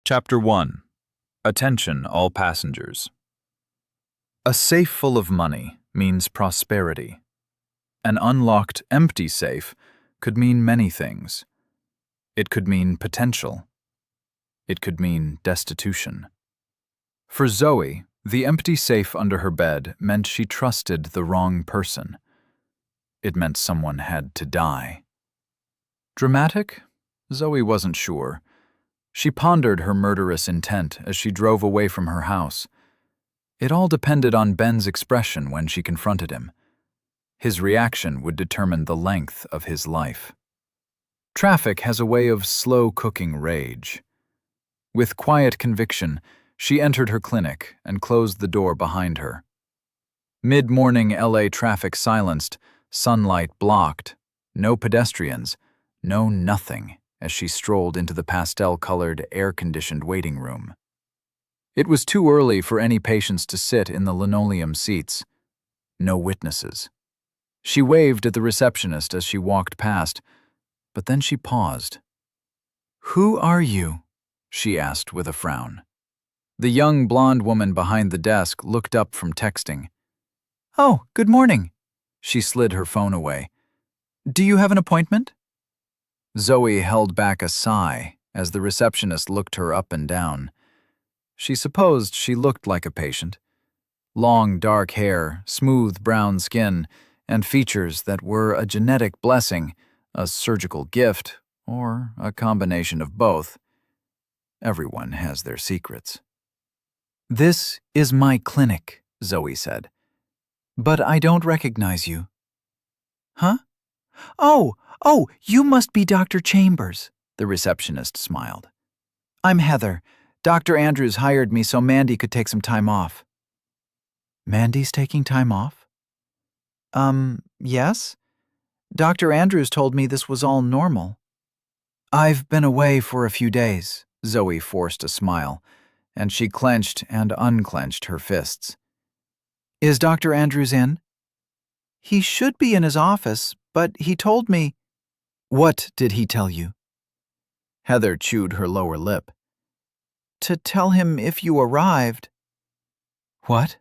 Chapter 1. Attention, all passengers. A safe full of money means prosperity. An unlocked, empty safe could mean many things. It could mean potential. It could mean destitution. For Zoe, the empty safe under her bed meant she trusted the wrong person. It meant someone had to die. Dramatic? Zoe wasn't sure. She pondered her murderous intent as she drove away from her house. It all depended on Ben's expression when she confronted him. His reaction would determine the length of his life. Traffic has a way of slow-cooking rage. With quiet conviction, she entered her clinic and closed the door behind her. Mid-morning LA traffic silenced, sunlight blocked, no pedestrians, no nothing, as she strolled into the pastel-colored, air-conditioned waiting room. It was too early for any patients to sit in the linoleum seats. No witnesses. She waved at the receptionist as she walked past, but then she paused. "Who are you?" she asked with a frown. The young blonde woman behind the desk looked up from texting. "Oh, good morning." She slid her phone away. "Do you have an appointment?" Zoe held back a sigh as the receptionist looked her up and down. She supposed she looked like a patient. Long, dark hair, smooth brown skin, and features that were a genetic blessing, a surgical gift, or a combination of both. Everyone has their secrets. "This is my clinic," Zoe said. "But I don't recognize you." "Huh? Oh, you must be Dr. Chambers," the receptionist smiled. "I'm Heather. Dr. Andrews hired me so Mandy could take some time off." "Mandy's taking time off?" Yes. Dr. Andrews told me this was all normal." "I've been away for a few days," Zoe forced a smile, and she clenched and unclenched her fists. "Is Dr. Andrews in?" "He should be in his office, but he told me—" "What did he tell you?" Heather chewed her lower lip. "To tell him if you arrived." "What?"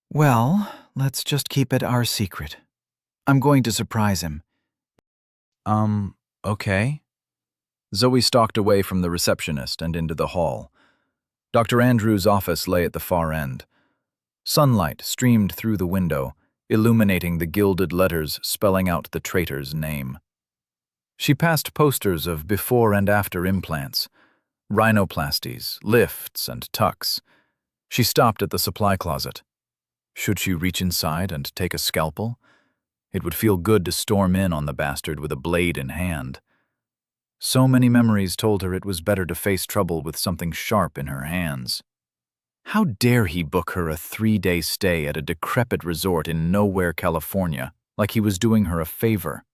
"Well, let's just keep it our secret. I'm going to surprise him." Okay." Zoe stalked away from the receptionist and into the hall. Dr. Andrews' office lay at the far end. Sunlight streamed through the window, illuminating the gilded letters spelling out the traitor's name. She passed posters of before and after implants, rhinoplasties, lifts, and tucks. She stopped at the supply closet. Should she reach inside and take a scalpel? It would feel good to storm in on the bastard with a blade in hand. So many memories told her it was better to face trouble with something sharp in her hands. How dare he book her a 3-day stay at a decrepit resort in nowhere, California, like he was doing her a favor?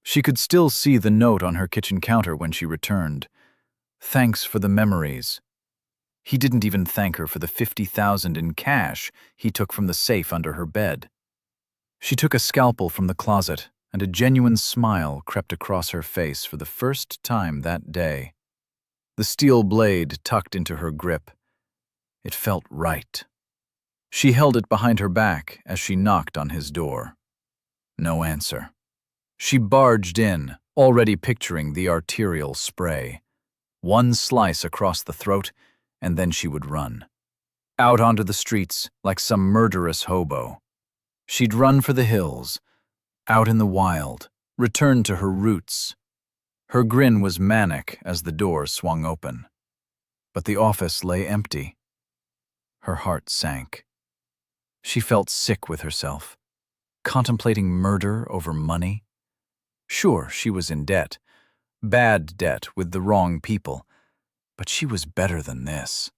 She could still see the note on her kitchen counter when she returned. Thanks for the memories. He didn't even thank her for the $50,000 in cash he took from the safe under her bed. She took a scalpel from the closet, and a genuine smile crept across her face for the first time that day. The steel blade tucked into her grip. It felt right. She held it behind her back as she knocked on his door. No answer. She barged in, already picturing the arterial spray. One slice across the throat, and then she would run. Out onto the streets like some murderous hobo. She'd run for the hills, out in the wild, return to her roots. Her grin was manic as the door swung open. But the office lay empty. Her heart sank. She felt sick with herself, contemplating murder over money. Sure, she was in debt, bad debt with the wrong people, but she was better than this,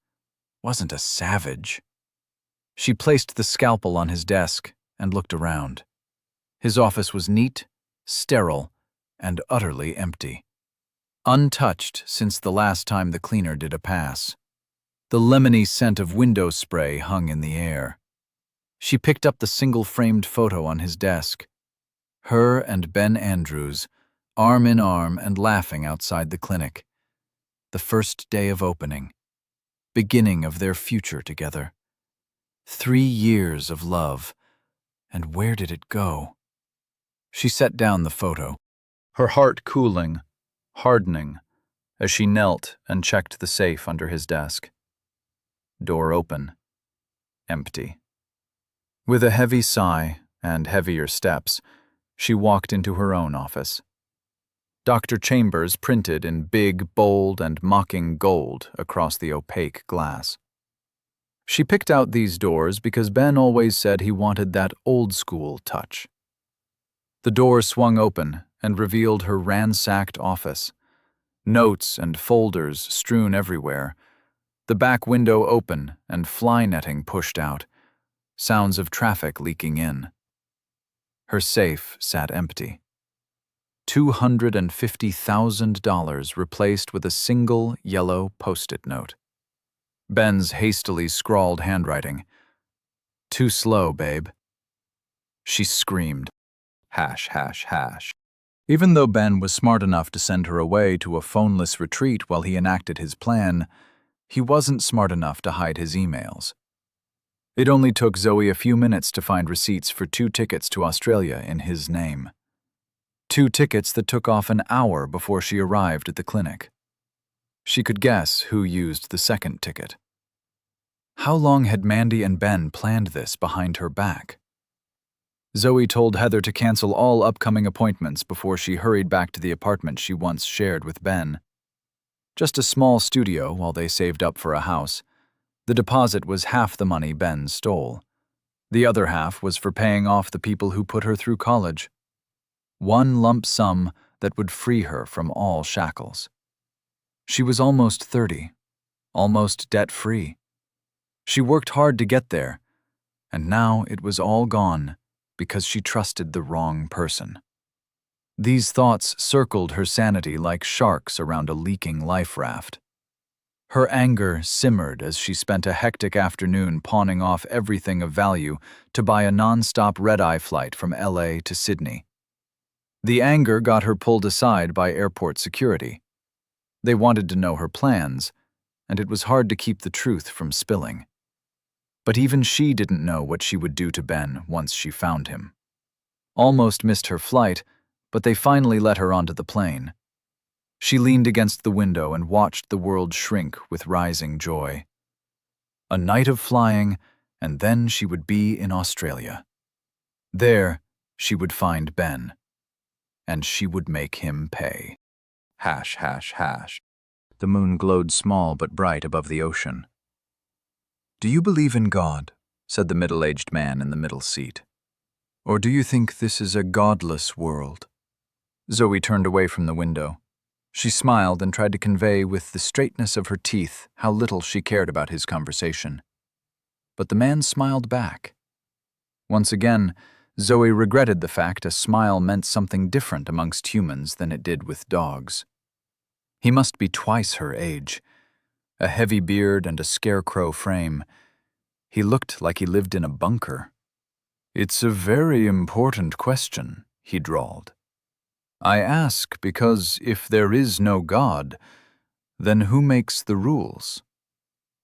wasn't a savage. She placed the scalpel on his desk and looked around. His office was neat, sterile, and utterly empty. Untouched since the last time the cleaner did a pass. The lemony scent of window spray hung in the air. She picked up the single-framed photo on his desk. Her and Ben Andrews, arm in arm and laughing outside the clinic. The first day of opening, beginning of their future together. 3 years of love, and where did it go? She set down the photo, her heart cooling, hardening, as she knelt and checked the safe under his desk. Door open. Empty. With a heavy sigh and heavier steps, she walked into her own office. Dr. Chambers printed in big, bold, and mocking gold across the opaque glass. She picked out these doors because Ben always said he wanted that old-school touch. The door swung open and revealed her ransacked office. Notes and folders strewn everywhere. The back window open and fly netting pushed out. Sounds of traffic leaking in. Her safe sat empty. $250,000 replaced with a single yellow post-it note. Ben's hastily scrawled handwriting. "Too slow, babe." She screamed. Hash, hash, hash. Even though Ben was smart enough to send her away to a phoneless retreat while he enacted his plan, he wasn't smart enough to hide his emails. It only took Zoe a few minutes to find receipts for 2 tickets to Australia in his name. 2 tickets that took off an hour before she arrived at the clinic. She could guess who used the second ticket. How long had Mandy and Ben planned this behind her back? Zoe told Heather to cancel all upcoming appointments before she hurried back to the apartment she once shared with Ben. Just a small studio while they saved up for a house. The deposit was half the money Ben stole. The other half was for paying off the people who put her through college. One lump sum that would free her from all shackles. She was almost 30, almost debt-free. She worked hard to get there, and now it was all gone because she trusted the wrong person. These thoughts circled her sanity like sharks around a leaking life raft. Her anger simmered as she spent a hectic afternoon pawning off everything of value to buy a nonstop red-eye flight from LA to Sydney. The anger got her pulled aside by airport security. They wanted to know her plans, and it was hard to keep the truth from spilling. But even she didn't know what she would do to Ben once she found him. Almost missed her flight, but they finally let her onto the plane. She leaned against the window and watched the world shrink with rising joy. A night of flying, and then she would be in Australia. There, she would find Ben, and she would make him pay. Hash, hash, hash. The moon glowed small but bright above the ocean. "Do you believe in God?" said the middle-aged man in the middle seat. "Or do you think this is a godless world?" Zoe turned away from the window. She smiled and tried to convey with the straightness of her teeth how little she cared about his conversation. But the man smiled back. Once again, Zoe regretted the fact a smile meant something different amongst humans than it did with dogs. He must be twice her age. A heavy beard and a scarecrow frame. He looked like he lived in a bunker. "It's a very important question," he drawled. "I ask because if there is no God, then who makes the rules?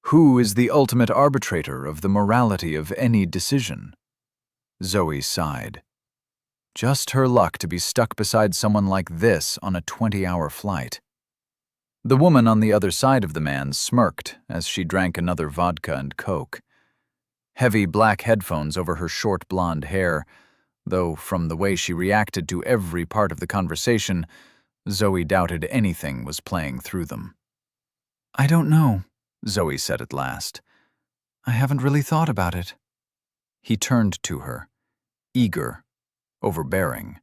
Who is the ultimate arbitrator of the morality of any decision?" Zoe sighed. Just her luck to be stuck beside someone like this on a 20-hour flight. The woman on the other side of the man smirked as she drank another vodka and Coke. Heavy black headphones over her short blonde hair, though from the way she reacted to every part of the conversation, Zoe doubted anything was playing through them. "I don't know," Zoe said at last. "I haven't really thought about it." He turned to her, eager, overbearing.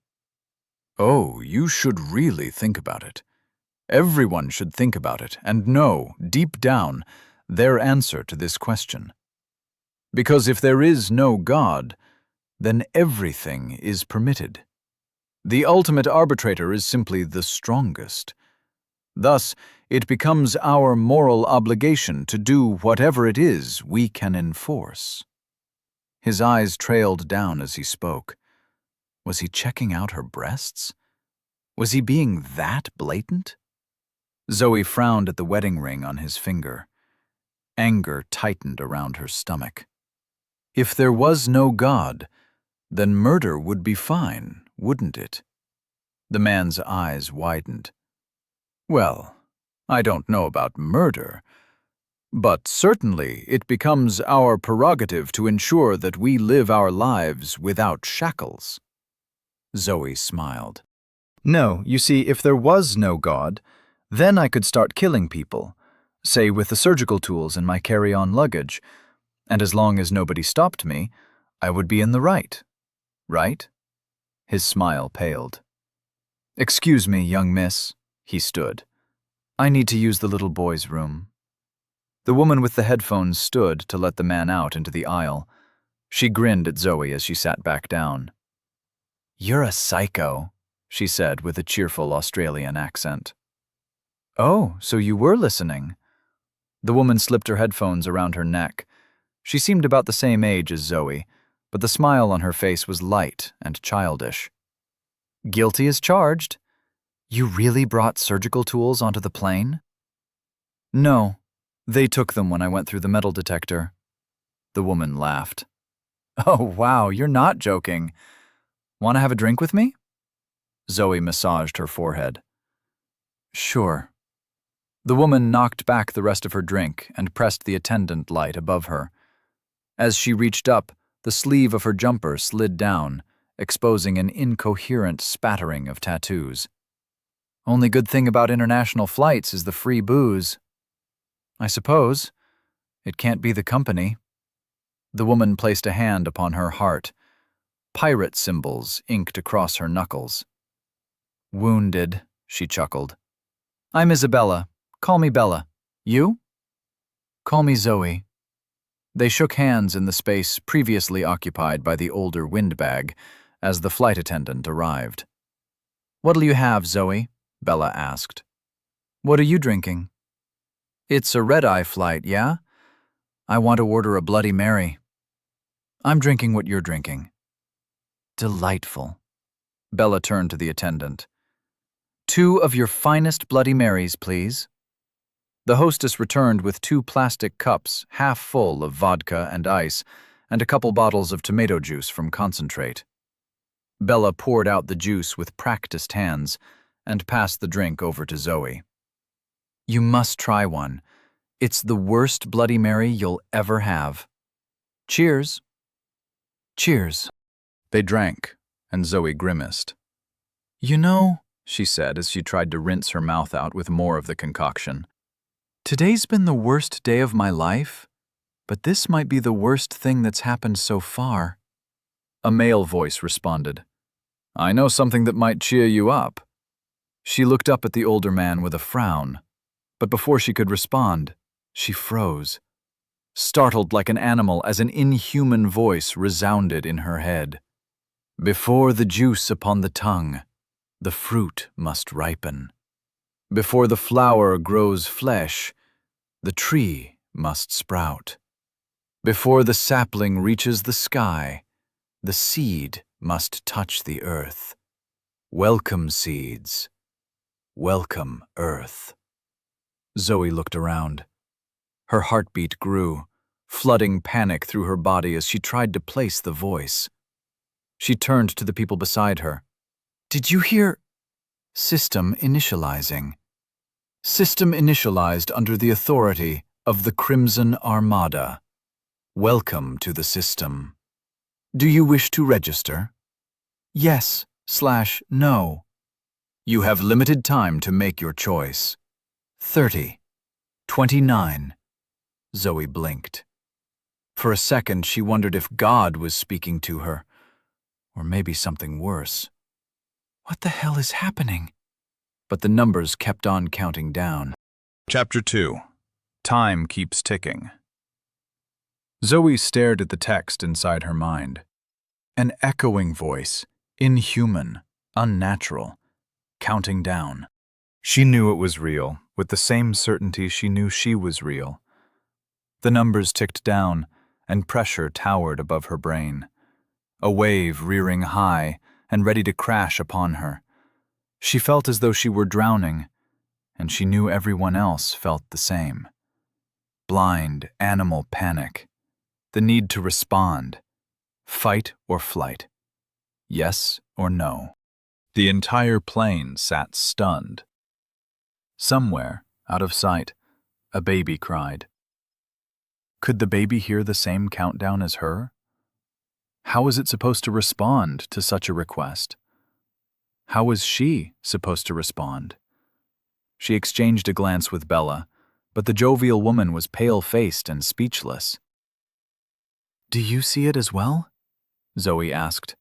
"Oh, you should really think about it. Everyone should think about it and know, deep down, their answer to this question. Because if there is no God, then everything is permitted. The ultimate arbitrator is simply the strongest. Thus, it becomes our moral obligation to do whatever it is we can enforce." His eyes trailed down as he spoke. Was he checking out her breasts? Was he being that blatant? Zoe frowned at the wedding ring on his finger. Anger tightened around her stomach. If there was no God, then murder would be fine, wouldn't it? The man's eyes widened. Well, I don't know about murder, but certainly it becomes our prerogative to ensure that we live our lives without shackles. Zoe smiled. No, you see, if there was no God, then I could start killing people, say with the surgical tools in my carry-on luggage, and as long as nobody stopped me, I would be in the right. Right? His smile paled. Excuse me, young miss. He stood. I need to use the little boy's room. The woman with the headphones stood to let the man out into the aisle. She grinned at Zoe as she sat back down. You're a psycho, she said with a cheerful Australian accent. Oh, so you were listening. The woman slipped her headphones around her neck. She seemed about the same age as Zoe, but the smile on her face was light and childish. Guilty as charged. You really brought surgical tools onto the plane? No, they took them when I went through the metal detector. The woman laughed. Oh, wow, you're not joking. Want to have a drink with me? Zoe massaged her forehead. Sure. The woman knocked back the rest of her drink and pressed the attendant light above her. As she reached up, the sleeve of her jumper slid down, exposing an incoherent spattering of tattoos. Only good thing about international flights is the free booze. I suppose. It can't be the company. The woman placed a hand upon her heart. Pirate symbols inked across her knuckles. Wounded, she chuckled. I'm Isabella. Call me Bella. You? Call me Zoe. They shook hands in the space previously occupied by the older windbag as the flight attendant arrived. What'll you have, Zoe? Bella asked. What are you drinking? It's a red-eye flight, yeah? I want to order a Bloody Mary. I'm drinking what you're drinking. Delightful. Bella turned to the attendant. 2 of your finest Bloody Marys, please. The hostess returned with 2 plastic cups half full of vodka and ice and a couple bottles of tomato juice from concentrate. Bella poured out the juice with practiced hands and passed the drink over to Zoe. You must try one. It's the worst Bloody Mary you'll ever have. Cheers. Cheers. They drank, and Zoe grimaced. You know, she said as she tried to rinse her mouth out with more of the concoction, today's been the worst day of my life, but this might be the worst thing that's happened so far. A male voice responded. I know something that might cheer you up. She looked up at the older man with a frown, but before she could respond, she froze, startled like an animal as an inhuman voice resounded in her head. Before the juice upon the tongue, the fruit must ripen. Before the flower grows flesh, the tree must sprout. Before the sapling reaches the sky, the seed must touch the earth. Welcome, seeds. Welcome, earth. Zoe looked around. Her heartbeat grew, flooding panic through her body as she tried to place the voice. She turned to the people beside her. Did you hear? System initializing. System initialized under the authority of the Crimson Armada. Welcome to the system. Do you wish to register? Yes/no. You have limited time to make your choice. 30. 29. Zoe blinked. For a second, she wondered if God was speaking to her, or maybe something worse. What the hell is happening? But the numbers kept on counting down. Chapter 2. Time keeps ticking. Zoe stared at the text inside her mind. An echoing voice, inhuman, unnatural, counting down. She knew it was real, with the same certainty she knew she was real. The numbers ticked down, and pressure towered above her brain. A wave rearing high and ready to crash upon her. She felt as though she were drowning, and she knew everyone else felt the same. Blind, animal panic. The need to respond. Fight or flight. Yes or no. The entire plane sat stunned. Somewhere, out of sight, a baby cried. Could the baby hear the same countdown as her? How was it supposed to respond to such a request? How was she supposed to respond? She exchanged a glance with Bella, but the jovial woman was pale-faced and speechless. "Do you see it as well?" Zoe asked,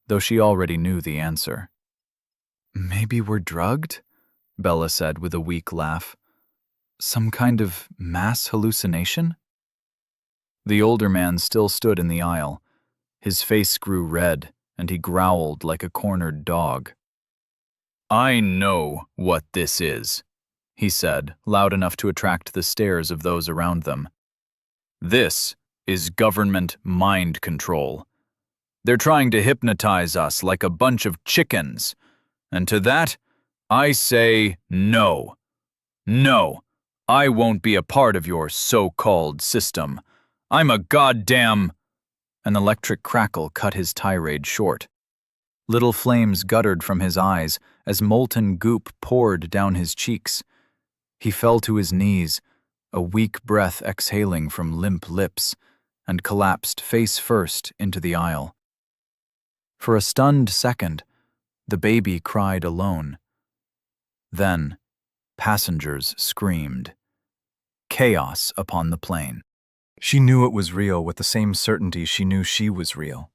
though she already knew the answer. "Maybe we're drugged?" Bella said with a weak laugh. "Some kind of mass hallucination?" The older man still stood in the aisle. His face grew red, and he growled like a cornered dog. "I know what this is," he said, loud enough to attract the stares of those around them. "This is government mind control. They're trying to hypnotize us like a bunch of chickens. And to that, I say no. No, I won't be a part of your so-called system. I'm a goddamn—" An electric crackle cut his tirade short. Little flames guttered from his eyes as molten goop poured down his cheeks. He fell to his knees, a weak breath exhaling from limp lips, and collapsed face first into the aisle. For a stunned second, the baby cried alone. Then, passengers screamed. Chaos upon the plane. She knew it was real with the same certainty she knew she was real.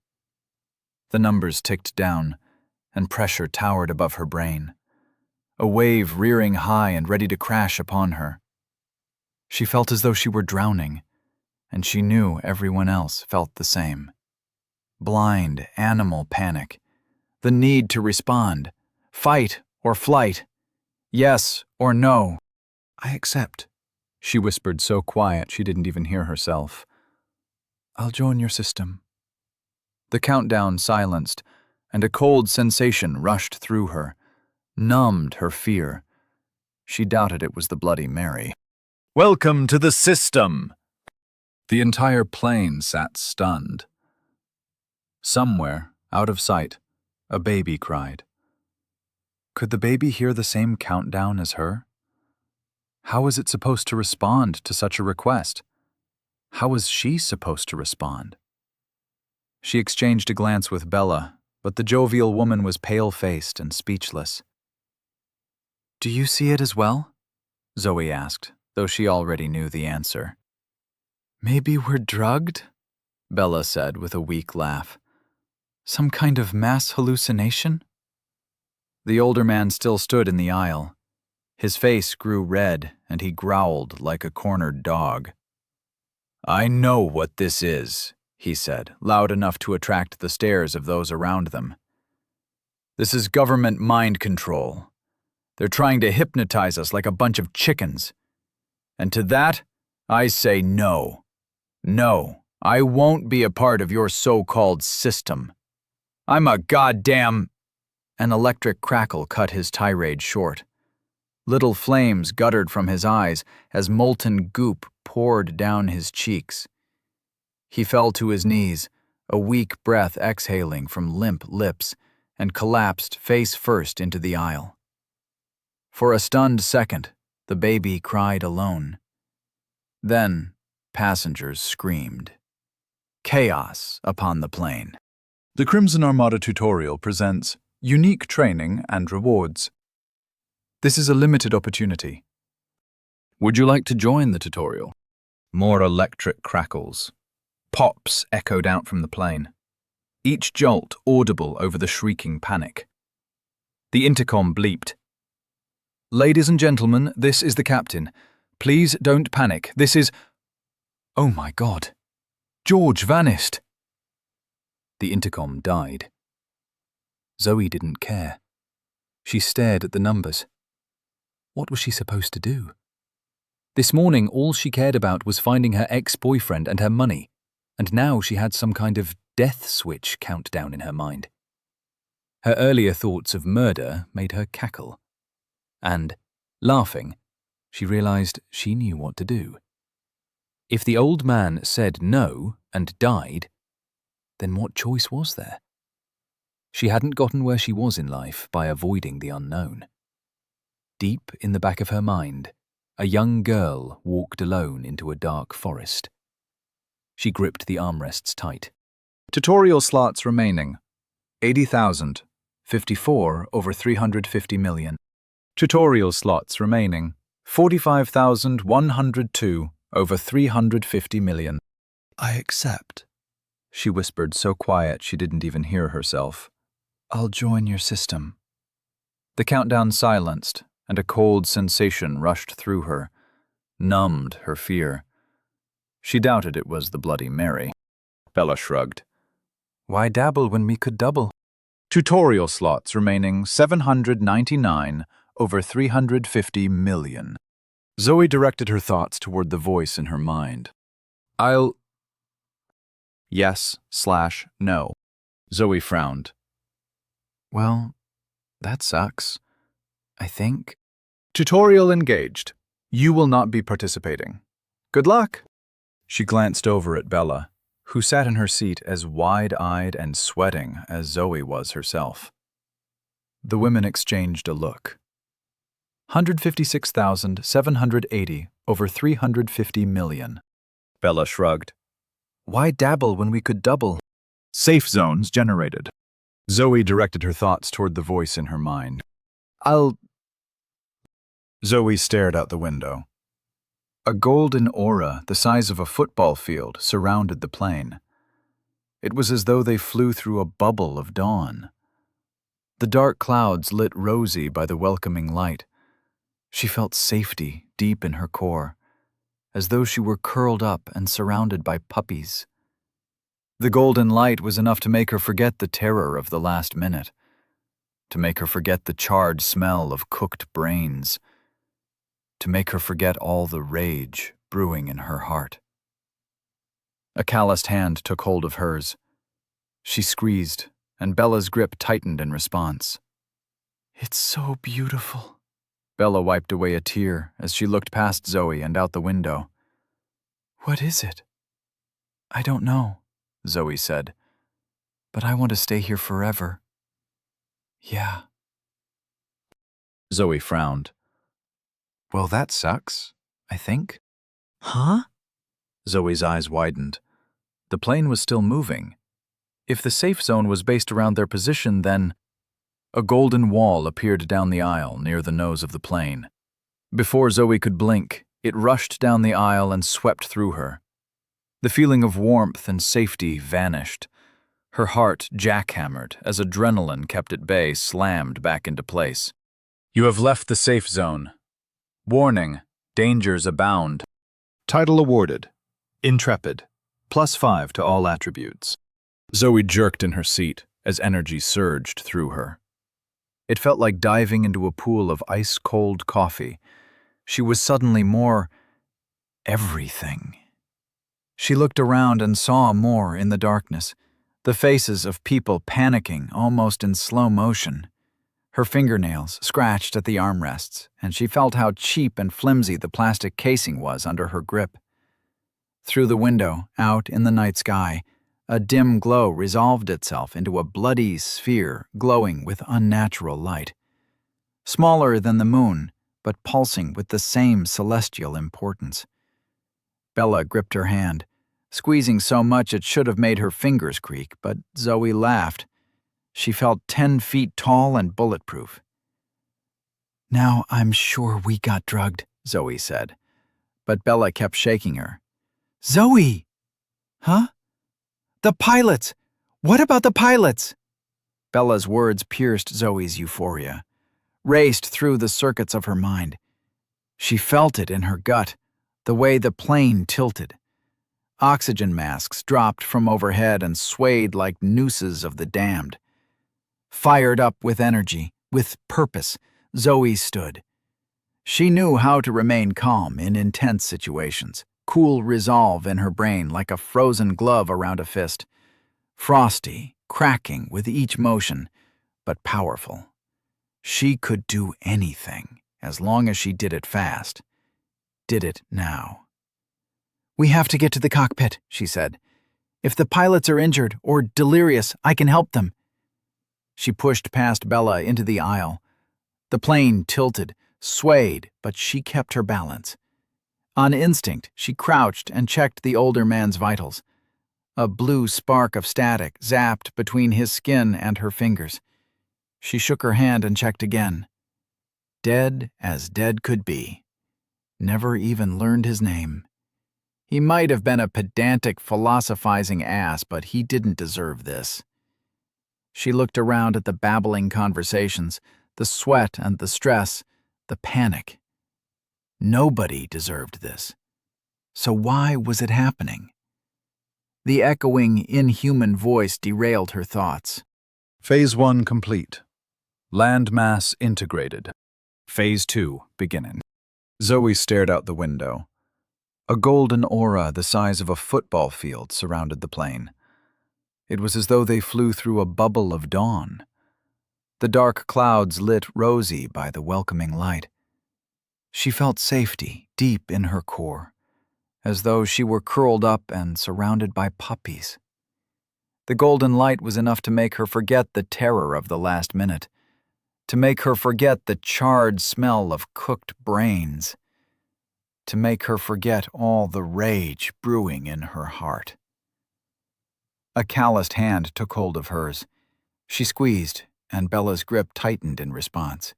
The numbers ticked down, and pressure towered above her brain. A wave rearing high and ready to crash upon her. She felt as though she were drowning, and she knew everyone else felt the same. Blind, animal panic. The need to respond. Fight or flight. Yes or no. "I accept," she whispered so quiet she didn't even hear herself. "I'll join your system." The countdown silenced, and a cold sensation rushed through her, numbed her fear. She doubted it was the Bloody Mary. "Welcome to the system!" The entire plane sat stunned. Somewhere, out of sight, a baby cried. Could the baby hear the same countdown as her? How was it supposed to respond to such a request? How was she supposed to respond? She exchanged a glance with Bella, but the jovial woman was pale-faced and speechless. "Do you see it as well?" Zoe asked, though she already knew the answer. "Maybe we're drugged?" Bella said with a weak laugh. "Some kind of mass hallucination?" The older man still stood in the aisle. His face grew red, and he growled like a cornered dog. "I know what this is," he said, loud enough to attract the stares of those around them. "This is government mind control. They're trying to hypnotize us like a bunch of chickens. And to that, I say no. No, I won't be a part of your so-called system. I'm a goddamn—" An electric crackle cut his tirade short. Little flames guttered from his eyes as molten goop poured down his cheeks. He fell to his knees, a weak breath exhaling from limp lips, and collapsed face first into the aisle. For a stunned second, the baby cried alone. Then, passengers screamed. Chaos upon the plane. The Crimson Armada tutorial presents unique training and rewards. This is a limited opportunity. Would you like to join the tutorial? More electric crackles. Pops echoed out from the plane, each jolt audible over the shrieking panic. The intercom bleeped. "Ladies and gentlemen, this is the captain. Please don't panic. This is—" Oh my God! George vanished! The intercom died. Zoe didn't care. She stared at the numbers. What was she supposed to do? This morning, all she cared about was finding her ex-boyfriend and her money, and now she had some kind of death switch countdown in her mind. Her earlier thoughts of murder made her cackle. And Laughing, she realized she knew what to do. If the old man said no and died, then what choice was there? She hadn't gotten where she was in life by avoiding the unknown. Deep in the back of her mind, a young girl walked alone into a dark forest. She gripped the armrests tight. Tutorial slots remaining 80,000, 54 over 350 million. Tutorial slots remaining 45,102 over 350 million. I accept, she whispered so quiet she didn't even hear herself. I'll join your system. The countdown silenced, and a cold sensation rushed through her, numbed her fear. She doubted it was the Bloody Mary. Bella shrugged. Why dabble when we could double? Tutorial slots remaining 799 over 350 million. Zoe directed her thoughts toward the voice in her mind. I'll... Yes/no. Zoe frowned. Well, that sucks, I think. Tutorial engaged. You will not be participating. Good luck. She glanced over at Bella, who sat in her seat as wide-eyed and sweating as Zoe was herself. The women exchanged a look. 156,780 over 350 million. Bella shrugged. Why dabble when we could double? Safe zones generated. Zoe directed her thoughts toward the voice in her mind. Zoe stared out the window. A golden aura the size of a football field surrounded the plane. It was as though they flew through a bubble of dawn. The dark clouds lit rosy by the welcoming light. She felt safety deep in her core, as though she were curled up and surrounded by puppies. The golden light was enough to make her forget the terror of the last minute, to make her forget the charred smell of cooked brains, to make her forget all the rage brewing in her heart. A calloused hand took hold of hers. She squeezed, and Bella's grip tightened in response. It's so beautiful. Bella wiped away a tear as she looked past Zoe and out the window. What is it? I don't know, Zoe said, but I want to stay here forever. Yeah. Zoe frowned. Well, that sucks, I think. Huh? Zoe's eyes widened. The plane was still moving. If the safe zone was based around their position, then... A golden wall appeared down the aisle near the nose of the plane. Before Zoe could blink, it rushed down the aisle and swept through her. The feeling of warmth and safety vanished. Her heart jackhammered as adrenaline kept at bay slammed back into place. You have left the safe zone. Warning, dangers abound. Title awarded. Intrepid. +5 to all attributes. Zoe jerked in her seat as energy surged through her. It felt like diving into a pool of ice-cold coffee. She was suddenly more... everything. She looked around and saw more in the darkness, the faces of people panicking almost in slow motion. Her fingernails scratched at the armrests, and she felt how cheap and flimsy the plastic casing was under her grip. Through the window, out in the night sky, a dim glow resolved itself into a bloody sphere glowing with unnatural light. Smaller than the moon, but pulsing with the same celestial importance. Bella gripped her hand, squeezing so much it should have made her fingers creak, but Zoe laughed. She felt 10 feet tall and bulletproof. Now I'm sure we got drugged, Zoe said, but Bella kept shaking her. Zoe! Huh? The pilots! What about the pilots? Bella's words pierced Zoe's euphoria, raced through the circuits of her mind. She felt it in her gut, the way the plane tilted. Oxygen masks dropped from overhead and swayed like nooses of the damned. Fired up with energy, with purpose, Zoe stood. She knew how to remain calm in intense situations, cool resolve in her brain like a frozen glove around a fist. Frosty, cracking with each motion, but powerful. She could do anything, as long as she did it fast. Did it now. "We have to get to the cockpit," she said. "If the pilots are injured or delirious, I can help them." She pushed past Bella into the aisle. The plane tilted, swayed, but she kept her balance. On instinct, she crouched and checked the older man's vitals. A blue spark of static zapped between his skin and her fingers. She shook her hand and checked again. Dead as dead could be. Never even learned his name. He might have been a pedantic, philosophizing ass, but he didn't deserve this. She looked around at the babbling conversations, the sweat and the stress, the panic. Nobody deserved this. So why was it happening? The echoing, inhuman voice derailed her thoughts. Phase 1 complete. Landmass integrated. Phase 2 beginning. Zoe stared out the window. A golden aura the size of a football field surrounded the plane. It was as though they flew through a bubble of dawn. The dark clouds lit rosy by the welcoming light. She felt safety deep in her core, as though she were curled up and surrounded by puppies. The golden light was enough to make her forget the terror of the last minute, to make her forget the charred smell of cooked brains, to make her forget all the rage brewing in her heart. A calloused hand took hold of hers. She squeezed, and Bella's grip tightened in response.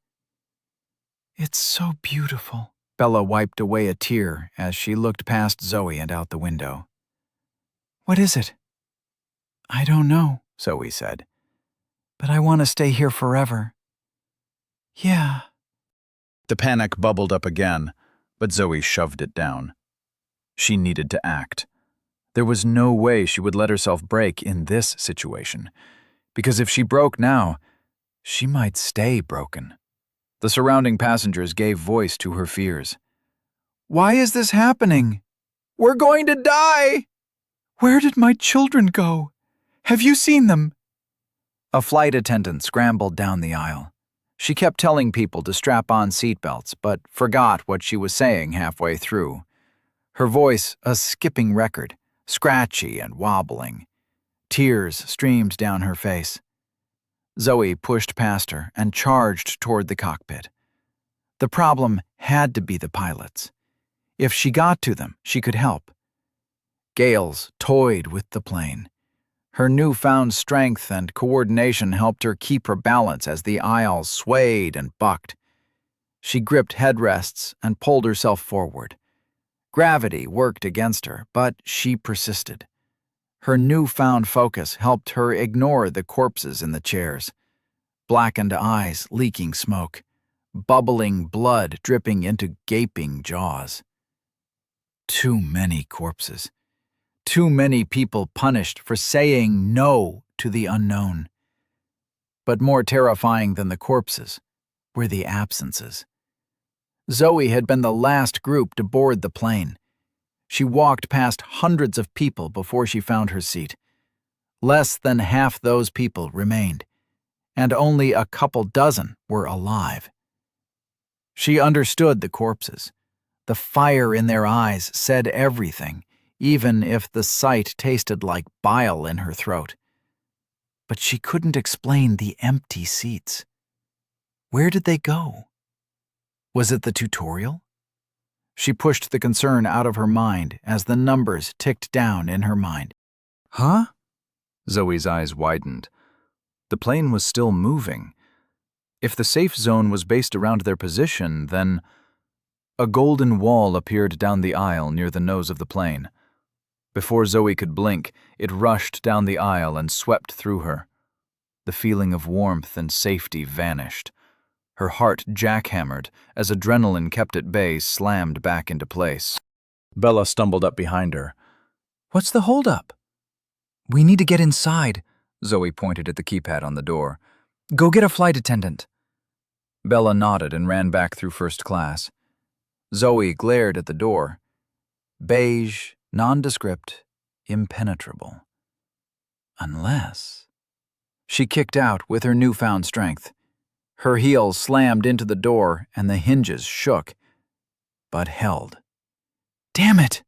"It's so beautiful." Bella wiped away a tear as she looked past Zoe and out the window. "What is it?" "I don't know," Zoe said. "But I want to stay here forever." "Yeah." The panic bubbled up again, but Zoe shoved it down. She needed to act. There was no way she would let herself break in this situation, because if she broke now, she might stay broken. The surrounding passengers gave voice to her fears. "Why is this happening? We're going to die! Where did my children go? Have you seen them?" A flight attendant scrambled down the aisle. She kept telling people to strap on seatbelts, but forgot what she was saying halfway through. Her voice a skipping record, scratchy and wobbling. Tears streamed down her face. Zoe pushed past her and charged toward the cockpit. The problem had to be the pilots. If she got to them, she could help. Gales toyed with the plane. Her newfound strength and coordination helped her keep her balance as the aisles swayed and bucked. She gripped headrests and pulled herself forward. Gravity worked against her, but she persisted. Her newfound focus helped her ignore the corpses in the chairs. Blackened eyes leaking smoke, bubbling blood dripping into gaping jaws. Too many corpses. Too many people punished for saying no to the unknown. But more terrifying than the corpses were the absences. Zoe had been the last group to board the plane. She walked past hundreds of people before she found her seat. Less than half those people remained, and only a couple dozen were alive. She understood the corpses. The fire in their eyes said everything, even if the sight tasted like bile in her throat. But she couldn't explain the empty seats. Where did they go? Was it the tutorial? She pushed the concern out of her mind as the numbers ticked down in her mind. Huh? Zoe's eyes widened. The plane was still moving. If the safe zone was based around their position, then... A golden wall appeared down the aisle near the nose of the plane. Before Zoe could blink, it rushed down the aisle and swept through her. The feeling of warmth and safety vanished. Her heart jackhammered as adrenaline kept at bay slammed back into place. Bella stumbled up behind her. "What's the holdup?" "We need to get inside," Zoe pointed at the keypad on the door. "Go get a flight attendant." Bella nodded and ran back through first class. Zoe glared at the door. Beige, nondescript, impenetrable. Unless... She kicked out with her newfound strength. Her heels slammed into the door and the hinges shook, but held. "Damn it!"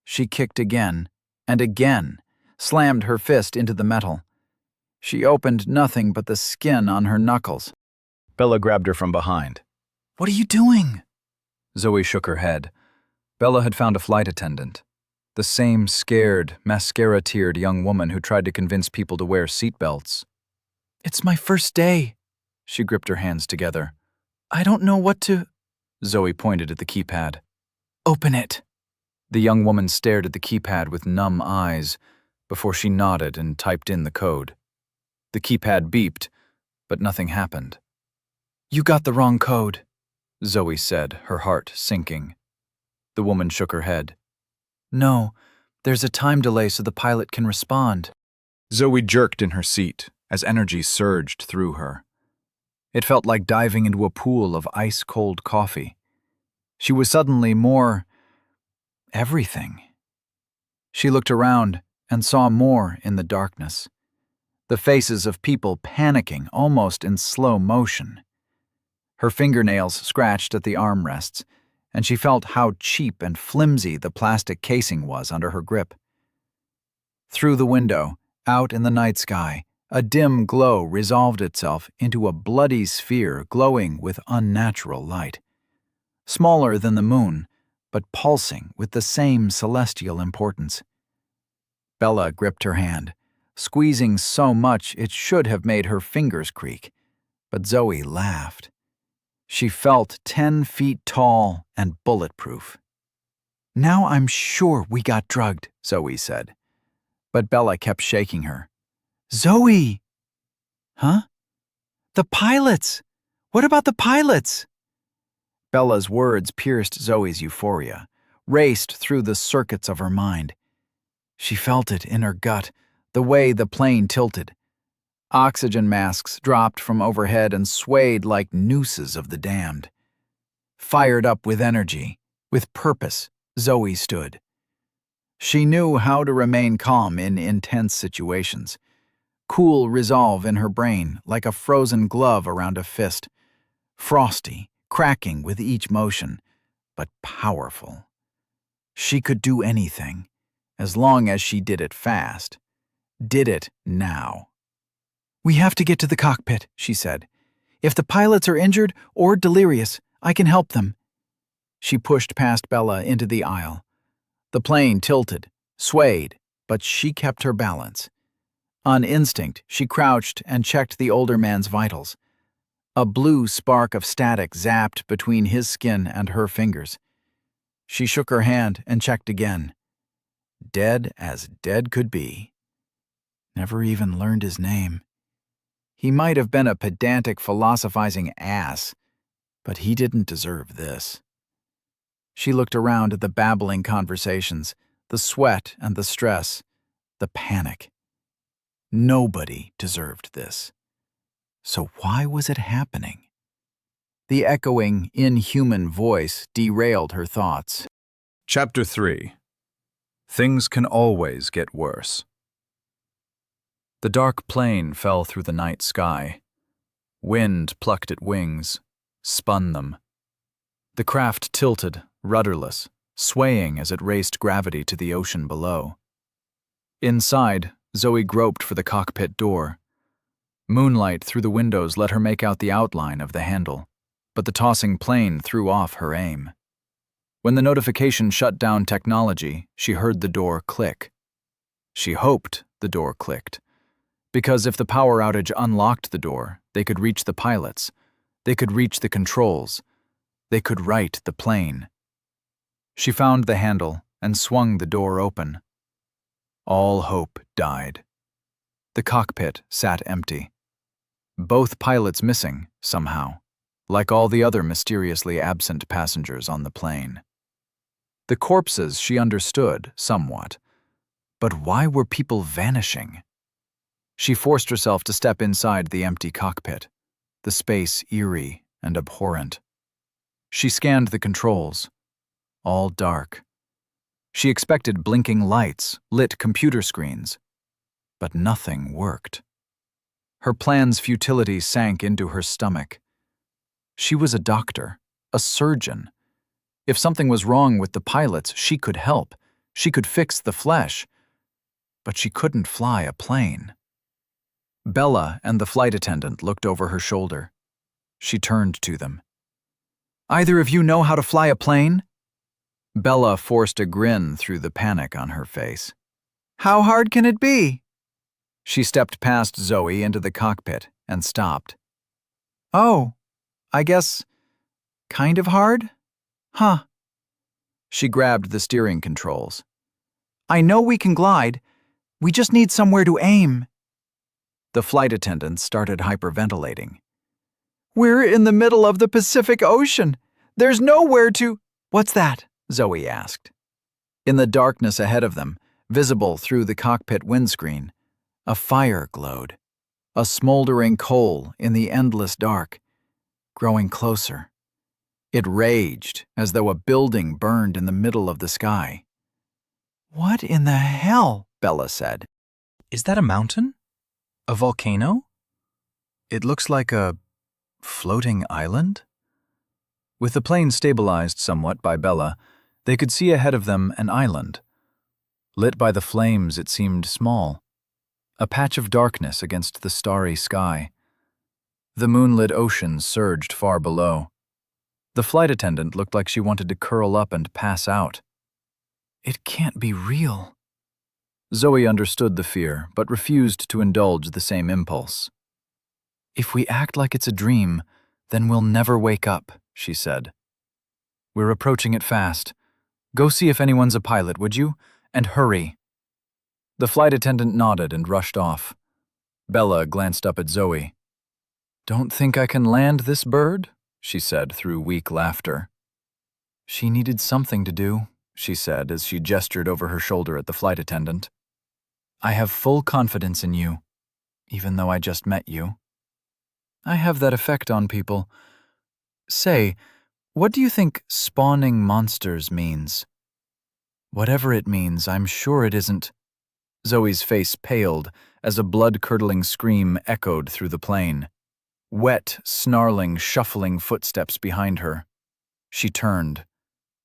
She kicked again and again, slammed her fist into the metal. She opened nothing but the skin on her knuckles. Bella grabbed her from behind. "What are you doing?" Zoe shook her head. Bella had found a flight attendant. The same scared, mascara-teared young woman who tried to convince people to wear seatbelts. "It's my first day." She gripped her hands together. "I don't know what to—" Zoe pointed at the keypad. "Open it." The young woman stared at the keypad with numb eyes before she nodded and typed in the code. The keypad beeped, but nothing happened. "You got the wrong code," Zoe said, her heart sinking. The woman shook her head. "No, there's a time delay so the pilot can respond." Zoe jerked in her seat as energy surged through her. It felt like diving into a pool of ice-cold coffee. She was suddenly more everything. She looked around and saw more in the darkness. The faces of people panicking almost in slow motion. Her fingernails scratched at the armrests, and she felt how cheap and flimsy the plastic casing was under her grip. Through the window, out in the night sky, a dim glow resolved itself into a bloody sphere glowing with unnatural light. Smaller than the moon, but pulsing with the same celestial importance. Bella gripped her hand, squeezing so much it should have made her fingers creak, but Zoe laughed. She felt 10 feet tall and bulletproof. "Now I'm sure we got drugged," Zoe said. But Bella kept shaking her. "Zoe!" "Huh? The pilots! What about the pilots?" Bella's words pierced Zoe's euphoria, raced through the circuits of her mind. She felt it in her gut, the way the plane tilted. Oxygen masks dropped from overhead and swayed like nooses of the damned. Fired up with energy, with purpose, Zoe stood. She knew how to remain calm in intense situations. Cool resolve in her brain, like a frozen glove around a fist. Frosty, cracking with each motion, but powerful. She could do anything, as long as she did it fast. Did it now. "We have to get to the cockpit," she said. "If the pilots are injured or delirious, I can help them." She pushed past Bella into the aisle. The plane tilted, swayed, but she kept her balance. On instinct, she crouched and checked the older man's vitals. A blue spark of static zapped between his skin and her fingers. She shook her hand and checked again. Dead as dead could be. Never even learned his name. He might have been a pedantic, philosophizing ass, but he didn't deserve this. She looked around at the babbling conversations, the sweat and the stress, the panic. Nobody deserved this. So why was it happening? The echoing, inhuman voice derailed her thoughts. Chapter 3. Things can always get worse. The dark plane fell through the night sky. Wind plucked at wings, spun them. The craft tilted, rudderless, swaying as it raced gravity to the ocean below. Inside, Zoe groped for the cockpit door. Moonlight through the windows let her make out the outline of the handle, but the tossing plane threw off her aim. When the notification shut down technology, she heard the door click. She hoped the door clicked, because if the power outage unlocked the door, they could reach the pilots, they could reach the controls, they could right the plane. She found the handle and swung the door open. All hope died. The cockpit sat empty. Both pilots missing, somehow, like all the other mysteriously absent passengers on the plane. The corpses she understood, somewhat. But why were people vanishing? She forced herself to step inside the empty cockpit, the space eerie and abhorrent. She scanned the controls. All dark. She expected blinking lights, lit computer screens. But nothing worked. Her plan's futility sank into her stomach. She was a doctor, a surgeon. If something was wrong with the pilots, she could help. She could fix the flesh. But she couldn't fly a plane. Bella and the flight attendant looked over her shoulder. She turned to them. "Either of you know how to fly a plane?" Bella forced a grin through the panic on her face. "How hard can it be?" She stepped past Zoe into the cockpit and stopped. "Oh, I guess kind of hard? Huh." She grabbed the steering controls. "I know we can glide. We just need somewhere to aim." The flight attendant started hyperventilating. "We're in the middle of the Pacific Ocean. There's nowhere to—" "What's that?" Zoe asked. In the darkness ahead of them, visible through the cockpit windscreen, a fire glowed, a smoldering coal in the endless dark, growing closer. It raged as though a building burned in the middle of the sky. "What in the hell?" Bella said. Is that a mountain? A volcano? It looks like a floating island? With the plane stabilized somewhat by Bella, they could see ahead of them an island. Lit by the flames, it seemed small, a patch of darkness against the starry sky. The moonlit ocean surged far below. The flight attendant looked like she wanted to curl up and pass out. It can't be real. Zoe understood the fear, but refused to indulge the same impulse. If we act like it's a dream, then we'll never wake up, she said. We're approaching it fast. Go see if anyone's a pilot, would you? And hurry. The flight attendant nodded and rushed off. Bella glanced up at Zoe. Don't think I can land this bird? She said through weak laughter. She needed something to do, she said as she gestured over her shoulder at the flight attendant. I have full confidence in you, even though I just met you. I have that effect on people. Say, what do you think spawning monsters means? Whatever it means, I'm sure it isn't. Zoe's face paled as a blood-curdling scream echoed through the plane. Wet, snarling, shuffling footsteps behind her. She turned.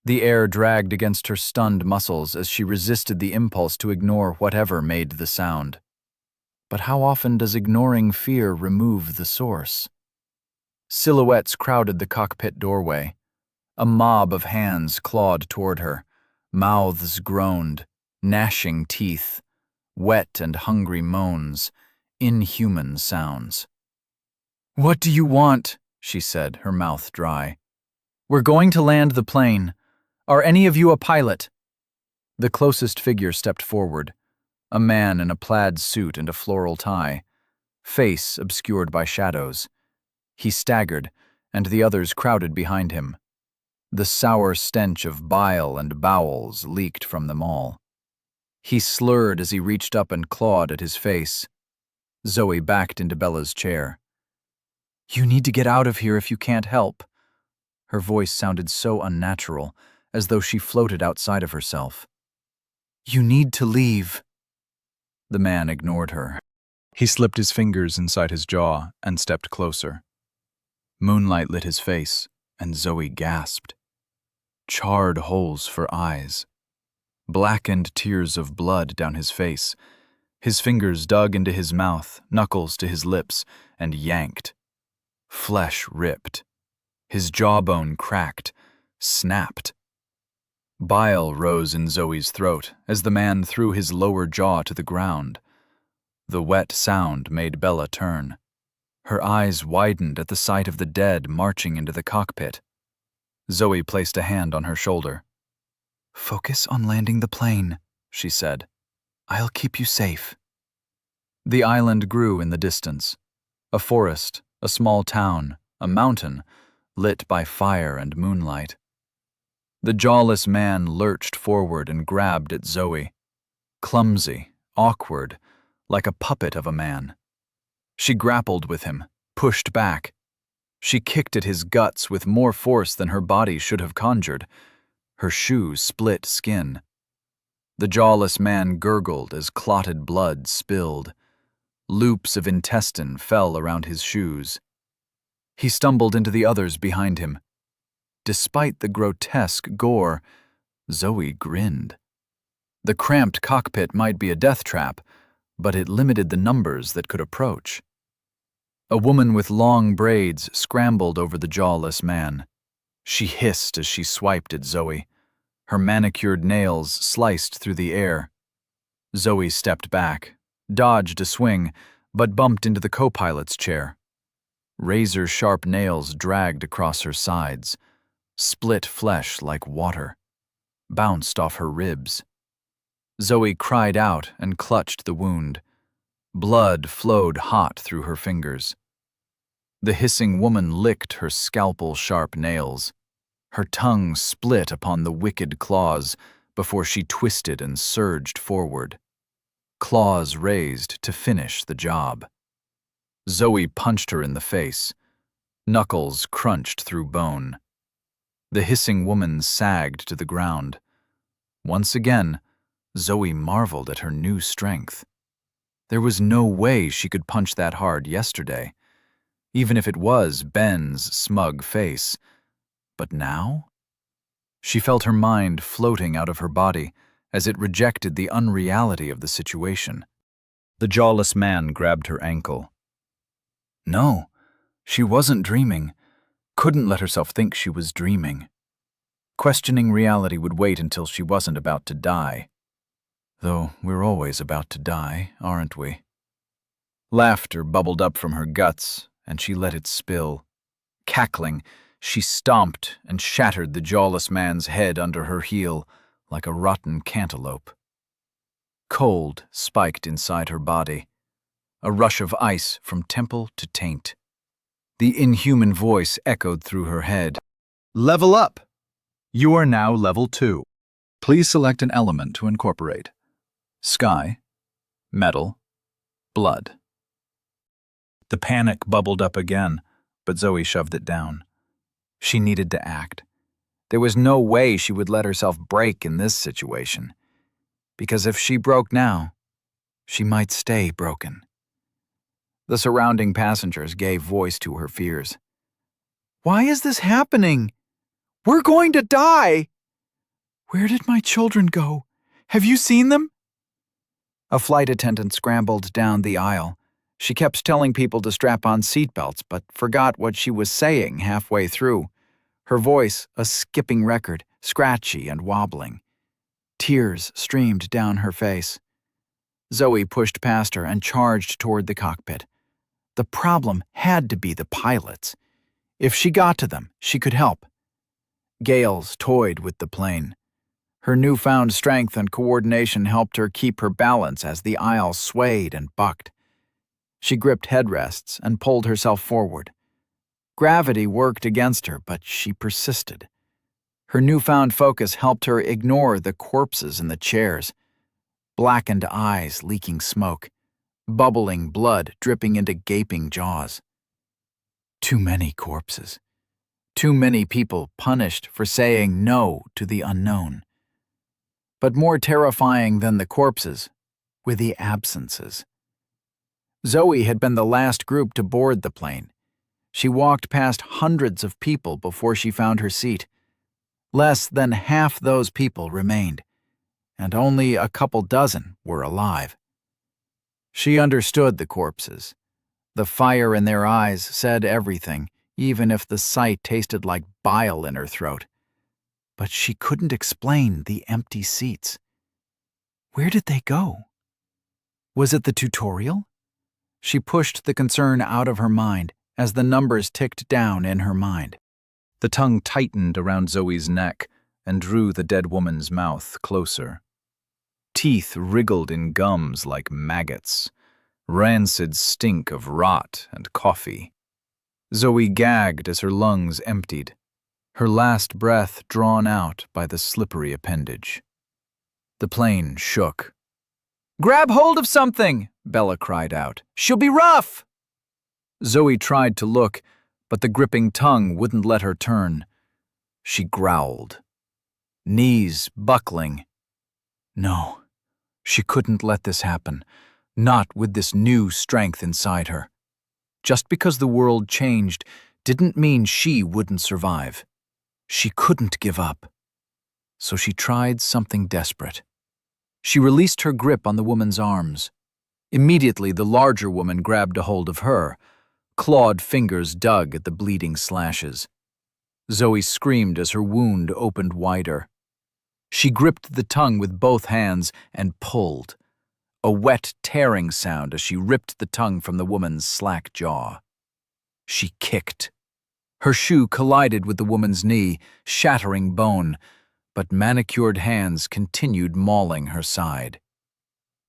The air dragged against her stunned muscles as she resisted the impulse to ignore whatever made the sound. But how often does ignoring fear remove the source? Silhouettes crowded the cockpit doorway. A mob of hands clawed toward her. Mouths groaned, gnashing teeth, wet and hungry moans, inhuman sounds. What do you want? She said, her mouth dry. We're going to land the plane. Are any of you a pilot? The closest figure stepped forward, a man in a plaid suit and a floral tie, face obscured by shadows. He staggered, and the others crowded behind him. The sour stench of bile and bowels leaked from them all. He slurred as he reached up and clawed at his face. Zoe backed into Bella's chair. You need to get out of here if you can't help. Her voice sounded so unnatural, as though she floated outside of herself. You need to leave. The man ignored her. He slipped his fingers inside his jaw and stepped closer. Moonlight lit his face, and Zoe gasped. Charred holes for eyes. Blackened tears of blood down his face. His fingers dug into his mouth, knuckles to his lips, and yanked. Flesh ripped. His jawbone cracked, snapped. Bile rose in Zoe's throat as the man threw his lower jaw to the ground. The wet sound made Bella turn. Her eyes widened at the sight of the dead marching into the cockpit. Zoe placed a hand on her shoulder. Focus on landing the plane, she said. I'll keep you safe. The island grew in the distance. A forest, a small town, a mountain, lit by fire and moonlight. The jawless man lurched forward and grabbed at Zoe. Clumsy, awkward, like a puppet of a man. She grappled with him, pushed back. She kicked at his guts with more force than her body should have conjured. Her shoes split skin. The jawless man gurgled as clotted blood spilled. Loops of intestine fell around his shoes. He stumbled into the others behind him. Despite the grotesque gore, Zoe grinned. The cramped cockpit might be a death trap, but it limited the numbers that could approach. A woman with long braids scrambled over the jawless man. She hissed as she swiped at Zoe. Her manicured nails sliced through the air. Zoe stepped back, dodged a swing, but bumped into the co-pilot's chair. Razor-sharp nails dragged across her sides, split flesh like water, bounced off her ribs. Zoe cried out and clutched the wound. Blood flowed hot through her fingers. The hissing woman licked her scalpel-sharp nails. Her tongue split upon the wicked claws before she twisted and surged forward. Claws raised to finish the job. Zoe punched her in the face. Knuckles crunched through bone. The hissing woman sagged to the ground. Once again, Zoe marveled at her new strength. There was no way she could punch that hard yesterday, even if it was Ben's smug face. But now? She felt her mind floating out of her body as it rejected the unreality of the situation. The jawless man grabbed her ankle. No, she wasn't dreaming. Couldn't let herself think she was dreaming. Questioning reality would wait until she wasn't about to die. Though we're always about to die, aren't we? Laughter bubbled up from her guts, and she let it spill. Cackling, she stomped and shattered the jawless man's head under her heel like a rotten cantaloupe. Cold spiked inside her body, a rush of ice from temple to taint. The inhuman voice echoed through her head. Level up! You are now level 2. Please select an element to incorporate. Sky, metal, blood. The panic bubbled up again, but Zoe shoved it down. She needed to act. There was no way she would let herself break in this situation, because if she broke now, she might stay broken. The surrounding passengers gave voice to her fears. Why is this happening? We're going to die! Where did my children go? Have you seen them? A flight attendant scrambled down the aisle. She kept telling people to strap on seatbelts, but forgot what she was saying halfway through. Her voice a skipping record, scratchy and wobbling. Tears streamed down her face. Zoe pushed past her and charged toward the cockpit. The problem had to be the pilots. If she got to them, she could help. Gales toyed with the plane. Her newfound strength and coordination helped her keep her balance as the aisle swayed and bucked. She gripped headrests and pulled herself forward. Gravity worked against her, but she persisted. Her newfound focus helped her ignore the corpses in the chairs. Blackened eyes leaking smoke, bubbling blood dripping into gaping jaws. Too many corpses. Too many people punished for saying no to the unknown. But more terrifying than the corpses were the absences. Zoe had been the last group to board the plane. She walked past hundreds of people before she found her seat. Less than half those people remained, and only a couple dozen were alive. She understood the corpses. The fire in their eyes said everything, even if the sight tasted like bile in her throat. But she couldn't explain the empty seats. Where did they go? Was it the tutorial? She pushed the concern out of her mind as the numbers ticked down in her mind. The tongue tightened around Zoe's neck and drew the dead woman's mouth closer. Teeth wriggled in gums like maggots, rancid stink of rot and coffee. Zoe gagged as her lungs emptied, her last breath drawn out by the slippery appendage. The plane shook. "Grab hold of something!" Bella cried out. "She'll be rough!" Zoe tried to look, but the gripping tongue wouldn't let her turn. She growled, knees buckling. No, she couldn't let this happen, not with this new strength inside her. Just because the world changed didn't mean she wouldn't survive. She couldn't give up. So she tried something desperate. She released her grip on the woman's arms. Immediately, the larger woman grabbed a hold of her. Clawed fingers dug at the bleeding slashes. Zoe screamed as her wound opened wider. She gripped the tongue with both hands and pulled. A wet, tearing sound as she ripped the tongue from the woman's slack jaw. She kicked. Her shoe collided with the woman's knee, shattering bone, but manicured hands continued mauling her side.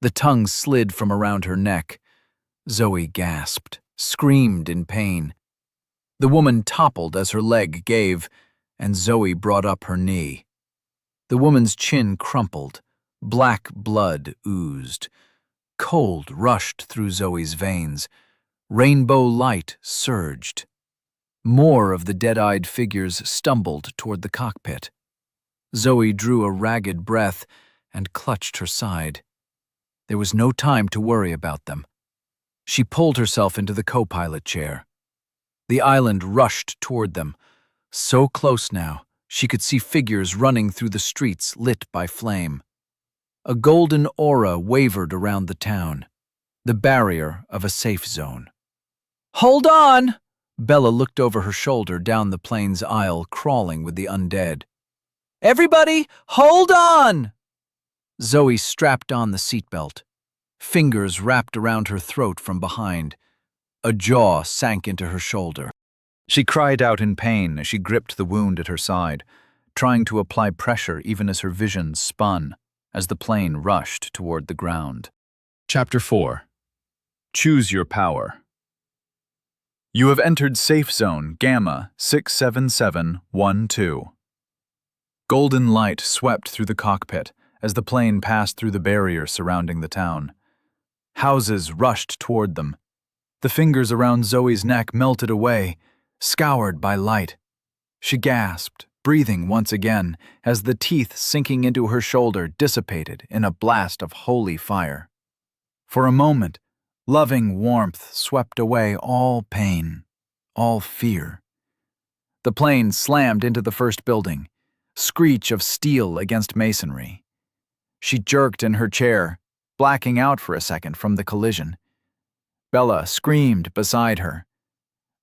The tongue slid from around her neck. Zoe gasped, screamed in pain. The woman toppled as her leg gave, and Zoe brought up her knee. The woman's chin crumpled. Black blood oozed. Cold rushed through Zoe's veins. Rainbow light surged. More of the dead-eyed figures stumbled toward the cockpit. Zoe drew a ragged breath and clutched her side. There was no time to worry about them. She pulled herself into the co-pilot chair. The island rushed toward them. So close now, she could see figures running through the streets lit by flame. A golden aura wavered around the town, the barrier of a safe zone. "Hold on!" Bella looked over her shoulder down the plane's aisle, crawling with the undead. "Everybody, hold on!" Zoe strapped on the seatbelt. Fingers wrapped around her throat from behind. A jaw sank into her shoulder. She cried out in pain as she gripped the wound at her side, trying to apply pressure even as her vision spun, as the plane rushed toward the ground. Chapter 4. Choose Your Power. You have entered Safe Zone Gamma 67712. Golden light swept through the cockpit as the plane passed through the barrier surrounding the town. Houses rushed toward them. The fingers around Zoe's neck melted away, scoured by light. She gasped, breathing once again, as the teeth sinking into her shoulder dissipated in a blast of holy fire. For a moment, loving warmth swept away all pain, all fear. The plane slammed into the first building, screech of steel against masonry. She jerked in her chair, blacking out for a second from the collision. Bella screamed beside her.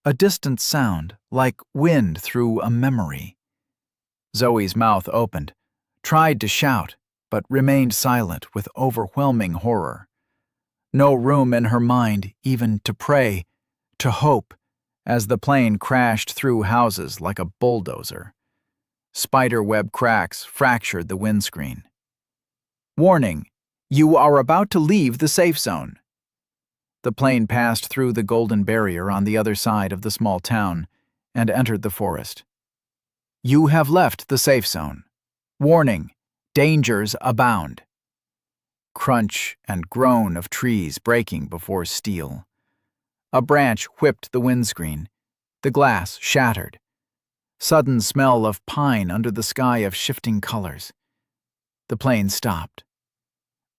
A distant sound, like wind through a memory. Zoe's mouth opened, tried to shout, but remained silent with overwhelming horror. No room in her mind even to pray, to hope, as the plane crashed through houses like a bulldozer. Spiderweb cracks fractured the windscreen. Warning, you are about to leave the safe zone. The plane passed through the golden barrier on the other side of the small town and entered the forest. You have left the safe zone. Warning, dangers abound. Crunch and groan of trees breaking before steel. A branch whipped the windscreen. The glass shattered. Sudden smell of pine under the sky of shifting colors. The plane stopped.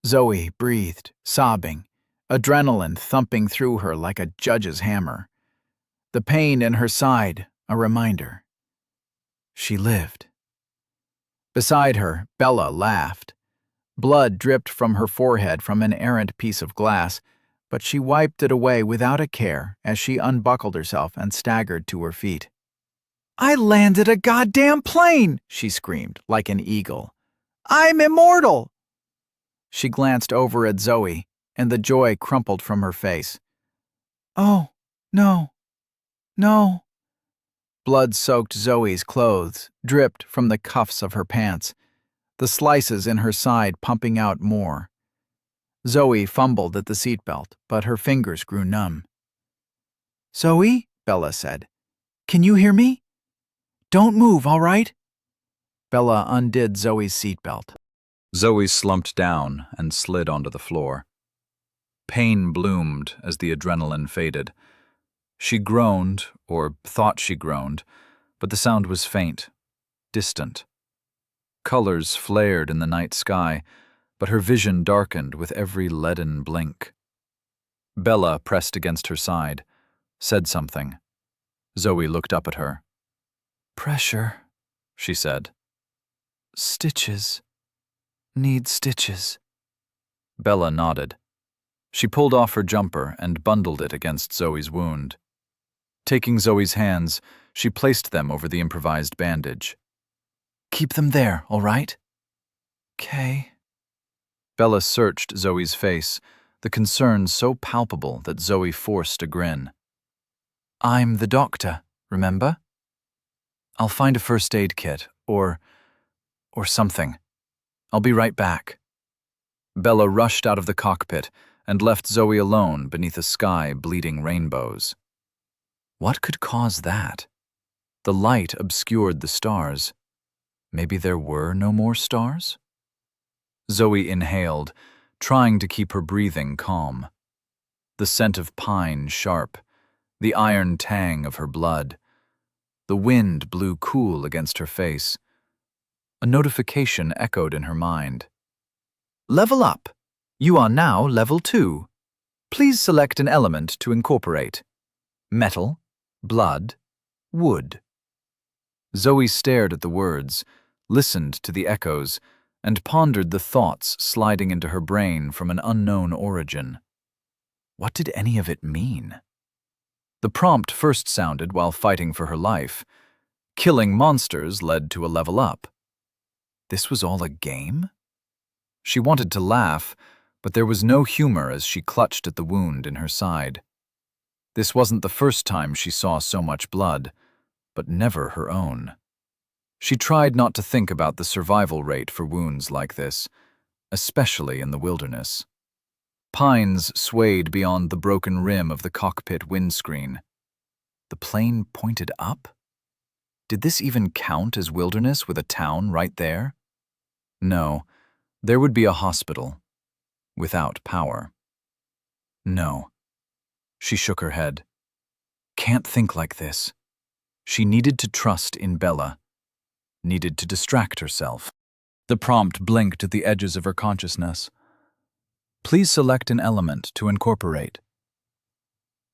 Zoe breathed, sobbing, adrenaline thumping through her like a judge's hammer. The pain in her side, a reminder. She lived. Beside her, Bella laughed. Blood dripped from her forehead from an errant piece of glass, but she wiped it away without a care as she unbuckled herself and staggered to her feet. "I landed a goddamn plane!" she screamed, like an eagle. "I'm immortal!" She glanced over at Zoe, and the joy crumpled from her face. "Oh, no, no." Blood-soaked Zoe's clothes dripped from the cuffs of her pants, the slices in her side pumping out more. Zoe fumbled at the seatbelt, but her fingers grew numb. "Zoe," Bella said, "can you hear me? Don't move, all right?" Bella undid Zoe's seatbelt. Zoe slumped down and slid onto the floor. Pain bloomed as the adrenaline faded. She groaned, or thought she groaned, but the sound was faint, distant. Colors flared in the night sky, but her vision darkened with every leaden blink. Bella pressed against her side, said something. Zoe looked up at her. Pressure, She said. stitches. Need stitches. Bella nodded. She pulled off her jumper and bundled it against Zoe's wound. Taking Zoe's hands, she placed them over the improvised bandage. Keep them there, all right? 'Kay. Bella searched Zoe's face, the concern so palpable that Zoe forced a grin. I'm the doctor, remember? I'll find a first aid kit, or something. I'll be right back. Bella rushed out of the cockpit and left Zoe alone beneath a sky bleeding rainbows. What could cause that? The light obscured the stars. Maybe there were no more stars? Zoe inhaled, trying to keep her breathing calm. The scent of pine sharp, the iron tang of her blood. The wind blew cool against her face. A notification echoed in her mind. Level up. You are now level 2. Please select an element to incorporate. Metal, blood, wood. Zoe stared at the words, listened to the echoes, and pondered the thoughts sliding into her brain from an unknown origin. What did any of it mean? The prompt first sounded while fighting for her life. Killing monsters led to a level up. This was all a game? She wanted to laugh, but there was no humor as she clutched at the wound in her side. This wasn't the first time she saw so much blood, but never her own. She tried not to think about the survival rate for wounds like this, especially in the wilderness. Pines swayed beyond the broken rim of the cockpit windscreen. The plane pointed up? Did this even count as wilderness with a town right there? No, there would be a hospital. Without power. No. She shook her head. Can't think like this. She needed to trust in Bella. Needed to distract herself. The prompt blinked at the edges of her consciousness. Please select an element to incorporate.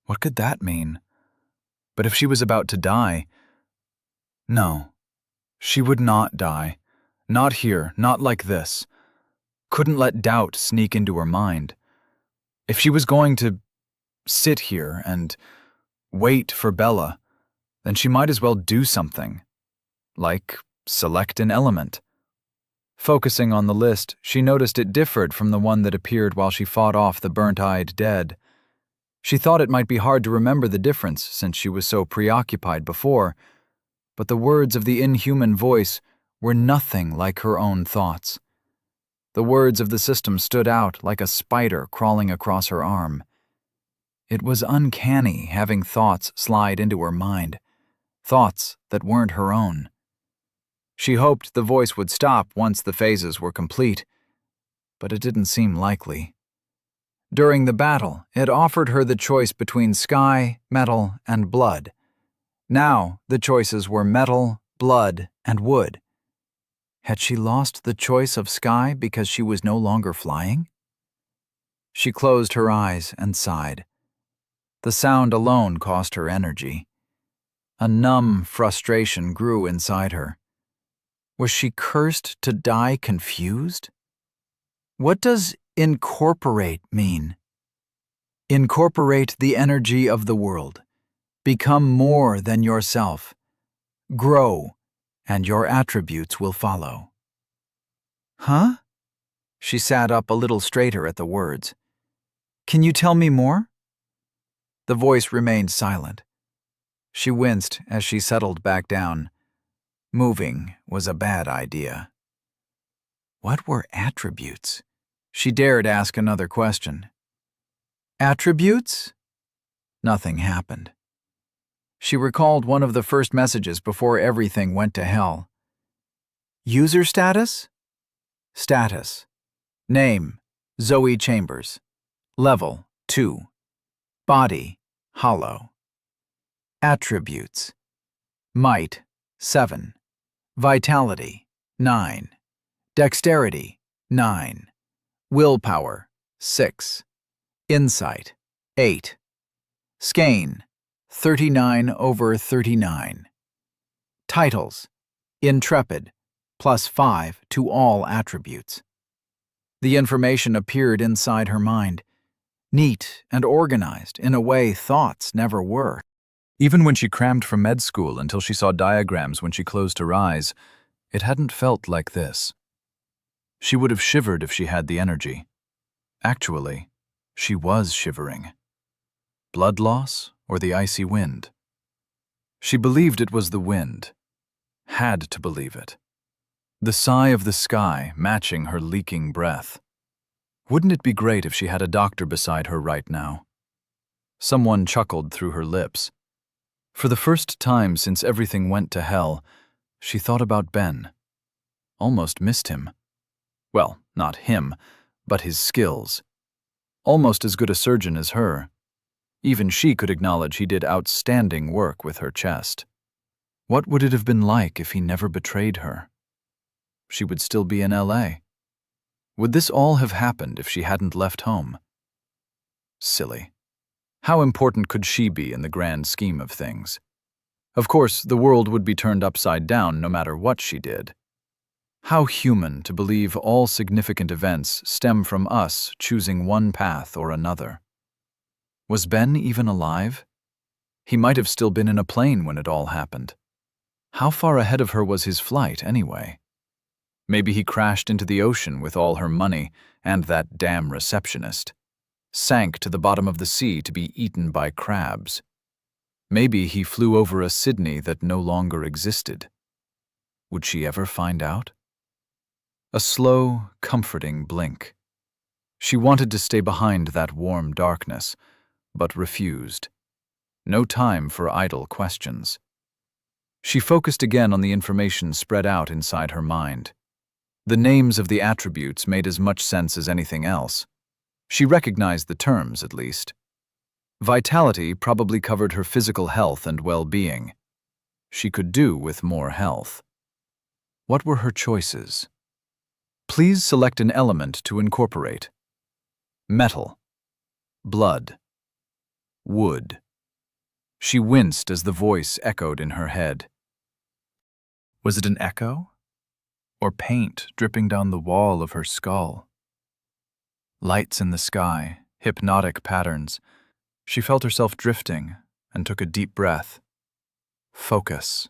What could that mean? But if she was about to die... No. She would not die. Not here, not like this. Couldn't let doubt sneak into her mind. If she was going to sit here and wait for Bella, then she might as well do something. Like select an element. Focusing on the list, she noticed it differed from the one that appeared while she fought off the burnt-eyed dead. She thought it might be hard to remember the difference since she was so preoccupied before, but the words of the inhuman voice were nothing like her own thoughts. The words of the system stood out like a spider crawling across her arm. It was uncanny having thoughts slide into her mind, thoughts that weren't her own. She hoped the voice would stop once the phases were complete, but it didn't seem likely. During the battle, it offered her the choice between sky, metal, and blood. Now, the choices were metal, blood, and wood. Had she lost the choice of sky because she was no longer flying? She closed her eyes and sighed. The sound alone cost her energy. A numb frustration grew inside her. Was she cursed to die confused? What does incorporate mean? Incorporate the energy of the world. Become more than yourself. Grow, and your attributes will follow. Huh? She sat up a little straighter at the words. Can you tell me more? The voice remained silent. She winced as she settled back down. Moving was a bad idea. What were attributes? She dared ask another question. Attributes? Nothing happened. She recalled one of the first messages before everything went to hell. User status? Status. Name, Zoe Chambers. Level, 2. Body, hollow. Attributes. Might, 7. Vitality, 9. Dexterity, 9. Willpower, 6. Insight, 8. Skein, 39/39. Titles: Intrepid, +5 to all attributes. The information appeared inside her mind, neat and organized in a way thoughts never were. Even when she crammed for med school until she saw diagrams when she closed her eyes, it hadn't felt like this. She would have shivered if she had the energy. Actually, she was shivering. Blood loss or the icy wind? She believed it was the wind. Had to believe it. The sigh of the sky matching her leaking breath. Wouldn't it be great if she had a doctor beside her right now? Someone chuckled through her lips. For the first time since everything went to hell, she thought about Ben. Almost missed him. Well, not him, but his skills. Almost as good a surgeon as her. Even she could acknowledge he did outstanding work with her chest. What would it have been like if he never betrayed her? She would still be in LA. Would this all have happened if she hadn't left home? Silly. How important could she be in the grand scheme of things? Of course, the world would be turned upside down no matter what she did. How human to believe all significant events stem from us choosing one path or another. Was Ben even alive? He might have still been in a plane when it all happened. How far ahead of her was his flight, anyway? Maybe he crashed into the ocean with all her money and that damn receptionist. Sank to the bottom of the sea to be eaten by crabs. Maybe he flew over a Sydney that no longer existed. Would she ever find out? A slow, comforting blink. She wanted to stay behind that warm darkness, but refused. No time for idle questions. She focused again on the information spread out inside her mind. The names of the attributes made as much sense as anything else. She recognized the terms, at least. Vitality probably covered her physical health and well-being. She could do with more health. What were her choices? Please select an element to incorporate. Metal. Blood. Wood. She winced as the voice echoed in her head. Was it an echo? Or paint dripping down the wall of her skull? Lights in the sky, hypnotic patterns. She felt herself drifting and took a deep breath. Focus.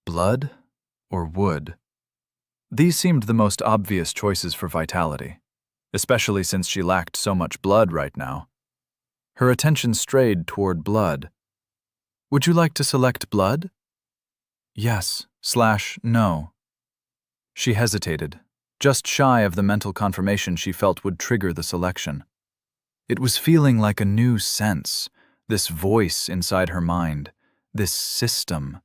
Blood or wood? These seemed the most obvious choices for vitality, especially since she lacked so much blood right now. Her attention strayed toward blood. Would you like to select blood? Yes/no. She hesitated, just shy of the mental confirmation she felt would trigger the selection. It was feeling like a new sense, this voice inside her mind, this system.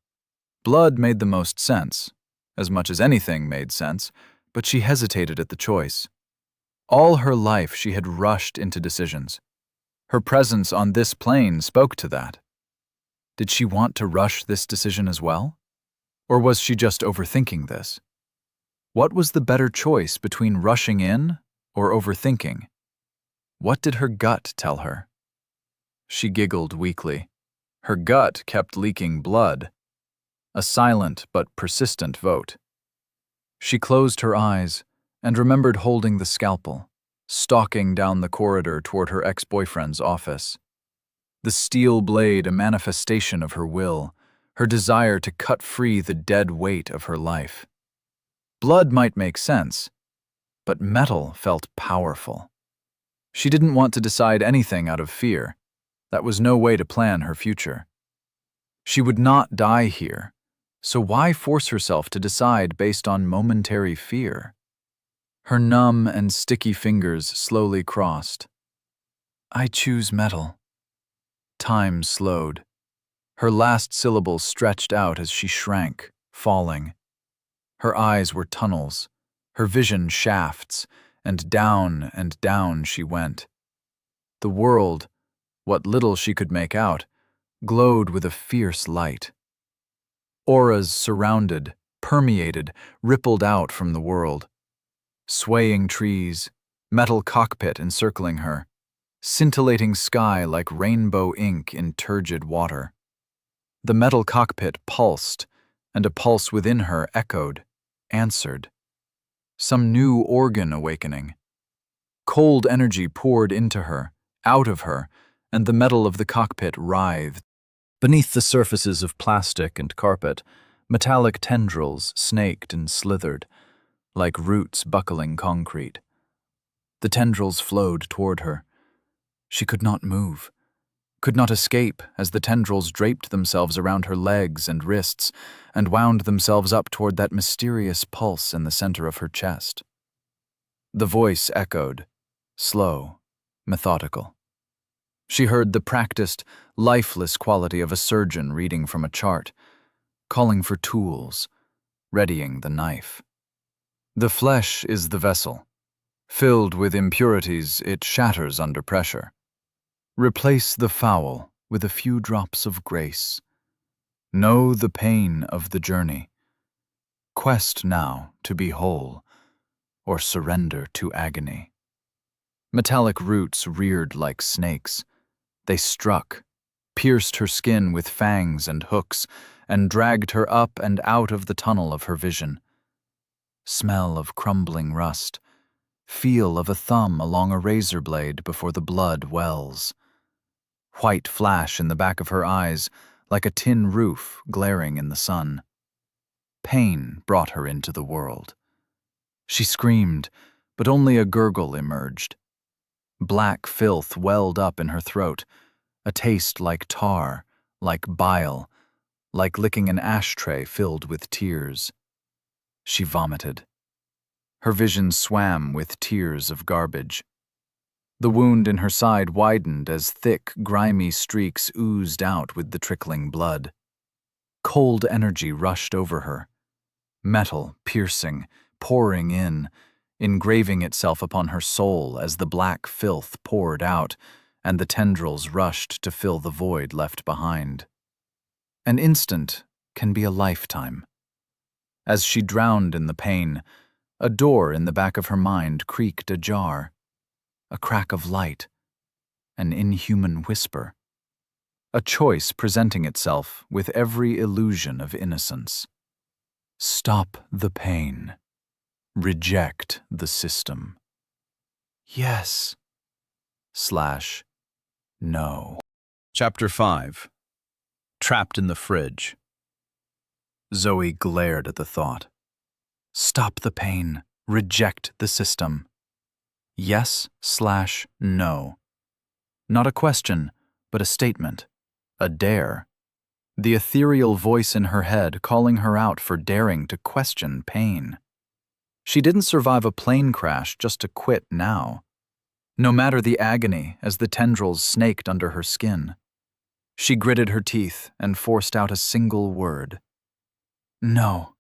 Blood made the most sense, as much as anything made sense, but she hesitated at the choice. All her life she had rushed into decisions. Her presence on this plane spoke to that. Did she want to rush this decision as well? Or was she just overthinking this? What was the better choice between rushing in or overthinking? What did her gut tell her? She giggled weakly. Her gut kept leaking blood. A silent but persistent vote. She closed her eyes and remembered holding the scalpel, stalking down the corridor toward her ex-boyfriend's office. The steel blade a manifestation of her will, her desire to cut free the dead weight of her life. Blood might make sense, but metal felt powerful. She didn't want to decide anything out of fear. That was no way to plan her future. She would not die here, so why force herself to decide based on momentary fear? Her numb and sticky fingers slowly crossed. I choose metal. Time slowed. Her last syllable stretched out as she shrank, falling. Her eyes were tunnels, her vision shafts, and down she went. The world, what little she could make out, glowed with a fierce light. Auras surrounded, permeated, rippled out from the world. Swaying trees, metal cockpit encircling her, scintillating sky like rainbow ink in turgid water. The metal cockpit pulsed, and a pulse within her echoed, answered. Some new organ awakening. Cold energy poured into her, out of her, and the metal of the cockpit writhed. Beneath the surfaces of plastic and carpet, metallic tendrils snaked and slithered, like roots buckling concrete. The tendrils flowed toward her. She could not move, could not escape as the tendrils draped themselves around her legs and wrists and wound themselves up toward that mysterious pulse in the center of her chest. The voice echoed, slow, methodical. She heard the practiced, lifeless quality of a surgeon reading from a chart, calling for tools, readying the knife. The flesh is the vessel. Filled with impurities, it shatters under pressure. Replace the foul with a few drops of grace. Know the pain of the journey. Quest now to be whole, or surrender to agony. Metallic roots reared like snakes. They struck, pierced her skin with fangs and hooks, and dragged her up and out of the tunnel of her vision. Smell of crumbling rust. Feel of a thumb along a razor blade before the blood wells. White flash in the back of her eyes, like a tin roof glaring in the sun. Pain brought her into the world. She screamed, but only a gurgle emerged. Black filth welled up in her throat, a taste like tar, like bile, like licking an ashtray filled with tears. She vomited. Her vision swam with tears of garbage. The wound in her side widened as thick, grimy streaks oozed out with the trickling blood. Cold energy rushed over her. Metal, piercing, pouring in, engraving itself upon her soul as the black filth poured out and the tendrils rushed to fill the void left behind. An instant can be a lifetime. As she drowned in the pain, a door in the back of her mind creaked ajar. A crack of light, an inhuman whisper, a choice presenting itself with every illusion of innocence. Stop the pain. Reject the system. Yes. / no. Chapter 5. Trapped in the fridge. Zoe glared at the thought. Stop the pain. Reject the system. Yes / no. Not a question, but a statement. A dare. The ethereal voice in her head calling her out for daring to question pain. She didn't survive a plane crash just to quit now. No matter the agony as the tendrils snaked under her skin. She gritted her teeth and forced out a single word. No.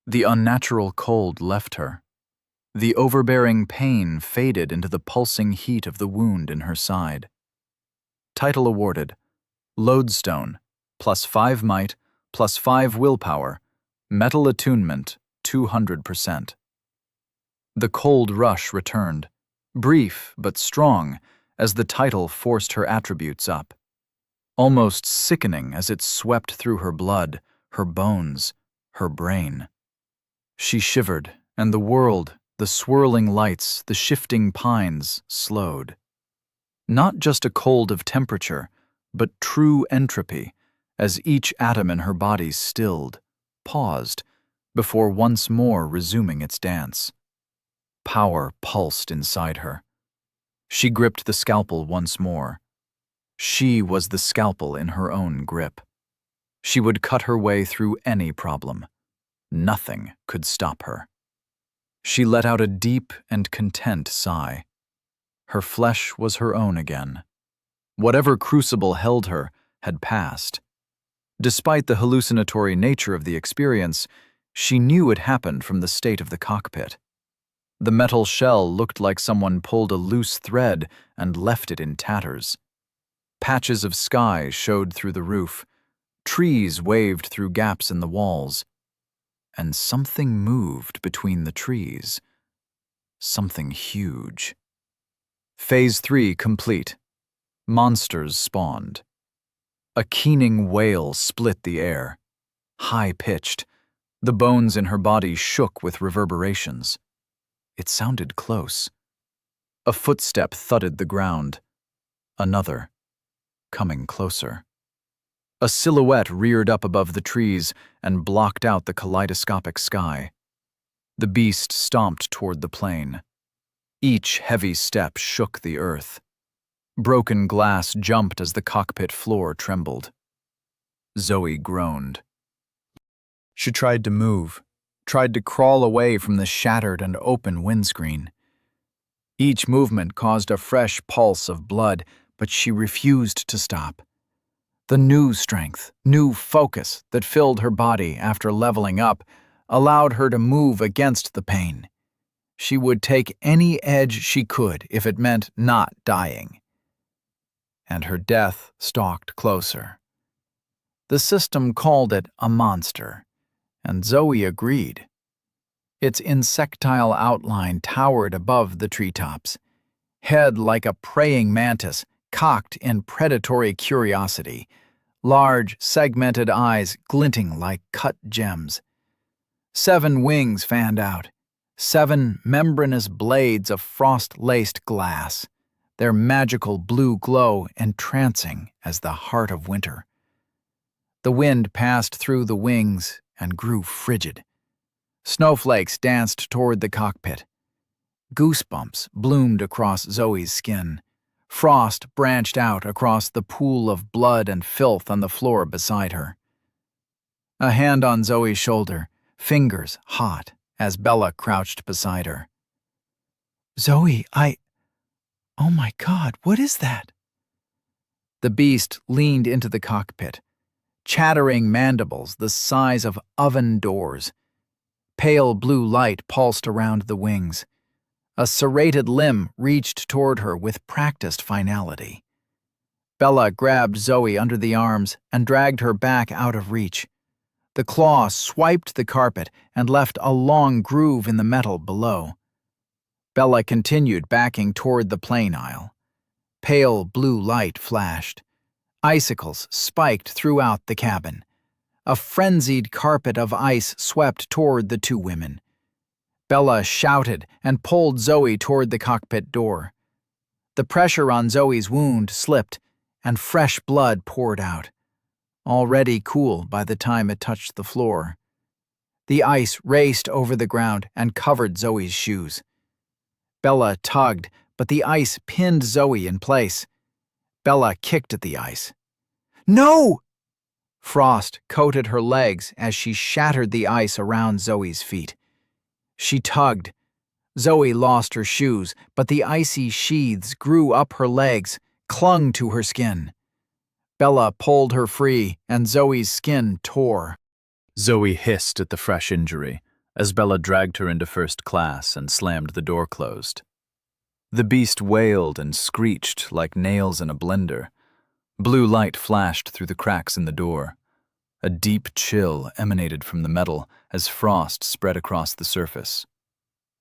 The unnatural cold left her. The overbearing pain faded into the pulsing heat of the wound in her side. Title awarded. Lodestone, +5 might, +5 willpower, metal attunement, 200%. The cold rush returned, brief but strong, as the title forced her attributes up. Almost sickening as it swept through her blood, her bones, her brain. She shivered, and the world, the swirling lights, the shifting pines, slowed. Not just a cold of temperature, but true entropy, as each atom in her body stilled, paused, before once more resuming its dance. Power pulsed inside her. She gripped the scalpel once more. She was the scalpel in her own grip. She would cut her way through any problem. Nothing could stop her. She let out a deep and content sigh. Her flesh was her own again. Whatever crucible held her had passed. Despite the hallucinatory nature of the experience, she knew it happened from the state of the cockpit. The metal shell looked like someone pulled a loose thread and left it in tatters. Patches of sky showed through the roof. Trees waved through gaps in the walls. And something moved between the trees. Something huge. Phase 3 complete. Monsters spawned. A keening wail split the air. High-pitched, the bones in her body shook with reverberations. It sounded close. A footstep thudded the ground. Another, coming closer. A silhouette reared up above the trees and blocked out the kaleidoscopic sky. The beast stomped toward the plain. Each heavy step shook the earth. Broken glass jumped as the cockpit floor trembled. Zoe groaned. She tried to move, tried to crawl away from the shattered and open windscreen. Each movement caused a fresh pulse of blood, but she refused to stop. The new strength, new focus that filled her body after leveling up allowed her to move against the pain. She would take any edge she could if it meant not dying. And her death stalked closer. The system called it a monster, and Zoe agreed. Its insectile outline towered above the treetops, head like a praying mantis cocked in predatory curiosity, large, segmented eyes glinting like cut gems. 7 wings fanned out, 7 membranous blades of frost-laced glass, their magical blue glow entrancing as the heart of winter. The wind passed through the wings and grew frigid. Snowflakes danced toward the cockpit. Goosebumps bloomed across Zoe's skin. Frost branched out across the pool of blood and filth on the floor beside her. A hand on Zoe's shoulder, fingers hot as Bella crouched beside her. "Zoe, oh my God, what is that?" The beast leaned into the cockpit, chattering mandibles the size of oven doors. Pale blue light pulsed around the wings. A serrated limb reached toward her with practiced finality. Bella grabbed Zoe under the arms and dragged her back out of reach. The claw swiped the carpet and left a long groove in the metal below. Bella continued backing toward the plane aisle. Pale blue light flashed. Icicles spiked throughout the cabin. A frenzied carpet of ice swept toward the 2 women. Bella shouted and pulled Zoe toward the cockpit door. The pressure on Zoe's wound slipped, and fresh blood poured out, already cool by the time it touched the floor. The ice raced over the ground and covered Zoe's shoes. Bella tugged, but the ice pinned Zoe in place. Bella kicked at the ice. "No!" Frost coated her legs as she shattered the ice around Zoe's feet. She tugged. Zoe lost her shoes, but the icy sheaths grew up her legs, clung to her skin. Bella pulled her free, and Zoe's skin tore. Zoe hissed at the fresh injury as Bella dragged her into first class and slammed the door closed. The beast wailed and screeched like nails in a blender. Blue light flashed through the cracks in the door. A deep chill emanated from the metal as frost spread across the surface.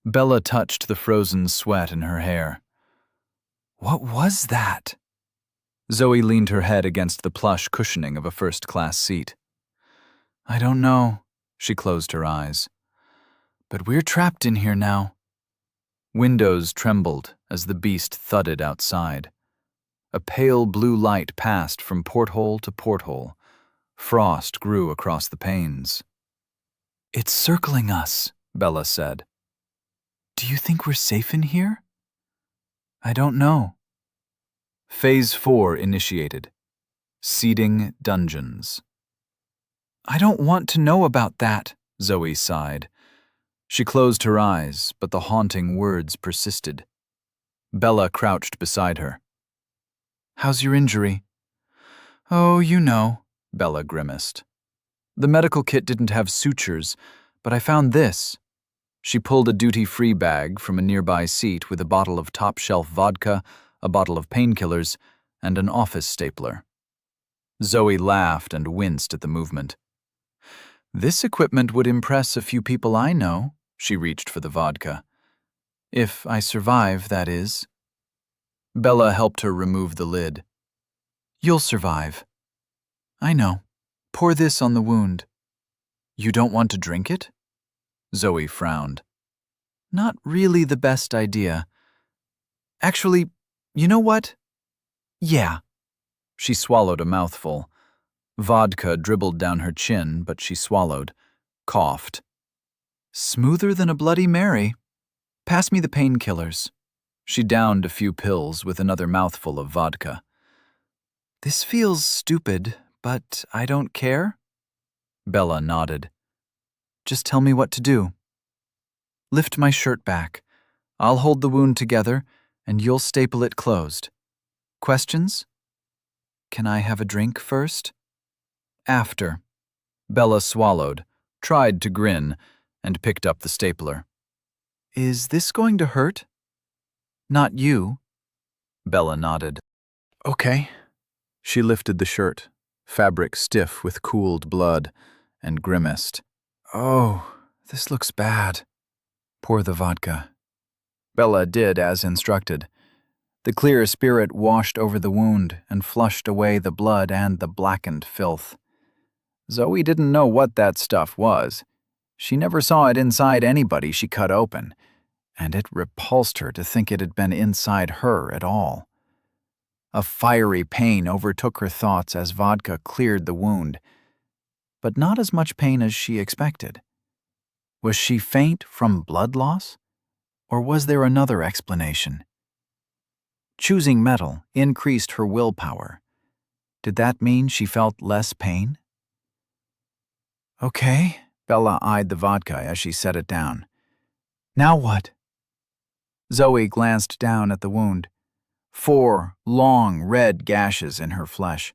Bella touched the frozen sweat in her hair. "What was that?" Zoe leaned her head against the plush cushioning of a first-class seat. "I don't know." She closed her eyes. "But we're trapped in here now." Windows trembled as the beast thudded outside. A pale blue light passed from porthole to porthole. Frost grew across the panes. "It's circling us," Bella said. "Do you think we're safe in here?" "I don't know." Phase 4 initiated. Seeding dungeons. "I don't want to know about that," Zoe sighed. She closed her eyes, but the haunting words persisted. Bella crouched beside her. "How's your injury?" "Oh, you know," Bella grimaced. "The medical kit didn't have sutures, but I found this." She pulled a duty-free bag from a nearby seat with a bottle of top-shelf vodka, a bottle of painkillers, and an office stapler. Zoe laughed and winced at the movement. "This equipment would impress a few people I know," she reached for the vodka. "If I survive, that is." Bella helped her remove the lid. You'll survive. I know. Pour this on the wound. You don't want to drink it? Zoe frowned. Not really the best idea. Actually, you know what? Yeah. She swallowed a mouthful. Vodka dribbled down her chin, but she swallowed, coughed. Smoother than a Bloody Mary. Pass me the painkillers. She downed a few pills with another mouthful of vodka. This feels stupid, but I don't care. Bella nodded. Just tell me what to do. Lift my shirt back. I'll hold the wound together, and you'll staple it closed. Questions? Can I have a drink first? After. Bella swallowed, tried to grin, and picked up the stapler. Is this going to hurt? Not you. Bella nodded. Okay. She lifted the shirt, fabric stiff with cooled blood, and grimaced. Oh, this looks bad. Pour the vodka. Bella did as instructed. The clear spirit washed over the wound and flushed away the blood and the blackened filth. Zoe didn't know what that stuff was. She never saw it inside anybody she cut open, and it repulsed her to think it had been inside her at all. A fiery pain overtook her thoughts as vodka cleared the wound, but not as much pain as she expected. Was she faint from blood loss? Or was there another explanation? Choosing metal increased her willpower. Did that mean she felt less pain? Okay, Bella eyed the vodka as she set it down. Now what? Zoe glanced down at the wound. 4 long, red gashes in her flesh,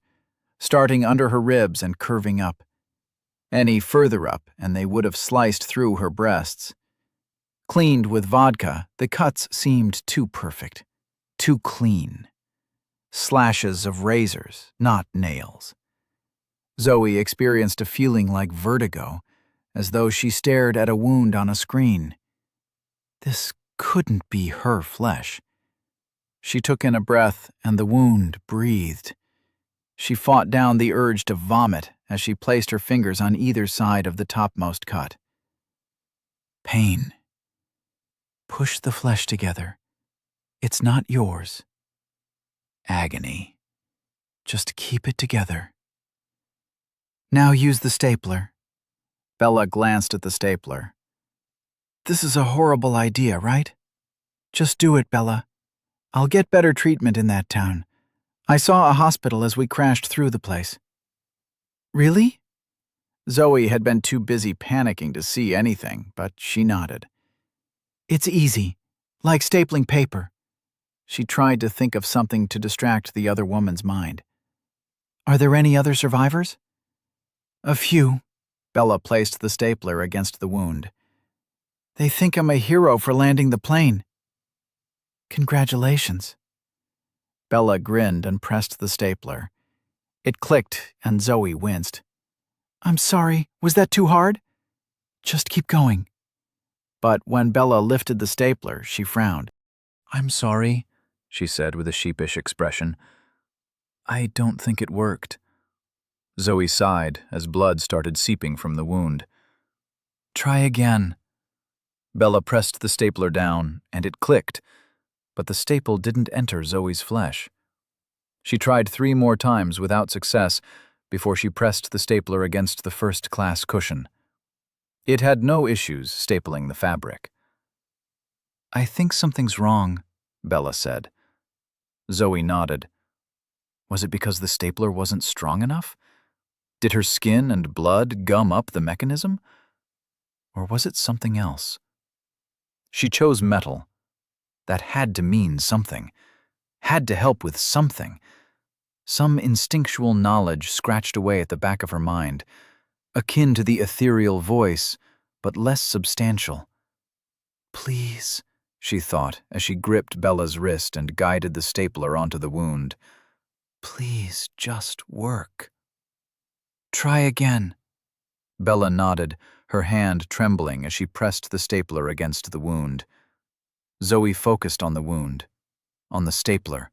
starting under her ribs and curving up. Any further up, and they would have sliced through her breasts. Cleaned with vodka, the cuts seemed too perfect, too clean. Slashes of razors, not nails. Zoe experienced a feeling like vertigo, as though she stared at a wound on a screen. This couldn't be her flesh. She took in a breath, and the wound breathed. She fought down the urge to vomit as she placed her fingers on either side of the topmost cut. Pain. Push the flesh together. It's not yours. Agony. Just keep it together. Now use the stapler. Bella glanced at the stapler. This is a horrible idea, right? Just do it, Bella. I'll get better treatment in that town. I saw a hospital as we crashed through the place. Really? Zoe had been too busy panicking to see anything, but she nodded. It's easy, like stapling paper. She tried to think of something to distract the other woman's mind. Are there any other survivors? A few. Bella placed the stapler against the wound. They think I'm a hero for landing the plane. Congratulations. Bella grinned and pressed the stapler. It clicked, and Zoe winced. I'm sorry, was that too hard? Just keep going. But when Bella lifted the stapler, she frowned. I'm sorry, she said with a sheepish expression. I don't think it worked. Zoe sighed as blood started seeping from the wound. Try again. Bella pressed the stapler down, and it clicked, but the staple didn't enter Zoe's flesh. She tried 3 more times without success before she pressed the stapler against the first-class cushion. It had no issues stapling the fabric. I think something's wrong, Bella said. Zoe nodded. Was it because the stapler wasn't strong enough? Did her skin and blood gum up the mechanism? Or was it something else? She chose metal. That had to mean something. Had to help with something. Some instinctual knowledge scratched away at the back of her mind, akin to the ethereal voice, but less substantial. Please, she thought as she gripped Bella's wrist and guided the stapler onto the wound. Please just work. Try again. Bella nodded, her hand trembling as she pressed the stapler against the wound. Zoe focused on the wound. on the stapler,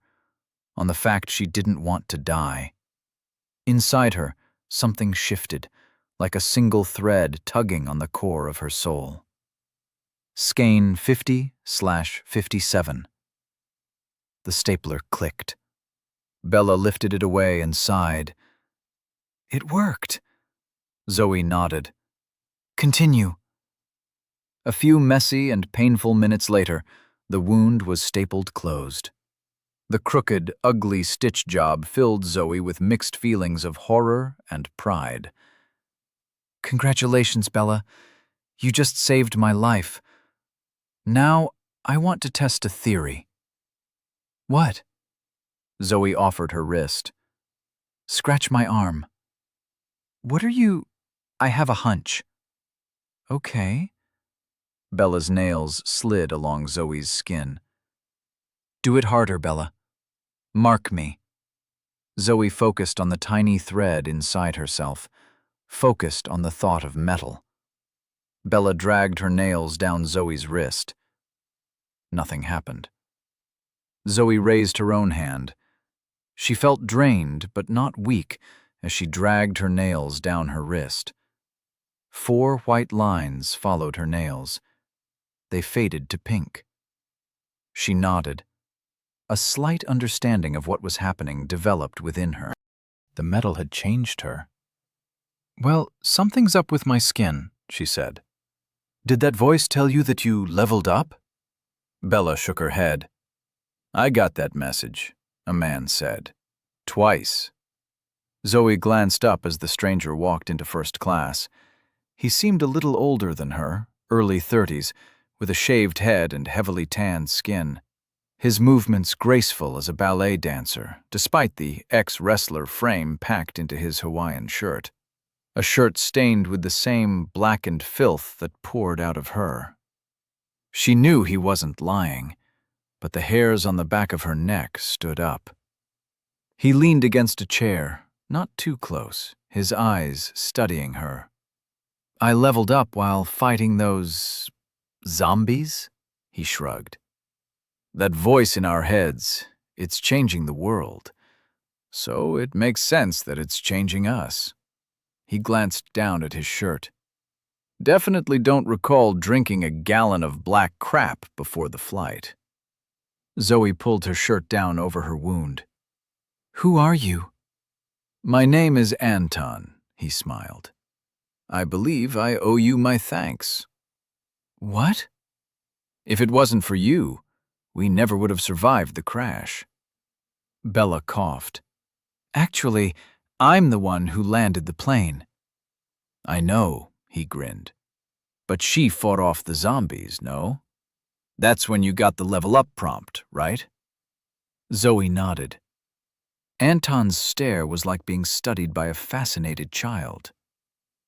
on the fact she didn't want to die. Inside her, something shifted, like a single thread tugging on the core of her soul. Skein 50/57. The stapler clicked. Bella lifted it away and sighed. It worked. Zoe nodded. Continue. A few messy and painful minutes later, the wound was stapled closed. The crooked, ugly stitch job filled Zoe with mixed feelings of horror and pride. Congratulations, Bella. You just saved my life. Now, I want to test a theory. What? Zoe offered her wrist. Scratch my arm. What are you... I have a hunch. Okay. Bella's nails slid along Zoe's skin. Do it harder, Bella. Mark me. Zoe focused on the tiny thread inside herself, focused on the thought of metal. Bella dragged her nails down Zoe's wrist. Nothing happened. Zoe raised her own hand. She felt drained but not weak as she dragged her nails down her wrist. 4 white lines followed her nails. They faded to pink. She nodded. A slight understanding of what was happening developed within her. The metal had changed her. Well, something's up with my skin, she said. Did that voice tell you that you leveled up? Bella shook her head. I got that message, a man said. Twice. Zoe glanced up as the stranger walked into first class. He seemed a little older than her, early 30s, with a shaved head and heavily tanned skin. His movements graceful as a ballet dancer, despite the ex-wrestler frame packed into his Hawaiian shirt. A shirt stained with the same blackened filth that poured out of her. She knew he wasn't lying, but the hairs on the back of her neck stood up. He leaned against a chair, not too close, his eyes studying her. I leveled up while fighting those... zombies? He shrugged. That voice in our heads, it's changing the world. So it makes sense that it's changing us. He glanced down at his shirt. Definitely don't recall drinking a gallon of black crap before the flight. Zoe pulled her shirt down over her wound. Who are you? My name is Anton, he smiled. I believe I owe you my thanks. What? If it wasn't for you, we never would have survived the crash. Bella coughed. Actually, I'm the one who landed the plane. I know, he grinned. But she fought off the zombies, no? That's when you got the level up prompt, right? Zoe nodded. Anton's stare was like being studied by a fascinated child.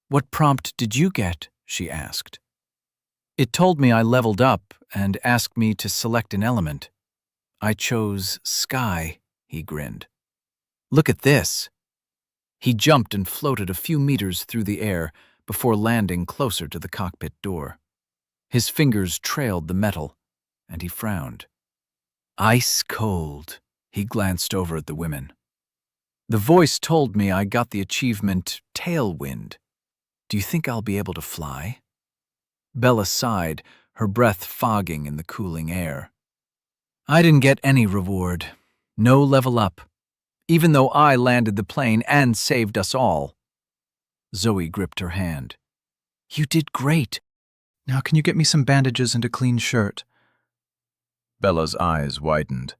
What prompt did you get? She asked. It told me I leveled up and asked me to select an element. I chose sky, he grinned. Look at this. He jumped and floated a few meters through the air before landing closer to the cockpit door. His fingers trailed the metal, and he frowned. Ice cold, he glanced over at the women. The voice told me I got the achievement Tailwind. Do you think I'll be able to fly? Bella sighed, her breath fogging in the cooling air. I didn't get any reward. No level up. Even though I landed the plane and saved us all. Zoe gripped her hand. You did great. Now can you get me some bandages and a clean shirt? Bella's eyes widened.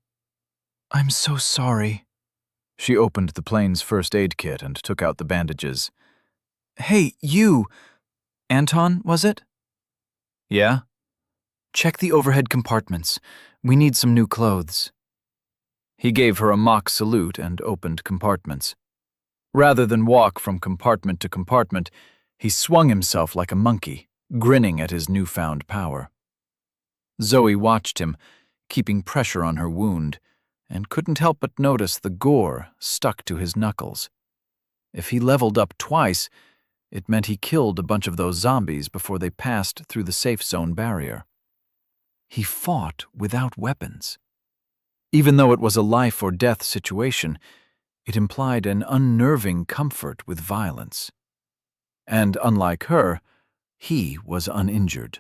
I'm so sorry. She opened the plane's first aid kit and took out the bandages. Hey, you! Anton, was it? Yeah? Check the overhead compartments. We need some new clothes. He gave her a mock salute and opened compartments. Rather than walk from compartment to compartment, he swung himself like a monkey, grinning at his newfound power. Zoe watched him, keeping pressure on her wound, and couldn't help but notice the gore stuck to his knuckles. If he leveled up twice, it meant he killed a bunch of those zombies before they passed through the safe zone barrier. He fought without weapons. Even though it was a life or death situation, it implied an unnerving comfort with violence. And unlike her, he was uninjured.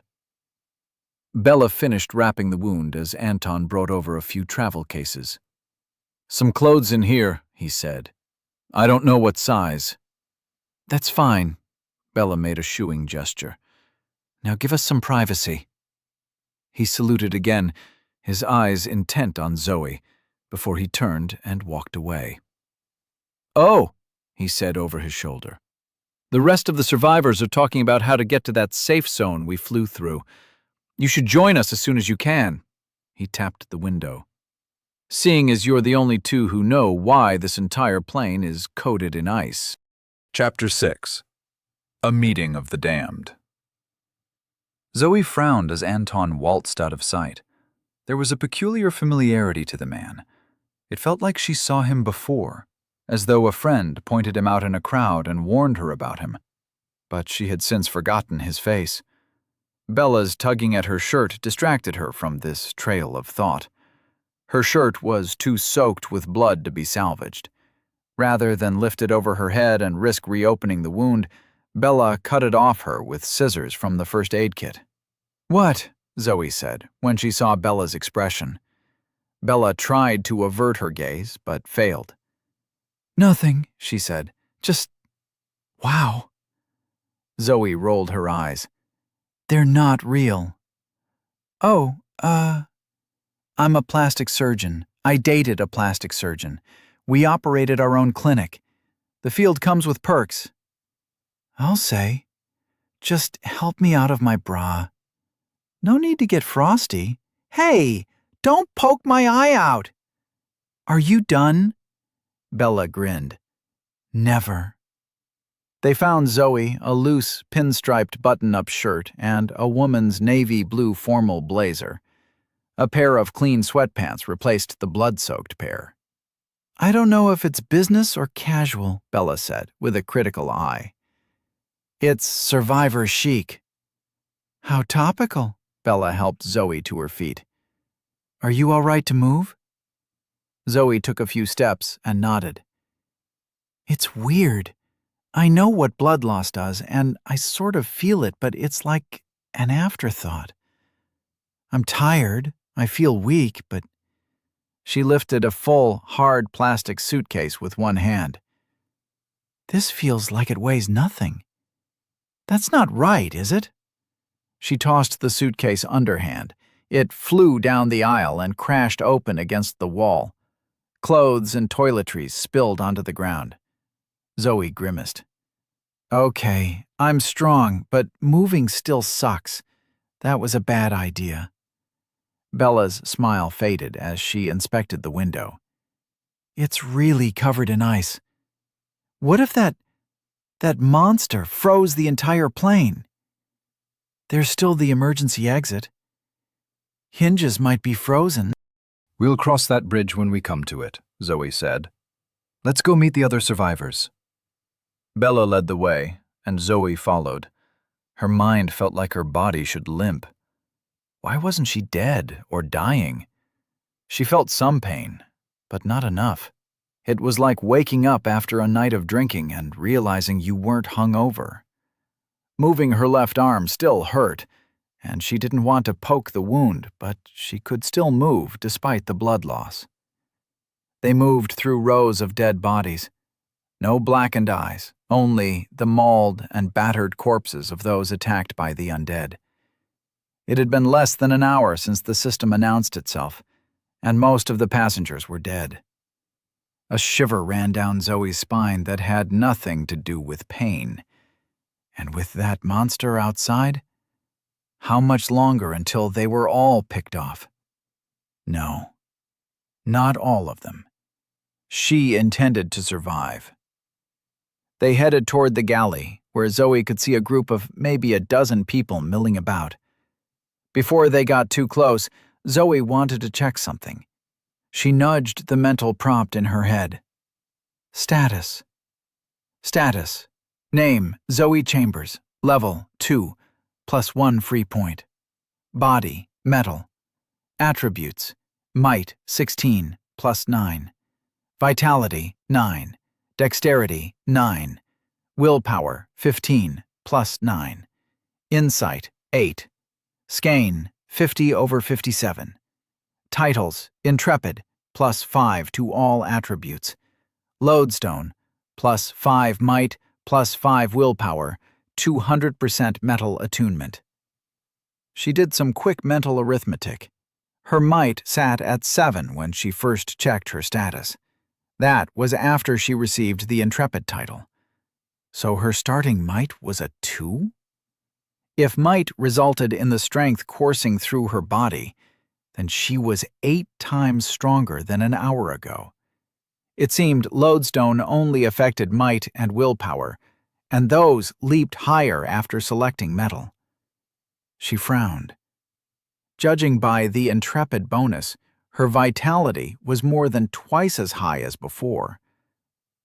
Bella finished wrapping the wound as Anton brought over a few travel cases. "Some clothes in here," he said. "I don't know what size." "That's fine." Bella made a shooing gesture. "Now give us some privacy." He saluted again, his eyes intent on Zoe, before he turned and walked away. "Oh," he said over his shoulder. "The rest of the survivors are talking about how to get to that safe zone we flew through. You should join us as soon as you can." He tapped the window. "Seeing as you're the only two who know why this entire plane is coated in ice." Chapter 6. A Meeting of the Damned. Zoe frowned as Anton waltzed out of sight. There was a peculiar familiarity to the man. It felt like she saw him before, as though a friend pointed him out in a crowd and warned her about him. But she had since forgotten his face. Bella's tugging at her shirt distracted her from this trail of thought. Her shirt was too soaked with blood to be salvaged. Rather than lift it over her head and risk reopening the wound, Bella cut it off her with scissors from the first aid kit. "What?" Zoe said, when she saw Bella's expression. Bella tried to avert her gaze, but failed. "Nothing," she said. "Just... wow." Zoe rolled her eyes. "They're not real." "Oh, I'm a plastic surgeon. I dated a plastic surgeon. We operated our own clinic. The field comes with perks." "I'll say. Just help me out of my bra." "No need to get frosty." "Hey, don't poke my eye out." "Are you done?" Bella grinned. "Never." They found Zoe a loose, pinstriped button-up shirt and a woman's navy blue formal blazer. A pair of clean sweatpants replaced the blood-soaked pair. "I don't know if it's business or casual," Bella said, with a critical eye. "It's survivor chic." "How topical." Bella helped Zoe to her feet. "Are you all right to move?" Zoe took a few steps and nodded. "It's weird. I know what blood loss does, and I sort of feel it, but it's like an afterthought. I'm tired, I feel weak, but..." She lifted a full, hard plastic suitcase with one hand. "This feels like it weighs nothing. That's not right, is it?" She tossed the suitcase underhand. It flew down the aisle and crashed open against the wall. Clothes and toiletries spilled onto the ground. Zoe grimaced. "Okay, I'm strong, but moving still sucks. That was a bad idea." Bella's smile faded as she inspected the window. "It's really covered in ice. What if that monster froze the entire plane? There's still the emergency exit. Hinges might be frozen." "We'll cross that bridge when we come to it," Zoe said. "Let's go meet the other survivors." Bella led the way, and Zoe followed. Her mind felt like her body should limp. Why wasn't she dead or dying? She felt some pain, but not enough. It was like waking up after a night of drinking and realizing you weren't hungover. Moving her left arm still hurt, and she didn't want to poke the wound, but she could still move despite the blood loss. They moved through rows of dead bodies. No blackened eyes, only the mauled and battered corpses of those attacked by the undead. It had been less than an hour since the system announced itself, and most of the passengers were dead. A shiver ran down Zoe's spine that had nothing to do with pain. And with that monster outside, how much longer until they were all picked off? No, not all of them. She intended to survive. They headed toward the galley, where Zoe could see a group of maybe a dozen people milling about. Before they got too close, Zoe wanted to check something. She nudged the mental prompt in her head. Status. Status. Name, Zoe Chambers. Level, 2, +1 free point. Body, metal. Attributes, Might, 16, plus 9. Vitality, 9. Dexterity, 9. Willpower, 15, plus 9. Insight, 8. Skein, 50 over 57. Titles, Intrepid, plus 5 to all attributes. Lodestone, plus 5 might, plus 5 willpower, 200% metal attunement. She did some quick mental arithmetic. Her might sat at 7 when she first checked her status. That was after she received the Intrepid title. So her starting might was a 2? If might resulted in the strength coursing through her body, then she was 8 times stronger than an hour ago. It seemed lodestone only affected might and willpower, and those leaped higher after selecting metal. She frowned. Judging by the Intrepid bonus, her vitality was more than twice as high as before.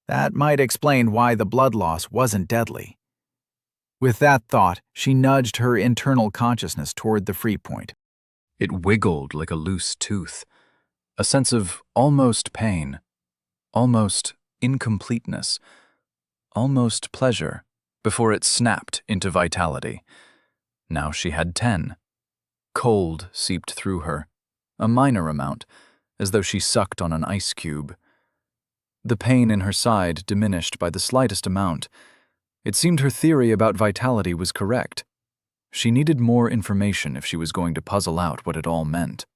That might explain why the blood loss wasn't deadly. With that thought, she nudged her internal consciousness toward the free point. It wiggled like a loose tooth, a sense of almost pain, almost incompleteness, almost pleasure, before it snapped into vitality. Now she had 10. Cold seeped through her, a minor amount, as though she sucked on an ice cube. The pain in her side diminished by the slightest amount. It seemed her theory about vitality was correct. She needed more information if she was going to puzzle out what it all meant.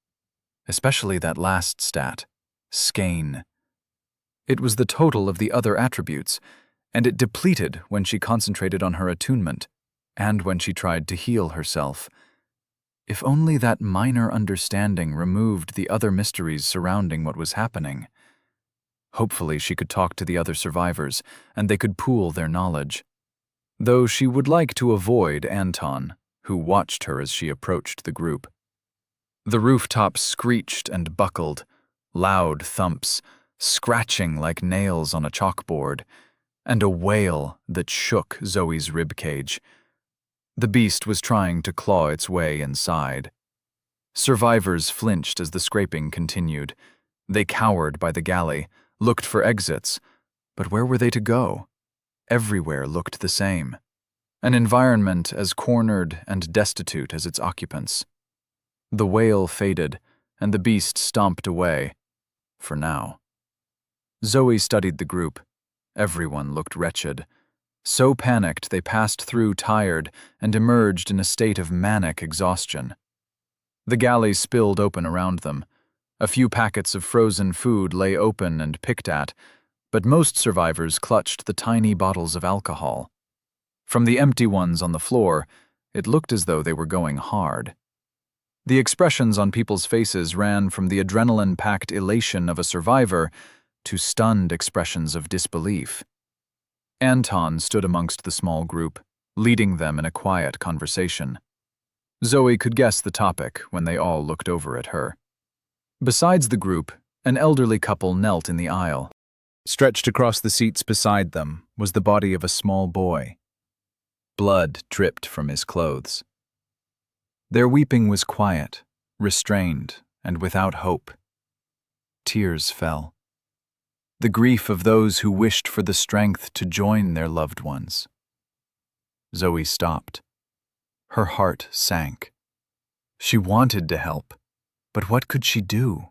Especially that last stat, skein. It was the total of the other attributes, and it depleted when she concentrated on her attunement, and when she tried to heal herself. If only that minor understanding removed the other mysteries surrounding what was happening. Hopefully she could talk to the other survivors, and they could pool their knowledge. Though she would like to avoid Anton, who watched her as she approached the group. The rooftop screeched and buckled, loud thumps, scratching like nails on a chalkboard, and a wail that shook Zoe's ribcage. The beast was trying to claw its way inside. Survivors flinched as the scraping continued. They cowered by the galley, looked for exits, but where were they to go? Everywhere looked the same. An environment as cornered and destitute as its occupants. The wail faded, and the beast stomped away. For now. Zoe studied the group. Everyone looked wretched. So panicked they passed through tired and emerged in a state of manic exhaustion. The galley spilled open around them. A few packets of frozen food lay open and picked at, but most survivors clutched the tiny bottles of alcohol. From the empty ones on the floor, it looked as though they were going hard. The expressions on people's faces ran from the adrenaline-packed elation of a survivor to stunned expressions of disbelief. Anton stood amongst the small group, leading them in a quiet conversation. Zoe could guess the topic when they all looked over at her. Besides the group, an elderly couple knelt in the aisle. Stretched across the seats beside them was the body of a small boy. Blood dripped from his clothes. Their weeping was quiet, restrained, and without hope. Tears fell. The grief of those who wished for the strength to join their loved ones. Zoe stopped. Her heart sank. She wanted to help, but what could she do?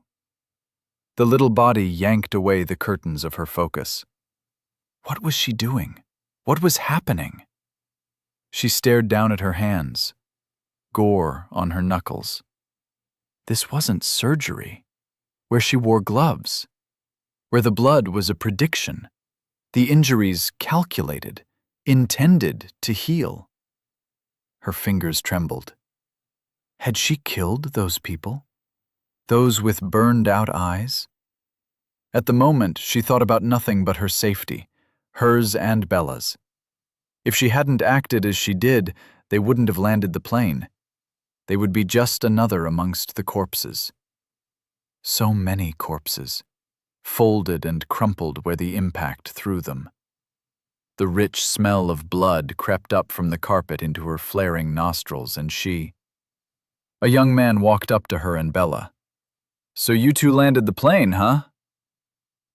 The little body yanked away the curtains of her focus. What was she doing? What was happening? She stared down at her hands, gore on her knuckles. This wasn't surgery, where she wore gloves, where the blood was a prediction, the injuries calculated, intended to heal. Her fingers trembled. Had she killed those people? Those with burned-out eyes? At the moment, she thought about nothing but her safety, hers and Bella's. If she hadn't acted as she did, they wouldn't have landed the plane. They would be just another amongst the corpses. So many corpses, folded and crumpled where the impact threw them. The rich smell of blood crept up from the carpet into her flaring nostrils, and she... A young man walked up to her and Bella. So you two landed the plane, huh?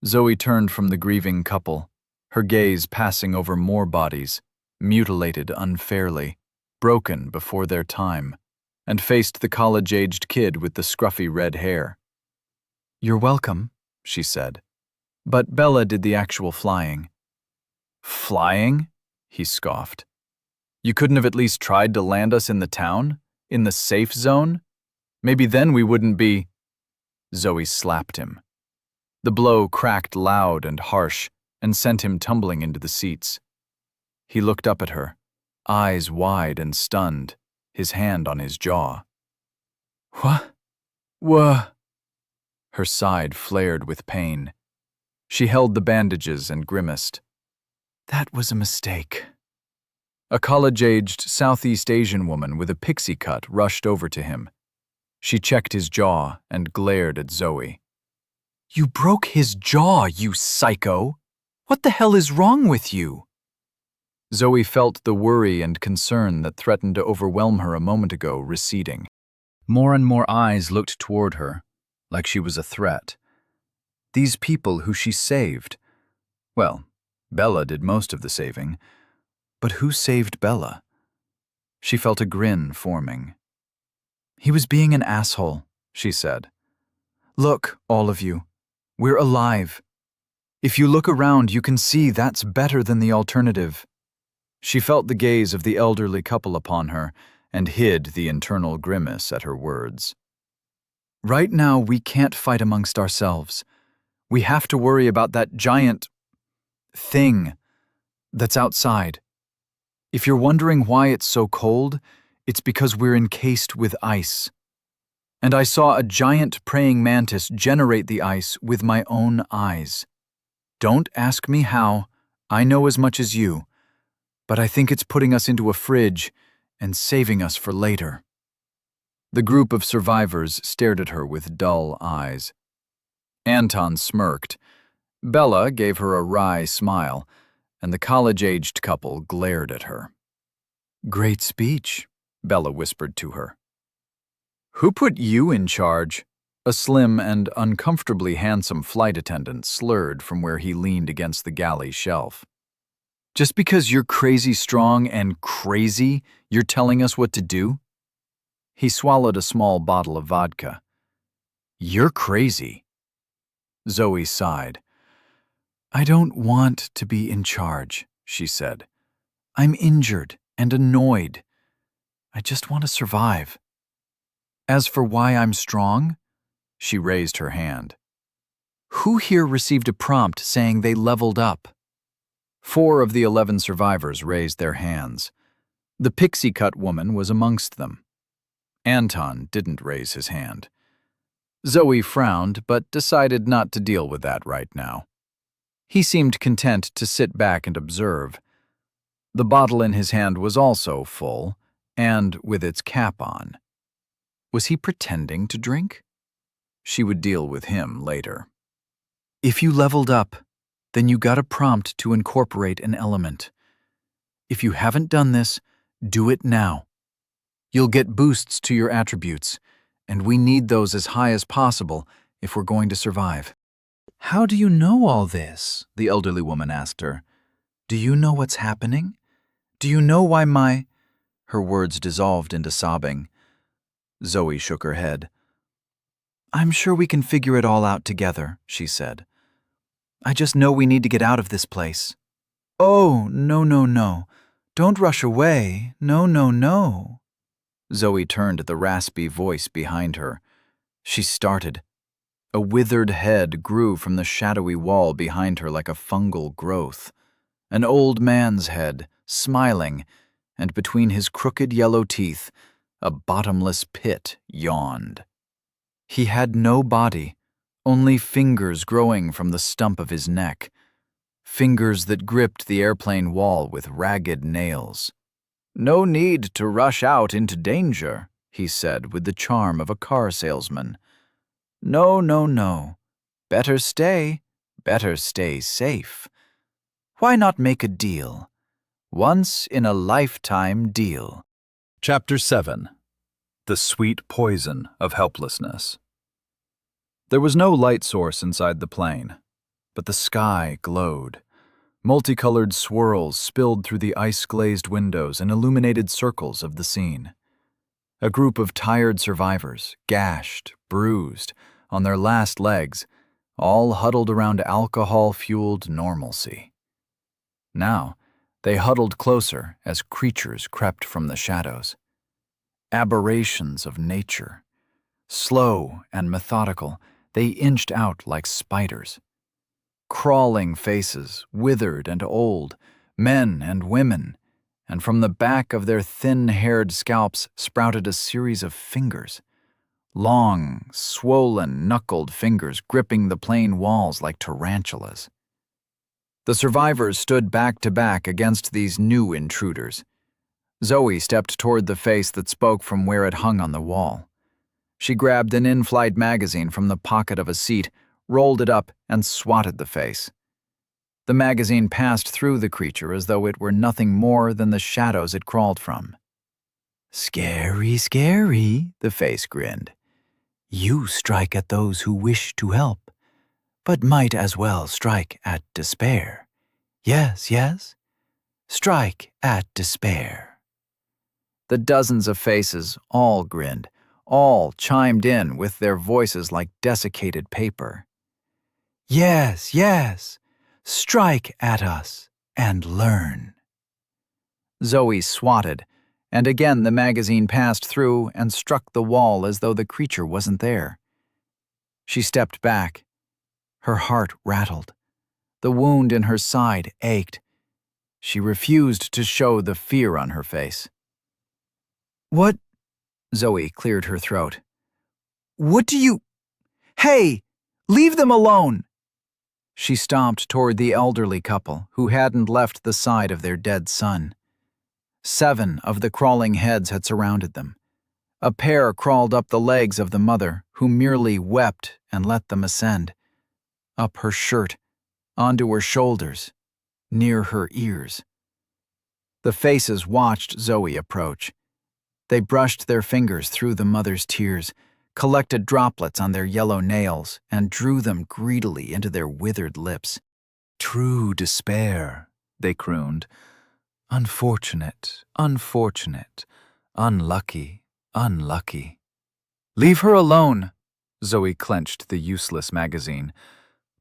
Zoe turned from the grieving couple, her gaze passing over more bodies, mutilated unfairly, broken before their time, and faced the college-aged kid with the scruffy red hair. "You're welcome," she said. But Bella did the actual flying. "Flying?" he scoffed. "You couldn't have at least tried to land us in the town? In the safe zone? Maybe then we wouldn't be—" Zoe slapped him. The blow cracked loud and harsh and sent him tumbling into the seats. He looked up at her, eyes wide and stunned, his hand on his jaw. "What? What?" Her side flared with pain. She held the bandages and grimaced. "That was a mistake." A college-aged Southeast Asian woman with a pixie cut rushed over to him. She checked his jaw and glared at Zoe. "You broke his jaw, you psycho! What the hell is wrong with you?" Zoe felt the worry and concern that threatened to overwhelm her a moment ago receding. More and more eyes looked toward her, like she was a threat. These people who she saved. Well, Bella did most of the saving. But who saved Bella? She felt a grin forming. "He was being an asshole," she said. "Look, all of you. We're alive. If you look around, you can see that's better than the alternative." She felt the gaze of the elderly couple upon her and hid the internal grimace at her words. "Right now, we can't fight amongst ourselves. We have to worry about that giant thing that's outside. If you're wondering why it's so cold, it's because we're encased with ice. And I saw a giant praying mantis generate the ice with my own eyes. Don't ask me how, I know as much as you, but I think it's putting us into a fridge and saving us for later." The group of survivors stared at her with dull eyes. Anton smirked. Bella gave her a wry smile, and the college-aged couple glared at her. "Great speech," Bella whispered to her. "Who put you in charge?" A slim and uncomfortably handsome flight attendant slurred from where he leaned against the galley shelf. "Just because you're crazy strong and crazy, you're telling us what to do?" He swallowed a small bottle of vodka. "You're crazy." Zoe sighed. "I don't want to be in charge," she said. "I'm injured and annoyed. I just want to survive. As for why I'm strong," she raised her hand. "Who here received a prompt saying they leveled up?" 4 of the 11 survivors raised their hands. The pixie-cut woman was amongst them. Anton didn't raise his hand. Zoe frowned, but decided not to deal with that right now. He seemed content to sit back and observe. The bottle in his hand was also full, and with its cap on. Was he pretending to drink? She would deal with him later. "If you leveled up, then you got a prompt to incorporate an element. If you haven't done this, do it now. You'll get boosts to your attributes, and we need those as high as possible if we're going to survive." "How do you know all this?" the elderly woman asked her. "Do you know what's happening? Do you know why my—" Her words dissolved into sobbing. Zoe shook her head. "I'm sure we can figure it all out together," she said. "I just know we need to get out of this place." "Oh, no, no, no. Don't rush away. No, no, no." Zoe turned to the raspy voice behind her. She started. A withered head grew from the shadowy wall behind her like a fungal growth. An old man's head, smiling, and between his crooked yellow teeth, a bottomless pit yawned. He had no body, only fingers growing from the stump of his neck, fingers that gripped the airplane wall with ragged nails. "No need to rush out into danger," he said with the charm of a car salesman. "No, no, no. Better stay safe. Why not make a deal? Once-in-a-lifetime deal." Chapter 7. The Sweet Poison of Helplessness. There was no light source inside the plane, but the sky glowed. Multicolored swirls spilled through the ice-glazed windows and illuminated circles of the scene. A group of tired survivors, gashed, bruised, on their last legs, all huddled around alcohol-fueled normalcy. Now, they huddled closer as creatures crept from the shadows. Aberrations of nature. Slow and methodical, they inched out like spiders. Crawling faces, withered and old, men and women, and from the back of their thin-haired scalps sprouted a series of fingers. Long, swollen, knuckled fingers gripping the plane walls like tarantulas. The survivors stood back to back against these new intruders. Zoe stepped toward the face that spoke from where it hung on the wall. She grabbed an in-flight magazine from the pocket of a seat, rolled it up, and swatted the face. The magazine passed through the creature as though it were nothing more than the shadows it crawled from. "Scary, scary," the face grinned. "You strike at those who wish to help, but might as well strike at despair. Yes, yes, strike at despair." The dozens of faces all grinned, all chimed in with their voices like desiccated paper. "Yes, yes, strike at us and learn." Zoe swatted, and again the magazine passed through and struck the wall as though the creature wasn't there. She stepped back. Her heart rattled. The wound in her side ached. She refused to show the fear on her face. "What?" Zoe cleared her throat. "What do you— Hey! Leave them alone!" She stomped toward the elderly couple who hadn't left the side of their dead son. 7 of the crawling heads had surrounded them. A pair crawled up the legs of the mother, who merely wept and let them ascend. Up her shirt, onto her shoulders, near her ears. The faces watched Zoe approach. They brushed their fingers through the mother's tears, collected droplets on their yellow nails, and drew them greedily into their withered lips. "True despair," they crooned. "Unfortunate, unfortunate, unlucky, unlucky." "Leave her alone," Zoe clenched the useless magazine.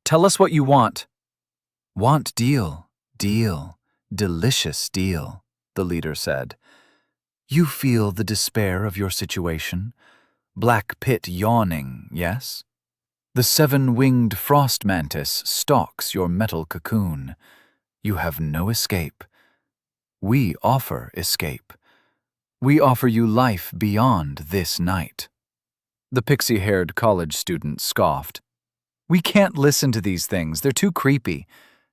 "Tell us what you want." "Want deal, deal, delicious deal," the leader said. "You feel the despair of your situation? Black pit yawning, yes? The 7-winged frost mantis stalks your metal cocoon. You have no escape. We offer escape. We offer you life beyond this night." The pixie-haired college student scoffed. "We can't listen to these things. They're too creepy.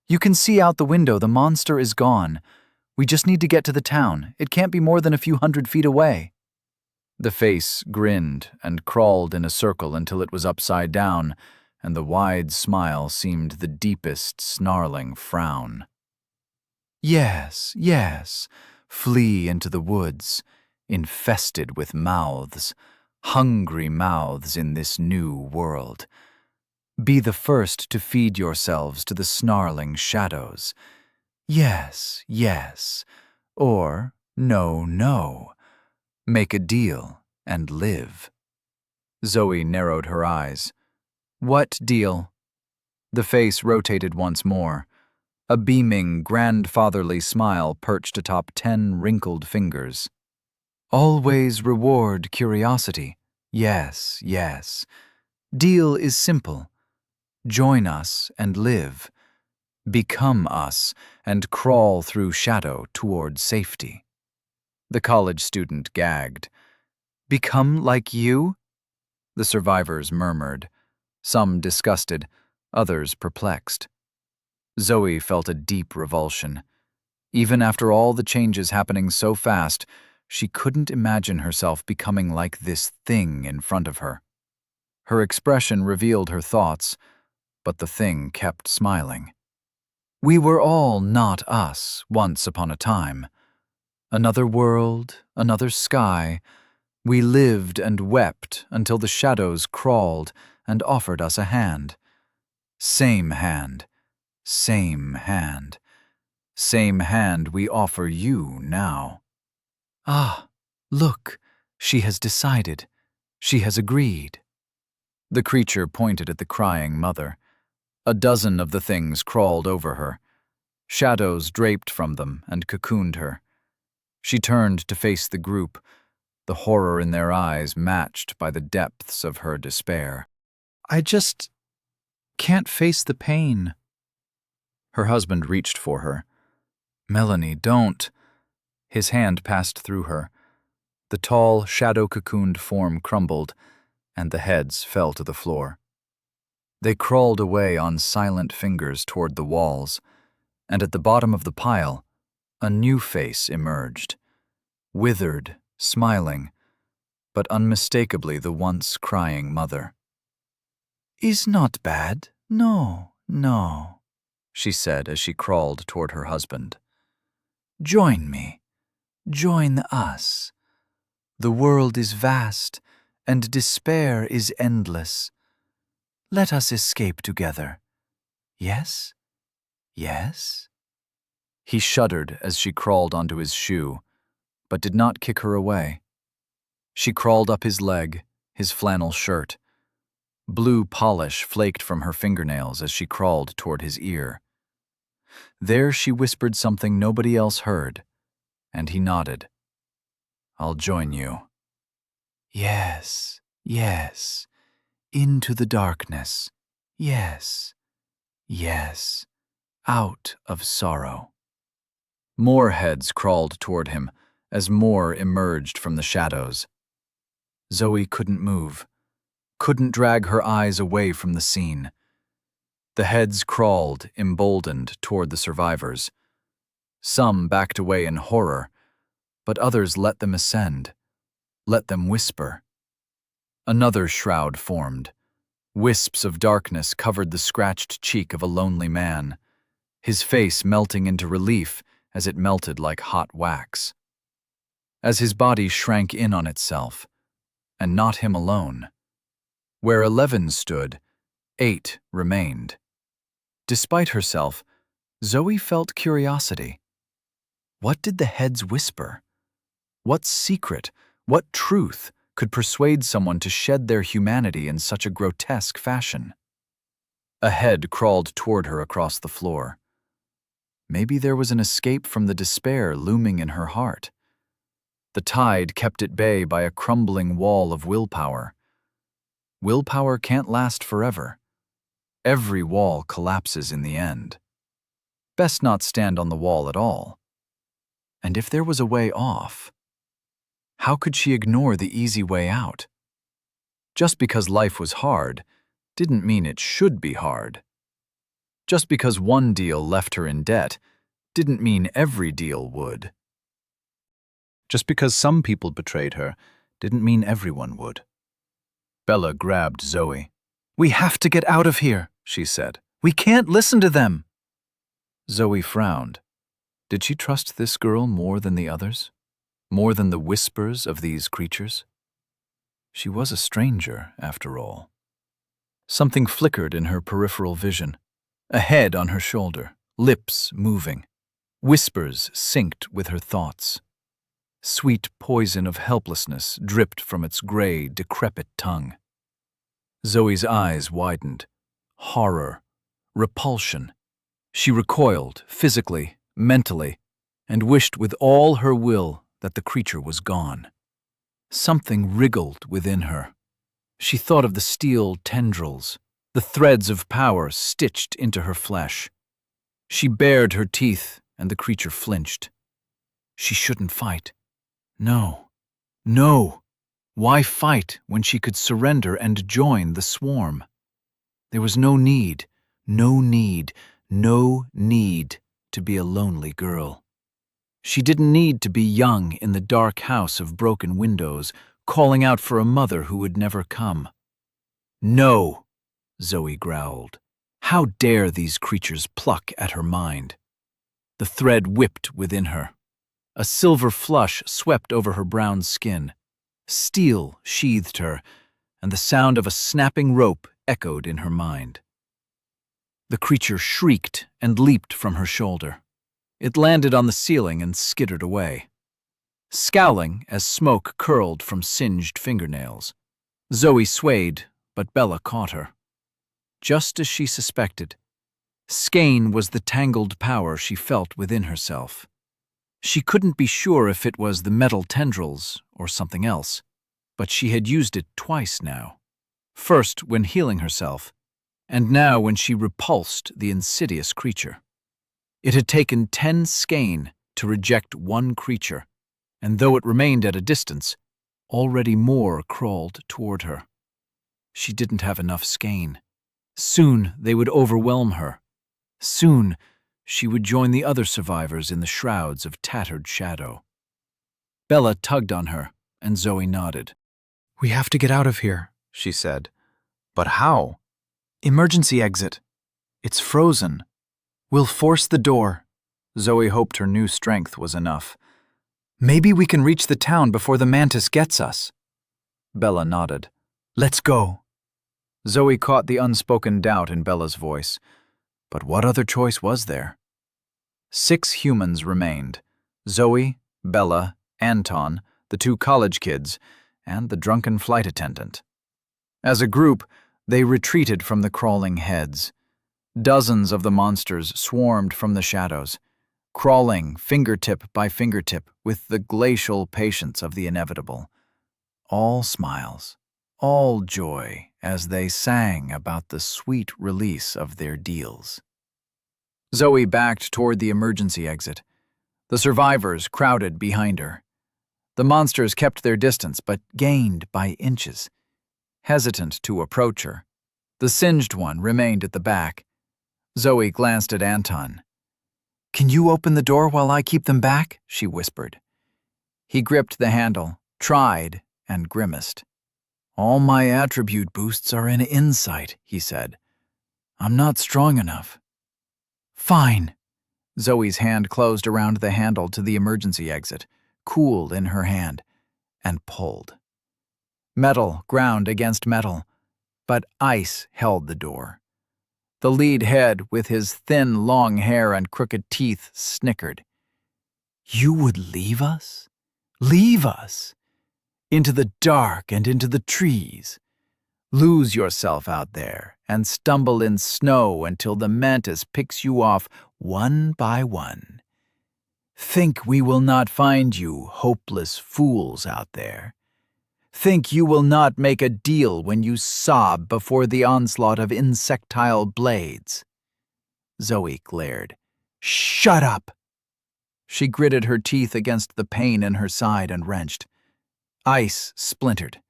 You can see out the window the monster is gone. We just need to get to the town. It can't be more than a few hundred feet away." The face grinned and crawled in a circle until it was upside down, and the wide smile seemed the deepest snarling frown. "Yes, yes, flee into the woods, infested with mouths, hungry mouths in this new world. Be the first to feed yourselves to the snarling shadows. Yes, yes, or no, no. Make a deal and live." Zoe narrowed her eyes. "What deal?" The face rotated once more. A beaming, grandfatherly smile perched atop 10 wrinkled fingers. "Always reward curiosity. Yes, yes. Deal is simple. Join us and live. Become us and crawl through shadow toward safety." The college student gagged. "Become like you?" The survivors murmured, some disgusted, others perplexed. Zoe felt a deep revulsion. Even after all the changes happening so fast, she couldn't imagine herself becoming like this thing in front of her. Her expression revealed her thoughts, but the thing kept smiling. "We were all not us once upon a time. Another world, another sky. We lived and wept until the shadows crawled and offered us a hand. Same hand, same hand, same hand we offer you now. Ah, look, she has decided. She has agreed. The creature pointed at the crying mother. A dozen of the things crawled over her. Shadows draped from them and cocooned her. She turned to face the group, the horror in their eyes matched by the depths of her despair. I just can't face the pain. Her husband reached for her. Melanie, don't. His hand passed through her. The tall, shadow-cocooned form crumbled, and the heads fell to the floor. They crawled away on silent fingers toward the walls, and at the bottom of the pile, a new face emerged, withered, smiling, but unmistakably the once crying mother. Is not bad, no, no, she said as she crawled toward her husband. Join me, join us. The world is vast, and despair is endless. Let us escape together. Yes? Yes? He shuddered as she crawled onto his shoe, but did not kick her away. She crawled up his leg, his flannel shirt. Blue polish flaked from her fingernails as she crawled toward his ear. There she whispered something nobody else heard, and he nodded. I'll join you. Yes, yes. Into the darkness. Yes, yes. Out of sorrow. More heads crawled toward him as more emerged from the shadows. Zoe couldn't move, couldn't drag her eyes away from the scene. The heads crawled, emboldened, toward the survivors. Some backed away in horror, but others let them ascend, let them whisper. Another shroud formed. Wisps of darkness covered the scratched cheek of a lonely man, his face melting into relief as it melted like hot wax. As his body shrank in on itself, and not him alone. Where 11 stood, 8 remained. Despite herself, Zoe felt curiosity. What did the heads whisper? What secret, what truth could persuade someone to shed their humanity in such a grotesque fashion? A head crawled toward her across the floor. Maybe there was an escape from the despair looming in her heart. The tide kept at bay by a crumbling wall of willpower. Willpower can't last forever. Every wall collapses in the end. Best not stand on the wall at all. And if there was a way off, how could she ignore the easy way out? Just because life was hard didn't mean it should be hard. Just because one deal left her in debt didn't mean every deal would. Just because some people betrayed her didn't mean everyone would. Bella grabbed Zoe. We have to get out of here, she said. We can't listen to them. Zoe frowned. Did she trust this girl more than the others? More than the whispers of these creatures? She was a stranger, after all. Something flickered in her peripheral vision. A head on her shoulder, lips moving. Whispers synced with her thoughts. Sweet poison of helplessness dripped from its gray, decrepit tongue. Zoe's eyes widened. Horror. Repulsion. She recoiled, physically, mentally, and wished with all her will that the creature was gone. Something wriggled within her. She thought of the steel tendrils, the threads of power stitched into her flesh. She bared her teeth, and the creature flinched. She shouldn't fight. No. No! Why fight when she could surrender and join the swarm? There was no need to be a lonely girl. She didn't need to be young in the dark house of broken windows, calling out for a mother who would never come. No, Zoe growled. How dare these creatures pluck at her mind? The thread whipped within her. A silver flush swept over her brown skin. Steel sheathed her, and the sound of a snapping rope echoed in her mind. The creature shrieked and leaped from her shoulder. It landed on the ceiling and skittered away, scowling as smoke curled from singed fingernails. Zoe swayed, but Bella caught her. Just as she suspected, skein was the tangled power she felt within herself. She couldn't be sure if it was the metal tendrils or something else, but she had used it twice now. First when healing herself, and now when she repulsed the insidious creature. It had taken 10 skein to reject one creature, and though it remained at a distance, already more crawled toward her. She didn't have enough skein. Soon they would overwhelm her. Soon she would join the other survivors in the shrouds of tattered shadow. Bella tugged on her, and Zoe nodded. "We have to get out of here," she said. "But how?" "Emergency exit. It's frozen. We'll force the door." Zoe hoped her new strength was enough. "Maybe we can reach the town before the mantis gets us." Bella nodded. "Let's go." Zoe caught the unspoken doubt in Bella's voice. But what other choice was there? 6 humans remained: Zoe, Bella, Anton, the 2 college kids, and the drunken flight attendant. As a group, they retreated from the crawling heads. Dozens of the monsters swarmed from the shadows, crawling fingertip by fingertip with the glacial patience of the inevitable. All smiles, all joy, as they sang about the sweet release of their deals. Zoe backed toward the emergency exit. The survivors crowded behind her. The monsters kept their distance, but gained by inches. Hesitant to approach her, the singed one remained at the back. Zoe glanced at Anton. "Can you open the door while I keep them back?" she whispered. He gripped the handle, tried, and grimaced. "All my attribute boosts are in insight," he said. "I'm not strong enough." "Fine." Zoe's hand closed around the handle to the emergency exit, cooled in her hand, and pulled. Metal ground against metal, but ice held the door. The lead head, with his thin, long hair and crooked teeth, snickered. "You would leave us? Leave us? Into the dark and into the trees. Lose yourself out there and stumble in snow until the mantis picks you off one by one. Think we will not find you, hopeless fools out there. Think you will not make a deal when you sob before the onslaught of insectile blades." Zoe glared. "Shut up!" She gritted her teeth against the pain in her side and wrenched. Ice splintered.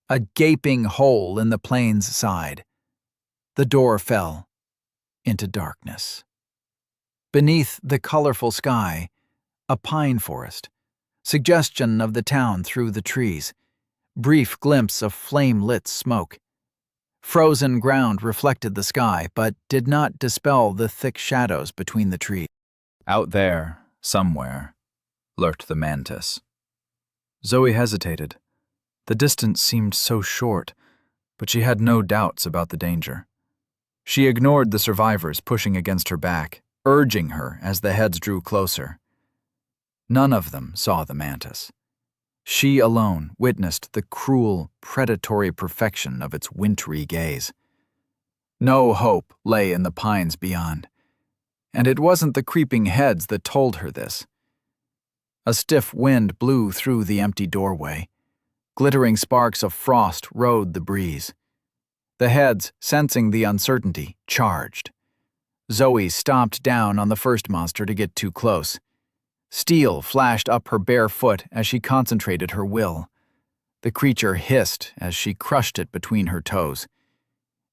A gaping hole in the plane's side. The door fell into darkness. Beneath the colorful sky, a pine forest, suggestion of the town through the trees, brief glimpse of flame-lit smoke. Frozen ground reflected the sky, but did not dispel the thick shadows between the trees. Out there, somewhere, lurked the mantis. Zoe hesitated. The distance seemed so short, but she had no doubts about the danger. She ignored the survivors pushing against her back, urging her as the heads drew closer. None of them saw the mantis. She alone witnessed the cruel, predatory perfection of its wintry gaze. No hope lay in the pines beyond, and it wasn't the creeping heads that told her this. A stiff wind blew through the empty doorway. Glittering sparks of frost rode the breeze. The heads, sensing the uncertainty, charged. Zoe stomped down on the first monster to get too close. Steel flashed up her bare foot as she concentrated her will. The creature hissed as she crushed it between her toes.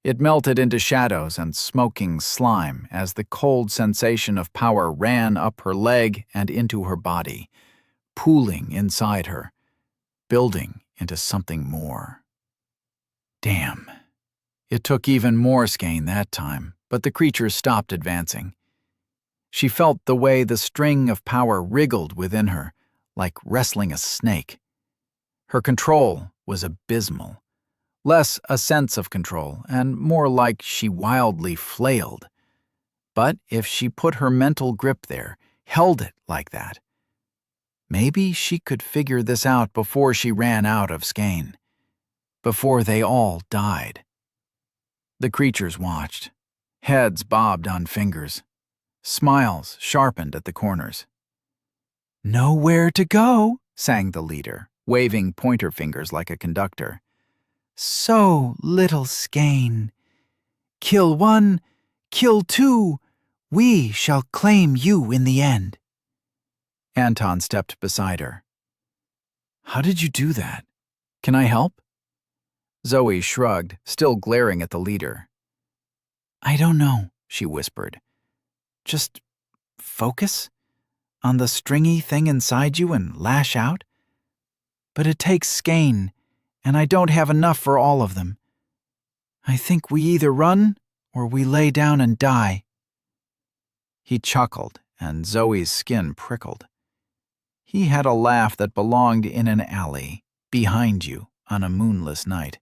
It melted into shadows and smoking slime as the cold sensation of power ran up her leg and into her body, pooling inside her, building into something more. Damn. It took even more skein that time, but the creature stopped advancing. She felt the way the string of power wriggled within her, like wrestling a snake. Her control was abysmal, Less a sense of control, and more like she wildly flailed. But if she put her mental grip there, held it like that, maybe she could figure this out before she ran out of skein, before they all died. The creatures watched. Heads bobbed on fingers. Smiles sharpened at the corners. "Nowhere to go," sang the leader, waving pointer fingers like a conductor. "So little skein. Kill one, kill two, we shall claim you in the end." Anton stepped beside her. "How did you do that? Can I help?" Zoe shrugged, still glaring at the leader. "I don't know," she whispered. "Just focus on the stringy thing inside you and lash out. But it takes skein, and I don't have enough for all of them. I think we either run or we lay down and die." He chuckled, and Zoe's skin prickled. He had a laugh that belonged in an alley, behind you, on a moonless night.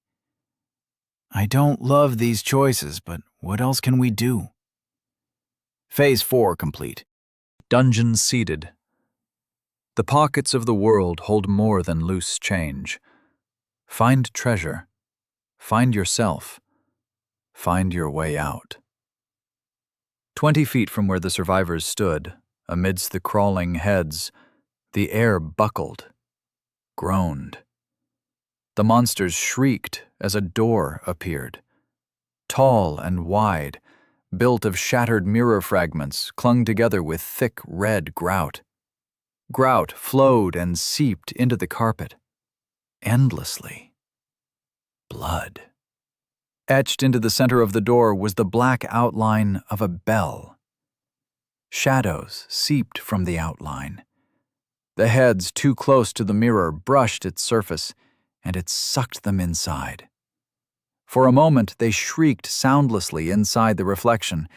"I don't love these choices, but what else can we do?" Phase 4 complete. Dungeon seeded. The pockets of the world hold more than loose change. Find treasure. Find yourself. Find your way out. 20 feet from where the survivors stood, amidst the crawling heads, the air buckled, groaned. The monsters shrieked as a door appeared. Tall and wide, built of shattered mirror fragments clung together with thick red grout. Grout flowed and seeped into the carpet, endlessly. Blood. Etched into the center of the door was the black outline of a bell. Shadows seeped from the outline. The heads too close to the mirror brushed its surface, and it sucked them inside. For a moment, they shrieked soundlessly inside the reflection,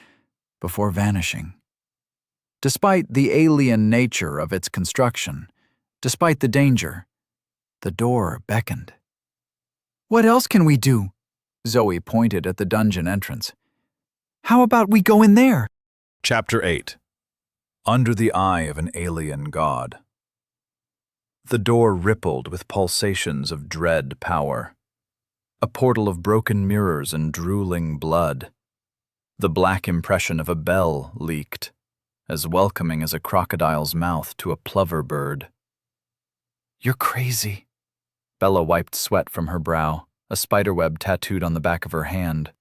before vanishing. Despite the alien nature of its construction, despite the danger, the door beckoned. "What else can we do?" Zoe pointed at the dungeon entrance. "How about we go in there?" Chapter 8. Under the Eye of an Alien God. The door rippled with pulsations of dread power. A portal of broken mirrors and drooling blood. The black impression of a bell leaked, as welcoming as a crocodile's mouth to a plover bird. "You're crazy." Bella wiped sweat from her brow, a spiderweb tattooed on the back of her hand.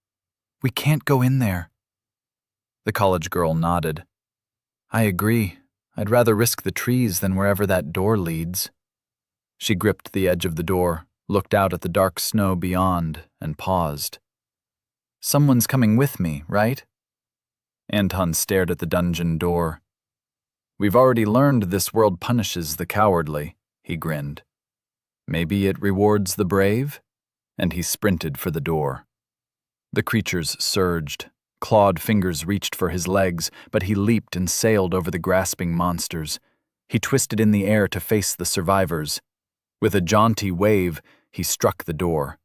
"We can't go in there." The college girl nodded. "I agree. I'd rather risk the trees than wherever that door leads." She gripped the edge of the door, looked out at the dark snow beyond, and paused. "Someone's coming with me, right?" Anton stared at the dungeon door. "We've already learned this world punishes the cowardly," he grinned. "Maybe it rewards the brave?" And he sprinted for the door. The creatures surged. Clawed fingers reached for his legs, but he leaped and sailed over the grasping monsters. He twisted in the air to face the survivors. With a jaunty wave, he struck the door.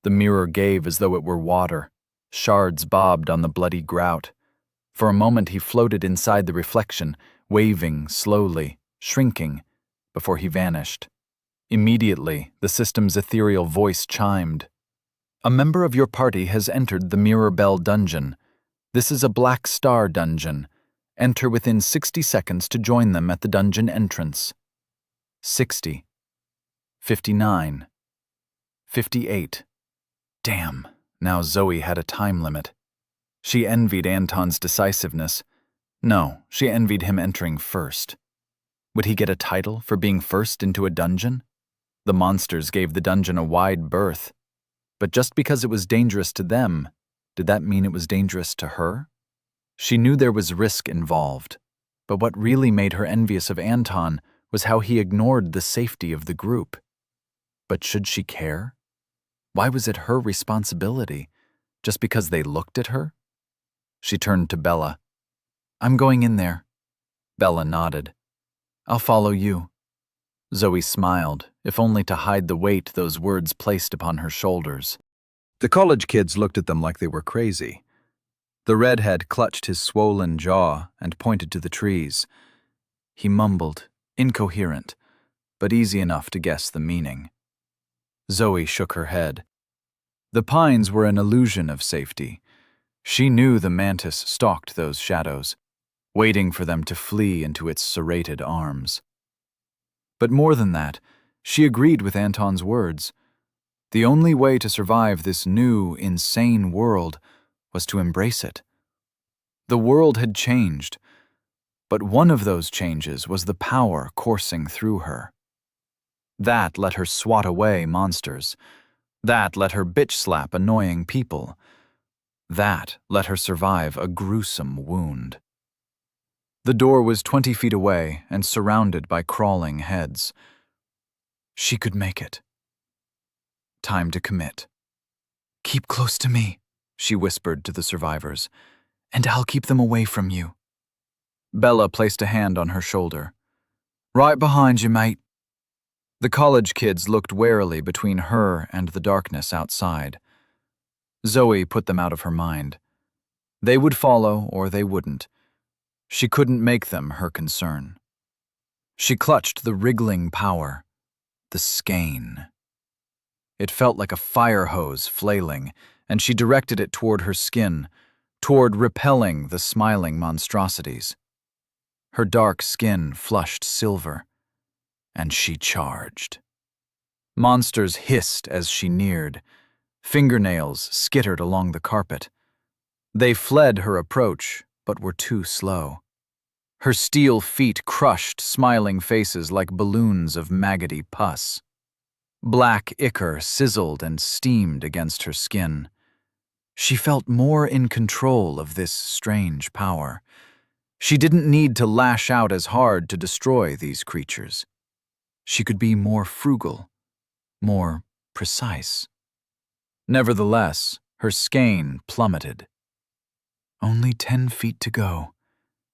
The mirror gave as though it were water. Shards bobbed on the bloody grout. For a moment he floated inside the reflection, waving slowly, shrinking, before he vanished. Immediately, the system's ethereal voice chimed. "A member of your party has entered the Mirror Bell dungeon. This is a Black Star dungeon. Enter within 60 seconds to join them at the dungeon entrance." 60. 59. 58. Damn, now Zoe had a time limit. She envied Anton's decisiveness. No, she envied him entering first. Would he get a title for being first into a dungeon? The monsters gave the dungeon a wide berth. But just because it was dangerous to them, did that mean it was dangerous to her? She knew there was risk involved, but what really made her envious of Anton was how he ignored the safety of the group. But should she care? Why was it her responsibility, just because they looked at her? She turned to Bella. "I'm going in there." Bella nodded. "I'll follow you." Zoe smiled, if only to hide the weight those words placed upon her shoulders. The college kids looked at them like they were crazy. The redhead clutched his swollen jaw and pointed to the trees. He mumbled, incoherent, but easy enough to guess the meaning. Zoe shook her head. The pines were an illusion of safety. She knew the mantis stalked those shadows, waiting for them to flee into its serrated arms. But more than that, she agreed with Anton's words. The only way to survive this new, insane world was to embrace it. The world had changed, but one of those changes was the power coursing through her. That let her swat away monsters. That let her bitch slap annoying people. That let her survive a gruesome wound. The door was 20 feet away and surrounded by crawling heads. She could make it. Time to commit. "Keep close to me," she whispered to the survivors, "and I'll keep them away from you." Bella placed a hand on her shoulder. "Right behind you, mate." The college kids looked warily between her and the darkness outside. Zoe put them out of her mind. They would follow or they wouldn't. She couldn't make them her concern. She clutched the wriggling power, the skein. It felt like a fire hose flailing, and she directed it toward her skin, toward repelling the smiling monstrosities. Her dark skin flushed silver, and she charged. Monsters hissed as she neared. Fingernails skittered along the carpet. They fled her approach, but were too slow. Her steel feet crushed smiling faces like balloons of maggoty pus. Black ichor sizzled and steamed against her skin. She felt more in control of this strange power. She didn't need to lash out as hard to destroy these creatures. She could be more frugal, more precise. Nevertheless, her skein plummeted. Only 10 feet to go,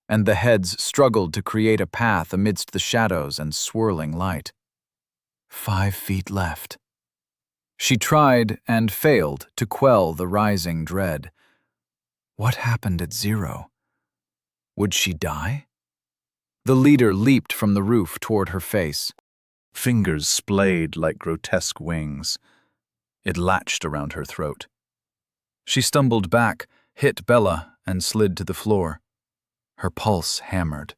and the heads struggled to create a path amidst the shadows and swirling light. 5 feet left. She tried and failed to quell the rising dread. What happened at 0? Would she die? The leader leaped from the roof toward her face. Fingers splayed like grotesque wings. It latched around her throat. She stumbled back, hit Bella, and slid to the floor. Her pulse hammered.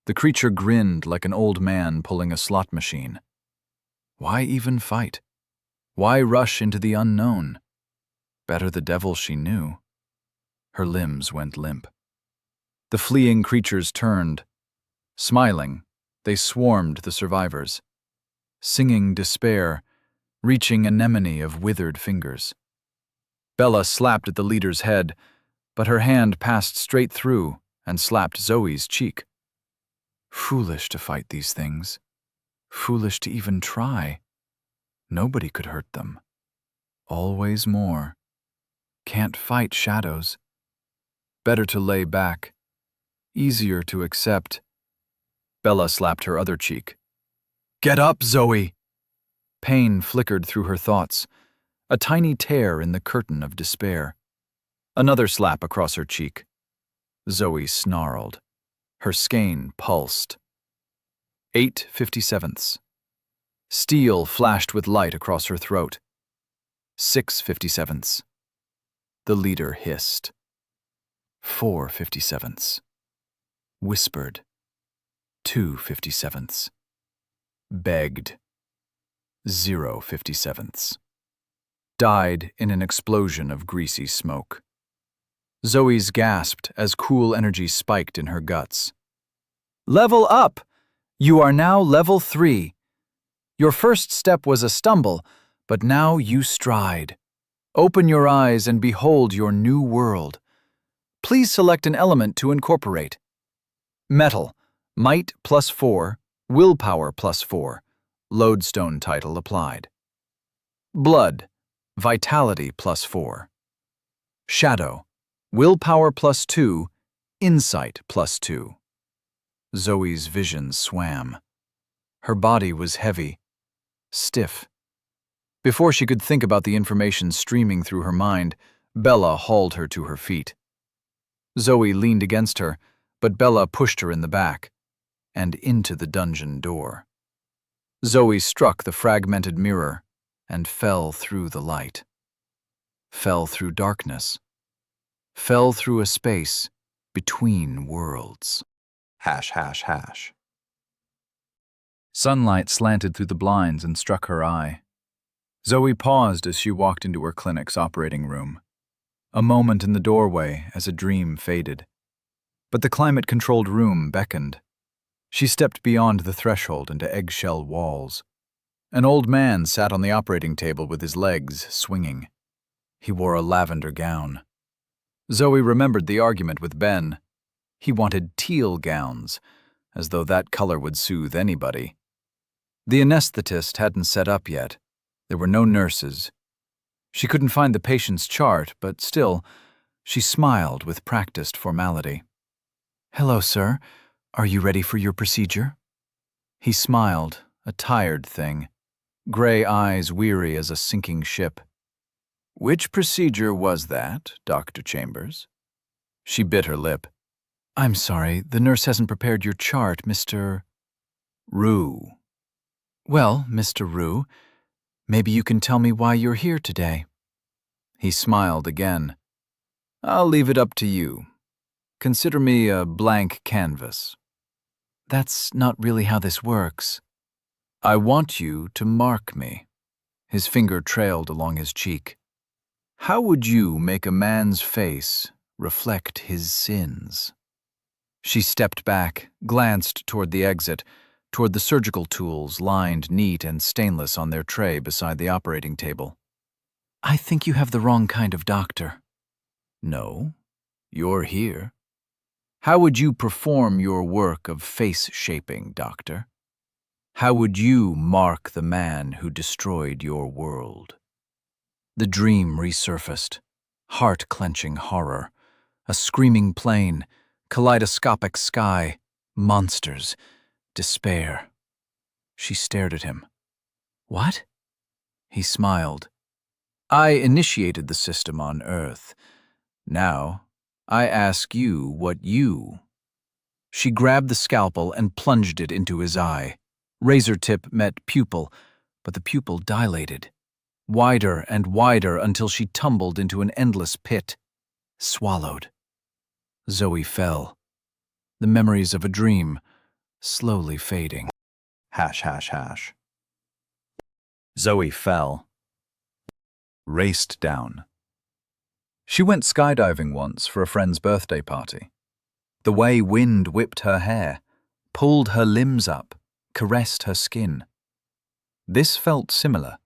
The creature grinned like an old man pulling a slot machine. Why even fight? Why rush into the unknown? Better the devil she knew. Her limbs went limp. The fleeing creatures turned. Smiling, they swarmed the survivors. Singing despair, reaching anemone of withered fingers. Bella slapped at the leader's head, but her hand passed straight through and slapped Zoe's cheek. Foolish to fight these things. Foolish to even try. Nobody could hurt them. Always more. Can't fight shadows. Better to lay back. Easier to accept. Bella slapped her other cheek. Get up, Zoe! Pain flickered through her thoughts, a tiny tear in the curtain of despair. Another slap across her cheek. Zoe snarled. Her skein pulsed. 8/57ths. Steel flashed with light across her throat. 6/57ths. The leader hissed. 4/57ths. Whispered. 2/57ths. Begged. 0/57ths. Died in an explosion of greasy smoke. Zoe's gasped as cool energy spiked in her guts. Level up! You are now level 3. Your first step was a stumble, but now you stride. Open your eyes and behold your new world. Please select an element to incorporate. Metal, might +4, willpower +4, lodestone title applied. Blood, vitality +4. Shadow, willpower +2, insight +2. Zoe's vision swam. Her body was heavy, stiff. Before she could think about the information streaming through her mind, Bella hauled her to her feet. Zoe leaned against her, but Bella pushed her in the back and into the dungeon door. Zoe struck the fragmented mirror and fell through the light. Fell through darkness. Fell through a space between worlds. ###. Sunlight slanted through the blinds and struck her eye. Zoe paused as she walked into her clinic's operating room. A moment in the doorway as a dream faded. But the climate-controlled room beckoned. She stepped beyond the threshold into eggshell walls. An old man sat on the operating table with his legs swinging. He wore a lavender gown. Zoe remembered the argument with Ben. He wanted teal gowns, as though that color would soothe anybody. The anesthetist hadn't set up yet. There were no nurses. She couldn't find the patient's chart, but still, she smiled with practiced formality. "Hello, sir. Are you ready for your procedure?" He smiled, a tired thing, gray eyes weary as a sinking ship. "Which procedure was that, Dr. Chambers?" She bit her lip. "I'm sorry, the nurse hasn't prepared your chart, Mr. Rue." "Well, Mr. Rue, maybe you can tell me why you're here today." He smiled again. "I'll leave it up to you. Consider me a blank canvas." "That's not really how this works." "I want you to mark me." His finger trailed along his cheek. "How would you make a man's face reflect his sins?" She stepped back, glanced toward the exit, toward the surgical tools lined neat and stainless on their tray beside the operating table. "I think you have the wrong kind of doctor." "No, you're here. How would you perform your work of face-shaping, doctor? How would you mark the man who destroyed your world?" The dream resurfaced, heart-clenching horror, a screaming plane, kaleidoscopic sky, monsters, despair. She stared at him. "What?" He smiled. "I initiated the system on Earth. Now, I ask you what you—" She grabbed the scalpel and plunged it into his eye. Razor tip met pupil, but the pupil dilated. Wider and wider until she tumbled into an endless pit. Swallowed. Zoe fell. The memories of a dream, slowly fading. ###. Zoe fell. Raced down. She went skydiving once for a friend's birthday party. The way wind whipped her hair, pulled her limbs up, caressed her skin. This felt similar,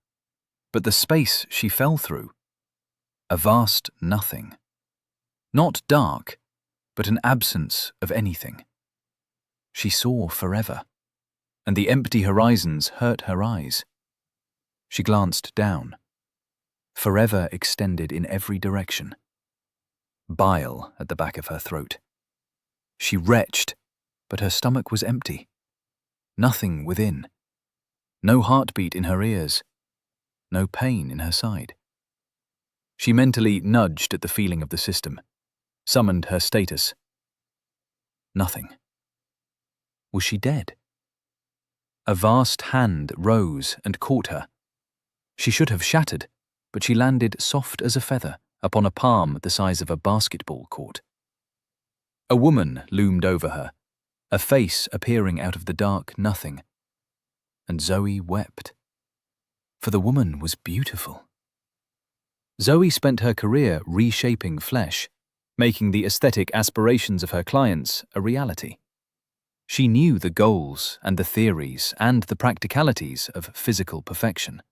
but the space she fell through, a vast nothing. Not dark, but an absence of anything. She saw forever, and the empty horizons hurt her eyes. She glanced down. Forever extended in every direction. Bile at the back of her throat. She retched, but her stomach was empty. Nothing within. No heartbeat in her ears. No pain in her side. She mentally nudged at the feeling of the system, summoned her status. Nothing. Was she dead? A vast hand rose and caught her. She should have shattered, but she landed soft as a feather upon a palm the size of a basketball court. A woman loomed over her, a face appearing out of the dark nothing. And Zoe wept. For the woman was beautiful. Zoe spent her career reshaping flesh, making the aesthetic aspirations of her clients a reality. She knew the goals and the theories and the practicalities of physical perfection.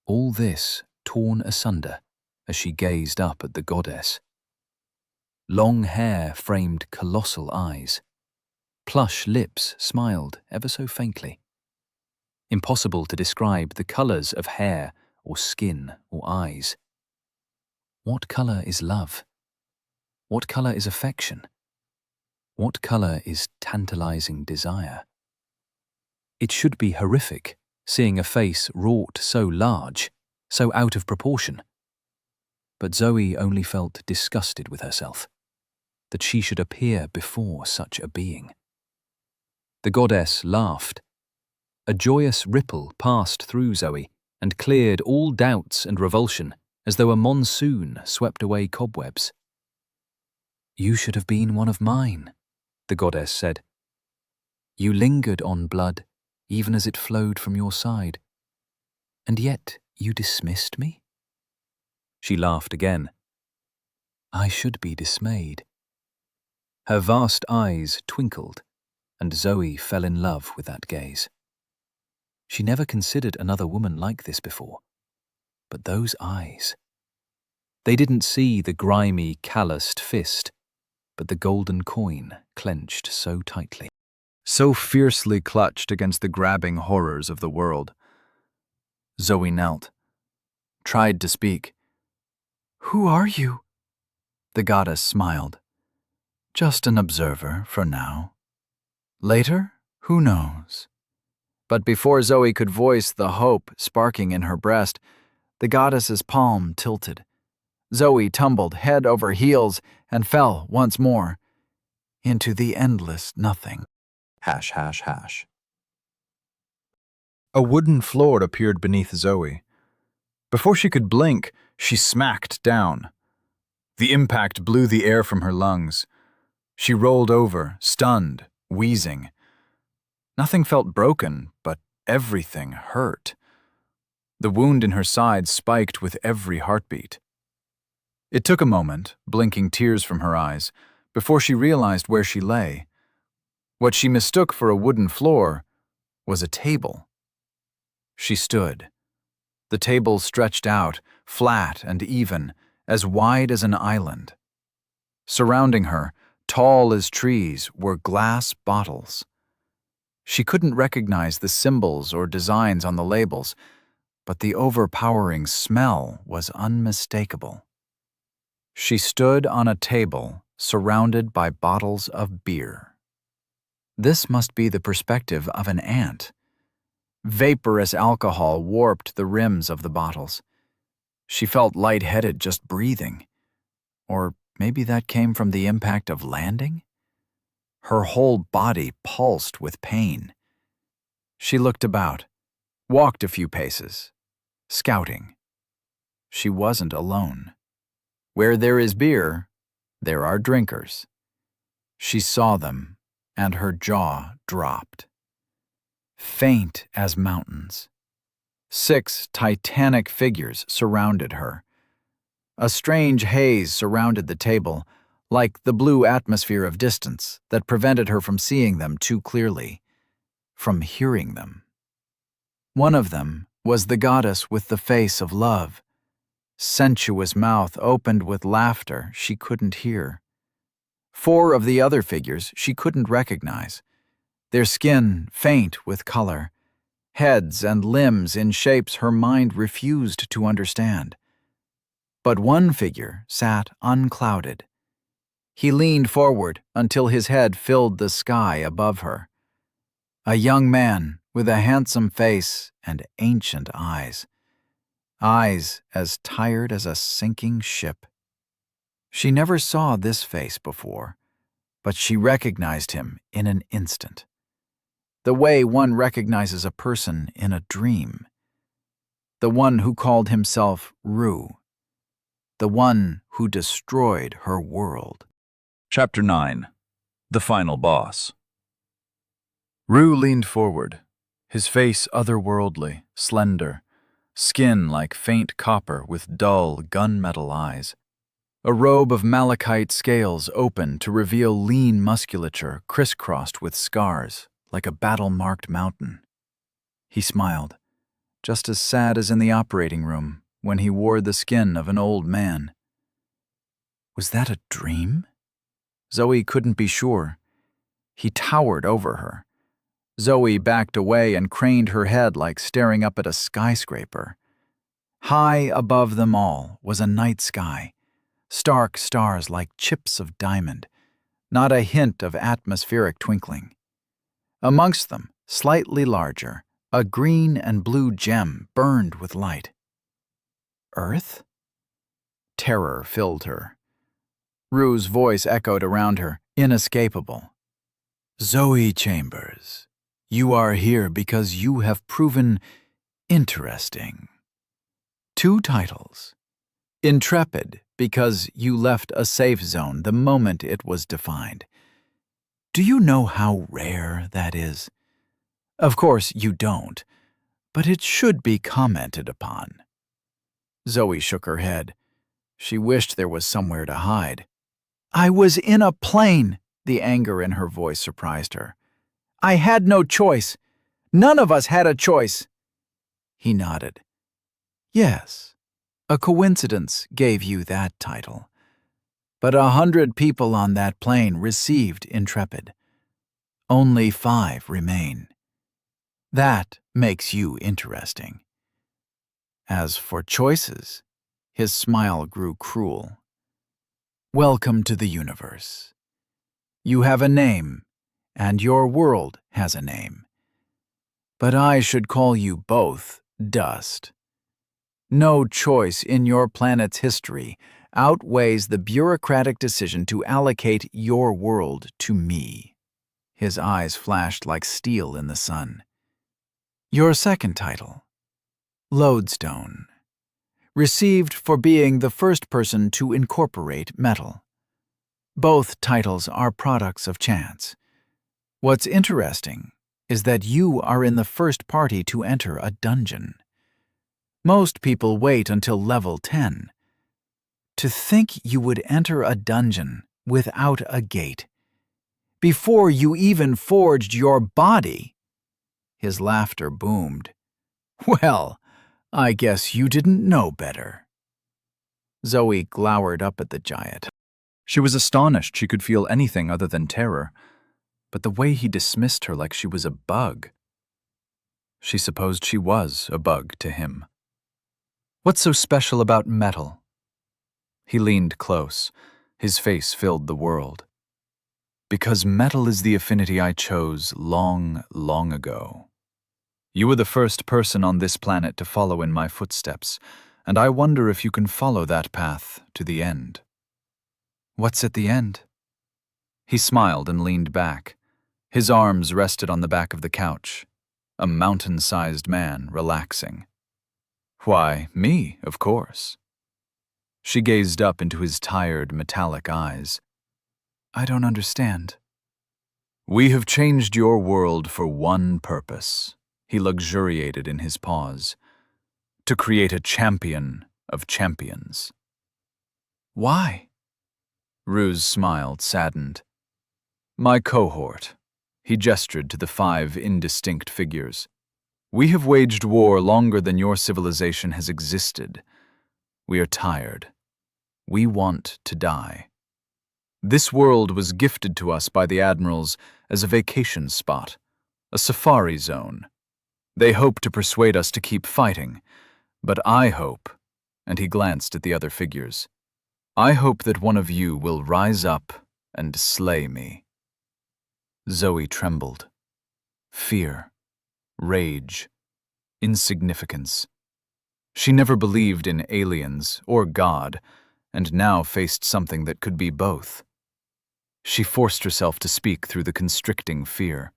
All this torn asunder as she gazed up at the goddess. Long hair framed colossal eyes. Plush lips smiled ever so faintly. Impossible to describe the colors of hair or skin or eyes. What color is love? What color is affection? What color is tantalizing desire? It should be horrific, seeing a face wrought so large, so out of proportion. But Zoe only felt disgusted with herself, that she should appear before such a being. The goddess laughed. A joyous ripple passed through Zoe and cleared all doubts and revulsion, as though a monsoon swept away cobwebs. "You should have been one of mine," the goddess said. "You lingered on blood, even as it flowed from your side. And yet you dismissed me?" She laughed again. "I should be dismayed." Her vast eyes twinkled, and Zoe fell in love with that gaze. She never considered another woman like this before. But those eyes. They didn't see the grimy, calloused fist, but the golden coin clenched so tightly. So fiercely clutched against the grabbing horrors of the world. Zoe knelt, tried to speak. "Who are you?" The goddess smiled. "Just an observer for now. Later, who knows?" But before Zoe could voice the hope sparking in her breast, the goddess's palm tilted. Zoe tumbled head over heels and fell once more into the endless nothing. .. A wooden floor appeared beneath Zoe. Before she could blink, she smacked down. The impact blew the air from her lungs. She rolled over, stunned, wheezing. Nothing felt broken, but everything hurt. The wound in her side spiked with every heartbeat. It took a moment, blinking tears from her eyes, before she realized where she lay. What she mistook for a wooden floor was a table. She stood. The table stretched out, flat and even, as wide as an island. Surrounding her, tall as trees, were glass bottles. She couldn't recognize the symbols or designs on the labels, but the overpowering smell was unmistakable. She stood on a table surrounded by bottles of beer. This must be the perspective of an ant. Vaporous alcohol warped the rims of the bottles. She felt lightheaded just breathing. Or maybe that came from the impact of landing? Her whole body pulsed with pain. She looked about, walked a few paces, scouting. She wasn't alone. Where there is beer, there are drinkers. She saw them, and her jaw dropped. Faint as mountains. 6 titanic figures surrounded her. A strange haze surrounded the table, like the blue atmosphere of distance that prevented her from seeing them too clearly, from hearing them. One of them was the goddess with the face of love. Sensuous mouth opened with laughter she couldn't hear. 4 of the other figures she couldn't recognize, their skin faint with color, heads and limbs in shapes her mind refused to understand. But one figure sat unclouded. He leaned forward until his head filled the sky above her. A young man with a handsome face and ancient eyes. Eyes as tired as a sinking ship. She never saw this face before, but she recognized him in an instant. The way one recognizes a person in a dream. The one who called himself Rue. The one who destroyed her world. Chapter 9. The Final Boss. Rue leaned forward, his face otherworldly, slender, skin like faint copper with dull, gunmetal eyes. A robe of malachite scales open to reveal lean musculature crisscrossed with scars, like a battle-marked mountain. He smiled, just as sad as in the operating room when he wore the skin of an old man. Was that a dream? Zoe couldn't be sure. He towered over her. Zoe backed away and craned her head like staring up at a skyscraper. High above them all was a night sky, stark stars like chips of diamond, not a hint of atmospheric twinkling. Amongst them, slightly larger, a green and blue gem burned with light. Earth? Terror filled her. Rue's voice echoed around her, inescapable. Zoe Chambers, you are here because you have proven interesting. 2 titles. Intrepid, because you left a safe zone the moment it was defined. Do you know how rare that is? Of course, you don't, but it should be commented upon. Zoe shook her head. She wished there was somewhere to hide. I was in a plane, the anger in her voice surprised her. I had no choice. None of us had a choice. He nodded. Yes, a coincidence gave you that title. But 100 people on that plane received Intrepid. Only 5 remain. That makes you interesting. As for choices, his smile grew cruel. Welcome to the universe. You have a name, and your world has a name. But I should call you both dust. No choice in your planet's history outweighs the bureaucratic decision to allocate your world to me. His eyes flashed like steel in the sun. Your second title, Lodestone, received for being the first person to incorporate metal. Both titles are products of chance. What's interesting is that you are in the first party to enter a dungeon. Most people wait until level 10. To think you would enter a dungeon without a gate, before you even forged your body. His laughter boomed. Well, I guess you didn't know better. Zoe glowered up at the giant. She was astonished she could feel anything other than terror, but the way he dismissed her like she was a bug. She supposed she was a bug to him. What's so special about metal? He leaned close. His face filled the world. Because metal is the affinity I chose long, long ago. You were the first person on this planet to follow in my footsteps, and I wonder if you can follow that path to the end. What's at the end? He smiled and leaned back. His arms rested on the back of the couch. A mountain-sized man relaxing. Why, me, of course. She gazed up into his tired, metallic eyes. I don't understand. We have changed your world for one purpose. He luxuriated in his pause. To create a champion of champions. Why? Ruse smiled, saddened. My cohort. He gestured to the 5 indistinct figures. We have waged war longer than your civilization has existed. We are tired. We want to die. This world was gifted to us by the admirals as a vacation spot, a safari zone. They hope to persuade us to keep fighting, but I hope, and he glanced at the other figures, I hope that one of you will rise up and slay me. Zoe trembled. Fear, rage, insignificance. She never believed in aliens or God, and now faced something that could be both. She forced herself to speak through the constricting fear.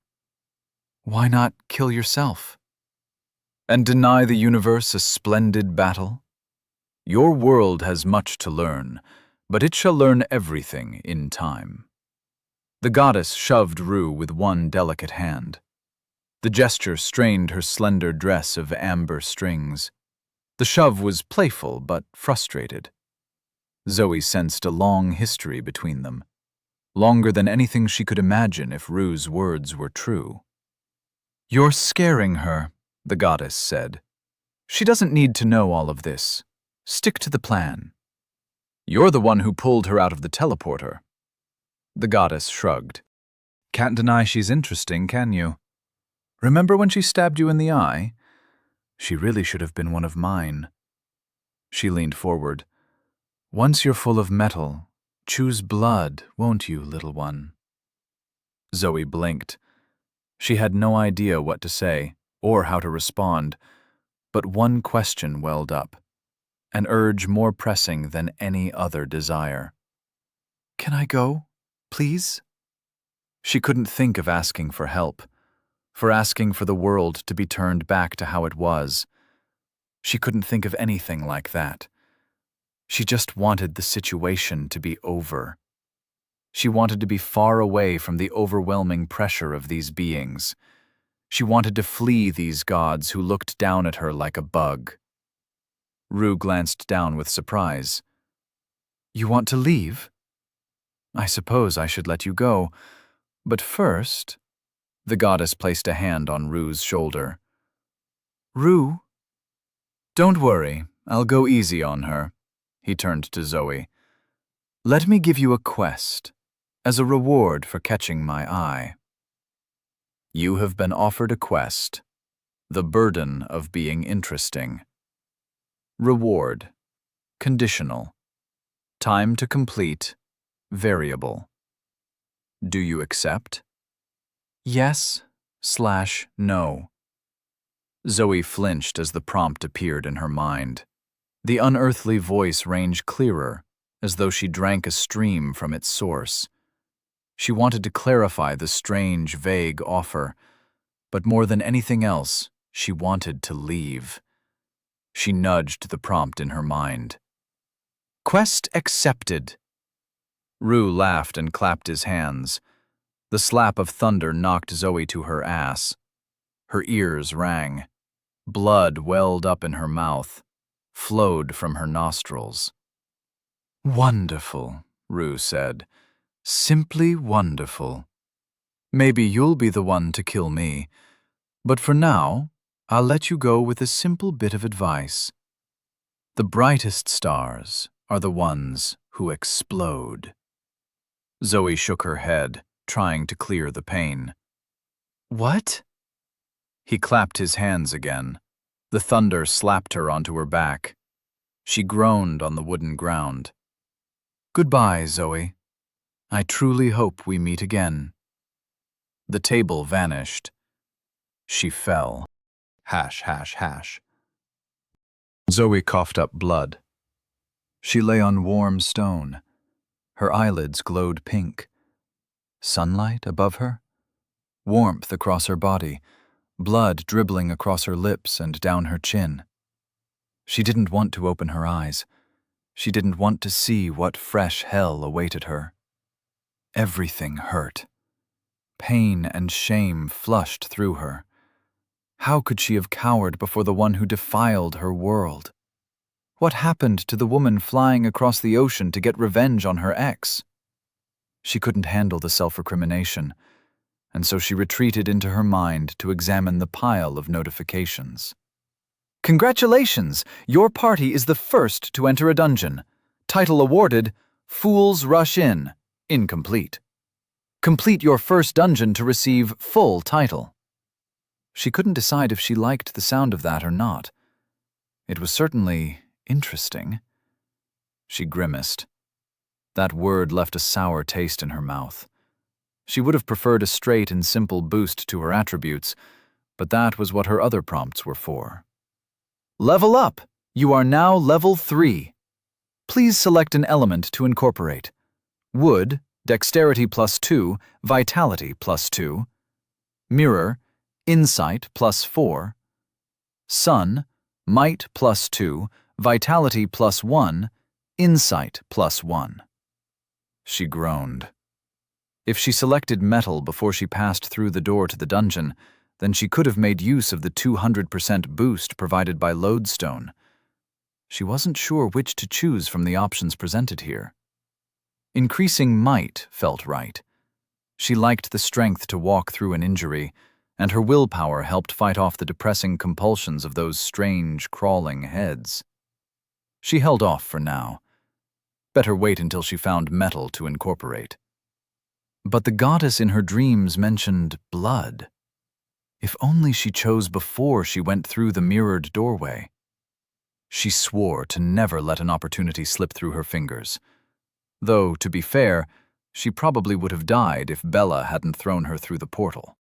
Why not kill yourself? And deny the universe a splendid battle? Your world has much to learn, but it shall learn everything in time. The goddess shoved Rue with one delicate hand. The gesture strained her slender dress of amber strings. The shove was playful but frustrated. Zoe sensed a long history between them, longer than anything she could imagine if Rue's words were true. You're scaring her, the goddess said. She doesn't need to know all of this. Stick to the plan. You're the one who pulled her out of the teleporter. The goddess shrugged. Can't deny she's interesting, can you? Remember when she stabbed you in the eye? She really should have been one of mine. She leaned forward. Once you're full of metal, choose blood, won't you, little one? Zoe blinked. She had no idea what to say or how to respond, but one question welled up, an urge more pressing than any other desire. "Can I go, please?" She couldn't think of asking for help, for asking for the world to be turned back to how it was. She couldn't think of anything like that. She just wanted the situation to be over. She wanted to be far away from the overwhelming pressure of these beings. She wanted to flee these gods who looked down at her like a bug. Rue glanced down with surprise. "You want to leave? I suppose I should let you go, but first—" The goddess placed a hand on Rue's shoulder. "Rue? Don't worry, I'll go easy on her." He turned to Zoe. "Let me give you a quest, as a reward for catching my eye. You have been offered a quest, the burden of being interesting. Reward, conditional. Time to complete, variable. Do you accept?" "Yes/no." Zoe flinched as the prompt appeared in her mind. The unearthly voice ranged clearer, as though she drank a stream from its source. She wanted to clarify the strange, vague offer, but more than anything else, she wanted to leave. She nudged the prompt in her mind. "Quest accepted." Rue laughed and clapped his hands. The slap of thunder knocked Zoe to her ass. Her ears rang. Blood welled up in her mouth, flowed from her nostrils. "Wonderful," Rue said. "Simply wonderful. Maybe you'll be the one to kill me, but for now, I'll let you go with a simple bit of advice. The brightest stars are the ones who explode." Zoe shook her head, trying to clear the pain. "What?" He clapped his hands again. The thunder slapped her onto her back. She groaned on the wooden ground. "Goodbye, Zoe. I truly hope we meet again." The table vanished. She fell. ###. Zoe coughed up blood. She lay on warm stone. Her eyelids glowed pink. Sunlight above her? Warmth across her body, blood dribbling across her lips and down her chin. She didn't want to open her eyes. She didn't want to see what fresh hell awaited her. Everything hurt. Pain and shame flushed through her. How could she have cowered before the one who defiled her world? What happened to the woman flying across the ocean to get revenge on her ex? She couldn't handle the self-recrimination, and so she retreated into her mind to examine the pile of notifications. "Congratulations! Your party is the first to enter a dungeon. Title awarded, Fools Rush In. Incomplete. Complete your first dungeon to receive full title." She couldn't decide if she liked the sound of that or not. It was certainly interesting. She grimaced. That word left a sour taste in her mouth. She would have preferred a straight and simple boost to her attributes, but that was what her other prompts were for. "Level up! You are now level 3. Please select an element to incorporate. Wood, dexterity +2, vitality +2. Mirror, insight +4. Sun, might +2, vitality +1, insight +1. She groaned. If she selected metal before she passed through the door to the dungeon, then she could have made use of the 200% boost provided by lodestone. She wasn't sure which to choose from the options presented here. Increasing might felt right. She liked the strength to walk through an injury, and her willpower helped fight off the depressing compulsions of those strange, crawling heads. She held off for now. Better wait until she found metal to incorporate. But the goddess in her dreams mentioned blood. If only she chose before she went through the mirrored doorway. She swore to never let an opportunity slip through her fingers. Though, to be fair, she probably would have died if Bella hadn't thrown her through the portal.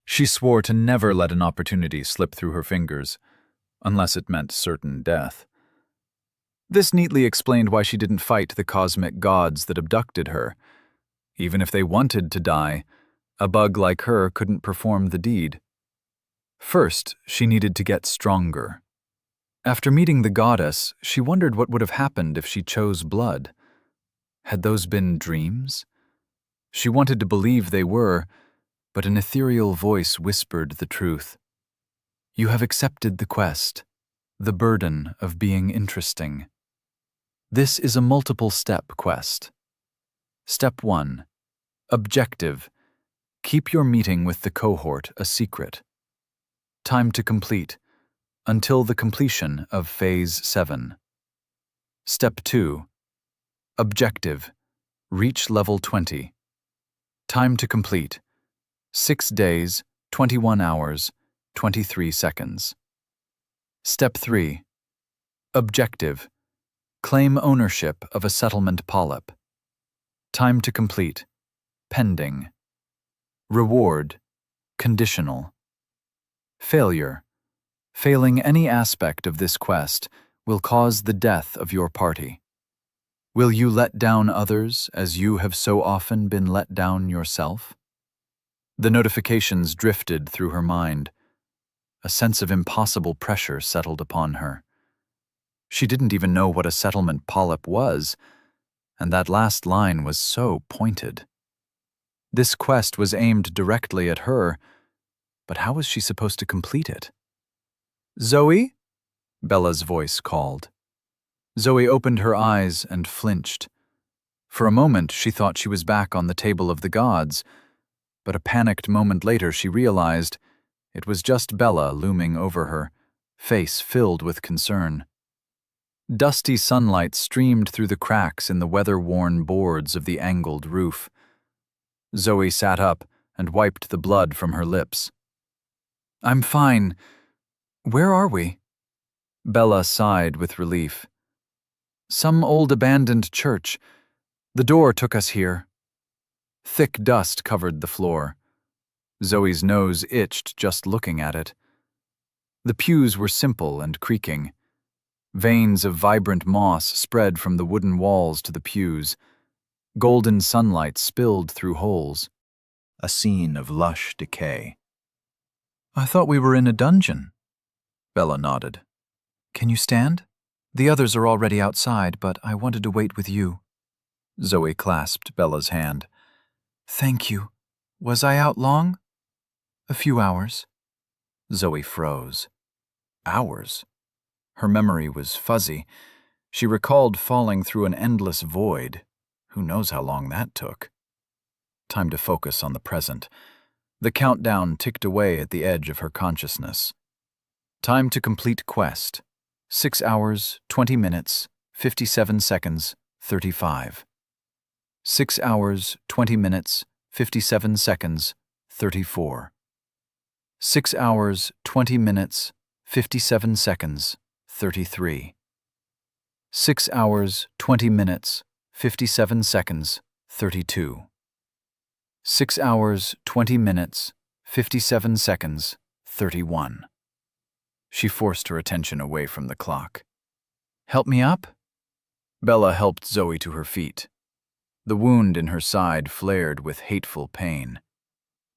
She swore to never let an opportunity slip through her fingers, unless it meant certain death. This neatly explained why she didn't fight the cosmic gods that abducted her. Even if they wanted to die, a bug like her couldn't perform the deed. First, she needed to get stronger. After meeting the goddess, she wondered what would have happened if she chose blood. Had those been dreams? She wanted to believe they were, but an ethereal voice whispered the truth. You have accepted the quest, the burden of being interesting. This is a multiple-step quest. Step 1. Objective. Keep your meeting with the cohort a secret. Time to complete. Until the completion of Phase 7. Step 2. Objective. Reach level 20. Time to complete. 6 days, 21 hours, 23 seconds. Step 3. Objective. Claim ownership of a settlement polyp. Time to complete. Pending. Reward. Conditional. Failure. Failing any aspect of this quest will cause the death of your party. Will you let down others as you have so often been let down yourself? The notifications drifted through her mind. A sense of impossible pressure settled upon her. She didn't even know what a settlement polyp was, and that last line was so pointed. This quest was aimed directly at her, but how was she supposed to complete it? Zoe? Bella's voice called. Zoe opened her eyes and flinched. For a moment, she thought she was back on the table of the gods, but a panicked moment later she realized it was just Bella looming over her, face filled with concern. Dusty sunlight streamed through the cracks in the weather-worn boards of the angled roof. Zoe sat up and wiped the blood from her lips. I'm fine. Where are we? Bella sighed with relief. Some old abandoned church. The door took us here. Thick dust covered the floor. Zoe's nose itched just looking at it. The pews were simple and creaking. Veins of vibrant moss spread from the wooden walls to the pews. Golden sunlight spilled through holes. A scene of lush decay. I thought we were in a dungeon. Bella nodded. Can you stand? The others are already outside, but I wanted to wait with you. Zoe clasped Bella's hand. Thank you. Was I out long? A few hours. Zoe froze. Hours? Her memory was fuzzy. She recalled falling through an endless void. Who knows how long that took? Time to focus on the present. The countdown ticked away at the edge of her consciousness. Time to complete quest. 6 hours, 20 minutes, 57 seconds, 35. 6 hours, 20 minutes, 57 seconds, 34. 6 hours, 20 minutes, 57 seconds, 33. 6 hours, 20 minutes, 57 seconds, 32. 6 hours, 20 minutes, 57 seconds, 31. She forced her attention away from the clock. Help me up? Bella helped Zoe to her feet. The wound in her side flared with hateful pain.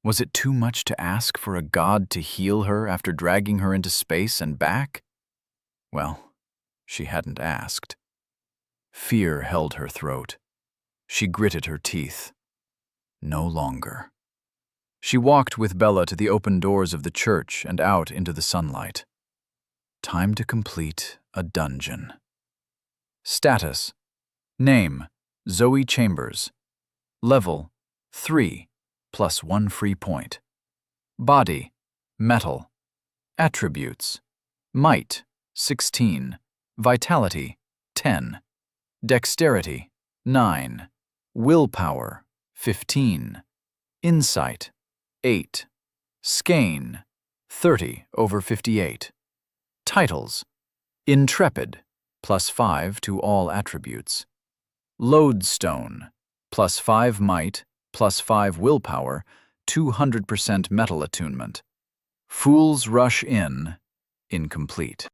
Was it too much to ask for a god to heal her after dragging her into space and back? Well, she hadn't asked. Fear held her throat. She gritted her teeth. No longer. She walked with Bella to the open doors of the church and out into the sunlight. Time to complete a dungeon. Status. Name, Zoe Chambers. Level, 3, plus 1 free point. Body, metal. Attributes. Might, 16. Vitality, 10. Dexterity, 9. Willpower, 15. Insight, 8. Skein, 30/58. Titles. Intrepid, plus 5 to all attributes. Lodestone, plus 5 might, plus 5 willpower, 200% metal attunement. Fools rush in, incomplete.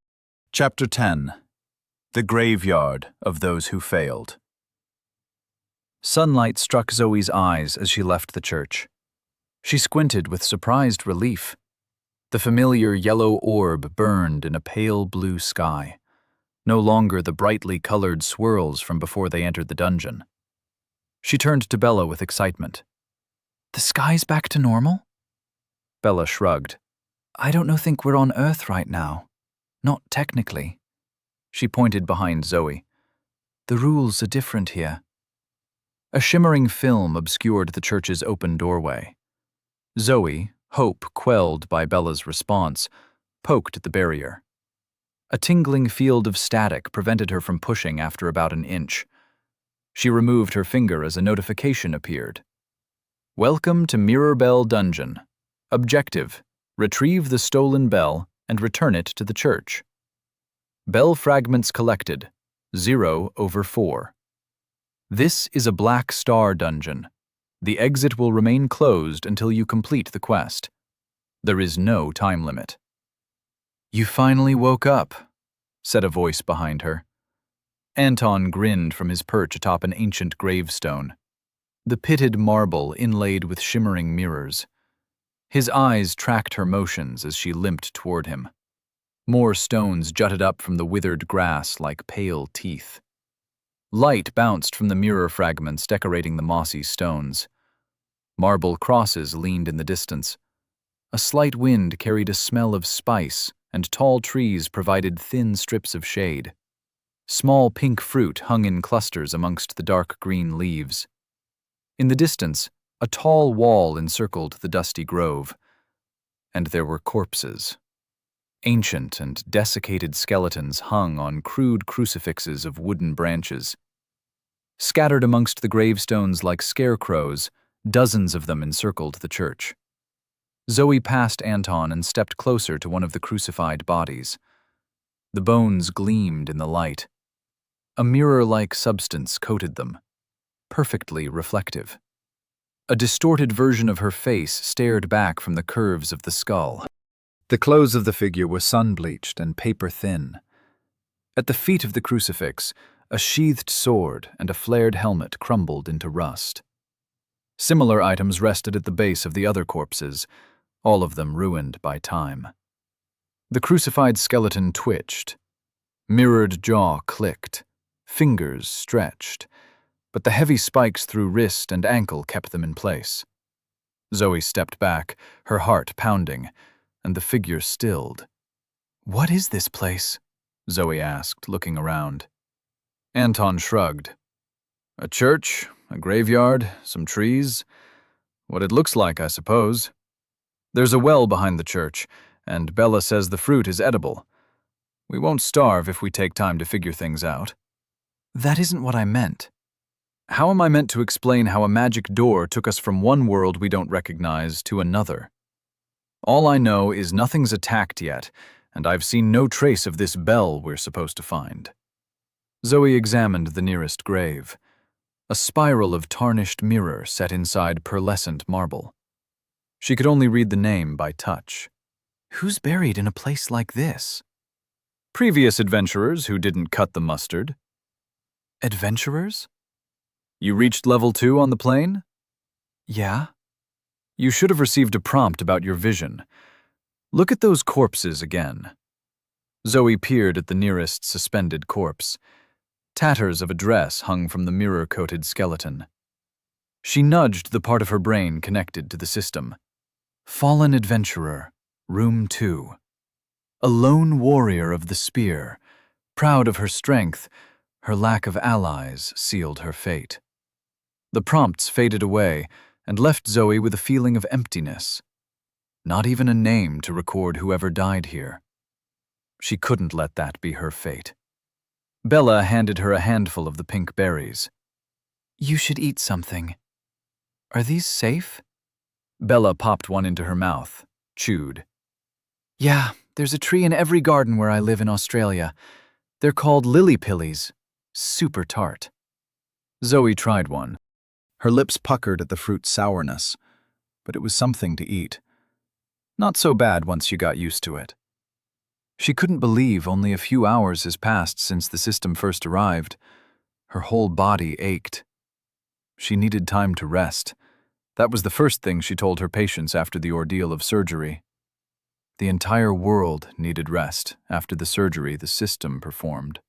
Chapter 10. The Graveyard of Those Who Failed. Sunlight struck Zoe's eyes as she left the church. She squinted with surprised relief. The familiar yellow orb burned in a pale blue sky, no longer the brightly colored swirls from before they entered the dungeon. She turned to Bella with excitement. "The sky's back to normal?" Bella shrugged. "I don't think we're on Earth right now. Not technically." She pointed behind Zoe. "The rules are different here." A shimmering film obscured the church's open doorway. Zoe, hope quelled by Bella's response, poked at the barrier. A tingling field of static prevented her from pushing after about an inch. She removed her finger as a notification appeared. "Welcome to Mirror Bell Dungeon. Objective: retrieve the stolen bell and return it to the church. Bell fragments collected, 0/4. This is a Black Star dungeon. The exit will remain closed until you complete the quest. There is no time limit." "You finally woke up," said a voice behind her. Anton grinned from his perch atop an ancient gravestone, the pitted marble inlaid with shimmering mirrors. His eyes tracked her motions as she limped toward him. More stones jutted up from the withered grass like pale teeth. Light bounced from the mirror fragments decorating the mossy stones. Marble crosses leaned in the distance. A slight wind carried a smell of spice, and tall trees provided thin strips of shade. Small pink fruit hung in clusters amongst the dark green leaves. In the distance, a tall wall encircled the dusty grove. And there were corpses. Ancient and desiccated skeletons hung on crude crucifixes of wooden branches. Scattered amongst the gravestones like scarecrows, dozens of them encircled the church. Zoe passed Anton and stepped closer to one of the crucified bodies. The bones gleamed in the light. A mirror-like substance coated them, perfectly reflective. A distorted version of her face stared back from the curves of the skull. The clothes of the figure were sun-bleached and paper-thin. At the feet of the crucifix, a sheathed sword and a flared helmet crumbled into rust. Similar items rested at the base of the other corpses, all of them ruined by time. The crucified skeleton twitched. Mirrored jaw clicked. Fingers stretched. But the heavy spikes through wrist and ankle kept them in place. Zoe stepped back, her heart pounding, and the figure stilled. "What is this place?" Zoe asked, looking around. Anton shrugged. "A church, a graveyard, some trees. What it looks like, I suppose. There's a well behind the church, and Bella says the fruit is edible. We won't starve if we take time to figure things out." "That isn't what I meant." "How am I meant to explain how a magic door took us from one world we don't recognize to another? All I know is nothing's attacked yet, and I've seen no trace of this bell we're supposed to find." Zoe examined the nearest grave. A spiral of tarnished mirror set inside pearlescent marble. She could only read the name by touch. Who's buried in a place like this? Previous adventurers who didn't cut the mustard. Adventurers? You reached level 2 on the plane? Yeah. You should have received a prompt about your vision. Look at those corpses again. Zoe peered at the nearest suspended corpse. Tatters of a dress hung from the mirror-coated skeleton. She nudged the part of her brain connected to the system. Fallen adventurer, room 2. A lone warrior of the spear, proud of her strength, her lack of allies sealed her fate. The prompts faded away and left Zoe with a feeling of emptiness. Not even a name to record whoever died here. She couldn't let that be her fate. Bella handed her a handful of the pink berries. You should eat something. Are these safe? Bella popped one into her mouth, chewed. Yeah, there's a tree in every garden where I live in Australia. They're called lily pillies. Super tart. Zoe tried one. Her lips puckered at the fruit's sourness. but it was something to eat. Not so bad once you got used to it. She couldn't believe only a few hours has passed since the system first arrived. Her whole body ached. She needed time to rest. That was the first thing she told her patients after the ordeal of surgery. The entire world needed rest after the surgery the system performed.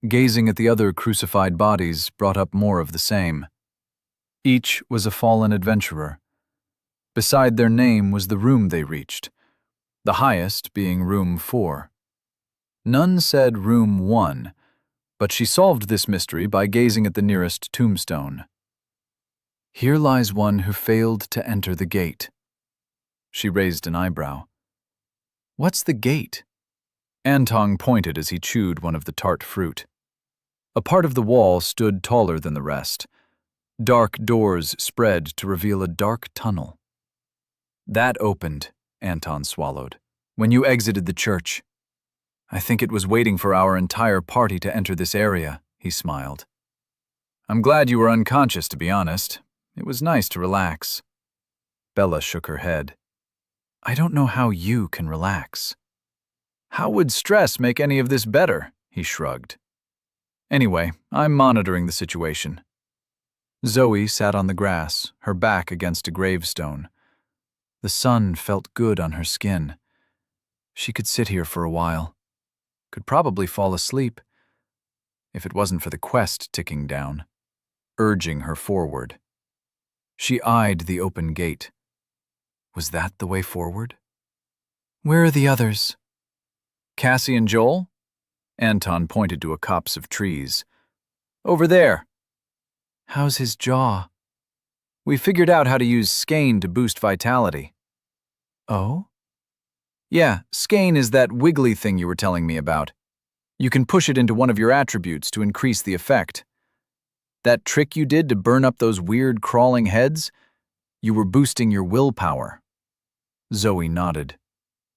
Gazing at the other crucified bodies brought up more of the same. Each was a fallen adventurer. Beside their name was the room they reached, the highest being room 4. None said room 1, but she solved this mystery by gazing at the nearest tombstone. Here lies one who failed to enter the gate. She raised an eyebrow. What's the gate? Anton pointed as he chewed one of the tart fruit. A part of the wall stood taller than the rest. Dark doors spread to reveal a dark tunnel. That opened, Anton swallowed, when you exited the church. I think it was waiting for our entire party to enter this area, he smiled. I'm glad you were unconscious, to be honest. It was nice to relax. Bella shook her head. I don't know how you can relax. How would stress make any of this better? He shrugged. Anyway, I'm monitoring the situation. Zoe sat on the grass, her back against a gravestone. The sun felt good on her skin. She could sit here for a while. Could probably fall asleep, if it wasn't for the quest ticking down, urging her forward. She eyed the open gate. Was that the way forward? Where are the others? Cassie and Joel? Anton pointed to a copse of trees. Over there. How's his jaw? We figured out how to use skein to boost vitality. Oh? Yeah, skein is that wiggly thing you were telling me about. You can push it into one of your attributes to increase the effect. That trick you did to burn up those weird crawling heads? You were boosting your willpower. Zoe nodded.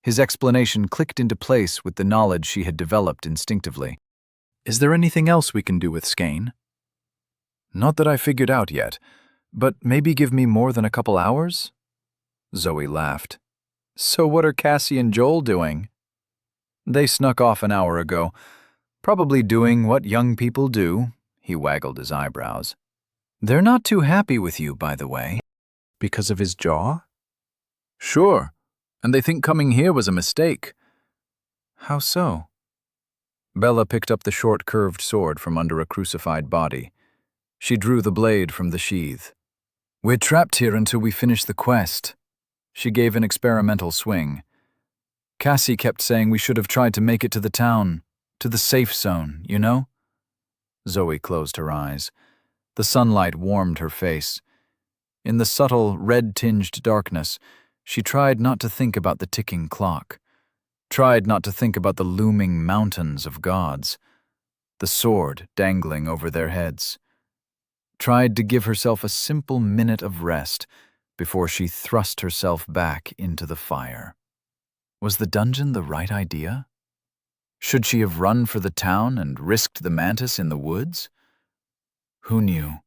His explanation clicked into place with the knowledge she had developed instinctively. Is there anything else we can do with skein? Not that I figured out yet, but maybe give me more than a couple hours? Zoe laughed. So what are Cassie and Joel doing? They snuck off an hour ago, probably doing what young people do. He waggled his eyebrows. They're not too happy with you, by the way. Because of his jaw? Sure, and they think coming here was a mistake. How so? Bella picked up the short curved sword from under a crucified body. She drew the blade from the sheath. We're trapped here until we finish the quest. She gave an experimental swing. Cassie kept saying we should have tried to make it to the town, to the safe zone, you know? Zoe closed her eyes. The sunlight warmed her face. In the subtle, red-tinged darkness, she tried not to think about the ticking clock, tried not to think about the looming mountains of gods, the sword dangling over their heads, tried to give herself a simple minute of rest before she thrust herself back into the fire. Was the dungeon the right idea? Should she have run for the town and risked the mantis in the woods? Who knew?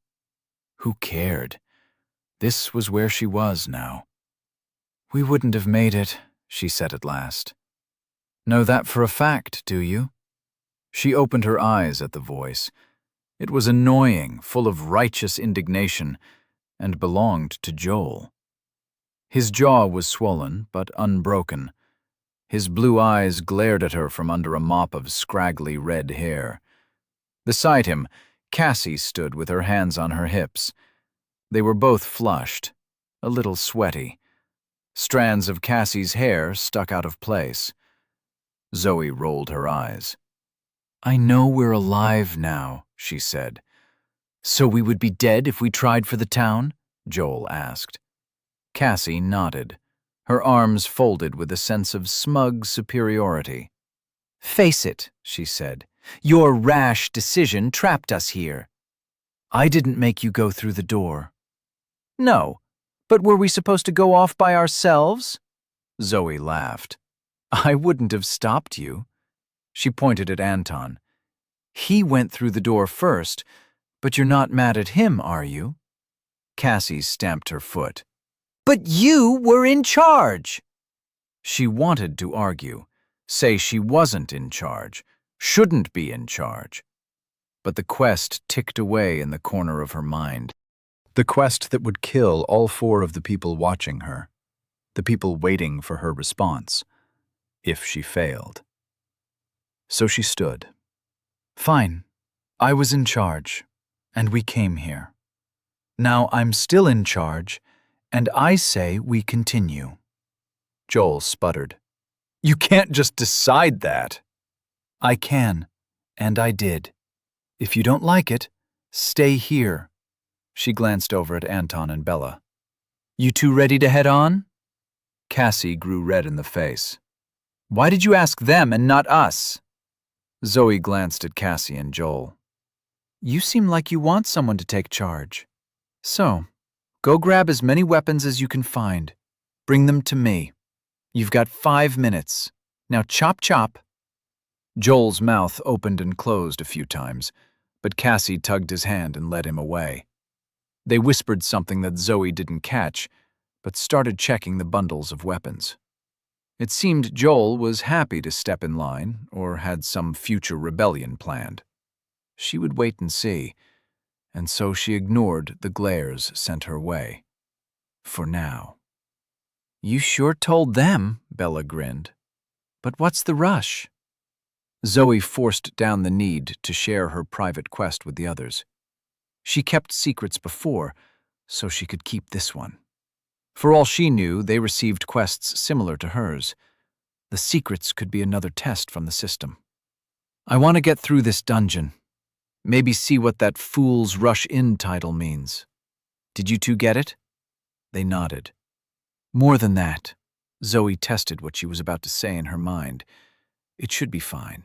Who cared? This was where she was now. We wouldn't have made it, she said at last. Know that for a fact, do you? She opened her eyes at the voice. It was annoying, full of righteous indignation, and belonged to Joel. His jaw was swollen, but unbroken. His blue eyes glared at her from under a mop of scraggly red hair. Beside him, Cassie stood with her hands on her hips. They were both flushed, a little sweaty. Strands of Cassie's hair stuck out of place. Zoe rolled her eyes. I know we're alive now, she said. So we would be dead if we tried for the town? Joel asked. Cassie nodded, her arms folded with a sense of smug superiority. Face it, she said. Your rash decision trapped us here. I didn't make you go through the door. No, but were we supposed to go off by ourselves? Zoe laughed. I wouldn't have stopped you. She pointed at Anton. He went through the door first, but you're not mad at him, are you? Cassie stamped her foot. But you were in charge. She wanted to argue, say she wasn't in charge, shouldn't be in charge. But the quest ticked away in the corner of her mind. The quest that would kill all 4 of the people watching her, the people waiting for her response, if she failed. So she stood. Fine, I was in charge, and we came here. Now I'm still in charge, and I say we continue. Joel sputtered. You can't just decide that. I can, and I did. If you don't like it, stay here. She glanced over at Anton and Bella. You 2 ready to head on? Cassie grew red in the face. Why did you ask them and not us? Zoe glanced at Cassie and Joel. You seem like you want someone to take charge. So, go grab as many weapons as you can find. Bring them to me. You've got 5 minutes. Now chop chop. Joel's mouth opened and closed a few times, but Cassie tugged his hand and led him away. They whispered something that Zoe didn't catch, but started checking the bundles of weapons. It seemed Joel was happy to step in line or had some future rebellion planned. She would wait and see, and so she ignored the glares sent her way. For now. You sure told them, Bella grinned. But what's the rush? Zoe forced down the need to share her private quest with the others. She kept secrets before, so she could keep this one. For all she knew, they received quests similar to hers. The secrets could be another test from the system. I want to get through this dungeon. Maybe see what that Fool's Rush In title means. Did you 2 get it? They nodded. More than that, Zoe tested what she was about to say in her mind. It should be fine.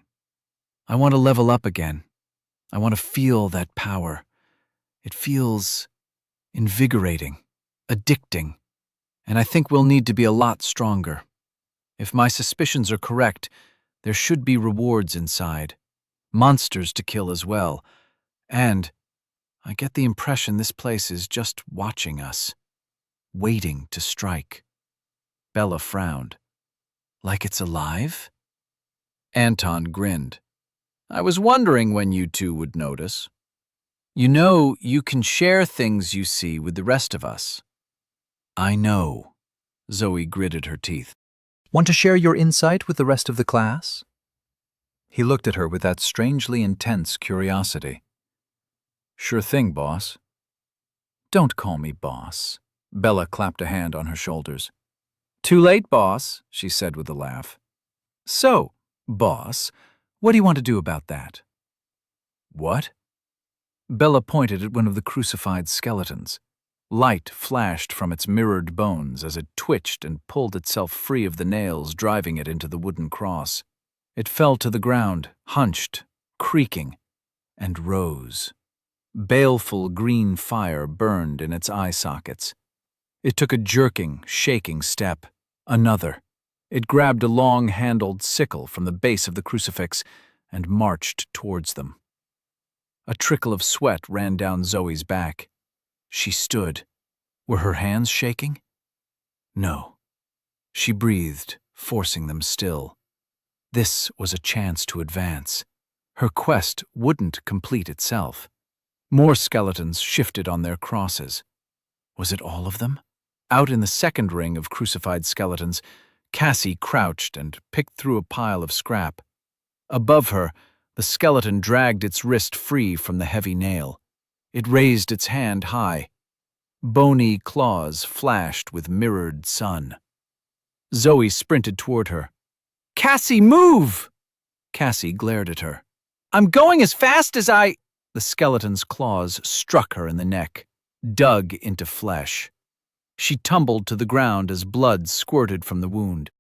I want to level up again. I want to feel that power. It feels invigorating, addicting, and I think we'll need to be a lot stronger. If my suspicions are correct, there should be rewards inside, monsters to kill as well, and I get the impression this place is just watching us, waiting to strike. Bella frowned. Like it's alive? Anton grinned. I was wondering when you 2 would notice. You know, you can share things you see with the rest of us. I know. Zoe gritted her teeth. Want to share your insight with the rest of the class? He looked at her with that strangely intense curiosity. Sure thing, boss. Don't call me boss. Bella clapped a hand on her shoulders. Too late, boss, she said with a laugh. So, boss, what do you want to do about that? What? Bella pointed at one of the crucified skeletons. Light flashed from its mirrored bones as it twitched and pulled itself free of the nails driving it into the wooden cross. It fell to the ground, hunched, creaking, and rose. Baleful green fire burned in its eye sockets. It took a jerking, shaking step. Another. It grabbed a long-handled sickle from the base of the crucifix and marched towards them. A trickle of sweat ran down Zoe's back. She stood. Were her hands shaking? No. She breathed, forcing them still. This was a chance to advance. Her quest wouldn't complete itself. More skeletons shifted on their crosses. Was it all of them? Out in the second ring of crucified skeletons, Cassie crouched and picked through a pile of scrap. Above her, the skeleton dragged its wrist free from the heavy nail. It raised its hand high. Bony claws flashed with mirrored sun. Zoe sprinted toward her. Cassie, move! Cassie glared at her. I'm going as fast as I... The skeleton's claws struck her in the neck, dug into flesh. She tumbled to the ground as blood squirted from the wound.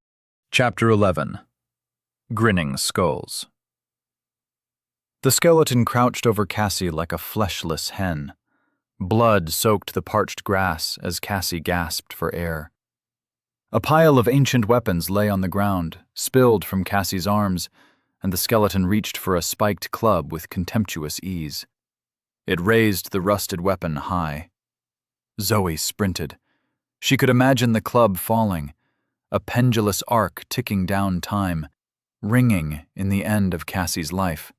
Chapter 11. Grinning Skulls. The skeleton crouched over Cassie like a fleshless hen. Blood soaked the parched grass as Cassie gasped for air. A pile of ancient weapons lay on the ground, spilled from Cassie's arms, and the skeleton reached for a spiked club with contemptuous ease. It raised the rusted weapon high. Zoe sprinted. She could imagine the club falling, a pendulous arc ticking down time, ringing in the end of Cassie's life.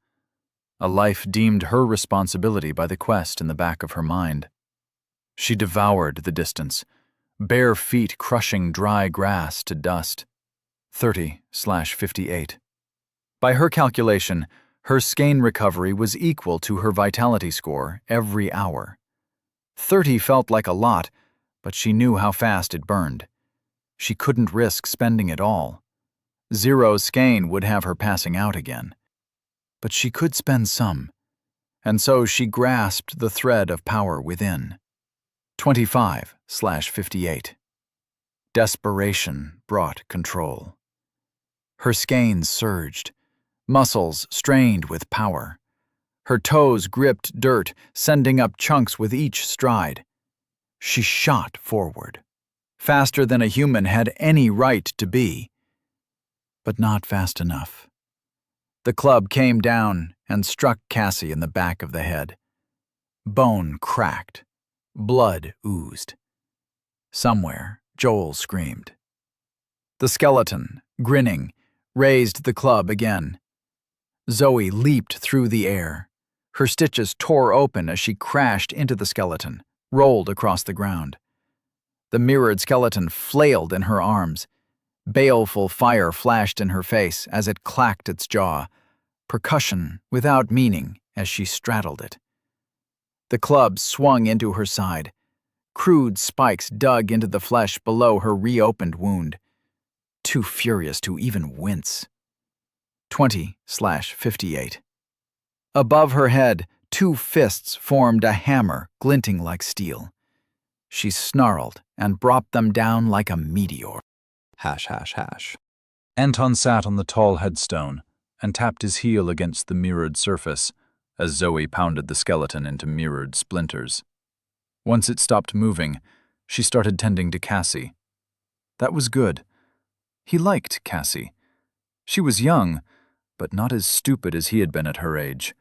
A life deemed her responsibility by the quest in the back of her mind. She devoured the distance, bare feet crushing dry grass to dust. 30/58. By her calculation, her skein recovery was equal to her vitality score every hour. 30 felt like a lot, but she knew how fast it burned. She couldn't risk spending it all. 0 skein would have her passing out again. But she could spend some, and so she grasped the thread of power within. 25/58. Desperation brought control. Her skeins surged, muscles strained with power. Her toes gripped dirt, sending up chunks with each stride. She shot forward, faster than a human had any right to be. But not fast enough. The club came down and struck Cassie in the back of the head. Bone cracked. Blood oozed. Somewhere, Joel screamed. The skeleton, grinning, raised the club again. Zoe leaped through the air. Her stitches tore open as she crashed into the skeleton, rolled across the ground. The mirrored skeleton flailed in her arms. Baleful fire flashed in her face as it clacked its jaw, percussion without meaning as she straddled it. The club swung into her side. Crude spikes dug into the flesh below her reopened wound. Too furious to even wince. 20/58. Above her head, 2 fists formed a hammer glinting like steel. She snarled and brought them down like a meteor. ###. Anton sat on the tall headstone and tapped his heel against the mirrored surface as Zoe pounded the skeleton into mirrored splinters. Once it stopped moving, she started tending to Cassie. That was good. He liked Cassie. She was young, but not as stupid as he had been at her age.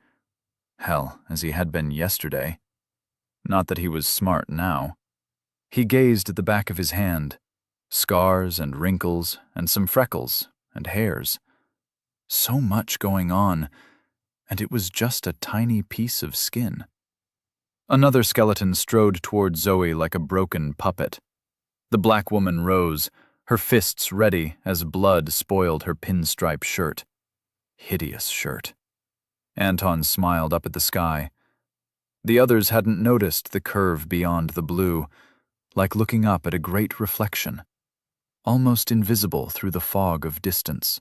Hell, as he had been yesterday. Not that he was smart now. He gazed at the back of his hand. Scars and wrinkles and some freckles and hairs. So much going on, and it was just a tiny piece of skin. Another skeleton strode toward Zoe like a broken puppet. The black woman rose, her fists ready as blood spoiled her pinstripe shirt. Hideous shirt. Anton smiled up at the sky. The others hadn't noticed the curve beyond the blue, like looking up at a great reflection, almost invisible through the fog of distance.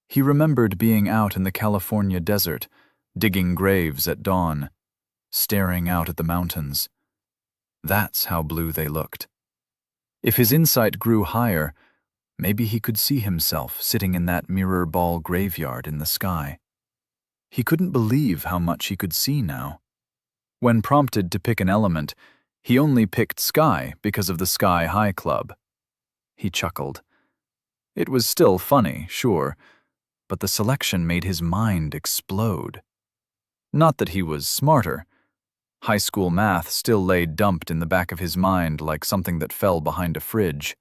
He remembered being out in the California desert, digging graves at dawn, staring out at the mountains. That's how blue they looked. If his insight grew higher, maybe he could see himself sitting in that mirror ball graveyard in the sky. He couldn't believe how much he could see now. When prompted to pick an element, he only picked sky because of the Sky High Club. He chuckled. It was still funny, sure, but the selection made his mind explode. Not that he was smarter. High school math still lay dumped in the back of his mind like something that fell behind a fridge.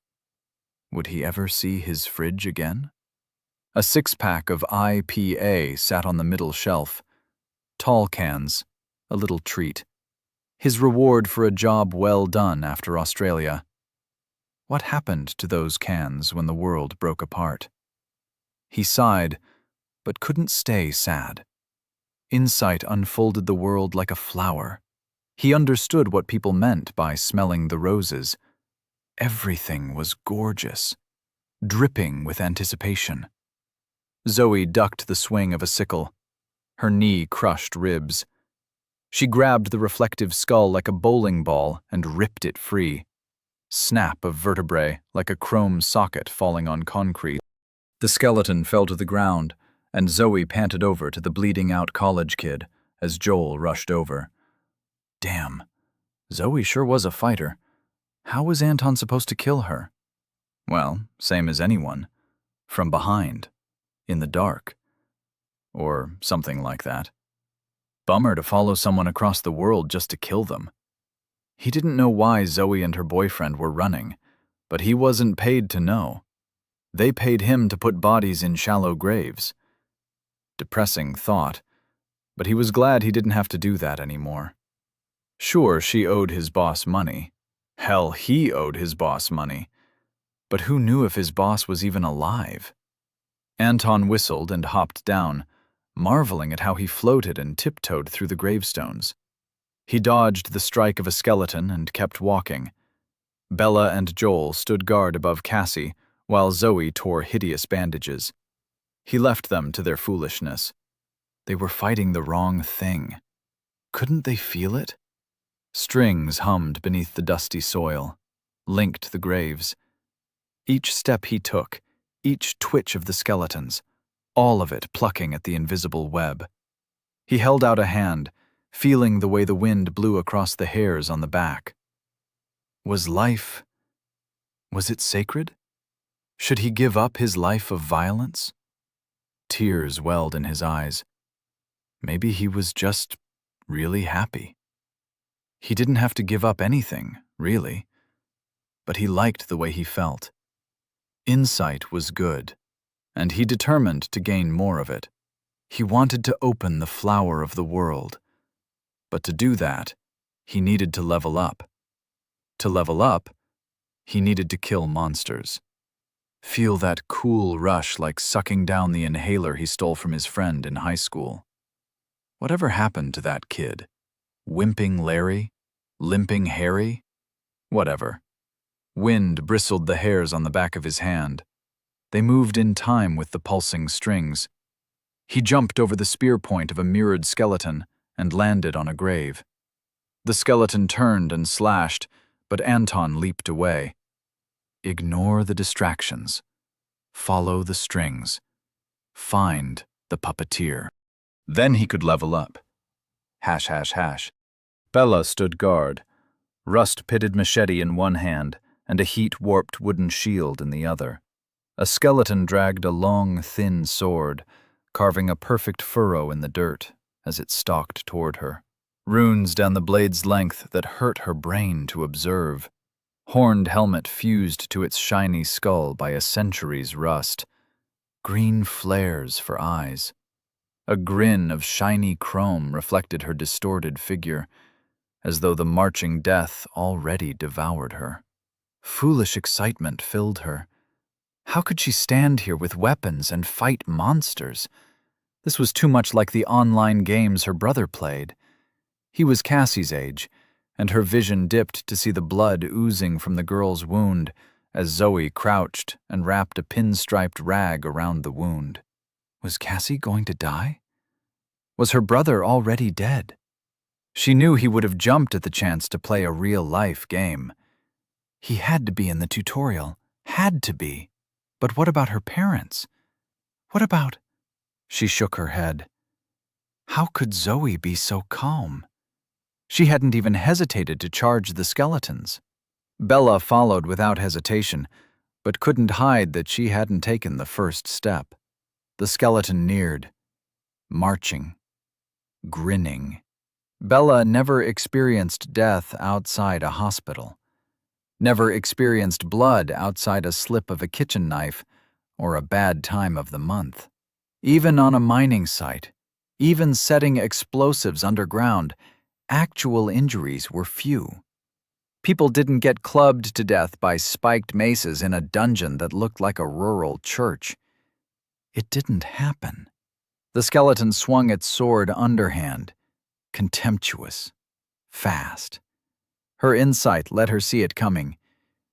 Would he ever see his fridge again? A 6-pack of IPA sat on the middle shelf. Tall cans, a little treat. His reward for a job well done after Australia. What happened to those cans when the world broke apart? He sighed, but couldn't stay sad. Insight unfolded the world like a flower. He understood what people meant by smelling the roses. Everything was gorgeous, dripping with anticipation. Zoe ducked the swing of a sickle. Her knee crushed ribs. She grabbed the reflective skull like a bowling ball and ripped it free. Snap of vertebrae like a chrome socket falling on concrete. The skeleton fell to the ground, and Zoe panted over to the bleeding-out college kid as Joel rushed over. Damn, Zoe sure was a fighter. How was Anton supposed to kill her? Well, same as anyone. From behind. In the dark. Or something like that. Bummer to follow someone across the world just to kill them. He didn't know why Zoe and her boyfriend were running, but he wasn't paid to know. They paid him to put bodies in shallow graves. Depressing thought, but he was glad he didn't have to do that anymore. Sure, she owed his boss money. Hell, he owed his boss money. But who knew if his boss was even alive? Anton whistled and hopped down, marveling at how he floated and tiptoed through the gravestones. He dodged the strike of a skeleton and kept walking. Bella and Joel stood guard above Cassie, while Zoe tore hideous bandages. He left them to their foolishness. They were fighting the wrong thing. Couldn't they feel it? Strings hummed beneath the dusty soil, linked the graves. Each step he took, each twitch of the skeletons, all of it plucking at the invisible web. He held out a hand, feeling the way the wind blew across the hairs on the back. Was it sacred? Should he give up his life of violence? Tears welled in his eyes. Maybe he was just really happy. He didn't have to give up anything, really, but he liked the way he felt. Insight was good, and he determined to gain more of it. He wanted to open the flower of the world. But to do that, he needed to level up. To level up, he needed to kill monsters. Feel that cool rush like sucking down the inhaler he stole from his friend in high school. Whatever happened to that kid? Wimping Larry? Limping Harry? Whatever. Wind bristled the hairs on the back of his hand. They moved in time with the pulsing strings. He jumped over the spear point of a mirrored skeleton and landed on a grave. The skeleton turned and slashed, but Anton leaped away. Ignore the distractions. Follow the strings. Find the puppeteer. Then he could level up. Hash, hash, hash. Bella stood guard, rust-pitted machete in one hand and a heat-warped wooden shield in the other. A skeleton dragged a long, thin sword, carving a perfect furrow in the dirt as it stalked toward her. Runes down the blade's length that hurt her brain to observe. Horned helmet fused to its shiny skull by a century's rust. Green flares for eyes. A grin of shiny chrome reflected her distorted figure, as though the marching death already devoured her. Foolish excitement filled her. How could she stand here with weapons and fight monsters? This was too much like the online games her brother played. He was Cassie's age, and her vision dipped to see the blood oozing from the girl's wound as Zoe crouched and wrapped a pinstriped rag around the wound. Was Cassie going to die? Was her brother already dead? She knew he would have jumped at the chance to play a real-life game. He had to be in the tutorial. Had to be. But what about her parents? What about... She shook her head. How could Zoe be so calm? She hadn't even hesitated to charge the skeletons. Bella followed without hesitation, but couldn't hide that she hadn't taken the first step. The skeleton neared, marching, grinning. Bella never experienced death outside a hospital. Never experienced blood outside a slip of a kitchen knife or a bad time of the month. Even on a mining site, even setting explosives underground, actual injuries were few. People didn't get clubbed to death by spiked maces in a dungeon that looked like a rural church. It didn't happen. The skeleton swung its sword underhand, contemptuous, fast. Her insight let her see it coming.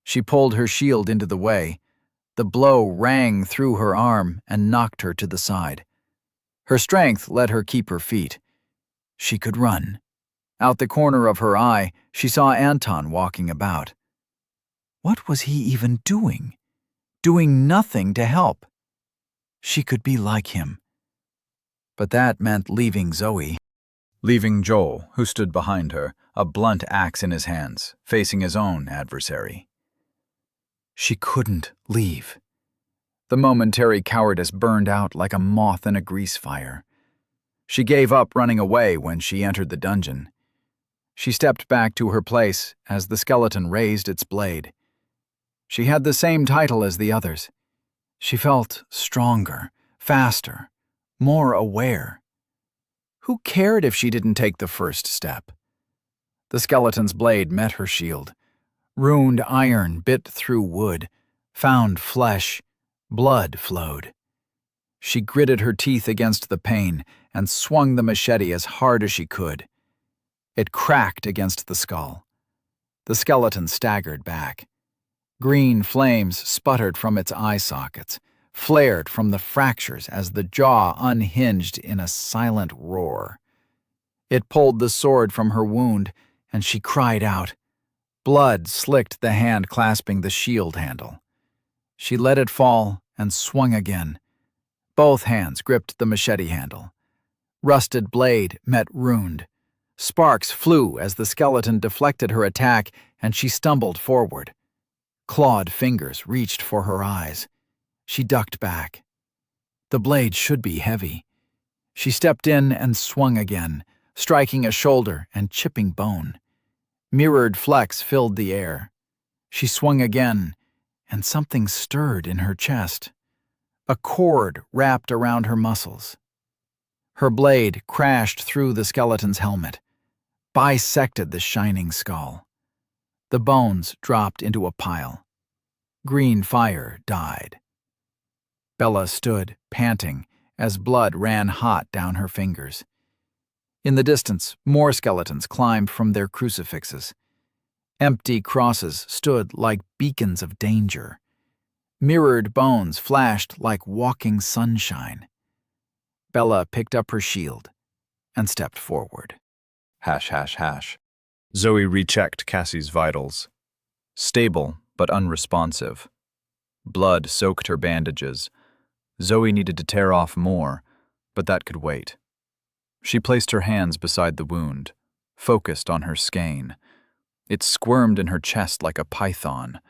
She pulled her shield into the way. The blow rang through her arm and knocked her to the side. Her strength let her keep her feet. She could run. Out the corner of her eye, she saw Anton walking about. What was he even doing? Doing nothing to help. She could be like him. But that meant leaving Zoe. Leaving Joel, who stood behind her, a blunt axe in his hands, facing his own adversary. She couldn't leave. The momentary cowardice burned out like a moth in a grease fire. She gave up running away when she entered the dungeon. She stepped back to her place as the skeleton raised its blade. She had the same title as the others. She felt stronger, faster, more aware. Who cared if she didn't take the first step? The skeleton's blade met her shield. Runed iron bit through wood, found flesh, blood flowed. She gritted her teeth against the pain and swung the machete as hard as she could. It cracked against the skull. The skeleton staggered back. Green flames sputtered from its eye sockets, flared from the fractures as the jaw unhinged in a silent roar. It pulled the sword from her wound, and she cried out. Blood slicked the hand clasping the shield handle. She let it fall and swung again. Both hands gripped the machete handle. Rusted blade met ruined. Sparks flew as the skeleton deflected her attack, and she stumbled forward. Clawed fingers reached for her eyes. She ducked back. The blade should be heavy. She stepped in and swung again, striking a shoulder and chipping bone. Mirrored flecks filled the air. She swung again, and something stirred in her chest. A cord wrapped around her muscles. Her blade crashed through the skeleton's helmet, bisected the shining skull. The bones dropped into a pile. Green fire died. Bella stood, panting, as blood ran hot down her fingers. In the distance, more skeletons climbed from their crucifixes. Empty crosses stood like beacons of danger. Mirrored bones flashed like walking sunshine. Bella picked up her shield and stepped forward. Zoe rechecked Cassie's vitals. Stable, but unresponsive. Blood soaked her bandages. Zoe needed to tear off more, but that could wait. She placed her hands beside the wound, focused on her skein. It squirmed in her chest like a python.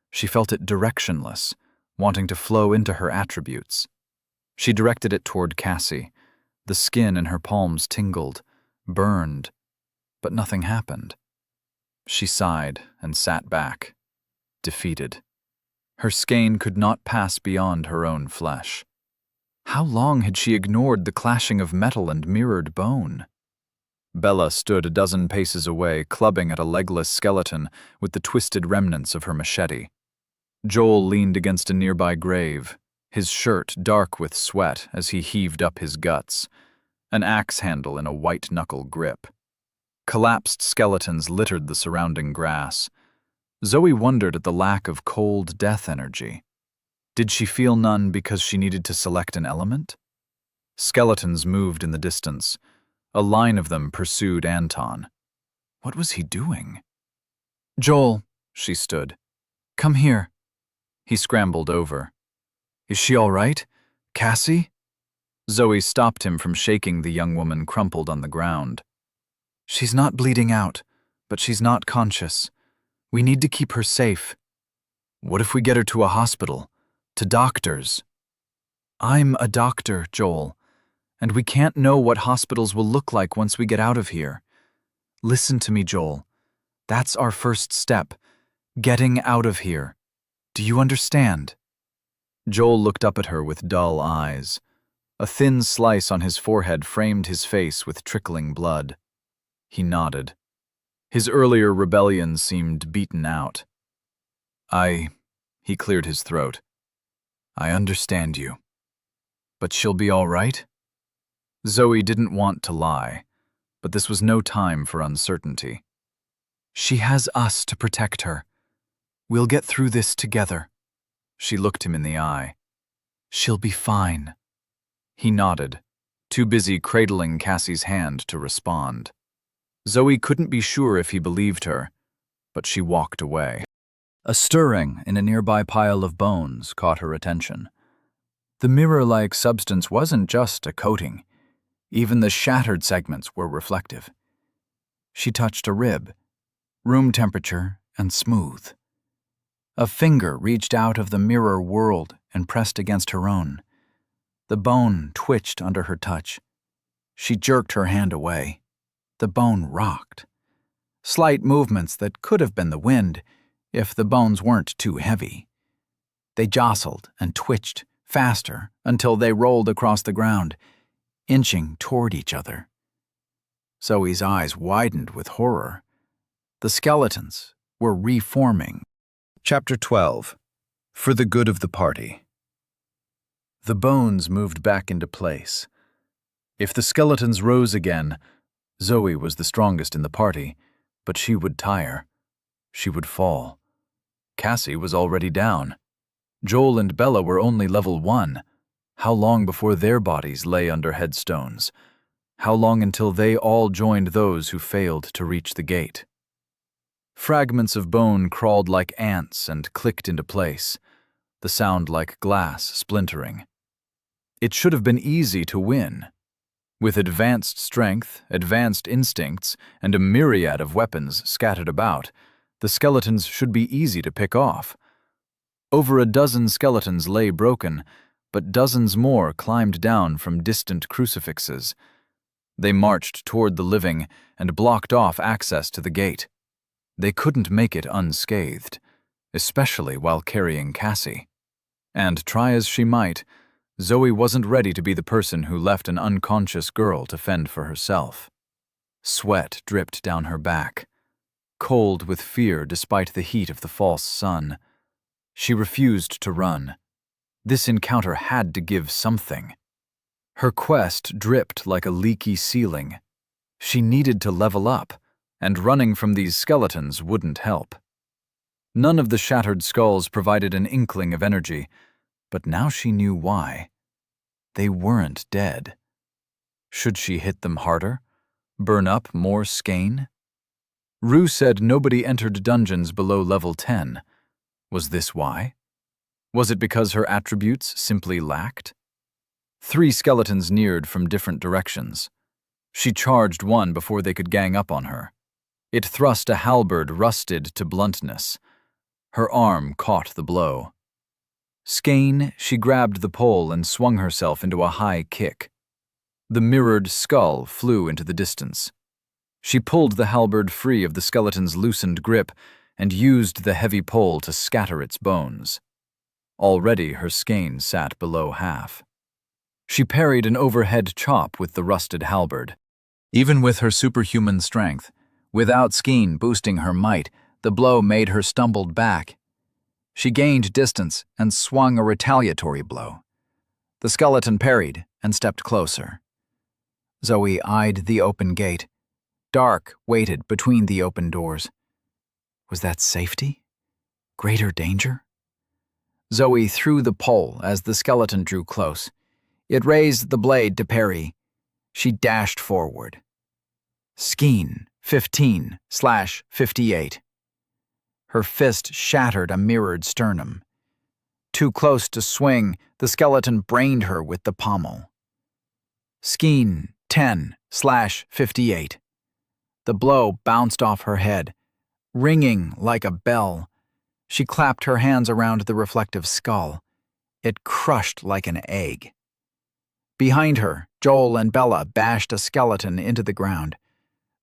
She felt it directionless, wanting to flow into her attributes. She directed it toward Cassie. The skin in her palms tingled, burned, but nothing happened. She sighed and sat back, defeated. Her skein could not pass beyond her own flesh. How long had she ignored the clashing of metal and mirrored bone? Bella stood a dozen paces away, clubbing at a legless skeleton with the twisted remnants of her machete. Joel leaned against a nearby grave, his shirt dark with sweat as he heaved up his guts, an axe handle in a white-knuckle grip. Collapsed skeletons littered the surrounding grass. Zoe wondered at the lack of cold death energy. Did she feel none because she needed to select an element? Skeletons moved in the distance. A line of them pursued Anton. What was he doing? "Joel," she stood. "Come here." He scrambled over. "Is she all right? Cassie?" Zoe stopped him from shaking the young woman crumpled on the ground. "She's not bleeding out, but she's not conscious. We need to keep her safe." "What if we get her to a hospital? To doctors?" "I'm a doctor, Joel, and we can't know what hospitals will look like once we get out of here. Listen to me, Joel. That's our first step, getting out of here. Do you understand?" Joel looked up at her with dull eyes. A thin slice on his forehead framed his face with trickling blood. He nodded. His earlier rebellion seemed beaten out. He cleared his throat. "I understand you. But she'll be all right?" Zoe didn't want to lie, but this was no time for uncertainty. "She has us to protect her. We'll get through this together." She looked him in the eye. "She'll be fine." He nodded, too busy cradling Cassie's hand to respond. Zoe couldn't be sure if he believed her, but she walked away. A stirring in a nearby pile of bones caught her attention. The mirror-like substance wasn't just a coating. Even the shattered segments were reflective. She touched a rib, room temperature and smooth. A finger reached out of the mirror world and pressed against her own. The bone twitched under her touch. She jerked her hand away. The bone rocked. slight movements that could have been the wind if the bones weren't too heavy. They jostled and twitched faster until they rolled across the ground, inching toward each other. Zoe's eyes widened with horror. The skeletons were reforming. Chapter 12. For the good of the party. The bones moved back into place. If the skeletons rose again, Zoe was the strongest in the party, but she would tire. She would fall. Cassie was already down. Joel and Bella were only level 1. How long before their bodies lay under headstones? How long until they all joined those who failed to reach the gate? Fragments of bone crawled like ants and clicked into place, the sound like glass splintering. It should have been easy to win. With advanced strength, advanced instincts, and a myriad of weapons scattered about, the skeletons should be easy to pick off. Over a dozen skeletons lay broken, but dozens more climbed down from distant crucifixes. They marched toward the living and blocked off access to the gate. They couldn't make it unscathed, especially while carrying Cassie. And try as she might, Zoe wasn't ready to be the person who left an unconscious girl to fend for herself. Sweat dripped down her back, cold with fear despite the heat of the false sun. She refused to run. This encounter had to give something. Her quest dripped like a leaky ceiling. She needed to level up, and running from these skeletons wouldn't help. None of the shattered skulls provided an inkling of energy, but now she knew why. They weren't dead. Should she hit them harder? Burn up more skein? Rue said nobody entered dungeons below level 10. Was this why? Was it because her attributes simply lacked? 3 skeletons neared from different directions. She charged one before they could gang up on her. It thrust a halberd rusted to bluntness. Her arm caught the blow. Skein, she grabbed the pole and swung herself into a high kick. The mirrored skull flew into the distance. She pulled the halberd free of the skeleton's loosened grip and used the heavy pole to scatter its bones. Already her skein sat below half. She parried an overhead chop with the rusted halberd. Even with her superhuman strength, without skein boosting her might, the blow made her stumbled back. She gained distance and swung a retaliatory blow. The skeleton parried and stepped closer. Zoe eyed the open gate. Dark waited between the open doors. Was that safety? Greater danger? Zoe threw the pole as the skeleton drew close. It raised the blade to parry. She dashed forward. Skein, 15/58. Her fist shattered a mirrored sternum. Too close to swing, the skeleton brained her with the pommel. Skein, 10/58. The blow bounced off her head, ringing like a bell. She clapped her hands around the reflective skull. It crushed like an egg. Behind her, Joel and Bella bashed a skeleton into the ground.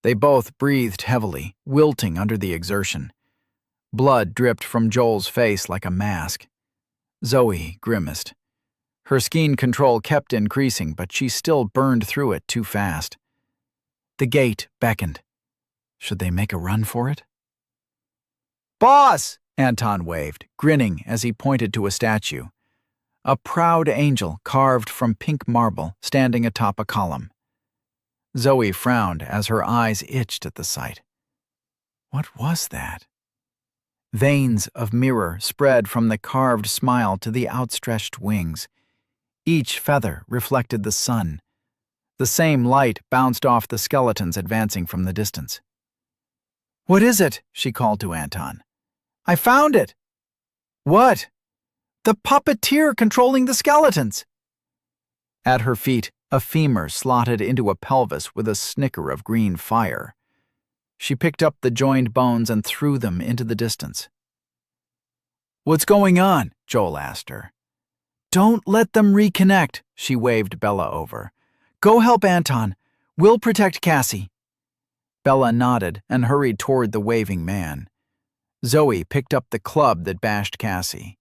They both breathed heavily, wilting under the exertion. Blood dripped from Joel's face like a mask. Zoe grimaced. Her skein control kept increasing, but she still burned through it too fast. The gate beckoned. Should they make a run for it? "Boss!" Anton waved, grinning as he pointed to a statue. A proud angel carved from pink marble standing atop a column. Zoe frowned as her eyes itched at the sight. What was that? Veins of mirror spread from the carved smile to the outstretched wings. Each feather reflected the sun. The same light bounced off the skeletons advancing from the distance. "What is it?" she called to Anton. "I found it!" "What?" "The puppeteer controlling the skeletons!" At her feet, a femur slotted into a pelvis with a snicker of green fire. She picked up the joined bones and threw them into the distance. "What's going on?" Joel asked her. "Don't let them reconnect," she waved Bella over. "Go help Anton. We'll protect Cassie." Bella nodded and hurried toward the waving man. Zoe picked up the club that bashed Cassie.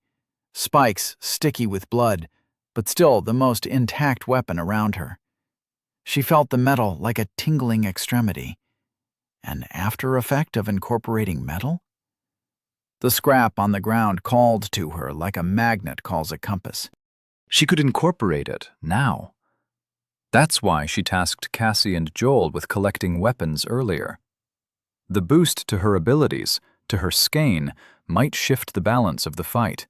Spikes sticky with blood, but still the most intact weapon around her. She felt the metal like a tingling extremity. An after effect of incorporating metal? The scrap on the ground called to her like a magnet calls a compass. She could incorporate it now. That's why she tasked Cassie and Joel with collecting weapons earlier. The boost to her abilities, to her skein, might shift the balance of the fight.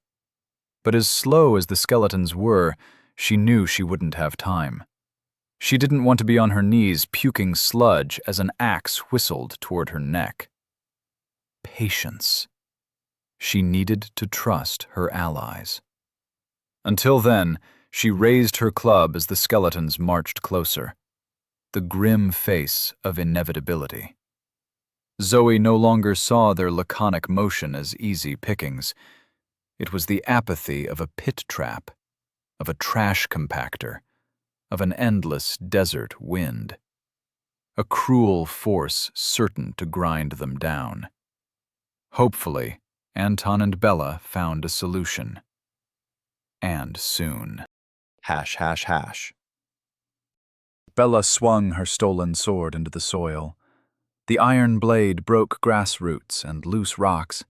But as slow as the skeletons were, she knew she wouldn't have time. She didn't want to be on her knees puking sludge as an axe whistled toward her neck. Patience. She needed to trust her allies. Until then, she raised her club as the skeletons marched closer. The grim face of inevitability. Zoe no longer saw their laconic motion as easy pickings. It was the apathy of a pit trap, of a trash compactor, of an endless desert wind. A cruel force certain to grind them down. Hopefully, Anton and Bella found a solution. And soon. .. Bella swung her stolen sword into the soil. The iron blade broke grass roots and loose rocks.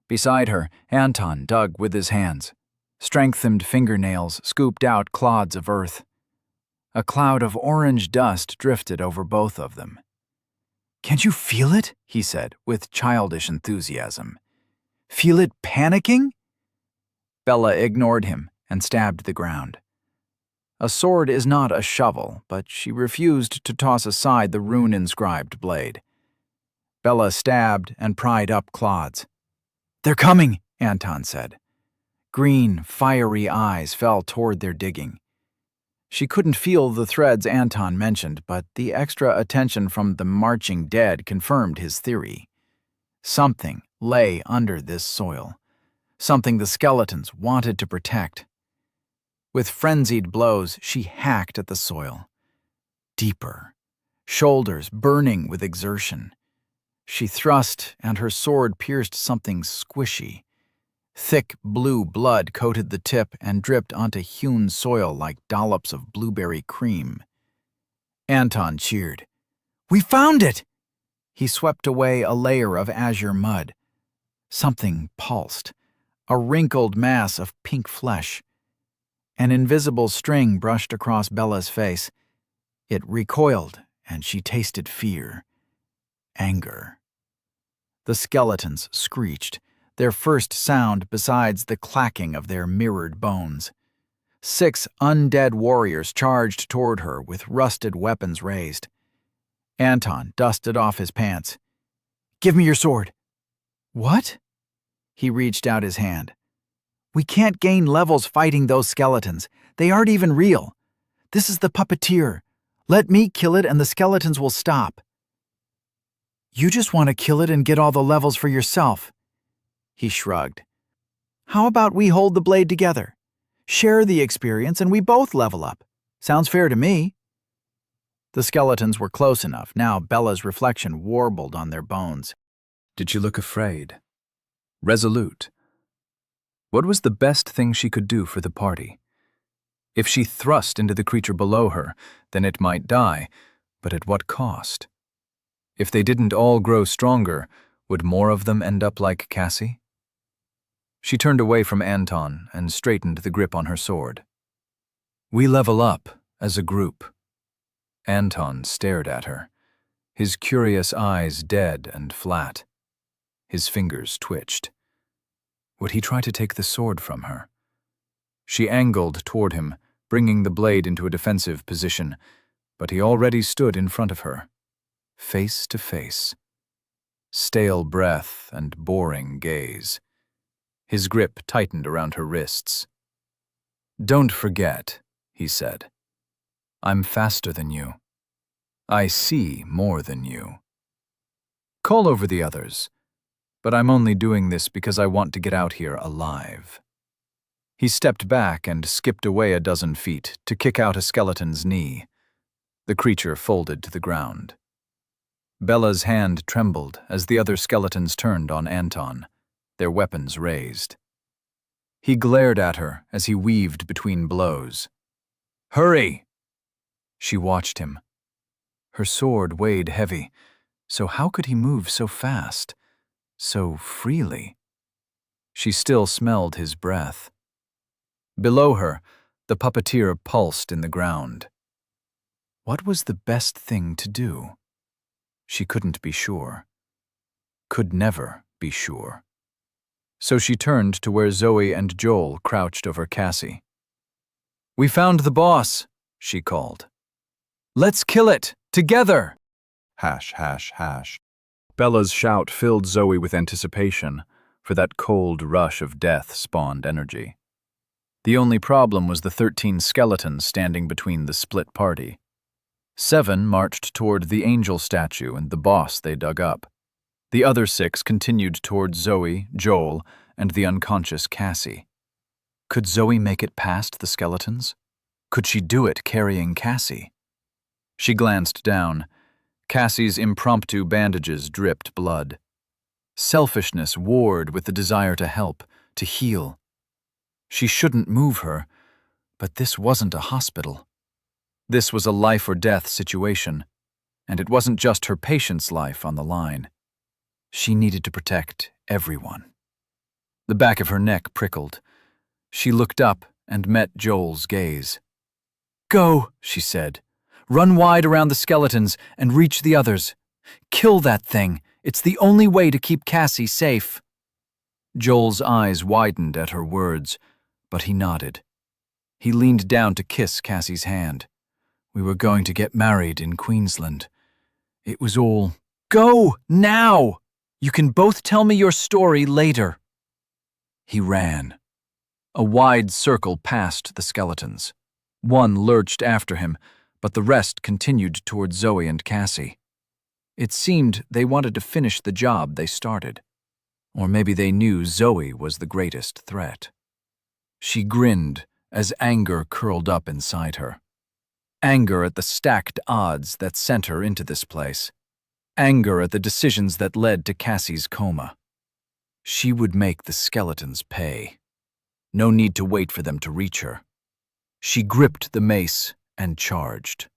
Beside her, Anton dug with his hands. Strengthened fingernails scooped out clods of earth. A cloud of orange dust drifted over both of them. "Can't you feel it?" he said, with childish enthusiasm. "Feel it panicking?" Bella ignored him and stabbed the ground. A sword is not a shovel, but she refused to toss aside the rune-inscribed blade. Bella stabbed and pried up clods. "They're coming," Anton said. Green, fiery eyes fell toward their digging. She couldn't feel the threads Anton mentioned, but the extra attention from the marching dead confirmed his theory. Something lay under this soil, something the skeletons wanted to protect. With frenzied blows, she hacked at the soil. Deeper, shoulders burning with exertion. She thrust, and her sword pierced something squishy. Thick blue blood coated the tip and dripped onto hewn soil like dollops of blueberry cream. Anton cheered. "We found it!" He swept away a layer of azure mud. Something pulsed, a wrinkled mass of pink flesh. An invisible string brushed across Bella's face. It recoiled, and she tasted fear. Anger. The skeletons screeched, their first sound besides the clacking of their mirrored bones. 6 undead warriors charged toward her with rusted weapons raised. Anton dusted off his pants. "Give me your sword." "What?" He reached out his hand. "We can't gain levels fighting those skeletons. They aren't even real. This is the puppeteer. Let me kill it and the skeletons will stop." "You just want to kill it and get all the levels for yourself." He shrugged. "How about we hold the blade together? Share the experience and we both level up. Sounds fair to me." The skeletons were close enough. Now Bella's reflection warbled on their bones. Did she look afraid? Resolute? What was the best thing she could do for the party? If she thrust into the creature below her, then it might die, but at what cost? If they didn't all grow stronger, would more of them end up like Cassie? She turned away from Anton and straightened the grip on her sword. "We level up as a group." Anton stared at her, his curious eyes dead and flat. His fingers twitched. Would he try to take the sword from her? She angled toward him, bringing the blade into a defensive position, but he already stood in front of her, face to face. Stale breath and boring gaze. His grip tightened around her wrists. "Don't forget," he said. "I'm faster than you. I see more than you. Call over the others, but I'm only doing this because I want to get out here alive." He stepped back and skipped away a dozen feet to kick out a skeleton's knee. The creature folded to the ground. Bella's hand trembled as the other skeletons turned on Anton, their weapons raised. He glared at her as he weaved between blows. "Hurry!" She watched him. Her sword weighed heavy, so how could he move so fast, so freely? She still smelled his breath. Below her, the puppeteer pulsed in the ground. What was the best thing to do? She couldn't be sure. Could never be sure. So she turned to where Zoe and Joel crouched over Cassie. "We found the boss," she called. "Let's kill it, together!" Hash, hash, hash. Bella's shout filled Zoe with anticipation, for that cold rush of death spawned energy. The only problem was the 13 skeletons standing between the split party. 7 marched toward the angel statue and the boss they dug up. The other 6 continued toward Zoe, Joel, and the unconscious Cassie. Could Zoe make it past the skeletons? Could she do it carrying Cassie? She glanced down. Cassie's impromptu bandages dripped blood. Selfishness warred with the desire to help, to heal. She shouldn't move her, but this wasn't a hospital. This was a life-or-death situation, and it wasn't just her patient's life on the line. She needed to protect everyone. The back of her neck prickled. She looked up and met Joel's gaze. "Go," she said. "Run wide around the skeletons and reach the others. Kill that thing. It's the only way to keep Cassie safe." Joel's eyes widened at her words, but he nodded. He leaned down to kiss Cassie's hand. "We were going to get married in Queensland. It was all, 'Go, now! You can both tell me your story later.'" He ran. A wide circle passed the skeletons. One lurched after him, but the rest continued toward Zoe and Cassie. It seemed they wanted to finish the job they started. Or maybe they knew Zoe was the greatest threat. She grinned as anger curled up inside her. Anger at the stacked odds that sent her into this place. Anger at the decisions that led to Cassie's coma. She would make the skeletons pay. No need to wait for them to reach her. She gripped the mace and charged.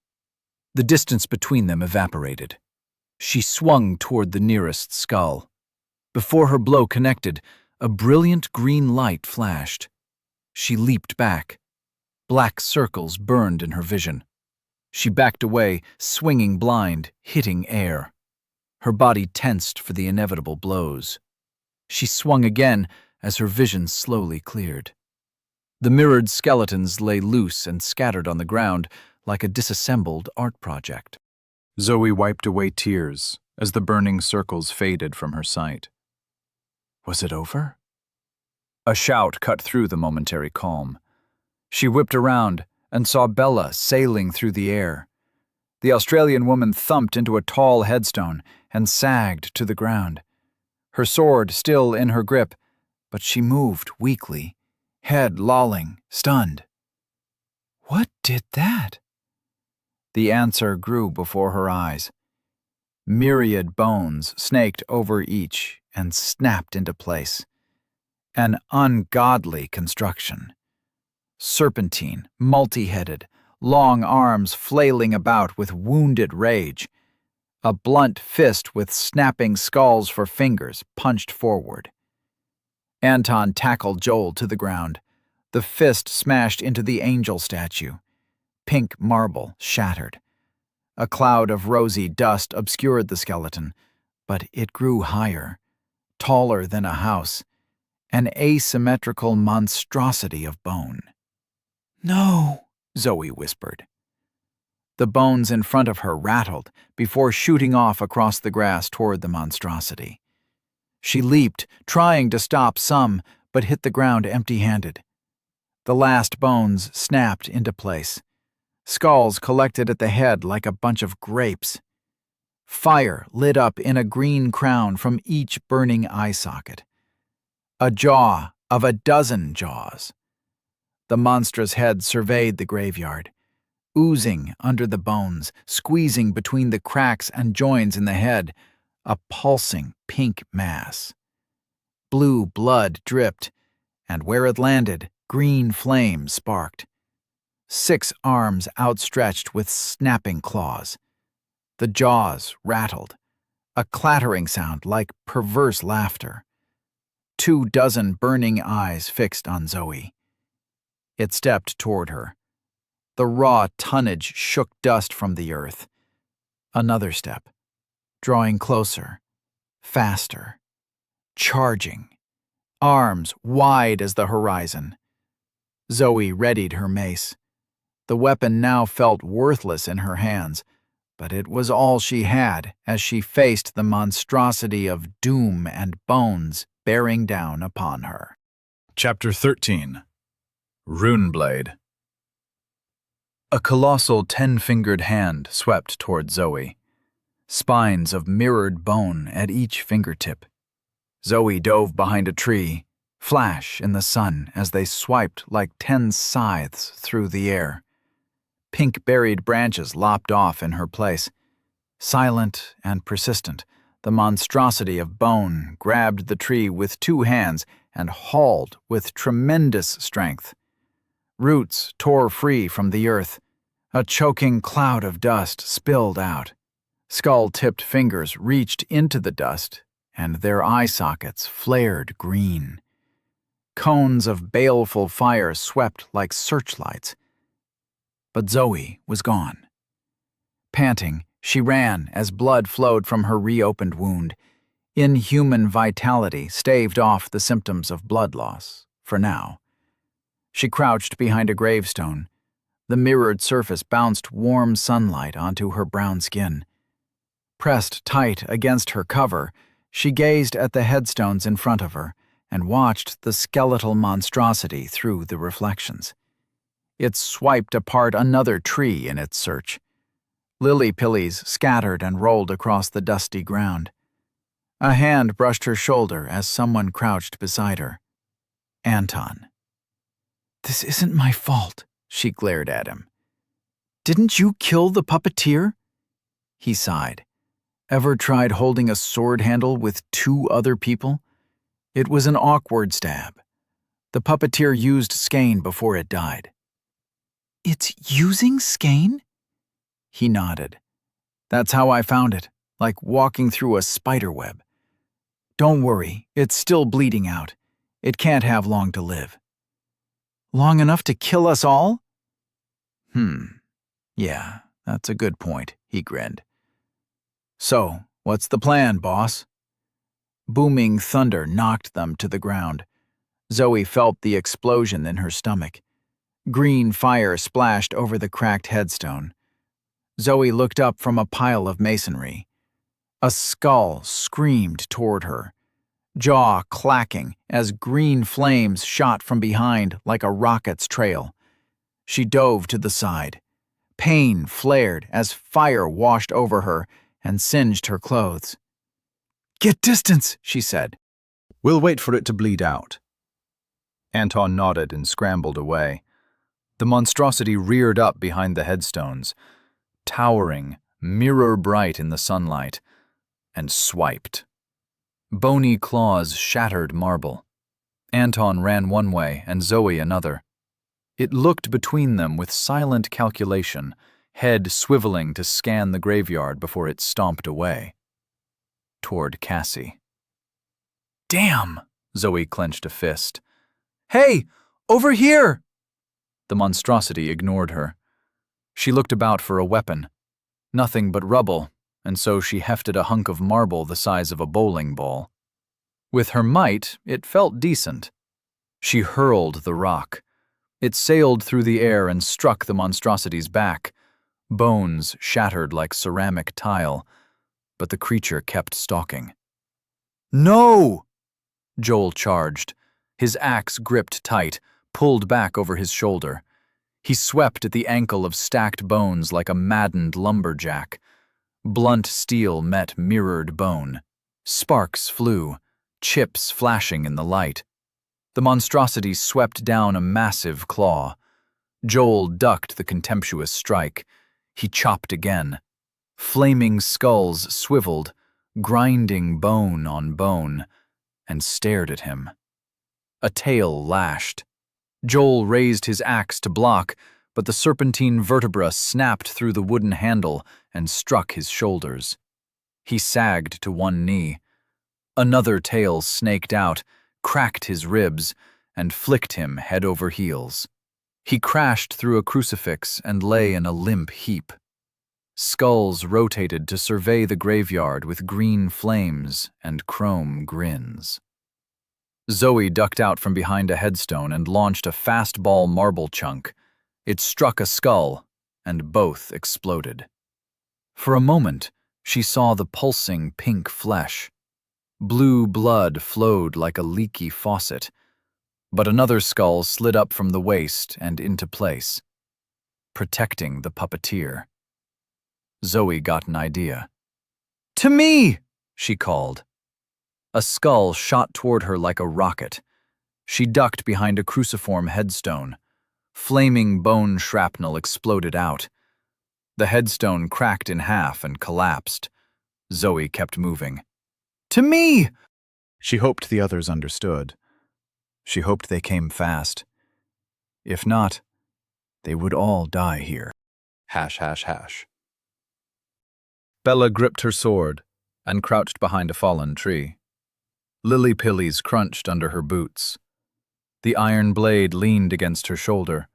The distance between them evaporated. She swung toward the nearest skull. Before her blow connected, a brilliant green light flashed. She leaped back. Black circles burned in her vision. She backed away, swinging blind, hitting air. Her body tensed for the inevitable blows. She swung again as her vision slowly cleared. The mirrored skeletons lay loose and scattered on the ground like a disassembled art project. Zoe wiped away tears as the burning circles faded from her sight. Was it over? A shout cut through the momentary calm. She whipped around and saw Bella sailing through the air. The Australian woman thumped into a tall headstone and sagged to the ground. Her sword still in her grip, but she moved weakly, head lolling, stunned. What did that? The answer grew before her eyes. Myriad bones snaked over each and snapped into place. An ungodly construction. Serpentine, multi-headed, long arms flailing about with wounded rage. A blunt fist with snapping skulls for fingers punched forward. Anton tackled Joel to the ground. The fist smashed into the angel statue. Pink marble shattered. A cloud of rosy dust obscured the skeleton, but it grew higher, taller than a house, an asymmetrical monstrosity of bone. "No," Zoe whispered. The bones in front of her rattled before shooting off across the grass toward the monstrosity. She leaped, trying to stop some, but hit the ground empty-handed. The last bones snapped into place. Skulls collected at the head like a bunch of grapes. Fire lit up in a green crown from each burning eye socket. A jaw of a dozen jaws. The monstrous head surveyed the graveyard. oozing under the bones, squeezing between the cracks and joins in the head, a pulsing pink mass. Blue blood dripped, and where it landed, green flame sparked. 6 arms outstretched with snapping claws. The jaws rattled, a clattering sound like perverse laughter. 24 burning eyes fixed on Zoe. It stepped toward her. The raw tonnage shook dust from the earth. Another step, drawing closer, faster, charging, arms wide as the horizon. Zoe readied her mace. The weapon now felt worthless in her hands, but it was all she had as she faced the monstrosity of doom and bones bearing down upon her. Chapter 13. Runeblade. A colossal 10-fingered hand swept toward Zoe. Spines of mirrored bone at each fingertip. Zoe dove behind a tree, flash in the sun as they swiped like 10 scythes through the air. Pink-berried branches lopped off in her place. Silent and persistent, the monstrosity of bone grabbed the tree with 2 hands and hauled with tremendous strength. Roots tore free from the earth. A choking cloud of dust spilled out. Skull-tipped fingers reached into the dust, and their eye sockets flared green. Cones of baleful fire swept like searchlights. But Zoe was gone. Panting, she ran as blood flowed from her reopened wound. Inhuman vitality staved off the symptoms of blood loss, for now. She crouched behind a gravestone. The mirrored surface bounced warm sunlight onto her brown skin. Pressed tight against her cover, she gazed at the headstones in front of her and watched the skeletal monstrosity through the reflections. It swiped apart another tree in its search. Lily-pillies scattered and rolled across the dusty ground. A hand brushed her shoulder as someone crouched beside her. Anton. "This isn't my fault," she glared at him. "Didn't you kill the puppeteer?" He sighed. Ever tried holding a sword handle with 2 other people? It was an awkward stab. The puppeteer used skein before it died. "It's using skein?" He nodded. "That's how I found it, like walking through a spider web. Don't worry, it's still bleeding out. It can't have long to live." "Long enough to kill us all?" Yeah, that's a good point," he grinned. "So, what's the plan, boss?" Booming thunder knocked them to the ground. Zoe felt the explosion in her stomach. Green fire splashed over the cracked headstone. Zoe looked up from a pile of masonry. A skull screamed toward her, jaw clacking as green flames shot from behind like a rocket's trail. She dove to the side. Pain flared as fire washed over her and singed her clothes. "Get distance," she said. "We'll wait for it to bleed out." Anton nodded and scrambled away. The monstrosity reared up behind the headstones, towering, mirror-bright in the sunlight, and swiped. Bony claws shattered marble. Anton ran one way and Zoe another. It looked between them with silent calculation, head swiveling to scan the graveyard before it stomped away. Toward Cassie. "Damn!" Zoe clenched a fist. "Hey! Over here!" The monstrosity ignored her. She looked about for a weapon. Nothing but rubble, and so she hefted a hunk of marble the size of a bowling ball. With her might, it felt decent. She hurled the rock. It sailed through the air and struck the monstrosity's back. Bones shattered like ceramic tile, but the creature kept stalking. "No!" Joel charged. His axe gripped tight, pulled back over his shoulder. He swept at the ankle of stacked bones like a maddened lumberjack. Blunt steel met mirrored bone. Sparks flew, chips flashing in the light. The monstrosity swept down a massive claw. Joel ducked the contemptuous strike. He chopped again. Flaming skulls swiveled, grinding bone on bone, and stared at him. A tail lashed. Joel raised his axe to block, but the serpentine vertebra snapped through the wooden handle and struck his shoulders. He sagged to one knee. Another tail snaked out, cracked his ribs, and flicked him head over heels. He crashed through a crucifix and lay in a limp heap. Skulls rotated to survey the graveyard with green flames and chrome grins. Zoe ducked out from behind a headstone and launched a fastball marble chunk. It struck a skull, and both exploded. For a moment, she saw the pulsing pink flesh. Blue blood flowed like a leaky faucet, but another skull slid up from the waist and into place, protecting the puppeteer. Zoe got an idea. "To me!" she called. A skull shot toward her like a rocket. She ducked behind a cruciform headstone. Flaming bone shrapnel exploded out. The headstone cracked in half and collapsed. Zoe kept moving. "To me!" She hoped the others understood. She hoped they came fast. If not, they would all die here. ###. Bella gripped her sword and crouched behind a fallen tree. Lily pillies crunched under her boots. The iron blade leaned against her shoulder.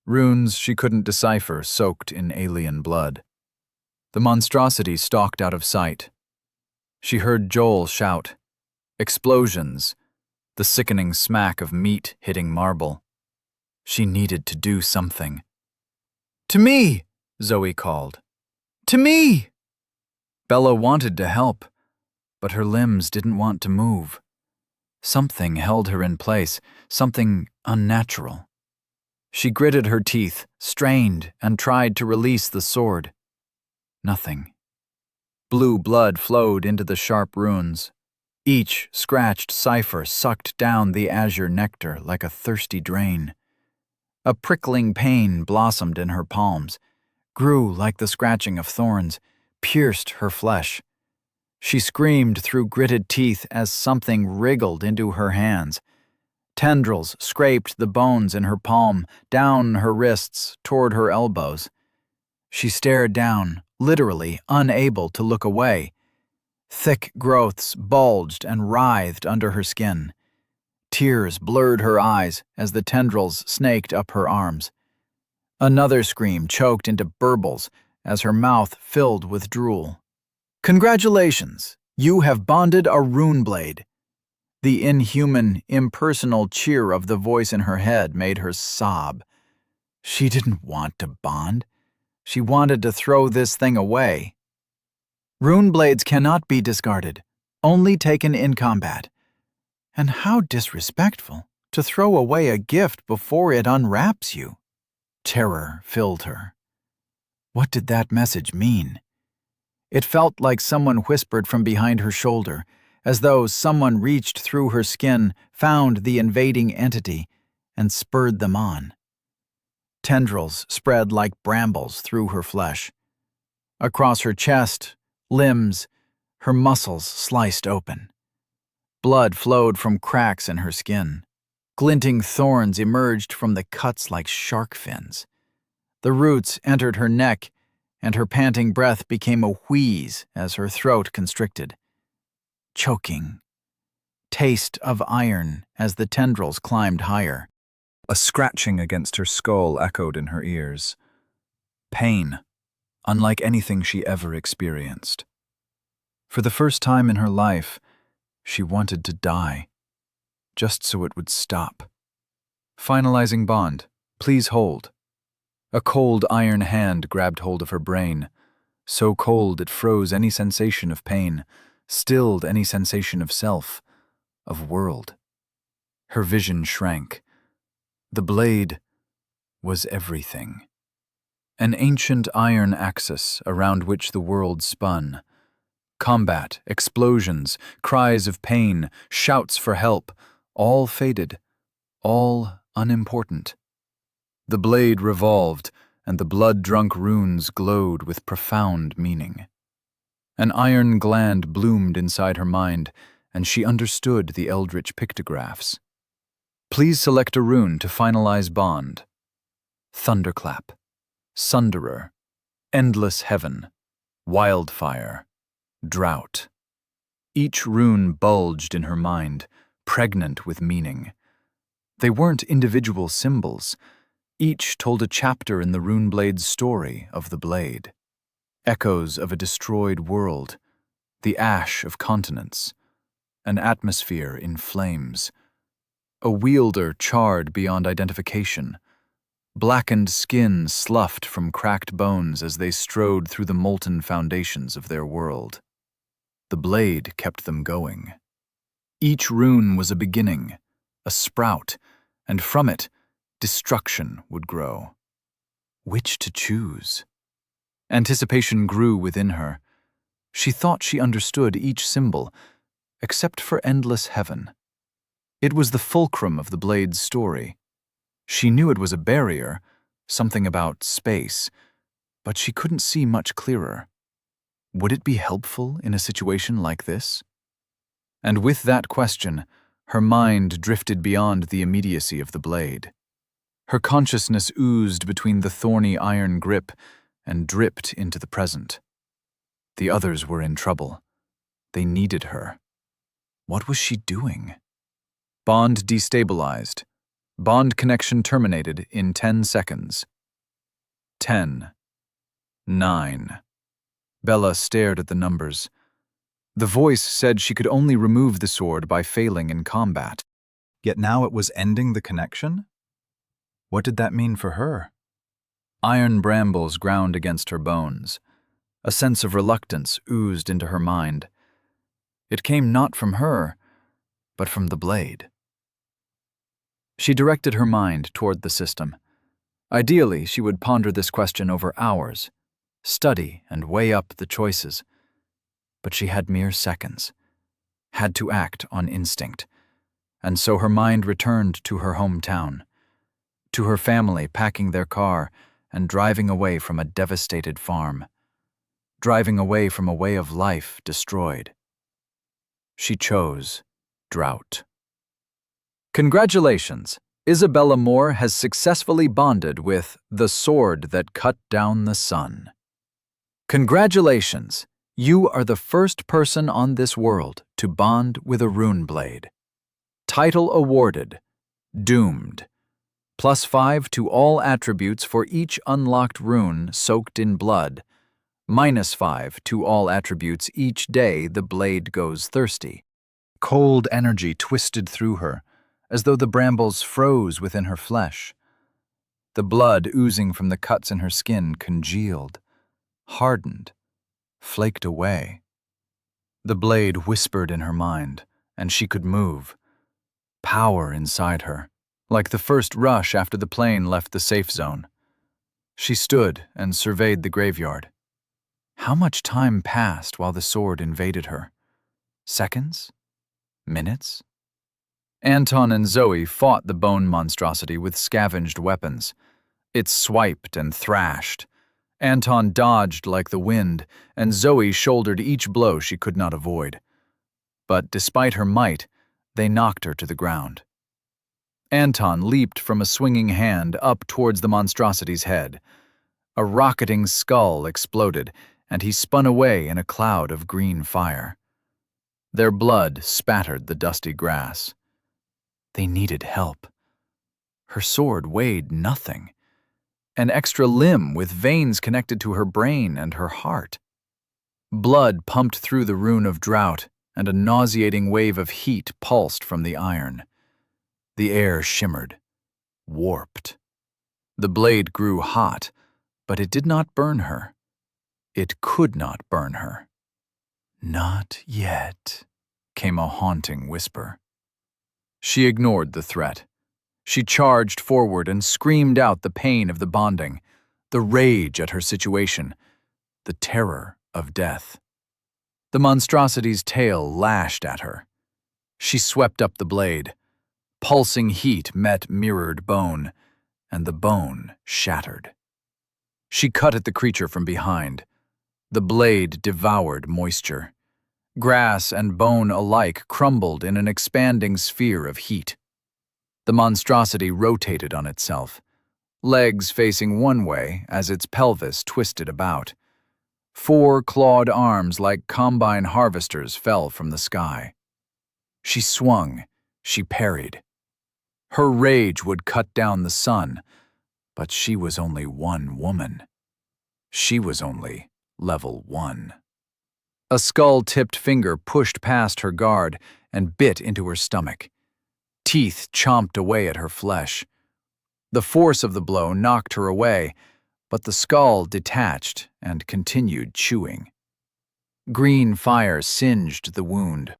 Runes she couldn't decipher soaked in alien blood. The monstrosity stalked out of sight. She heard Joel shout. Explosions. The sickening smack of meat hitting marble. She needed to do something. "To me!" Zoe called. "To me!" Bella wanted to help, but her limbs didn't want to move. Something held her in place, something unnatural. She gritted her teeth, strained, and tried to release the sword. Nothing. Blue blood flowed into the sharp runes. Each scratched cipher sucked down the azure nectar like a thirsty drain. A prickling pain blossomed in her palms, grew like the scratching of thorns, pierced her flesh. She screamed through gritted teeth as something wriggled into her hands. Tendrils scraped the bones in her palm, down her wrists, toward her elbows. She stared down, literally unable to look away. Thick growths bulged and writhed under her skin. Tears blurred her eyes as the tendrils snaked up her arms. Another scream choked into burbles as her mouth filled with drool. "Congratulations! You have bonded a rune blade." The inhuman, impersonal cheer of the voice in her head made her sob. She didn't want to bond. She wanted to throw this thing away. Rune blades cannot be discarded, only taken in combat. And how disrespectful to throw away a gift before it unwraps you. Terror filled her. What did that message mean? It felt like someone whispered from behind her shoulder, as though someone reached through her skin, found the invading entity, and spurred them on. Tendrils spread like brambles through her flesh. Across her chest, limbs, her muscles sliced open. Blood flowed from cracks in her skin. Glinting thorns emerged from the cuts like shark fins. The roots entered her neck, and her panting breath became a wheeze as her throat constricted. Choking. Taste of iron as the tendrils climbed higher. A scratching against her skull echoed in her ears. Pain, unlike anything she ever experienced. For the first time in her life, she wanted to die, just so it would stop. Finalizing bond. Please hold. A cold iron hand grabbed hold of her brain, so cold it froze any sensation of pain, stilled any sensation of self, of world. Her vision shrank. The blade was everything. An ancient iron axis around which the world spun. Combat, explosions, cries of pain, shouts for help, all faded, all unimportant. The blade revolved, and the blood-drunk runes glowed with profound meaning. An iron gland bloomed inside her mind, and she understood the eldritch pictographs. Please select a rune to finalize bond. Thunderclap, Sunderer, Endless Heaven, Wildfire, Drought. Each rune bulged in her mind, pregnant with meaning. They weren't individual symbols. Each told a chapter in the runeblade's story of the blade. Echoes of a destroyed world, the ash of continents, an atmosphere in flames, a wielder charred beyond identification, blackened skin sloughed from cracked bones as they strode through the molten foundations of their world. The blade kept them going. Each rune was a beginning, a sprout, and from it, destruction would grow. Which to choose? Anticipation grew within her. She thought she understood each symbol, except for Endless Heaven. It was the fulcrum of the blade's story. She knew it was a barrier, something about space, but she couldn't see much clearer. Would it be helpful in a situation like this? And with that question, her mind drifted beyond the immediacy of the blade. Her consciousness oozed between the thorny iron grip and dripped into the present. The others were in trouble. They needed her. What was she doing? Bond destabilized. Bond connection terminated in 10 seconds. 10. 9. Bella stared at the numbers. The voice said she could only remove the sword by failing in combat. Yet now it was ending the connection? What did that mean for her? Iron brambles ground against her bones. A sense of reluctance oozed into her mind. It came not from her, but from the blade. She directed her mind toward the system. Ideally, she would ponder this question over hours, study and weigh up the choices. But she had mere seconds, had to act on instinct, and so her mind returned to her hometown, to her family packing their car and driving away from a devastated farm, driving away from a way of life destroyed. She chose drought. Congratulations! Isabella Moore has successfully bonded with the sword that cut down the sun. Congratulations! You are the first person on this world to bond with a rune blade. Title awarded, Doomed. +5 to all attributes for each unlocked rune soaked in blood. -5 to all attributes each day the blade goes thirsty. Cold energy twisted through her, as though the brambles froze within her flesh. The blood oozing from the cuts in her skin congealed, hardened, flaked away. The blade whispered in her mind, and she could move. Power inside her, like the first rush after the plane left the safe zone. She stood and surveyed the graveyard. How much time passed while the sword invaded her? Seconds? Minutes? Anton and Zoe fought the bone monstrosity with scavenged weapons. It swiped and thrashed. Anton dodged like the wind, and Zoe shouldered each blow she could not avoid. But despite her might, they knocked her to the ground. Anton leaped from a swinging hand up towards the monstrosity's head. A rocketing skull exploded, and he spun away in a cloud of green fire. Their blood spattered the dusty grass. They needed help. Her sword weighed nothing. An extra limb with veins connected to her brain and her heart. Blood pumped through the rune of drought, and a nauseating wave of heat pulsed from the iron. The air shimmered, warped. The blade grew hot, but it did not burn her. It could not burn her. Not yet, came a haunting whisper. She ignored the threat. She charged forward and screamed out the pain of the bonding, the rage at her situation, the terror of death. The monstrosity's tail lashed at her. She swept up the blade. Pulsing heat met mirrored bone, and the bone shattered. She cut at the creature from behind. The blade devoured moisture. Grass and bone alike crumbled in an expanding sphere of heat. The monstrosity rotated on itself, legs facing one way as its pelvis twisted about. 4 clawed arms like combine harvesters fell from the sky. She swung, she parried. Her rage would cut down the sun, but she was only one woman. She was only level 1. A skull-tipped finger pushed past her guard and bit into her stomach. Teeth chomped away at her flesh. The force of the blow knocked her away, but the skull detached and continued chewing. Green fire singed the wound.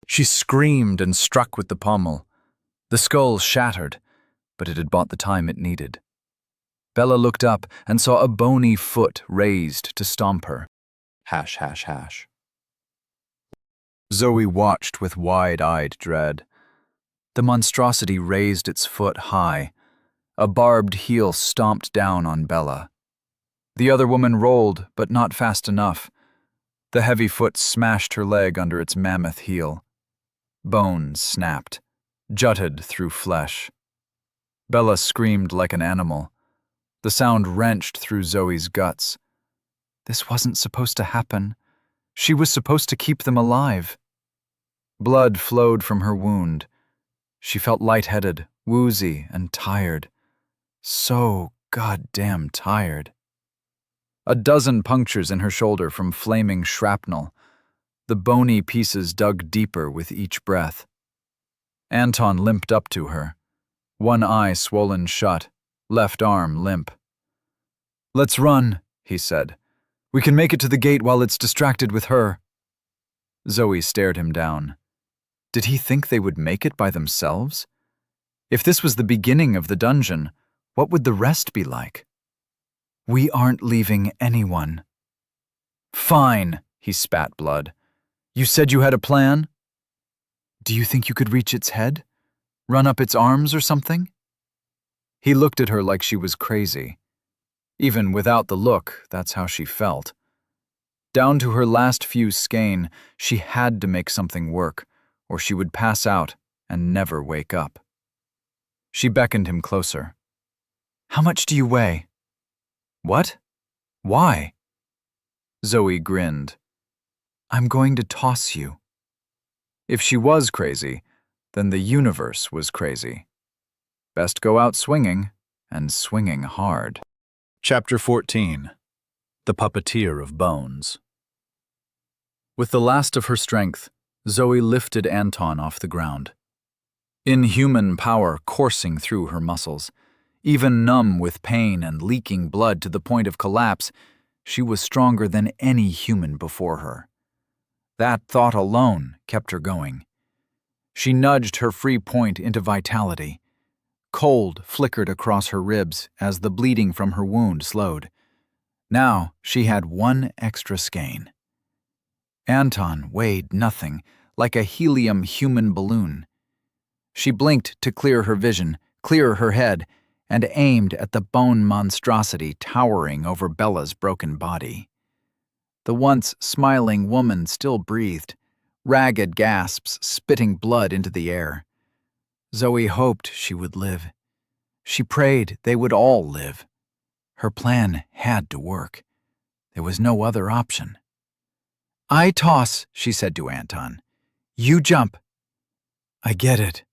She screamed and struck with the pommel. The skull shattered, but it had bought the time it needed. Bella looked up and saw a bony foot raised to stomp her. Hash, hash, hash. Zoe watched with wide-eyed dread. The monstrosity raised its foot high. A barbed heel stomped down on Bella. The other woman rolled, but not fast enough. The heavy foot smashed her leg under its mammoth heel. Bones snapped, jutted through flesh. Bella screamed like an animal. The sound wrenched through Zoe's guts. This wasn't supposed to happen. She was supposed to keep them alive. Blood flowed from her wound. She felt lightheaded, woozy, and tired. So goddamn tired. A dozen punctures in her shoulder from flaming shrapnel. The bony pieces dug deeper with each breath. Anton limped up to her. One eye swollen shut, left arm limp. "Let's run," he said. "We can make it to the gate while it's distracted with her." Zoe stared him down. Did he think they would make it by themselves? If this was the beginning of the dungeon, what would the rest be like? "We aren't leaving anyone." "Fine," he spat blood. "You said you had a plan?" "Do you think you could reach its head? Run up its arms or something?" He looked at her like she was crazy. Even without the look, that's how she felt. Down to her last few skein, she had to make something work, or she would pass out and never wake up. She beckoned him closer. "How much do you weigh?" "What? Why?" Zoe grinned. "I'm going to toss you." If she was crazy, then the universe was crazy. Best go out swinging, and swinging hard. Chapter 14. The Puppeteer of Bones. With the last of her strength, Zoe lifted Anton off the ground. Inhuman power coursing through her muscles. Even numb with pain and leaking blood to the point of collapse, she was stronger than any human before her. That thought alone kept her going. She nudged her free point into vitality. Cold flickered across her ribs as the bleeding from her wound slowed. Now she had 1 extra skein. Anton weighed nothing, like a helium human balloon. She blinked to clear her vision, clear her head, and aimed at the bone monstrosity towering over Bella's broken body. The once smiling woman still breathed, ragged gasps spitting blood into the air. Zoe hoped she would live. She prayed they would all live. Her plan had to work. There was no other option. "I toss," she said to Anton. "You jump." "I get it."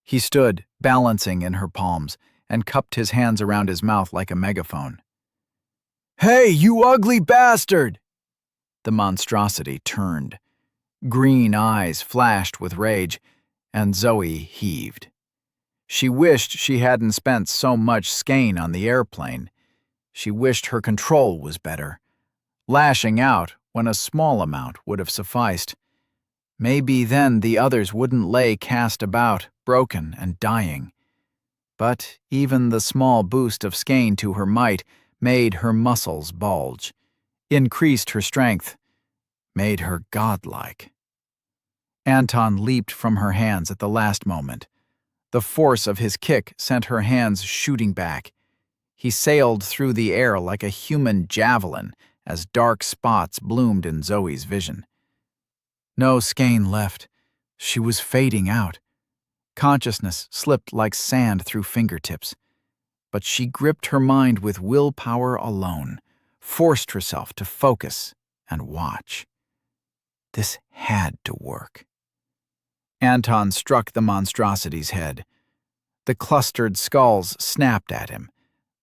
He stood, balancing in her palms, and cupped his hands around his mouth like a megaphone. "Hey, you ugly bastard!" The monstrosity turned. Green eyes flashed with rage, and Zoe heaved. She wished she hadn't spent so much skein on the airplane. She wished her control was better. Lashing out when a small amount would have sufficed. Maybe then the others wouldn't lay cast about, broken and dying. But even the small boost of skein to her might made her muscles bulge, increased her strength, made her godlike. Anton leaped from her hands at the last moment. The force of his kick sent her hands shooting back. He sailed through the air like a human javelin as dark spots bloomed in Zoe's vision. No skein left. She was fading out. Consciousness slipped like sand through fingertips. But she gripped her mind with willpower alone, forced herself to focus and watch. This had to work. Anton struck the monstrosity's head. The clustered skulls snapped at him,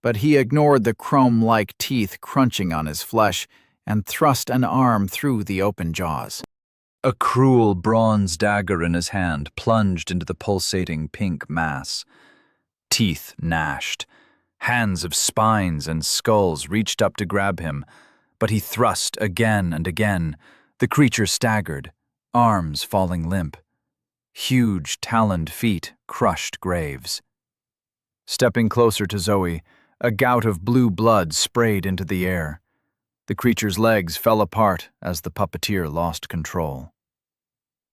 but he ignored the chrome-like teeth crunching on his flesh and thrust an arm through the open jaws. A cruel bronze dagger in his hand plunged into the pulsating pink mass. Teeth gnashed. Hands of spines and skulls reached up to grab him, but he thrust again and again. The creature staggered, arms falling limp. Huge taloned feet crushed graves. Stepping closer to Zoe, a gout of blue blood sprayed into the air. The creature's legs fell apart as the puppeteer lost control.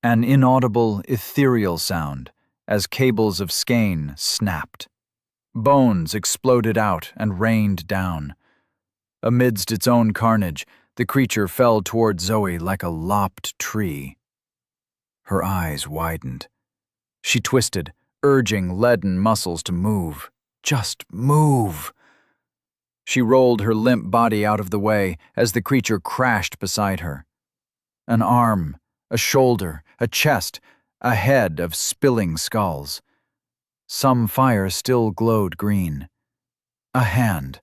An inaudible, ethereal sound as cables of skein snapped. Bones exploded out and rained down. Amidst its own carnage, the creature fell toward Zoe like a lopped tree. Her eyes widened. She twisted, urging leaden muscles to move. Just move! She rolled her limp body out of the way as the creature crashed beside her. An arm, a shoulder, a chest, a head of spilling skulls. Some fire still glowed green. A hand,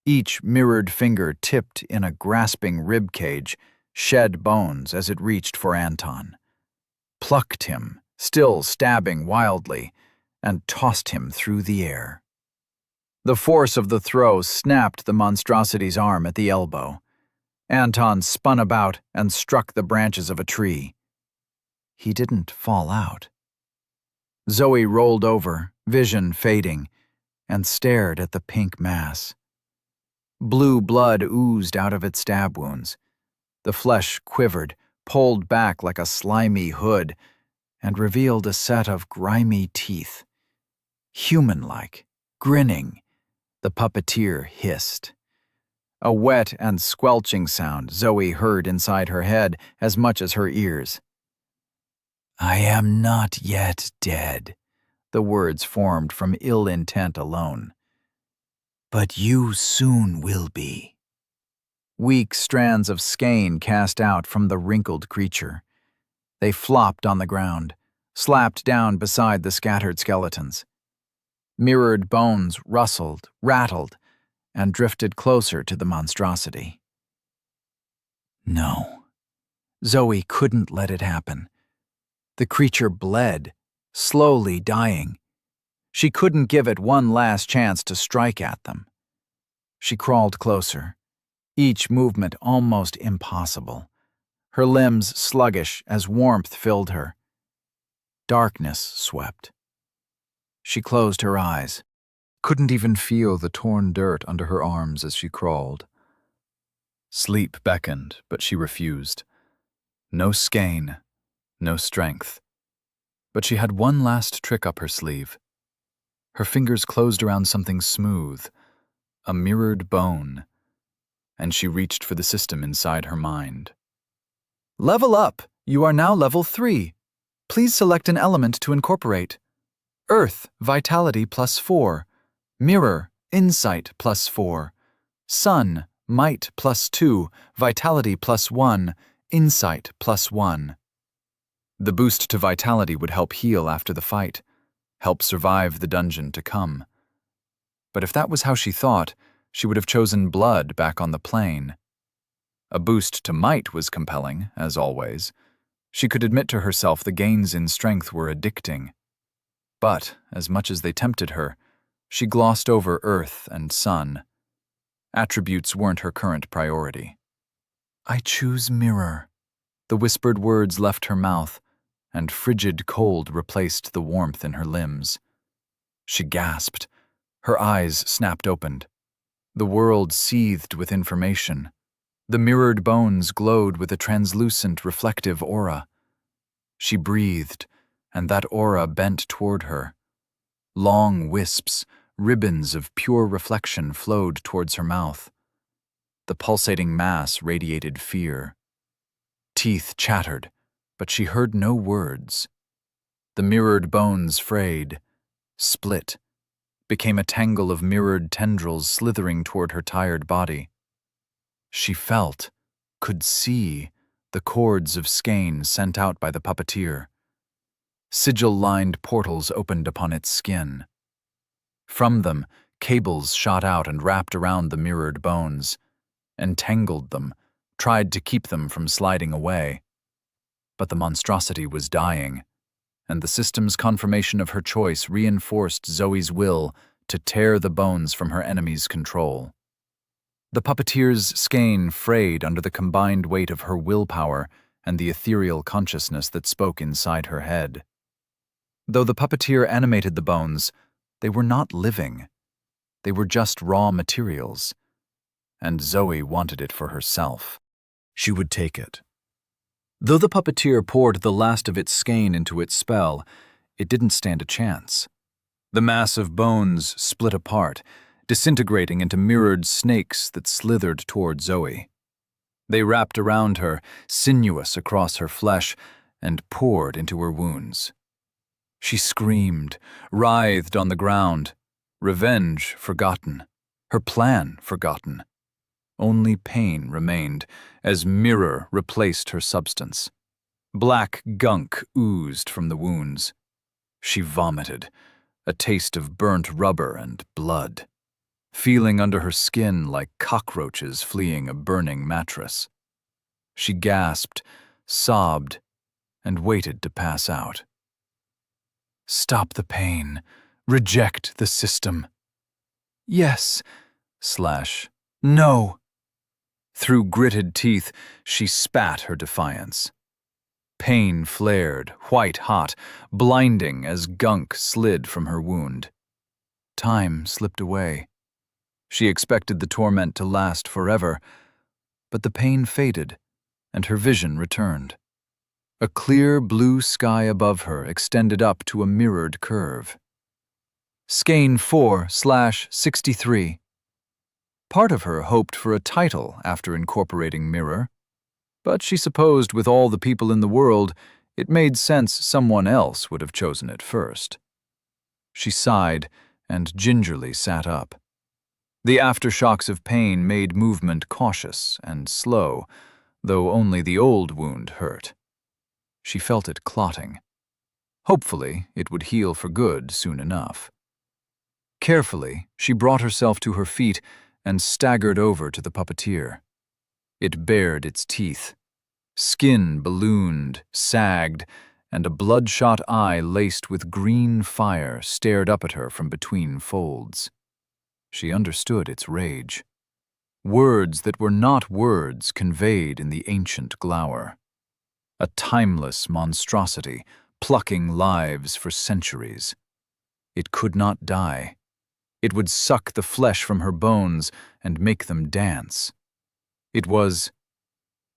each mirrored finger tipped in a grasping rib cage, shed bones as it reached for Anton. Plucked him, still stabbing wildly, and tossed him through the air. The force of the throw snapped the monstrosity's arm at the elbow. Anton spun about and struck the branches of a tree. He didn't fall out. Zoe rolled over, vision fading, and stared at the pink mass. Blue blood oozed out of its stab wounds. The flesh quivered, pulled back like a slimy hood, and revealed a set of grimy teeth. Human-like, grinning, the puppeteer hissed. A wet and squelching sound Zoe heard inside her head as much as her ears. "I am not yet dead," the words formed from ill intent alone. "But you soon will be." Weak strands of skein cast out from the wrinkled creature. They flopped on the ground, slapped down beside the scattered skeletons. Mirrored bones rustled, rattled, and drifted closer to the monstrosity. No, Zoe couldn't let it happen. The creature bled, slowly dying. She couldn't give it one last chance to strike at them. She crawled closer, each movement almost impossible, her limbs sluggish as warmth filled her. Darkness swept. She closed her eyes, couldn't even feel the torn dirt under her arms as she crawled. Sleep beckoned, but she refused. No skein, no strength. But she had one last trick up her sleeve. Her fingers closed around something smooth, a mirrored bone, and she reached for the system inside her mind. "Level up! You are now level 3. Please select an element to incorporate. Earth, vitality +4. Mirror, insight +4. Sun, might +2. Vitality +1. Insight +1. The boost to vitality would help heal after the fight, help survive the dungeon to come. But if that was how she thought, she would have chosen blood back on the plane. A boost to might was compelling, as always. She could admit to herself the gains in strength were addicting. But, as much as they tempted her, she glossed over earth and sun. Attributes weren't her current priority. "I choose mirror." The whispered words left her mouth, and frigid cold replaced the warmth in her limbs. She gasped. Her eyes snapped open. The world seethed with information. The mirrored bones glowed with a translucent, reflective aura. She breathed, and that aura bent toward her. Long wisps, ribbons of pure reflection flowed towards her mouth. The pulsating mass radiated fear. Teeth chattered, but she heard no words. The mirrored bones frayed, split, became a tangle of mirrored tendrils slithering toward her tired body. She felt, could see, the cords of skein sent out by the puppeteer. Sigil-lined portals opened upon its skin. From them, cables shot out and wrapped around the mirrored bones, entangled them, tried to keep them from sliding away. But the monstrosity was dying, and the system's confirmation of her choice reinforced Zoe's will to tear the bones from her enemy's control. The puppeteer's skein frayed under the combined weight of her willpower and the ethereal consciousness that spoke inside her head. Though the puppeteer animated the bones, they were not living. They were just raw materials, and Zoe wanted it for herself. She would take it. Though the puppeteer poured the last of its skein into its spell, it didn't stand a chance. The mass of bones split apart, disintegrating into mirrored snakes that slithered toward Zoe. They wrapped around her, sinuous across her flesh, and poured into her wounds. She screamed, writhed on the ground, revenge forgotten, her plan forgotten. Only pain remained as mirror replaced her substance. Black gunk oozed from the wounds. She vomited, a taste of burnt rubber and blood, feeling under her skin like cockroaches fleeing a burning mattress. She gasped, sobbed, and waited to pass out. Stop the pain. Reject the system. Yes. / No. Through gritted teeth, she spat her defiance. Pain flared, white-hot, blinding as gunk slid from her wound. Time slipped away. She expected the torment to last forever, but the pain faded, and her vision returned. A clear blue sky above her extended up to a mirrored curve. Skein 4/63. Part of her hoped for a title after incorporating mirror, but she supposed with all the people in the world, it made sense someone else would have chosen it first. She sighed and gingerly sat up. The aftershocks of pain made movement cautious and slow, though only the old wound hurt. She felt it clotting. Hopefully, it would heal for good soon enough. Carefully, she brought herself to her feet and staggered over to the puppeteer. It bared its teeth. Skin ballooned, sagged, and a bloodshot eye laced with green fire stared up at her from between folds. She understood its rage. Words that were not words conveyed in the ancient glower. A timeless monstrosity, plucking lives for centuries. It could not die. It would suck the flesh from her bones and make them dance. It was...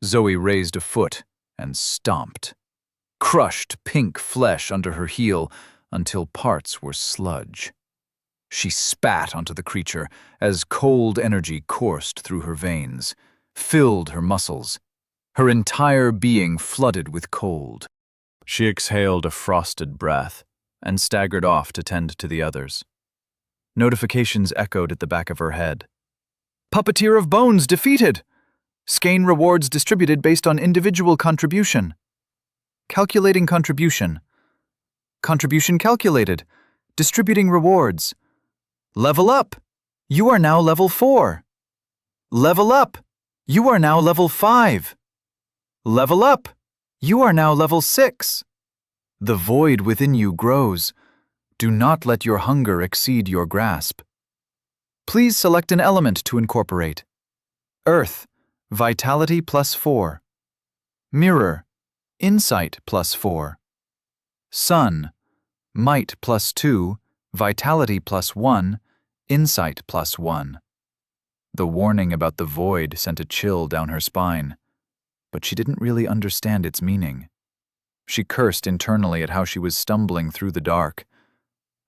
Zoe raised a foot and stomped. Crushed pink flesh under her heel until parts were sludge. She spat onto the creature as cold energy coursed through her veins, filled her muscles. Her entire being flooded with cold. She exhaled a frosted breath and staggered off to tend to the others. Notifications echoed at the back of her head. Puppeteer of Bones defeated! Skein rewards distributed based on individual contribution. Calculating contribution. Contribution calculated. Distributing rewards. Level up! You are now level 4. Level up! You are now level 5. Level up! You are now level 6. The void within you grows. Do not let your hunger exceed your grasp. Please select an element to incorporate. Earth, Vitality +4. Mirror, Insight +4. Sun, Might +2, Vitality +1, Insight +1. The warning about the void sent a chill down her spine, but she didn't really understand its meaning. She cursed internally at how she was stumbling through the dark.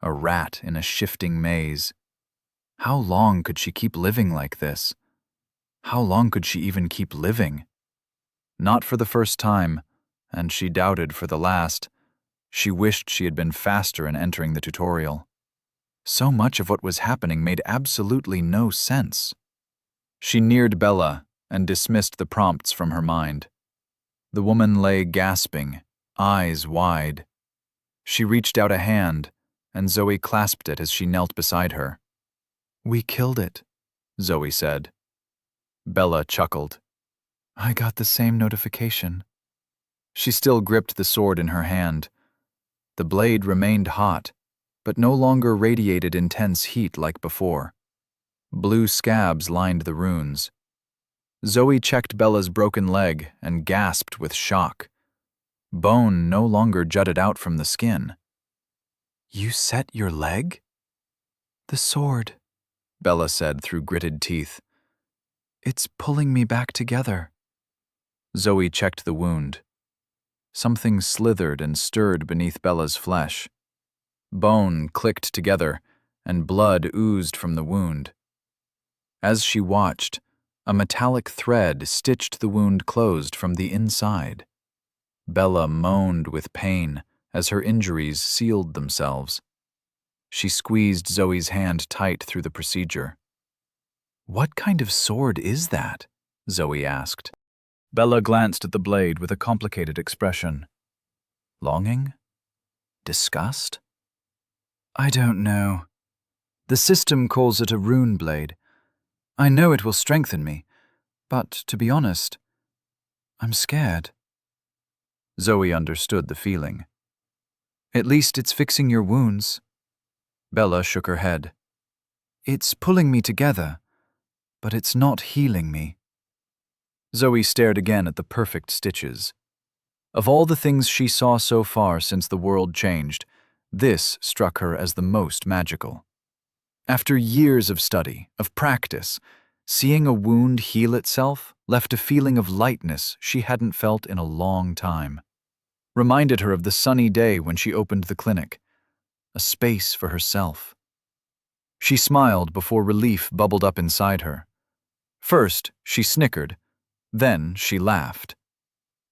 a rat in a shifting maze. How long could she keep living like this? How long could she even keep living? Not for the first time, and she doubted for the last. She wished she had been faster in entering the tutorial. So much of what was happening made absolutely no sense. She neared Bella and dismissed the prompts from her mind. The woman lay gasping, eyes wide. She reached out a hand, and Zoe clasped it as she knelt beside her. "We killed it," Zoe said. Bella chuckled. "I got the same notification." She still gripped the sword in her hand. The blade remained hot, but no longer radiated intense heat like before. Blue scabs lined the runes. Zoe checked Bella's broken leg and gasped with shock. Bone no longer jutted out from the skin. "You set your leg?" "The sword," Bella said through gritted teeth. "It's pulling me back together." Zoe checked the wound. Something slithered and stirred beneath Bella's flesh. Bone clicked together, and blood oozed from the wound. As she watched, a metallic thread stitched the wound closed from the inside. Bella moaned with pain as her injuries sealed themselves. She squeezed Zoe's hand tight through the procedure. "What kind of sword is that?" Zoe asked. Bella glanced at the blade with a complicated expression. Longing? Disgust? "I don't know. The system calls it a rune blade. I know it will strengthen me, but to be honest, I'm scared." Zoe understood the feeling. "At least it's fixing your wounds." Bella shook her head. "It's pulling me together, but it's not healing me." Zoe stared again at the perfect stitches. Of all the things she saw so far since the world changed, this struck her as the most magical. After years of study, of practice, seeing a wound heal itself left a feeling of lightness she hadn't felt in a long time. Reminded her of the sunny day when she opened the clinic, a space for herself. She smiled before relief bubbled up inside her. First, she snickered, then she laughed.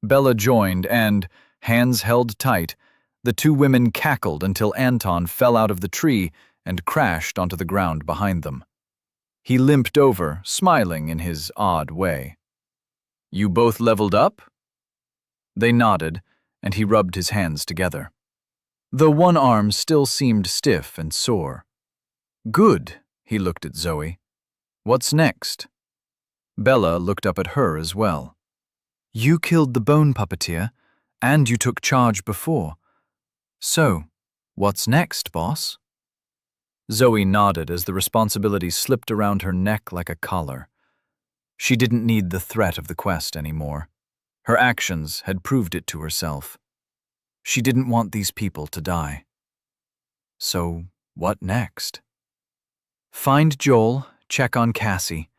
Bella joined and, hands held tight, the two women cackled until Anton fell out of the tree and crashed onto the ground behind them. He limped over, smiling in his odd way. "You both leveled up?" They nodded, and he rubbed his hands together. Though one arm still seemed stiff and sore. "Good," he looked at Zoe. "What's next?" Bella looked up at her as well. "You killed the bone puppeteer, and you took charge before. So, what's next, boss?" Zoe nodded as the responsibility slipped around her neck like a collar. She didn't need the threat of the quest anymore. Her actions had proved it to herself. She didn't want these people to die. So, what next? Find Joel, check on Cassie.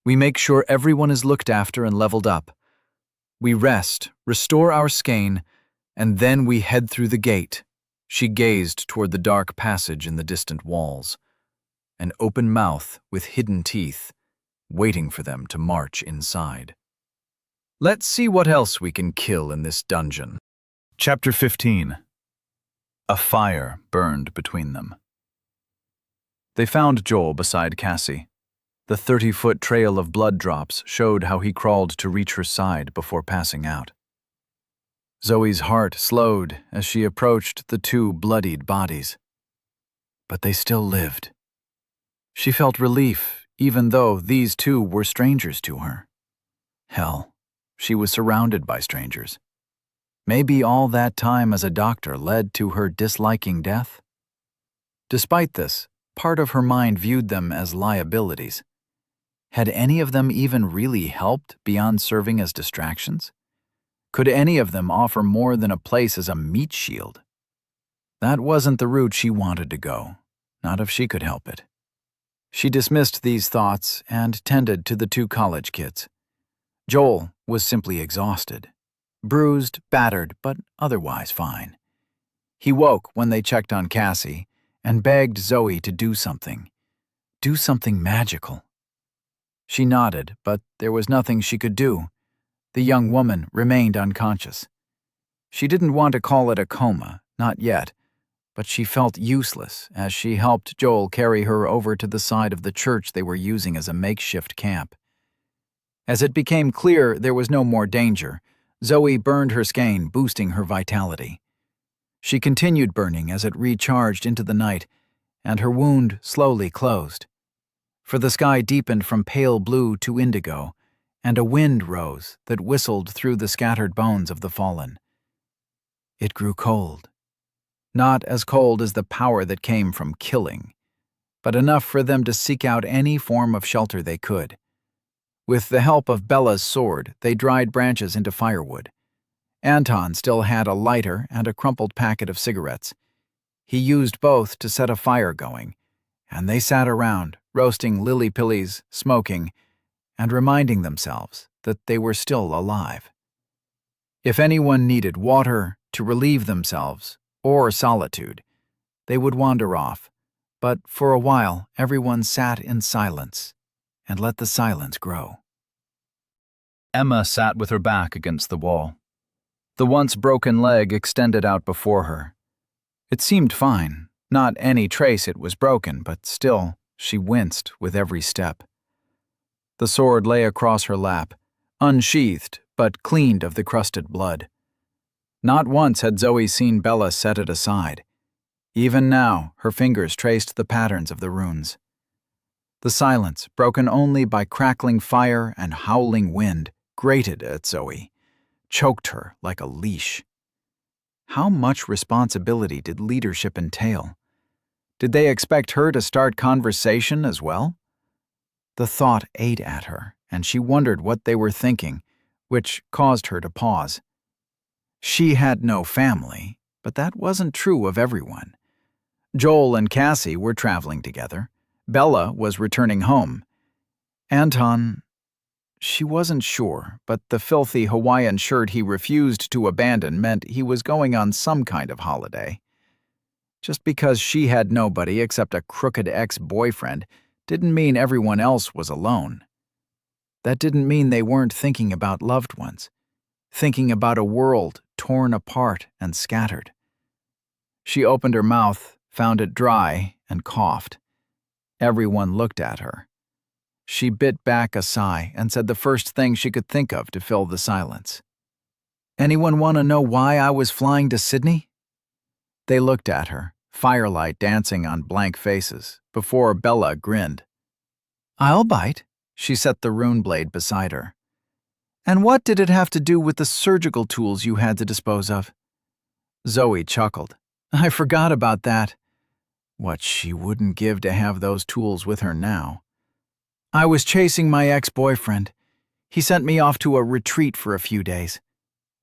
We make sure everyone is looked after and leveled up. We rest, restore our skein, and then we head through the gate. She gazed toward the dark passage in the distant walls. An open mouth with hidden teeth, waiting for them to march inside. Let's see what else we can kill in this dungeon. Chapter 15. A fire burned between them. They found Joel beside Cassie. The 30-foot trail of blood drops showed how he crawled to reach her side before passing out. Zoe's heart slowed as she approached the two bloodied bodies. But they still lived. She felt relief, even though these two were strangers to her. Hell, she was surrounded by strangers. Maybe all that time as a doctor led to her disliking death? Despite this, part of her mind viewed them as liabilities. Had any of them even really helped beyond serving as distractions? Could any of them offer more than a place as a meat shield? That wasn't the route she wanted to go, not if she could help it. She dismissed these thoughts and tended to the two college kids. Joel was simply exhausted. Bruised, battered, but otherwise fine. He woke when they checked on Cassie, and begged Zoe to do something magical. She nodded, but there was nothing she could do. The young woman remained unconscious. She didn't want to call it a coma, not yet, but she felt useless as she helped Joel carry her over to the side of the church they were using as a makeshift camp. As it became clear there was no more danger, Zoe burned her skein, boosting her vitality. She continued burning as it recharged into the night, and her wound slowly closed. For the sky deepened from pale blue to indigo, and a wind rose that whistled through the scattered bones of the fallen. It grew cold. Not as cold as the power that came from killing, but enough for them to seek out any form of shelter they could. With the help of Bella's sword, they dried branches into firewood. Anton still had a lighter and a crumpled packet of cigarettes. He used both to set a fire going, and they sat around, roasting lily-pillies, smoking, and reminding themselves that they were still alive. If anyone needed water to relieve themselves, or solitude, they would wander off, but for a while everyone sat in silence and let the silence grow. Emma sat with her back against the wall. The once broken leg extended out before her. It seemed fine, not any trace it was broken, but still, she winced with every step. The sword lay across her lap, unsheathed but cleaned of the crusted blood. Not once had Zoe seen Bella set it aside. Even now, her fingers traced the patterns of the runes. The silence, broken only by crackling fire and howling wind, grated at Zoe, choked her like a leash. How much responsibility did leadership entail? Did they expect her to start conversation as well? The thought ate at her, and she wondered what they were thinking, which caused her to pause. She had no family, but that wasn't true of everyone. Joel and Cassie were traveling together. Bella was returning home. Anton, she wasn't sure, but the filthy Hawaiian shirt he refused to abandon meant he was going on some kind of holiday. Just because she had nobody except a crooked ex-boyfriend didn't mean everyone else was alone. That didn't mean they weren't thinking about loved ones, thinking about a world torn apart and scattered. She opened her mouth, found it dry, and coughed. Everyone looked at her. She bit back a sigh and said the first thing she could think of to fill the silence. "Anyone want to know why I was flying to Sydney?" They looked at her, firelight dancing on blank faces, before Bella grinned. "I'll bite." She set the rune blade beside her. "And what did it have to do with the surgical tools you had to dispose of?" Zoe chuckled. "I forgot about that." What she wouldn't give to have those tools with her now. "I was chasing my ex-boyfriend. He sent me off to a retreat for a few days.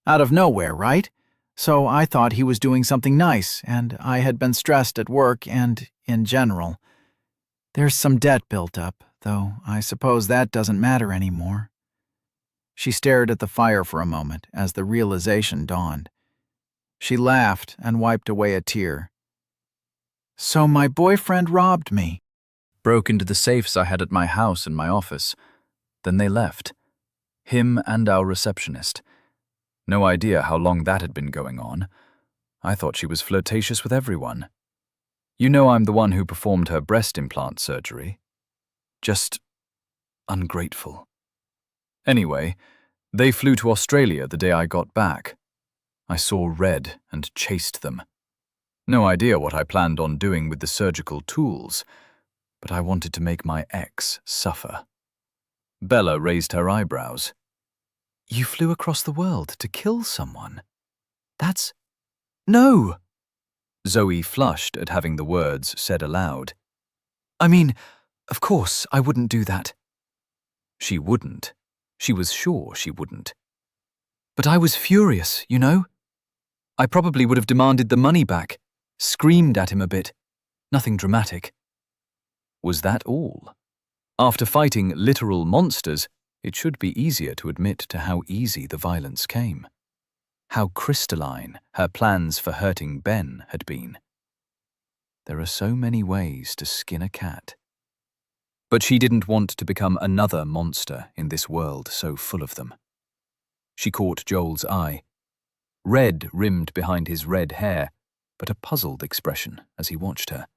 Out of nowhere, right? So I thought he was doing something nice, and I had been stressed at work and in general. There's some debt built up, though I suppose that doesn't matter anymore." She stared at the fire for a moment as the realization dawned. She laughed and wiped away a tear. "So my boyfriend robbed me. Broke into the safes I had at my house and my office. Then they left. Him and our receptionist. No idea how long that had been going on. I thought she was flirtatious with everyone. You know I'm the one who performed her breast implant surgery. Just ungrateful. Anyway, they flew to Australia the day I got back. I saw red and chased them. No idea what I planned on doing with the surgical tools, but I wanted to make my ex suffer. Bella raised her eyebrows. "You flew across the world to kill someone? That's... No!" Zoe flushed at having the words said aloud. "I mean, of course I wouldn't do that." She wouldn't. She was sure she wouldn't. "But I was furious, you know? I probably would have demanded the money back, screamed at him a bit. Nothing dramatic." Was that all? After fighting literal monsters, it should be easier to admit to how easy the violence came. How crystalline her plans for hurting Ben had been. There are so many ways to skin a cat. But she didn't want to become another monster in this world so full of them. She caught Joel's eye. Red rimmed behind his red hair, but a puzzled expression as he watched her.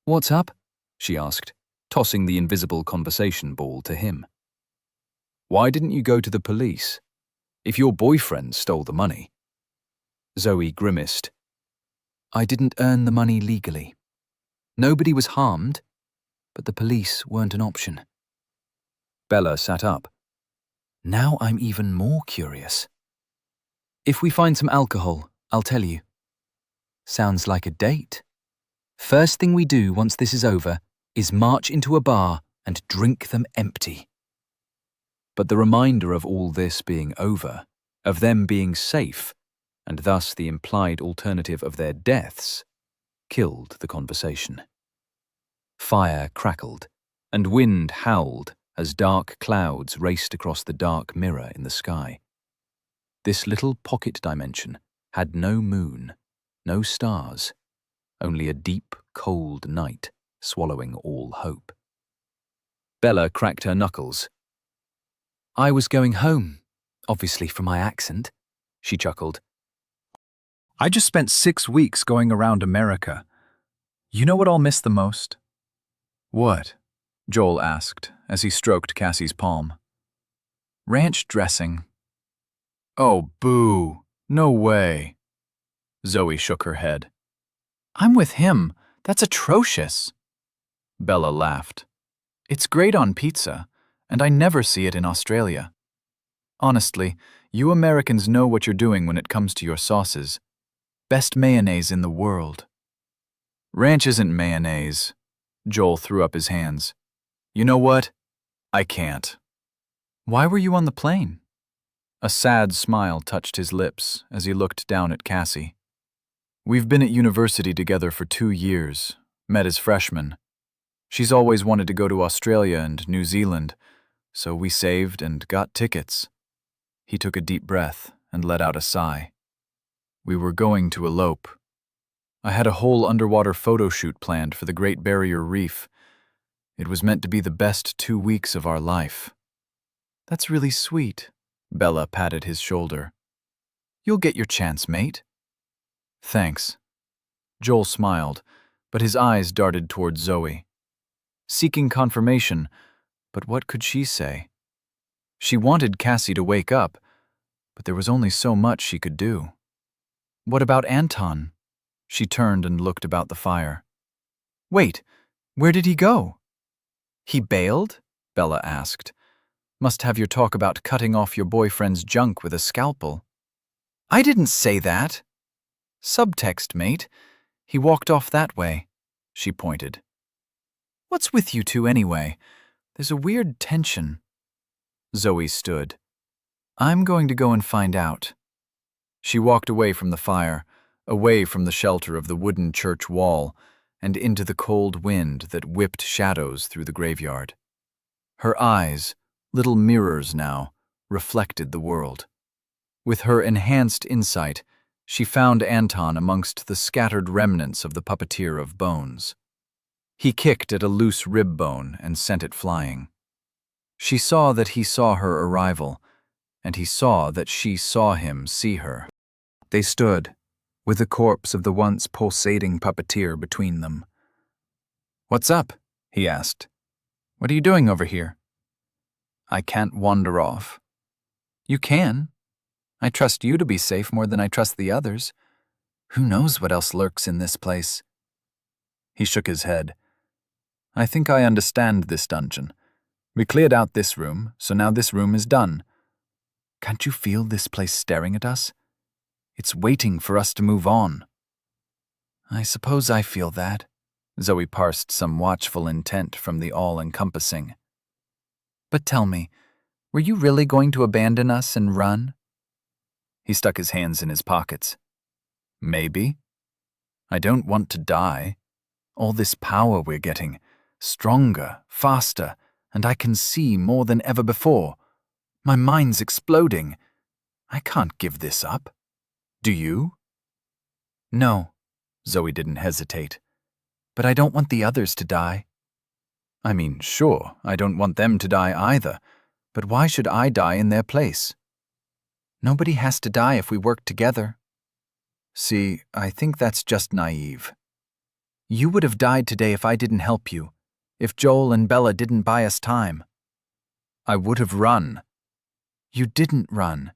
"What's up?" she asked, tossing the invisible conversation ball to him. "Why didn't you go to the police? If your boyfriend stole the money." Zoe grimaced. "I didn't earn the money legally. Nobody was harmed, but the police weren't an option." Bella sat up. "Now I'm even more curious. If we find some alcohol, I'll tell you." "Sounds like a date. First thing we do once this is over is march into a bar and drink them empty." But the reminder of all this being over, of them being safe, and thus the implied alternative of their deaths, killed the conversation. Fire crackled, and wind howled as dark clouds raced across the dark mirror in the sky. This little pocket dimension had no moon, no stars, only a deep, cold night swallowing all hope. Bella cracked her knuckles. "I was going home, obviously from my accent," she chuckled. I just spent 6 weeks going around America. You know what I'll miss the most?" "What?" Joel asked as he stroked Cassie's palm. "Ranch dressing." "Oh, boo. No way." Zoe shook her head. "I'm with him. That's atrocious." Bella laughed. "It's great on pizza, and I never see it in Australia. Honestly, you Americans know what you're doing when it comes to your sauces. Best mayonnaise in the world." "Ranch isn't mayonnaise." Joel threw up his hands. "You know what? I can't." "Why were you on the plane?" A sad smile touched his lips as he looked down at Cassie. "We've been at university together for 2 years, met as freshmen. She's always wanted to go to Australia and New Zealand, so we saved and got tickets." He took a deep breath and let out a sigh. "We were going to elope. I had a whole underwater photo shoot planned for the Great Barrier Reef. It was meant to be the best 2 weeks of our life." "That's really sweet." Bella patted his shoulder. "You'll get your chance, mate." "Thanks." Joel smiled, but his eyes darted toward Zoe. Seeking confirmation, but what could she say? She wanted Cassie to wake up, but there was only so much she could do. "What about Anton?" She turned and looked about the fire. "Wait, where did he go?" "He bailed?" Bella asked. "Must have your talk about cutting off your boyfriend's junk with a scalpel." "I didn't say that." "Subtext, mate. He walked off that way." She pointed. "What's with you two anyway? There's a weird tension." Zoe stood. "I'm going to go and find out." She walked away from the fire, away from the shelter of the wooden church wall, and into the cold wind that whipped shadows through the graveyard. Her eyes, little mirrors now, reflected the world. With her enhanced insight, she found Anton amongst the scattered remnants of the puppeteer of bones. He kicked at a loose rib bone and sent it flying. She saw that he saw her arrival, and he saw that she saw him see her. They stood, with the corpse of the once pulsating puppeteer between them. "What's up?" he asked. "What are you doing over here?" "I can't wander off." "You can. I trust you to be safe more than I trust the others. Who knows what else lurks in this place?" He shook his head. "I think I understand this dungeon. We cleared out this room, so now this room is done. Can't you feel this place staring at us? It's waiting for us to move on." "I suppose I feel that." Zoe parsed some watchful intent from the all-encompassing. "But tell me, were you really going to abandon us and run?" He stuck his hands in his pockets. "Maybe. I don't want to die. All this power we're getting, stronger, faster, and I can see more than ever before. My mind's exploding. I can't give this up. Do you?" "No," Zoe didn't hesitate. But I don't want the others to die. I mean, sure, I don't want them to die either, but why should I die in their place? Nobody has to die if we work together. See, I think that's just naive. You would have died today if I didn't help you, if Joel and Bella didn't buy us time. I would have run. You didn't run.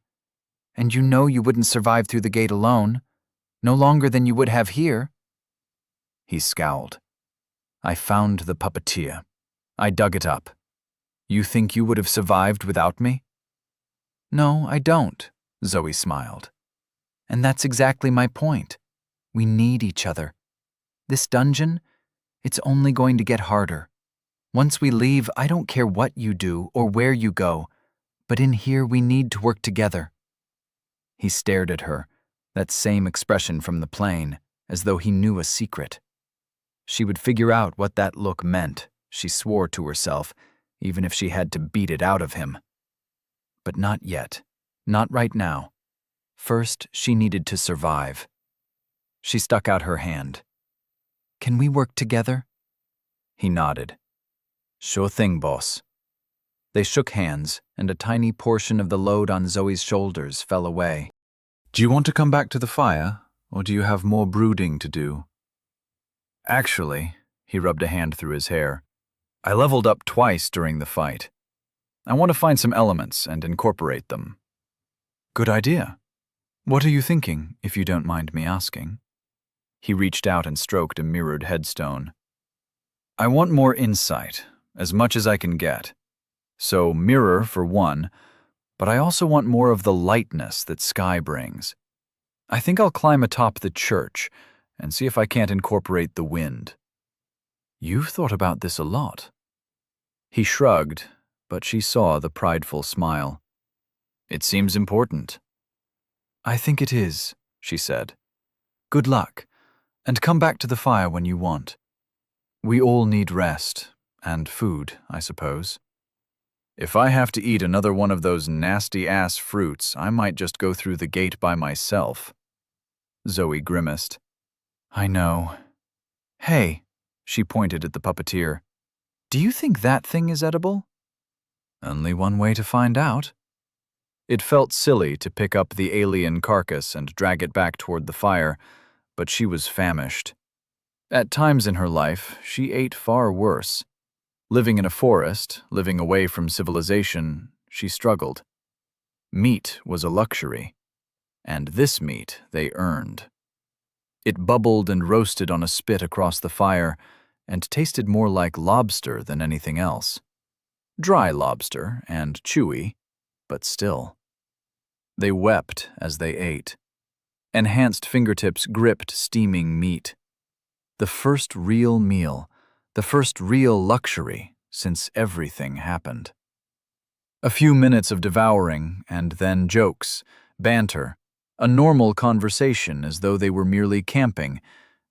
And you know you wouldn't survive through the gate alone, no longer than you would have here. He scowled. I found the puppeteer. I dug it up. You think you would have survived without me? No, I don't, Zoe smiled. And that's exactly my point. We need each other. This dungeon, it's only going to get harder. Once we leave, I don't care what you do or where you go, but in here we need to work together. He stared at her, that same expression from the plane, as though he knew a secret. She would figure out what that look meant, she swore to herself, even if she had to beat it out of him. But not yet. Not right now. First, she needed to survive. She stuck out her hand. Can we work together? He nodded. Sure thing, boss. They shook hands, and a tiny portion of the load on Zoe's shoulders fell away. Do you want to come back to the fire, or do you have more brooding to do? Actually, he rubbed a hand through his hair, I leveled up twice during the fight. I want to find some elements and incorporate them. Good idea. What are you thinking, if you don't mind me asking? He reached out and stroked a mirrored headstone. I want more insight, as much as I can get. So mirror for one, but I also want more of the lightness that sky brings. I think I'll climb atop the church and see if I can't incorporate the wind. You've thought about this a lot. He shrugged, but she saw the prideful smile. It seems important. I think it is, she said. Good luck, and come back to the fire when you want. We all need rest, and food, I suppose. If I have to eat another one of those nasty-ass fruits, I might just go through the gate by myself. Zoe grimaced. I know. Hey, she pointed at the puppeteer. Do you think that thing is edible? Only one way to find out. It felt silly to pick up the alien carcass and drag it back toward the fire, but she was famished. At times in her life, she ate far worse. Living in a forest, living away from civilization, she struggled. Meat was a luxury, and this meat they earned. It bubbled and roasted on a spit across the fire and tasted more like lobster than anything else. Dry lobster and chewy, but still. They wept as they ate. Enhanced fingertips gripped steaming meat. The first real meal, the first real luxury since everything happened. A few minutes of devouring, and then jokes, banter, a normal conversation as though they were merely camping,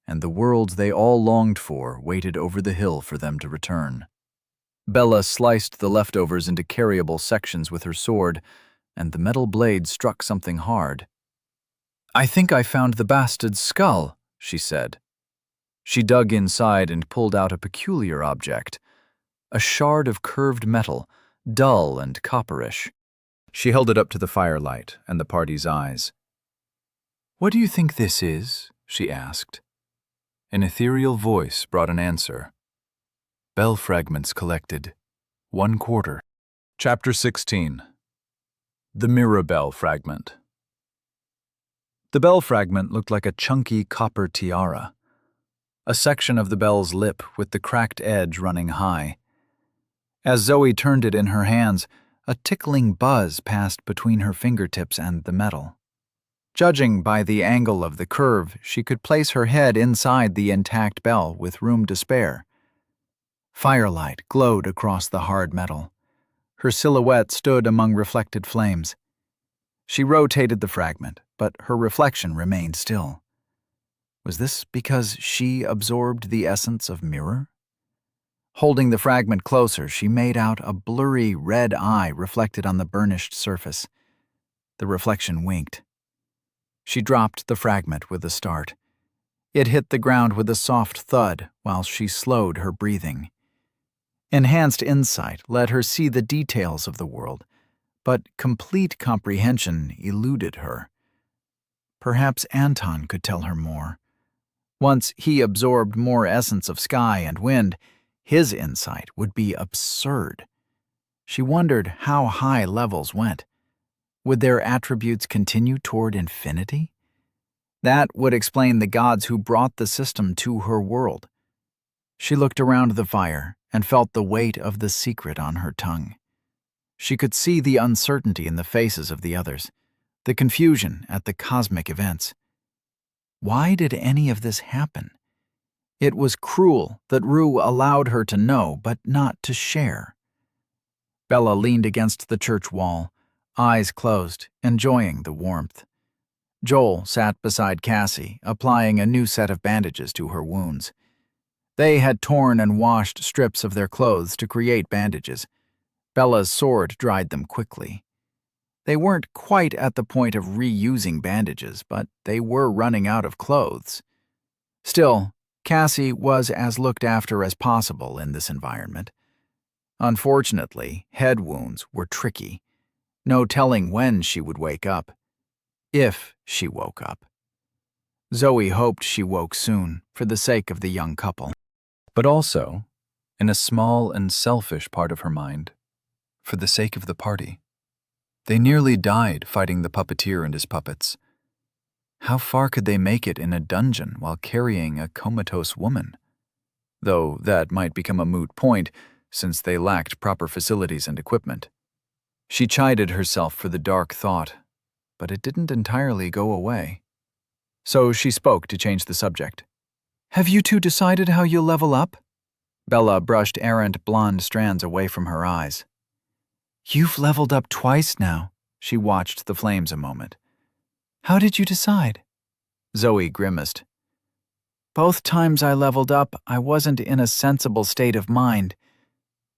and the world they all longed for waited over the hill for them to return. Bella sliced the leftovers into carryable sections with her sword, and the metal blade struck something hard. I think I found the bastard's skull, she said. She dug inside and pulled out a peculiar object, a shard of curved metal, dull and copperish. She held it up to the firelight and the party's eyes. What do you think this is? She asked. An ethereal voice brought an answer. Bell fragments collected. 1/4. Chapter 16. The Mirror Bell Fragment. The bell fragment looked like a chunky copper tiara. A section of the bell's lip with the cracked edge running high. As Zoe turned it in her hands, a tickling buzz passed between her fingertips and the metal. Judging by the angle of the curve, she could place her head inside the intact bell with room to spare. Firelight glowed across the hard metal. Her silhouette stood among reflected flames. She rotated the fragment, but her reflection remained still. Was this because she absorbed the essence of mirror? Holding the fragment closer, she made out a blurry red eye reflected on the burnished surface. The reflection winked. She dropped the fragment with a start. It hit the ground with a soft thud while she slowed her breathing. Enhanced insight let her see the details of the world, but complete comprehension eluded her. Perhaps Anton could tell her more. Once he absorbed more essence of sky and wind, his insight would be absurd. She wondered how high levels went. Would their attributes continue toward infinity? That would explain the gods who brought the system to her world. She looked around the fire and felt the weight of the secret on her tongue. She could see the uncertainty in the faces of the others, the confusion at the cosmic events. Why did any of this happen? It was cruel that Rue allowed her to know, but not to share. Bella leaned against the church wall, eyes closed, enjoying the warmth. Joel sat beside Cassie, applying a new set of bandages to her wounds. They had torn and washed strips of their clothes to create bandages. Bella's sword dried them quickly. They weren't quite at the point of reusing bandages, but they were running out of clothes. Still, Cassie was as looked after as possible in this environment. Unfortunately, head wounds were tricky. No telling when she would wake up. If she woke up. Zoe hoped she woke soon, for the sake of the young couple. But also, in a small and selfish part of her mind, for the sake of the party. They nearly died fighting the puppeteer and his puppets. How far could they make it in a dungeon while carrying a comatose woman? Though that might become a moot point, since they lacked proper facilities and equipment. She chided herself for the dark thought, but it didn't entirely go away. So she spoke to change the subject. "Have you two decided how you'll level up?" Bella brushed errant blonde strands away from her eyes. "You've leveled up twice now." She watched the flames a moment. "How did you decide?" Zoe grimaced. "Both times I leveled up, I wasn't in a sensible state of mind.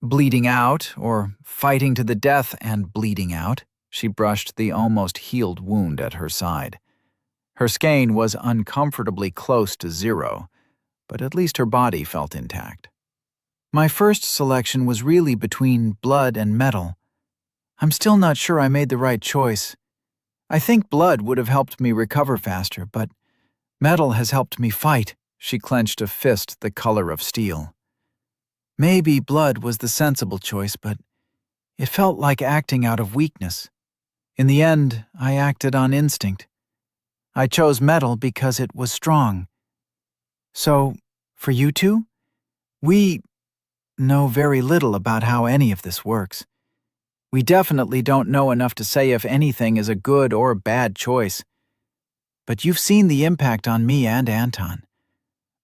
Bleeding out, or fighting to the death and bleeding out." She brushed the almost healed wound at her side. Her skein was uncomfortably close to 0, but at least her body felt intact. "My first selection was really between blood and metal. I'm still not sure I made the right choice. I think blood would have helped me recover faster, but metal has helped me fight." She clenched a fist the color of steel. "Maybe blood was the sensible choice, but it felt like acting out of weakness. In the end, I acted on instinct. I chose metal because it was strong. So, for you two, we know very little about how any of this works. We definitely don't know enough to say if anything is a good or bad choice. But you've seen the impact on me and Anton.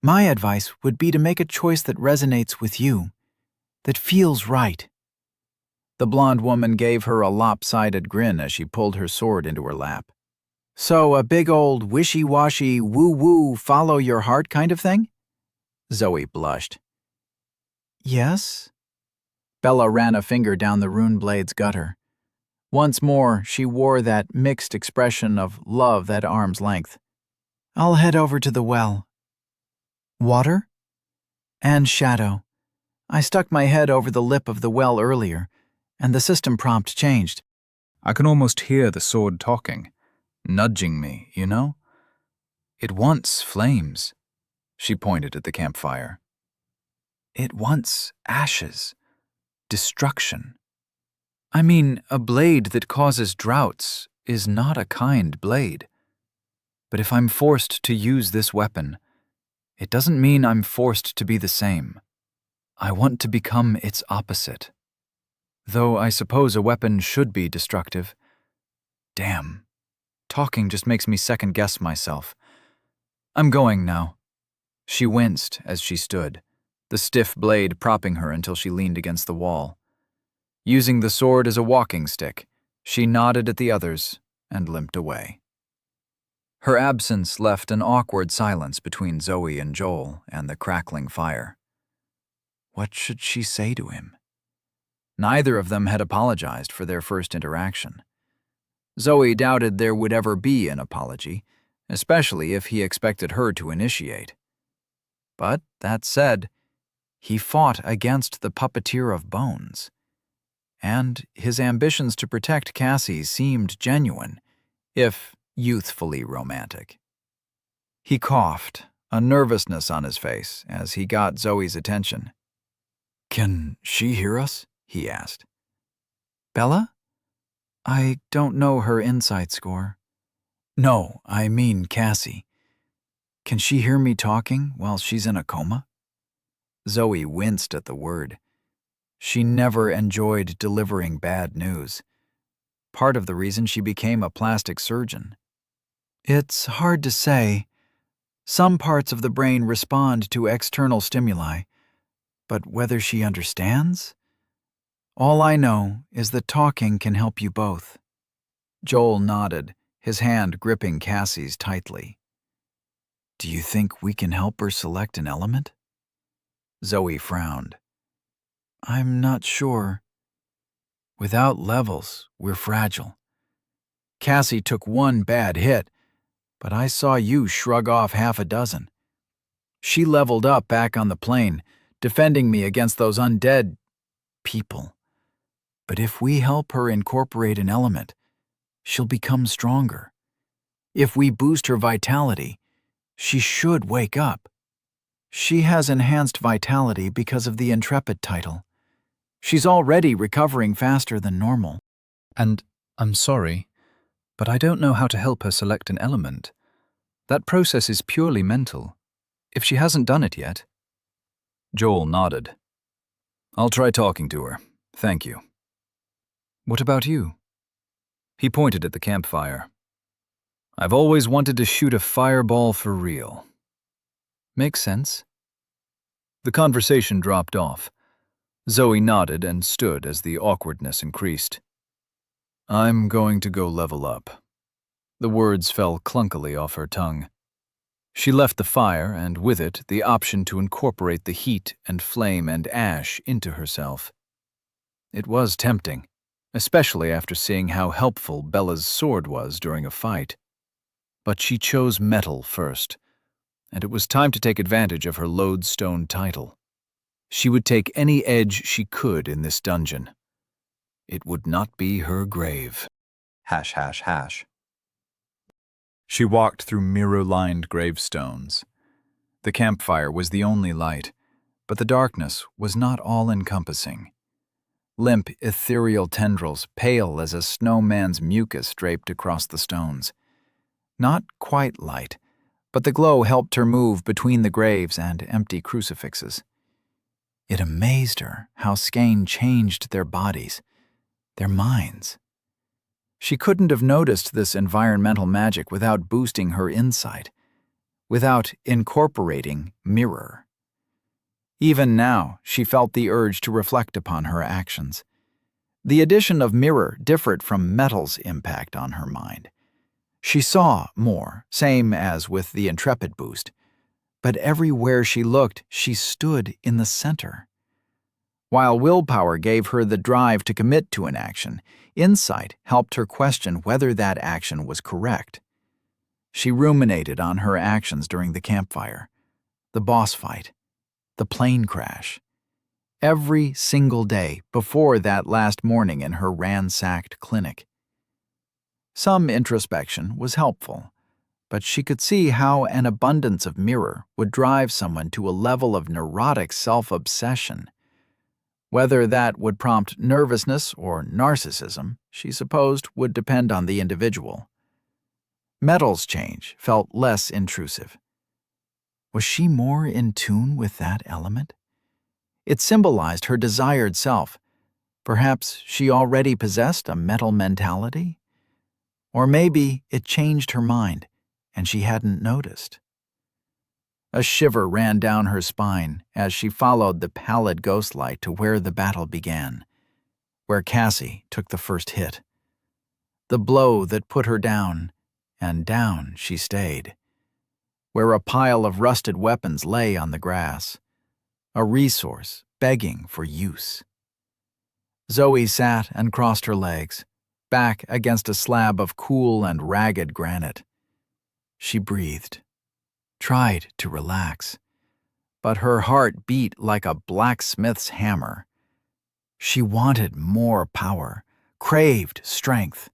My advice would be to make a choice that resonates with you, that feels right." The blonde woman gave her a lopsided grin as she pulled her sword into her lap. "So a big old wishy-washy, woo-woo, follow your heart kind of thing?" Zoe blushed. "Yes?" Bella ran a finger down the rune blade's gutter. Once more, she wore that mixed expression of love at arm's length. "I'll head over to the well." "Water?" "And shadow. I stuck my head over the lip of the well earlier, and the system prompt changed." I can almost hear the sword talking, nudging me, you know? It wants flames. She pointed at the campfire. It wants ashes, destruction. I mean, a blade that causes droughts is not a kind blade. But if I'm forced to use this weapon, it doesn't mean I'm forced to be the same. I want to become its opposite. Though I suppose a weapon should be destructive. Damn. Talking just makes me second-guess myself. I'm going now. She winced as she stood, the stiff blade propping her until she leaned against the wall. Using the sword as a walking stick, she nodded at the others and limped away. Her absence left an awkward silence between Zoe and Joel and the crackling fire. What should she say to him? Neither of them had apologized for their first interaction. Zoe doubted there would ever be an apology, especially if he expected her to initiate. But that said, he fought against the puppeteer of bones, and his ambitions to protect Cassie seemed genuine, if youthfully romantic. He coughed, a nervousness on his face, as he got Zoe's attention. "Can she hear us?" he asked. "Bella? I don't know her insight score." "No, I mean Cassie. Can she hear me talking while she's in a coma?" Zoe winced at the word. She never enjoyed delivering bad news. Part of the reason she became a plastic surgeon. "It's hard to say. Some parts of the brain respond to external stimuli, but whether she understands? All I know is that talking can help you both." Joel nodded, his hand gripping Cassie's tightly. "Do you think we can help her select an element?" Zoe frowned. "I'm not sure. Without levels, we're fragile. Cassie took one bad hit, but I saw you shrug off half a dozen. She leveled up back on the plane, defending me against those undead people. But if we help her incorporate an element, she'll become stronger. If we boost her vitality, she should wake up. She has enhanced vitality because of the Intrepid title. She's already recovering faster than normal." And I'm sorry, but I don't know how to help her select an element. That process is purely mental. If she hasn't done it yet. Joel nodded. "I'll try talking to her. Thank you." What about you? He pointed at the campfire. "I've always wanted to shoot a fireball for real." Makes sense. The conversation dropped off. Zoe nodded and stood as the awkwardness increased. "I'm going to go level up." The words fell clunkily off her tongue. She left the fire, and with it the option to incorporate the heat and flame and ash into herself. It was tempting, especially after seeing how helpful Bella's sword was during a fight. But she chose metal first, and it was time to take advantage of her lodestone title. She would take any edge she could in this dungeon. It would not be her grave. ###. She walked through mirror-lined gravestones. The campfire was the only light, but the darkness was not all-encompassing. Limp, ethereal tendrils, pale as a snowman's mucus, draped across the stones. Not quite light, but the glow helped her move between the graves and empty crucifixes. It amazed her how Skane changed their bodies, their minds. She couldn't have noticed this environmental magic without boosting her insight, without incorporating mirror. Even now, she felt the urge to reflect upon her actions. The addition of mirror differed from metal's impact on her mind. She saw more, same as with the Intrepid boost, but everywhere she looked, she stood in the center. While willpower gave her the drive to commit to an action, insight helped her question whether that action was correct. She ruminated on her actions during the campfire, the boss fight, the plane crash. Every single day before that last morning in her ransacked clinic. Some introspection was helpful, but she could see how an abundance of mirror would drive someone to a level of neurotic self-obsession. Whether that would prompt nervousness or narcissism, she supposed, would depend on the individual. Metal's change felt less intrusive. Was she more in tune with that element? It symbolized her desired self. Perhaps she already possessed a metal mentality? Or maybe it changed her mind, and she hadn't noticed. A shiver ran down her spine as she followed the pallid ghostlight to where the battle began, where Cassie took the first hit. The blow that put her down, and down she stayed, where a pile of rusted weapons lay on the grass, a resource begging for use. Zoe sat and crossed her legs, back against a slab of cool and ragged granite. She breathed, tried to relax, but her heart beat like a blacksmith's hammer. She wanted more power, craved strength.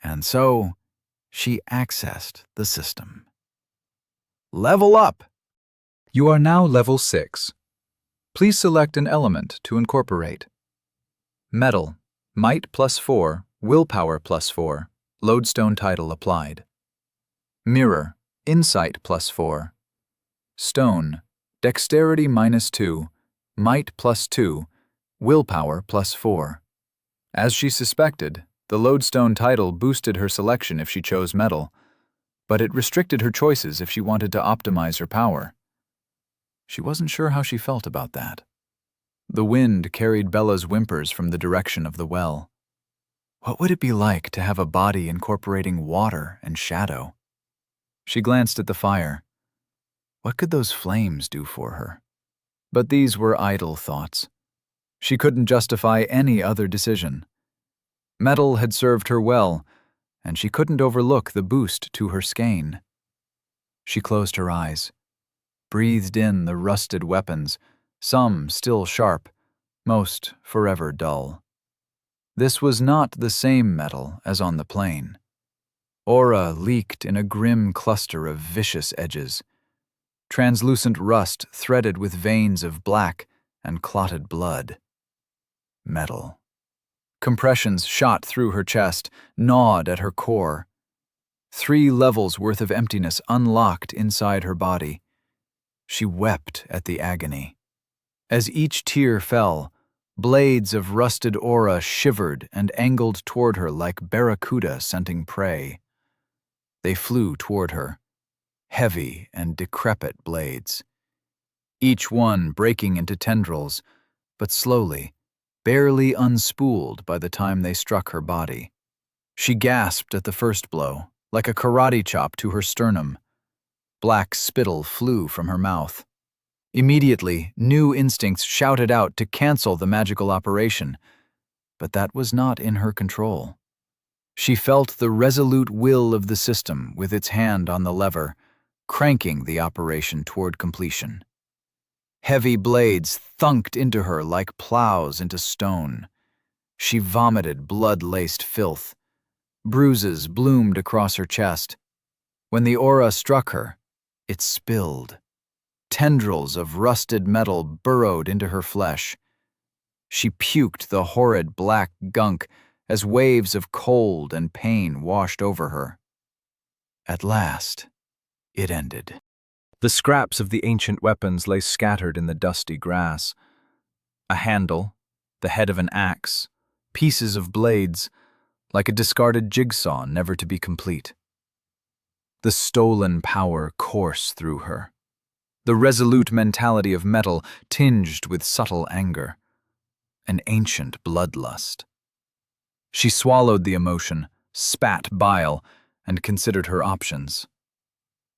And so, she accessed the system. Level up! You are now level 6. Please select an element to incorporate. Metal, might +4, willpower +4, lodestone title applied. Mirror, insight +4. Stone, dexterity -2, might +2, willpower +4. As she suspected, the lodestone title boosted her selection if she chose metal, but it restricted her choices if she wanted to optimize her power. She wasn't sure how she felt about that. The wind carried Bella's whimpers from the direction of the well. What would it be like to have a body incorporating water and shadow? She glanced at the fire. What could those flames do for her? But these were idle thoughts. She couldn't justify any other decision. Metal had served her well, and she couldn't overlook the boost to her skein. She closed her eyes, breathed in the rusted weapons, some still sharp, most forever dull. This was not the same metal as on the plain. Aura leaked in a grim cluster of vicious edges, translucent rust threaded with veins of black and clotted blood. Metal. Compressions shot through her chest, gnawed at her core. 3 levels worth of emptiness unlocked inside her body. She wept at the agony. As each tear fell, blades of rusted aura shivered and angled toward her like barracuda scenting prey. They flew toward her, heavy and decrepit blades, each one breaking into tendrils, but slowly, barely unspooled by the time they struck her body. She gasped at the first blow, like a karate chop to her sternum. Black spittle flew from her mouth. Immediately, new instincts shouted out to cancel the magical operation, but that was not in her control. She felt the resolute will of the system with its hand on the lever, cranking the operation toward completion. Heavy blades thunked into her like plows into stone. She vomited blood-laced filth. Bruises bloomed across her chest. When the aura struck her, it spilled. Tendrils of rusted metal burrowed into her flesh. She puked the horrid black gunk as waves of cold and pain washed over her. At last, it ended. The scraps of the ancient weapons lay scattered in the dusty grass. A handle, the head of an axe, pieces of blades, like a discarded jigsaw never to be complete. The stolen power coursed through her. The resolute mentality of metal tinged with subtle anger. An ancient bloodlust. She swallowed the emotion, spat bile, and considered her options.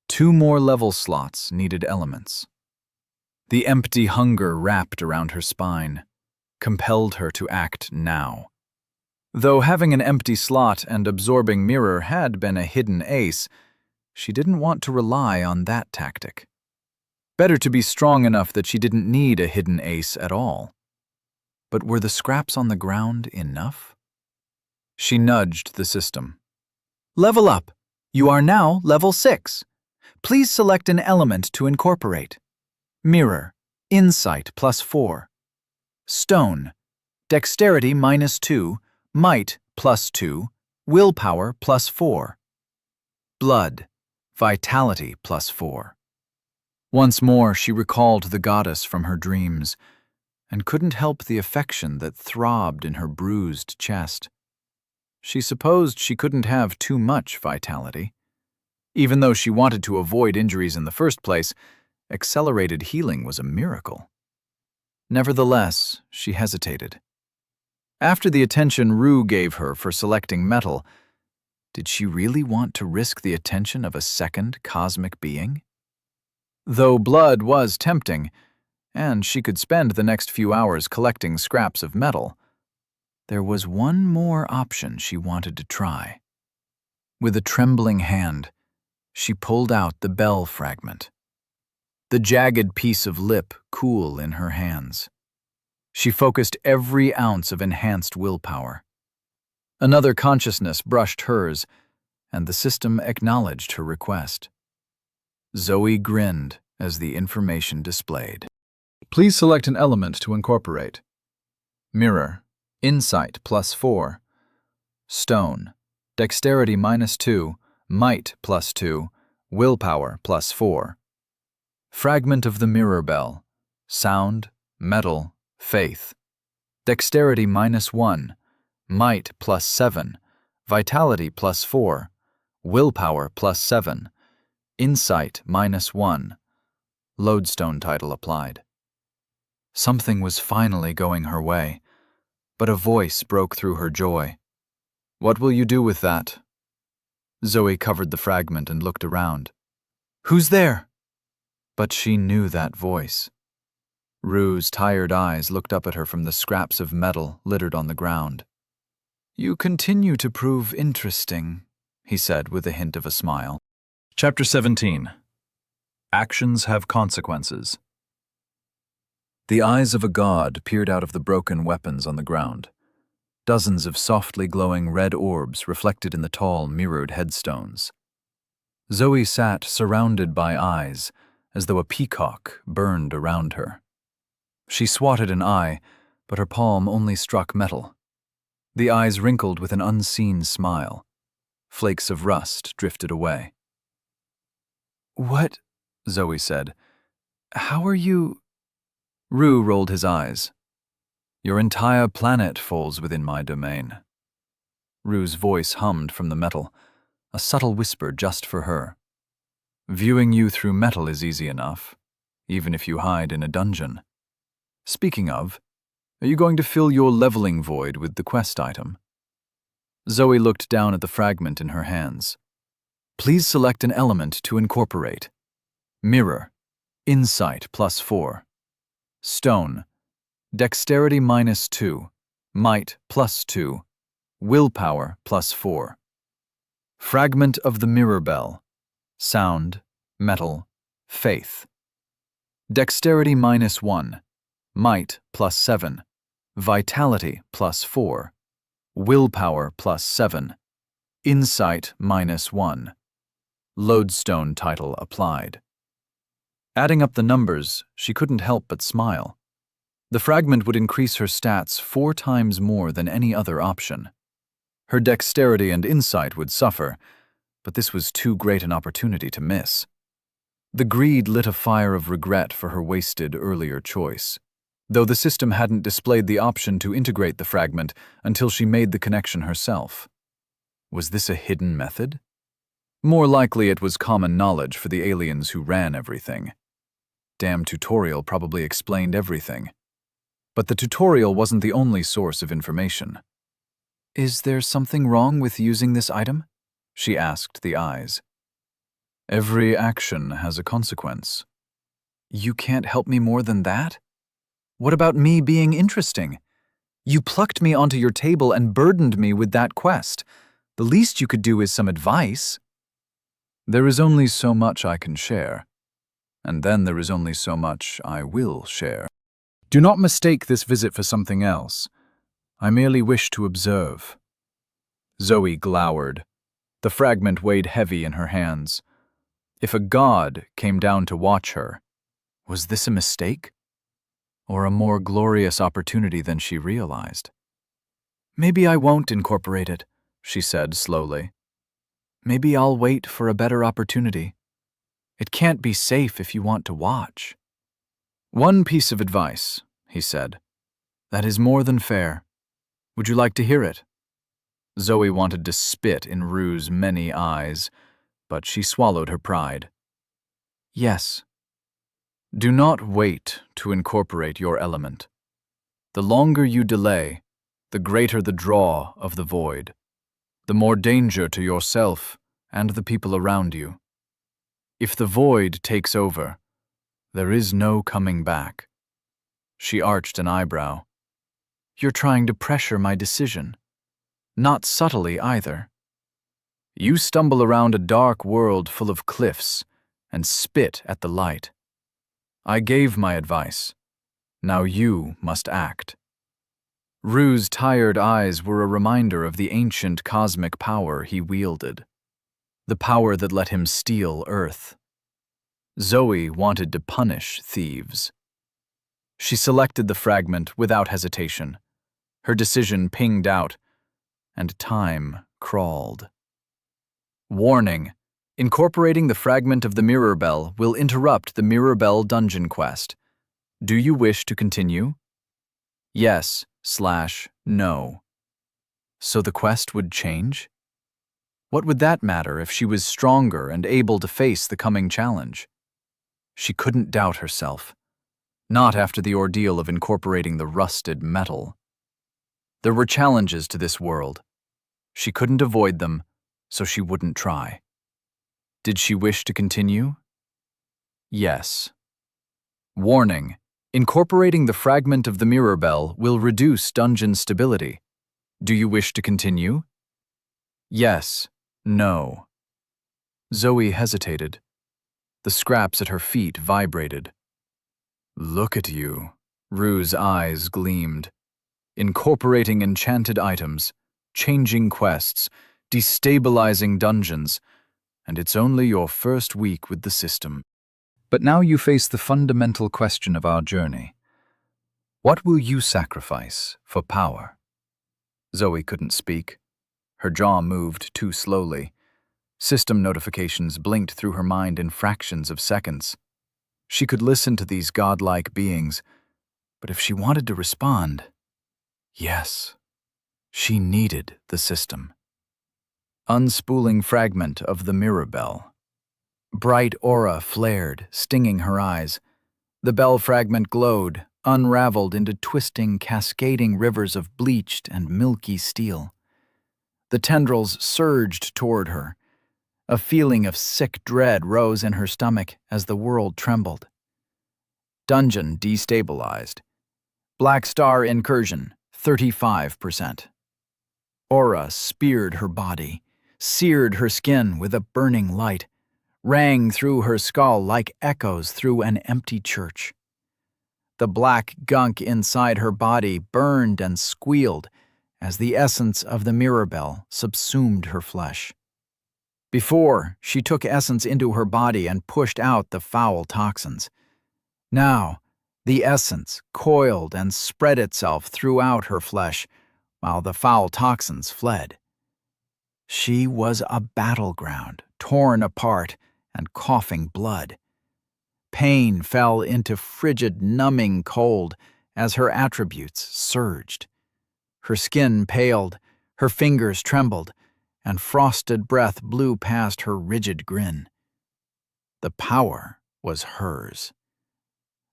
2 more level slots needed elements. The empty hunger wrapped around her spine, compelled her to act now. Though having an empty slot and absorbing mirror had been a hidden ace, she didn't want to rely on that tactic. Better to be strong enough that she didn't need a hidden ace at all. But were the scraps on the ground enough? She nudged the system. Level up. You are now level 6. Please select an element to incorporate. Mirror, insight +4. Stone, dexterity -2, might +2, willpower +4. Blood, vitality +4. Once more she recalled the goddess from her dreams, and couldn't help the affection that throbbed in her bruised chest. She supposed she couldn't have too much vitality. Even though she wanted to avoid injuries in the first place, accelerated healing was a miracle. Nevertheless, she hesitated. After the attention Rue gave her for selecting metal, did she really want to risk the attention of a second cosmic being? Though blood was tempting, and she could spend the next few hours collecting scraps of metal, there was one more option she wanted to try. With a trembling hand, She pulled out the bell fragment, the jagged piece of lip cool in her hands. She focused every ounce of enhanced willpower. Another consciousness brushed hers, and the system acknowledged her request. Zoe grinned as the information displayed. Please select an element to incorporate. Mirror, insight +4. Stone, dexterity -2, might +2, willpower +4. Fragment of the mirror bell, sound, metal, faith. Dexterity -1, might +7, vitality +4, willpower +7, insight -1. Lodestone title applied. Something was finally going her way, but a voice broke through her joy. What will you do with that? Zoe covered the fragment and looked around. Who's there? But she knew that voice. Rue's tired eyes looked up at her from the scraps of metal littered on the ground. You continue to prove interesting, he said with a hint of a smile. Chapter 17. Actions have consequences. The eyes of a god peered out of the broken weapons on the ground. Dozens of softly glowing red orbs reflected in the tall, mirrored headstones. Zoe sat surrounded by eyes, as though a peacock burned around her. She swatted an eye, but her palm only struck metal. The eyes wrinkled with an unseen smile. Flakes of rust drifted away. What? Zoe said. How are you? Rue rolled his eyes. Your entire planet falls within my domain. Rue's voice hummed from the metal, a subtle whisper just for her. Viewing you through metal is easy enough, even if you hide in a dungeon. Speaking of, are you going to fill your leveling void with the quest item? Zoe looked down at the fragment in her hands. Please select an element to incorporate. Mirror, insight +4. Stone, dexterity -2, might +2, willpower +4. Fragment of the mirror bell, sound, metal, faith. Dexterity -1, might +7, vitality +4, willpower +7, insight -1. Lodestone title applied. Adding up the numbers, she couldn't help but smile. The fragment would increase her stats 4 times more than any other option. Her dexterity and insight would suffer, but this was too great an opportunity to miss. The greed lit a fire of regret for her wasted earlier choice, though the system hadn't displayed the option to integrate the fragment until she made the connection herself. Was this a hidden method? More likely it was common knowledge for the aliens who ran everything. Damn tutorial probably explained everything. But the tutorial wasn't the only source of information. Is there something wrong with using this item? She asked the eyes. Every action has a consequence. You can't help me more than that? What about me being interesting? You plucked me onto your table and burdened me with that quest. The least you could do is some advice. There is only so much I can share, and then there is only so much I will share. Do not mistake this visit for something else. I merely wish to observe. Zoe glowered. The fragment weighed heavy in her hands. If a god came down to watch her, was this a mistake? Or a more glorious opportunity than she realized? Maybe I won't incorporate it, she said slowly. Maybe I'll wait for a better opportunity. It can't be safe if you want to watch. One piece of advice, he said. That is more than fair. Would you like to hear it? Zoe wanted to spit in Rue's many eyes, but she swallowed her pride. Yes. Do not wait to incorporate your element. The longer you delay, the greater the draw of the void, the more danger to yourself and the people around you. If the void takes over, there is no coming back. She arched an eyebrow. You're trying to pressure my decision. Not subtly either. You stumble around a dark world full of cliffs and spit at the light. I gave my advice. Now you must act. Rue's tired eyes were a reminder of the ancient cosmic power he wielded, the power that let him steal Earth. Zoe wanted to punish thieves. She selected the fragment without hesitation. Her decision pinged out, and time crawled. Warning: incorporating the fragment of the mirror bell will interrupt the mirror bell dungeon quest. Do you wish to continue? Yes/no. So the quest would change? What would that matter if she was stronger and able to face the coming challenge? She couldn't doubt herself, not after the ordeal of incorporating the rusted metal. There were challenges to this world. She couldn't avoid them, so she wouldn't try. Did she wish to continue? Yes. Warning: incorporating the fragment of the mirror bell will reduce dungeon stability. Do you wish to continue? Yes/no. Zoe hesitated. The scraps at her feet vibrated. Look at you. Rue's eyes gleamed. Incorporating enchanted items, changing quests, destabilizing dungeons, and it's only your first week with the system. But now you face the fundamental question of our journey. What will you sacrifice for power? Zoe couldn't speak. Her jaw moved too slowly. System notifications blinked through her mind in fractions of seconds. She could listen to these godlike beings, but if she wanted to respond, yes, she needed the system. Unspooling fragment of the mirror bell. Bright aura flared, stinging her eyes. The bell fragment glowed, unraveled into twisting, cascading rivers of bleached and milky steel. The tendrils surged toward her. A feeling of sick dread rose in her stomach as the world trembled. Dungeon destabilized. Black Star incursion, 35%. Aura speared her body, seared her skin with a burning light, rang through her skull like echoes through an empty church. The black gunk inside her body burned and squealed as the essence of the mirror bell subsumed her flesh. Before, she took essence into her body and pushed out the foul toxins. Now, the essence coiled and spread itself throughout her flesh, while the foul toxins fled. She was a battleground, torn apart and coughing blood. Pain fell into frigid, numbing cold as her attributes surged. Her skin paled, her fingers trembled, and frosted breath blew past her rigid grin. The power was hers.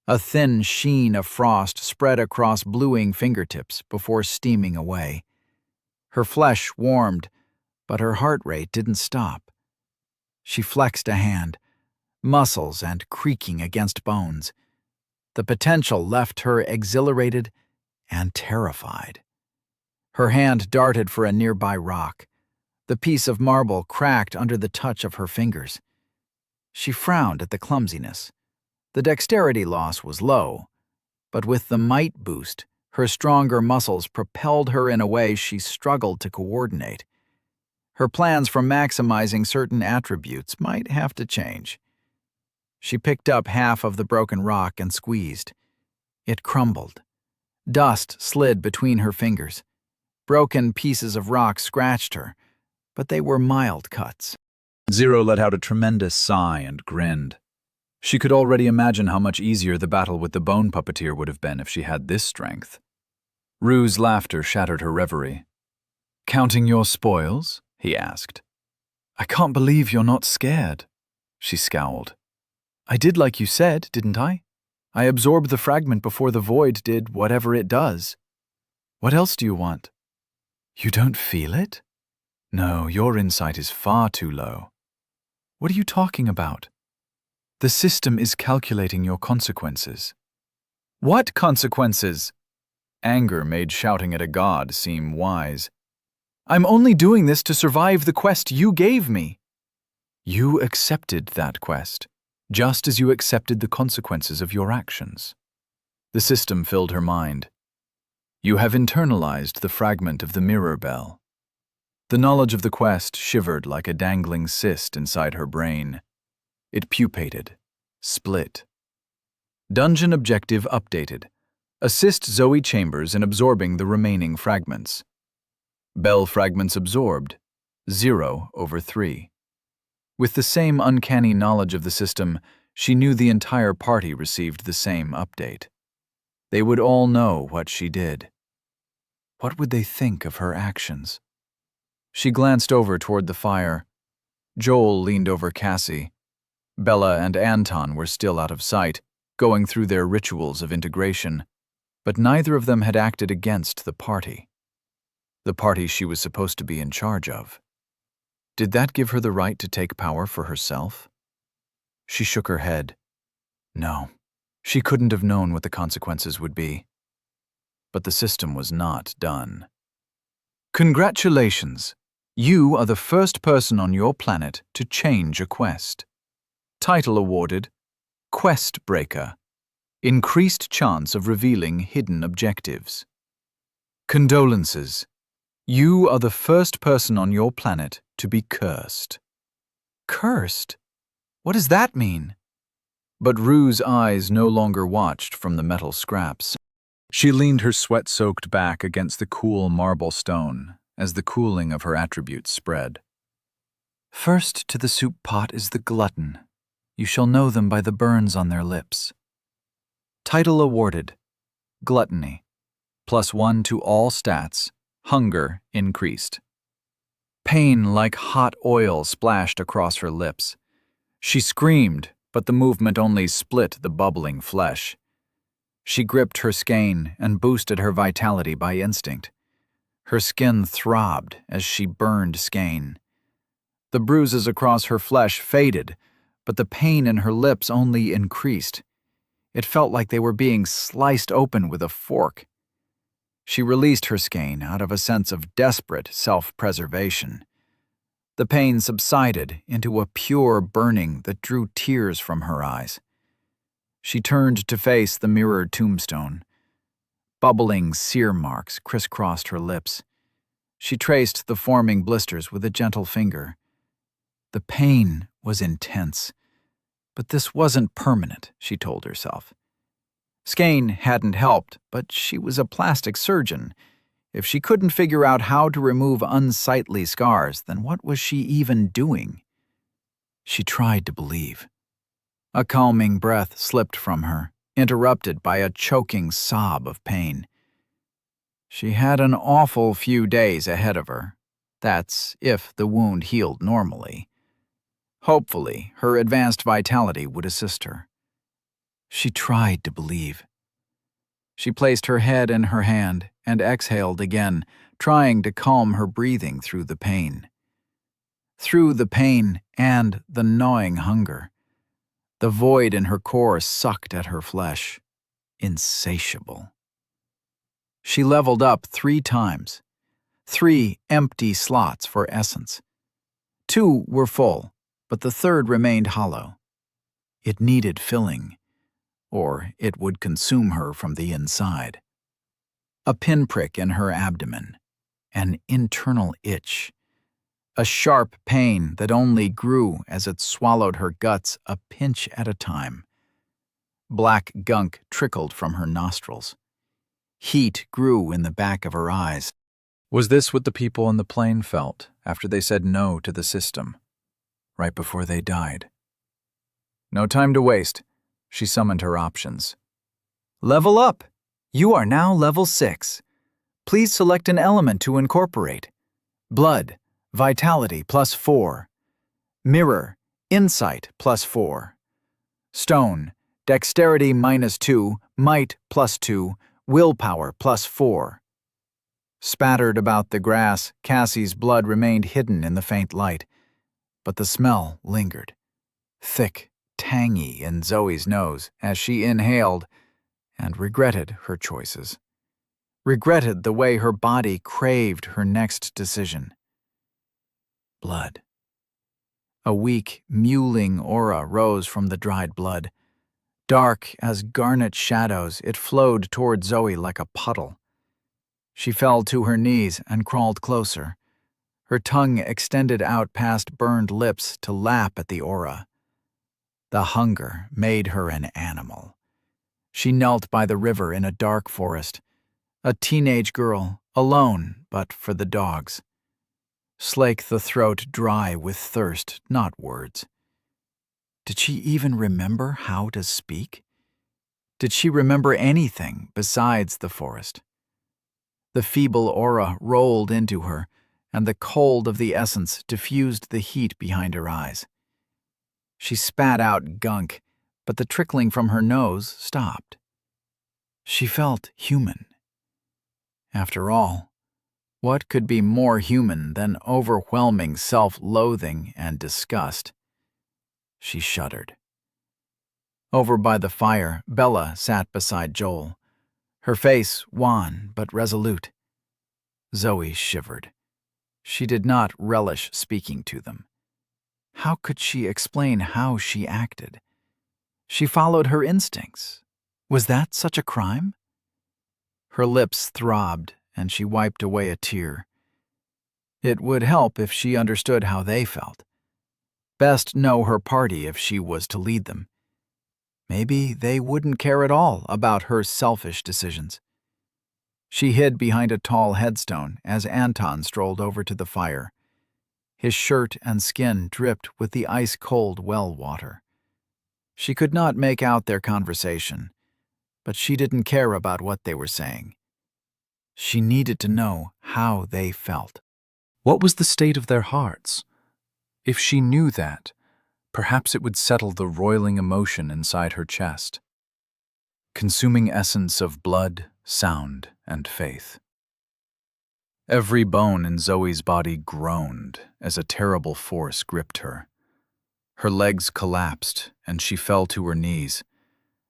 A thin sheen of frost spread across bluing fingertips before steaming away. Her flesh warmed, but her heart rate didn't stop. She flexed a hand, muscles and creaking against bones. The potential left her exhilarated and terrified. Her hand darted for a nearby rock. The piece of marble cracked under the touch of her fingers. She frowned at the clumsiness. The dexterity loss was low, but with the might boost, her stronger muscles propelled her in a way she struggled to coordinate. Her plans for maximizing certain attributes might have to change. She picked up half of the broken rock and squeezed. It crumbled. Dust slid between her fingers. Broken pieces of rock scratched her, but they were mild cuts. Zero let out a tremendous sigh and grinned. She could already imagine how much easier the battle with the bone puppeteer would have been if she had this strength. Rue's laughter shattered her reverie. "Counting your spoils?" he asked. "I can't believe you're not scared." She scowled. "I did like you said, didn't I? I absorbed the fragment before the void did whatever it does. What else do you want?" "You don't feel it?" "No, your insight is far too low." "What are you talking about?" "The system is calculating your consequences." "What consequences?" Anger made shouting at a god seem wise. I'm only doing this to survive the quest you gave me." You accepted that quest, just as you accepted the consequences of your actions. The system filled her mind. You have internalized the fragment of the mirror bell. The knowledge of the quest shivered like a dangling cyst inside her brain. It pupated, split. Dungeon objective updated. Assist Zoe Chambers in absorbing the remaining fragments. Bell fragments absorbed, 0/3. With the same uncanny knowledge of the system, she knew the entire party received the same update. They would all know what she did. What would they think of her actions? She glanced over toward the fire. Joel leaned over Cassie. Bella and Anton were still out of sight, going through their rituals of integration, but neither of them had acted against the party she was supposed to be in charge of. Did that give her the right to take power for herself? She shook her head. No, she couldn't have known what the consequences would be. But the system was not done. Congratulations! You are the first person on your planet to change a quest. Title awarded, Quest Breaker. Increased chance of revealing hidden objectives. Condolences. You are the first person on your planet to be cursed. Cursed? What does that mean? But Rue's eyes no longer watched from the metal scraps. She leaned her sweat-soaked back against the cool marble stone as the cooling of her attributes spread. First to the soup pot is the glutton. You shall know them by the burns on their lips. Title awarded, Gluttony. +1 to all stats. Hunger increased. Pain like hot oil splashed across her lips. She screamed, but the movement only split the bubbling flesh. She gripped her skein and boosted her vitality by instinct. Her skin throbbed as she burned skein. The bruises across her flesh faded, but the pain in her lips only increased. It felt like they were being sliced open with a fork. She released her skein out of a sense of desperate self-preservation. The pain subsided into a pure burning that drew tears from her eyes. She turned to face the mirrored tombstone. Bubbling sear marks crisscrossed her lips. She traced the forming blisters with a gentle finger. The pain was intense, but this wasn't permanent, she told herself. Skein hadn't helped, but she was a plastic surgeon. If she couldn't figure out how to remove unsightly scars, then what was she even doing? She tried to believe. A calming breath slipped from her, interrupted by a choking sob of pain. She had an awful few days ahead of her. That's if the wound healed normally. Hopefully, her advanced vitality would assist her. She tried to believe. She placed her head in her hand and exhaled again, trying to calm her breathing through the pain. Through the pain and the gnawing hunger. The void in her core sucked at her flesh, insatiable. She leveled up 3 times. 3 empty slots for essence. 2 were full, but the third remained hollow. It needed filling, or it would consume her from the inside. A pinprick in her abdomen, an internal itch, a sharp pain that only grew as it swallowed her guts a pinch at a time. Black gunk trickled from her nostrils. Heat grew in the back of her eyes. Was this what the people on the plane felt after they said no to the system, right before they died? No time to waste. She summoned her options. Level up! You are now level 6. Please select an element to incorporate. Blood, vitality +4. Mirror, insight +4. Stone, dexterity -2, might +2, willpower +4. Spattered about the grass, Cassie's blood remained hidden in the faint light, but the smell lingered. Thick, tangy in Zoe's nose as she inhaled and regretted her choices. regretted the way her body craved her next decision. Blood. A weak, mewling aura rose from the dried blood. Dark as garnet shadows, it flowed toward Zoe like a puddle. She fell to her knees and crawled closer, her tongue extended out past burned lips to lap at the aura. The hunger made her an animal. She knelt by the river in a dark forest, a teenage girl, alone but for the dogs. Slake the throat dry with thirst, not words. Did she even remember how to speak? Did she remember anything besides the forest? The feeble aura rolled into her, and the cold of the essence diffused the heat behind her eyes. She spat out gunk, but the trickling from her nose stopped. She felt human. After all, what could be more human than overwhelming self-loathing and disgust? She shuddered. Over by the fire, Bella sat beside Joel, her face wan but resolute. Zoe shivered. She did not relish speaking to them. How could she explain how she acted? She followed her instincts. Was that such a crime? Her lips throbbed, and she wiped away a tear. It would help if she understood how they felt. Best know her party if she was to lead them. Maybe they wouldn't care at all about her selfish decisions. She hid behind a tall headstone as Anton strolled over to the fire. His shirt and skin dripped with the ice-cold well water. She could not make out their conversation, but she didn't care about what they were saying. She needed to know how they felt. What was the state of their hearts? If she knew that, perhaps it would settle the roiling emotion inside her chest. Consuming essence of blood, sound, and faith. Every bone in Zoe's body groaned as a terrible force gripped her. Her legs collapsed, and she fell to her knees,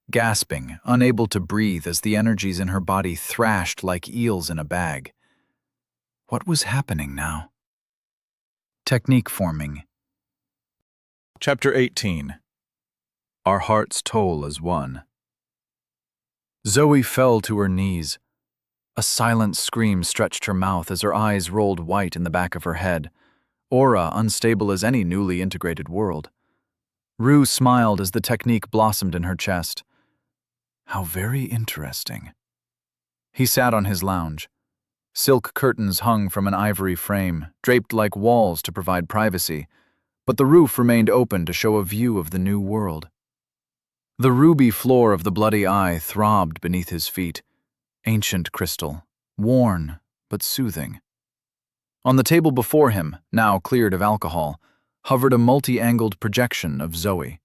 gasping, unable to breathe as the energies in her body thrashed like eels in a bag. What was happening now? Technique forming. Chapter 18. Our Hearts Toll as One. Zoe fell to her knees. A silent scream stretched her mouth as her eyes rolled white in the back of her head, aura unstable as any newly integrated world. Rue smiled as the technique blossomed in her chest. How very interesting. He sat on his lounge. Silk curtains hung from an ivory frame, draped like walls to provide privacy, but the roof remained open to show a view of the new world. The ruby floor of the Bloody Eye throbbed beneath his feet, ancient crystal, worn but soothing. On the table before him, now cleared of alcohol, hovered a multi-angled projection of Zoe.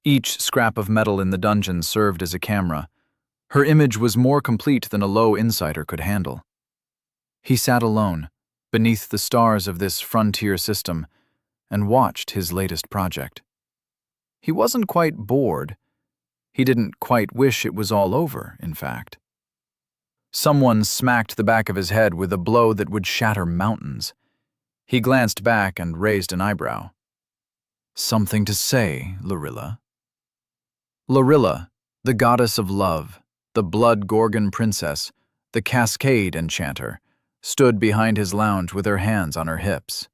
Each scrap of metal in the dungeon served as a camera. Her image was more complete than a low insider could handle. He sat alone, beneath the stars of this frontier system, and watched his latest project. He wasn't quite bored. He didn't quite wish it was all over, in fact. Someone smacked the back of his head with a blow that would shatter mountains. He glanced back and raised an eyebrow. Something to say, Lorilla? Lorilla, the goddess of love, the blood gorgon princess, the cascade enchanter, stood behind his lounge with her hands on her hips.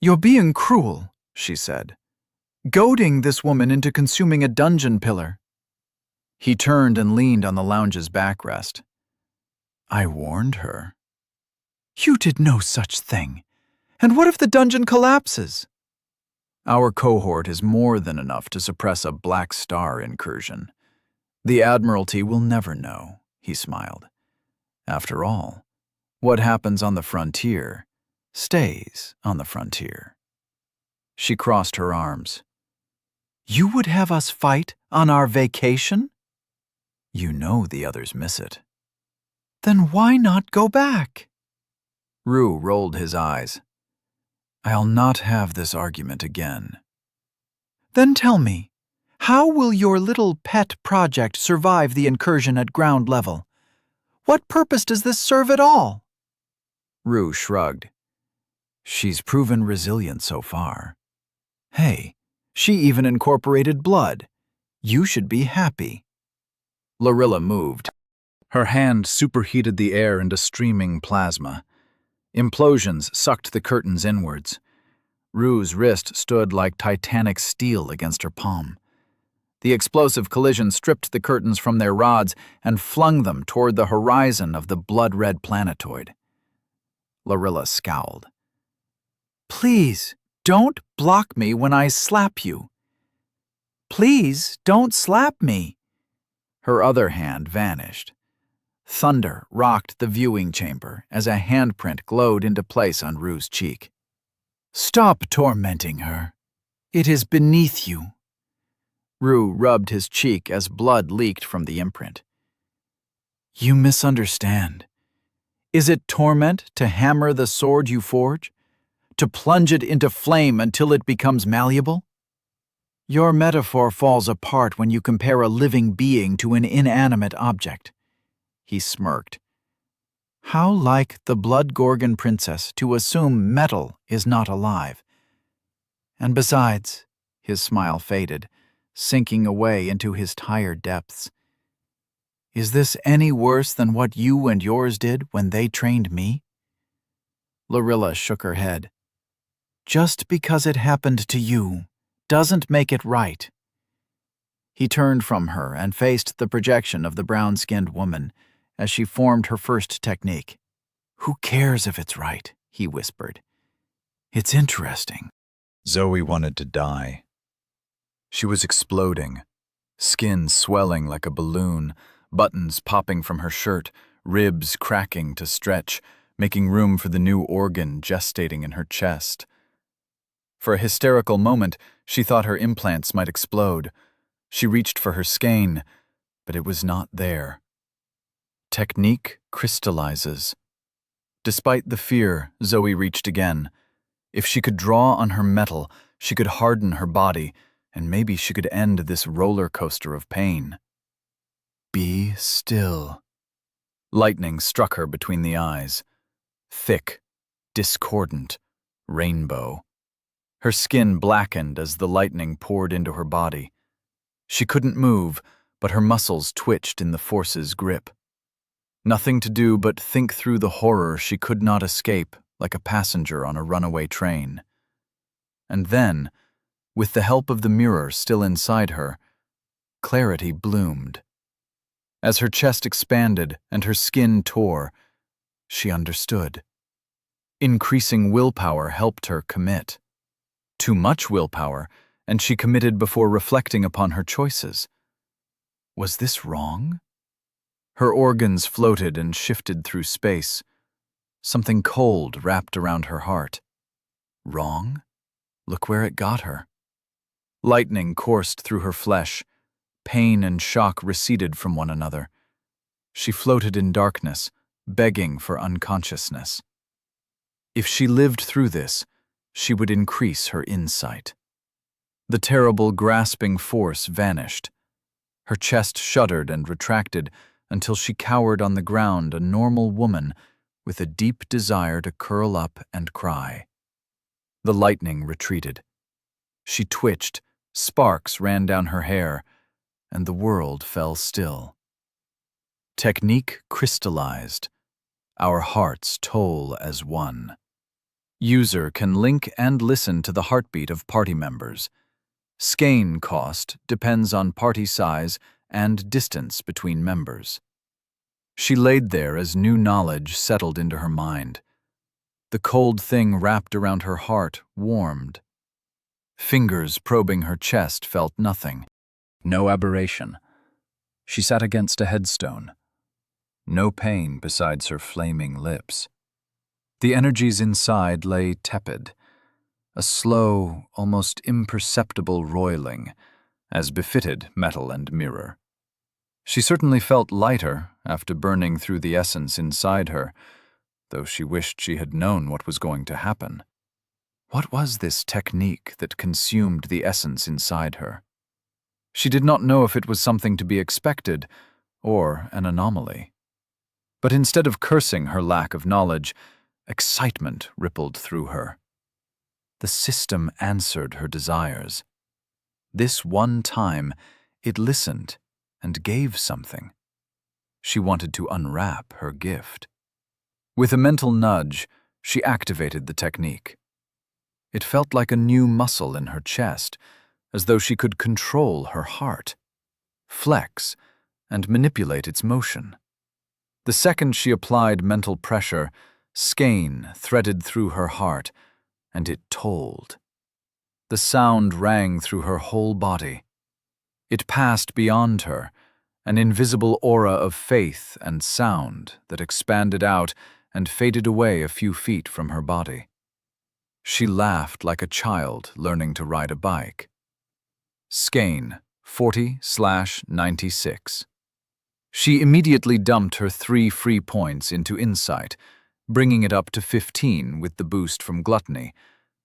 "You're being cruel," she said, "goading this woman into consuming a dungeon pillar." He turned and leaned on the lounge's backrest. "I warned her." "You did no such thing. And what if the dungeon collapses?" "Our cohort is more than enough to suppress a Black Star incursion. The Admiralty will never know," he smiled. "After all, what happens on the frontier stays on the frontier." She crossed her arms. "You would have us fight on our vacation?" "You know the others miss it." "Then why not go back?" Rue rolled his eyes. "I'll not have this argument again." "Then tell me, how will your little pet project survive the incursion at ground level? What purpose does this serve at all? Rue shrugged. She's proven resilient so far. Hey, she even incorporated blood. You should be happy. Lorilla moved. Her hand superheated the air into streaming plasma. Implosions sucked the curtains inwards. Rue's wrist stood like titanic steel against her palm. The explosive collision stripped the curtains from their rods and flung them toward the horizon of the blood-red planetoid. Lorilla scowled. Please, don't block me when I slap you. Please, don't slap me. Her other hand vanished. Thunder rocked the viewing chamber as a handprint glowed into place on Rue's cheek. Stop tormenting her. It is beneath you. Rue rubbed his cheek as blood leaked from the imprint. You misunderstand. Is it torment to hammer the sword you forge? To plunge it into flame until it becomes malleable? Your metaphor falls apart when you compare a living being to an inanimate object. He smirked. How like the Blood Gorgon princess to assume metal is not alive. And besides, his smile faded, sinking away into his tired depths. Is this any worse than what you and yours did when they trained me? Lorilla shook her head. Just because it happened to you doesn't make it right. He turned from her and faced the projection of the brown-skinned woman as she formed her first technique. Who cares if it's right? He whispered. It's interesting. Zoe wanted to die. She was exploding, skin swelling like a balloon, buttons popping from her shirt, ribs cracking to stretch, making room for the new organ gestating in her chest. For a hysterical moment, she thought her implants might explode. She reached for her skein, but it was not there. Technique crystallizes. Despite the fear, Zoe reached again. If she could draw on her metal, she could harden her body, and maybe she could end this roller coaster of pain. Be still. Lightning struck her between the eyes. Thick, discordant, rainbow. Her skin blackened as the lightning poured into her body. She couldn't move, but her muscles twitched in the force's grip. Nothing to do but think through the horror she could not escape, like a passenger on a runaway train. And then, with the help of the mirror still inside her, clarity bloomed. As her chest expanded and her skin tore, she understood. Increasing willpower helped her commit. Too much willpower, and she committed before reflecting upon her choices. Was this wrong? Her organs floated and shifted through space. Something cold wrapped around her heart. Wrong? Look where it got her. Lightning coursed through her flesh. Pain and shock receded from one another. She floated in darkness, begging for unconsciousness. If she lived through this, she would increase her insight. The terrible grasping force vanished. Her chest shuddered and retracted until she cowered on the ground, a normal woman with a deep desire to curl up and cry. The lightning retreated. She twitched, sparks ran down her hair, and the world fell still. Technique crystallized. Our hearts toll as one. User can link and listen to the heartbeat of party members. Skein cost depends on party size and distance between members. She laid there as new knowledge settled into her mind. The cold thing wrapped around her heart warmed. Fingers probing her chest felt nothing. No aberration. She sat against a headstone. No pain besides her flaming lips. The energies inside lay tepid, a slow, almost imperceptible roiling, as befitted metal and mirror. She certainly felt lighter after burning through the essence inside her, though she wished she had known what was going to happen. What was this technique that consumed the essence inside her? She did not know if it was something to be expected or an anomaly. But instead of cursing her lack of knowledge, excitement rippled through her. The system answered her desires. This one time, it listened and gave something. She wanted to unwrap her gift. With a mental nudge, she activated the technique. It felt like a new muscle in her chest, as though she could control her heart, flex, and manipulate its motion. The second she applied mental pressure, skein threaded through her heart, and it tolled. The sound rang through her whole body. It passed beyond her, an invisible aura of faith and sound that expanded out and faded away a few feet from her body. She laughed like a child learning to ride a bike. Skein, 40/96. She immediately dumped her 3 free points into insight, bringing it up to 15 with the boost from gluttony,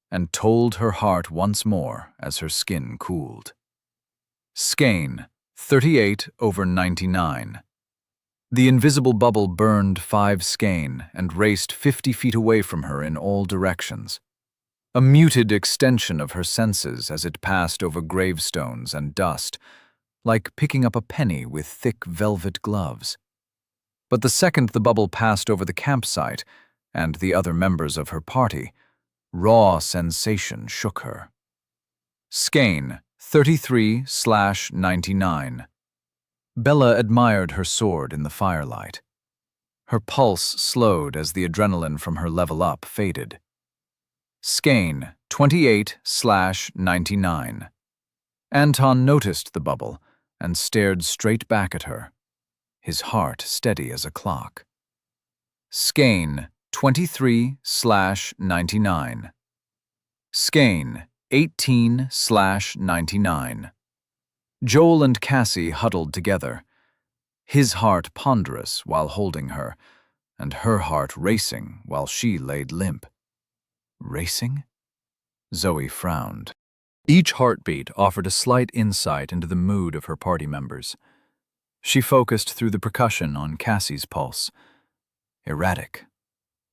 and told her heart once more as her skin cooled. Skein, 38/99. The invisible bubble burned 5 skein and raced 50 feet away from her in all directions. A muted extension of her senses as it passed over gravestones and dust, like picking up a penny with thick velvet gloves. But the second the bubble passed over the campsite and the other members of her party, raw sensation shook her. Skein, 33/99. Bella admired her sword in the firelight. Her pulse slowed as the adrenaline from her level up faded. Skein, 28/99. Anton noticed the bubble and stared straight back at her, his heart steady as a clock. Skein, 23/99. Skein, 18/99. Joel and Cassie huddled together, his heart ponderous while holding her, and her heart racing while she laid limp. Racing? Zoe frowned. Each heartbeat offered a slight insight into the mood of her party members. She focused through the percussion on Cassie's pulse. Erratic.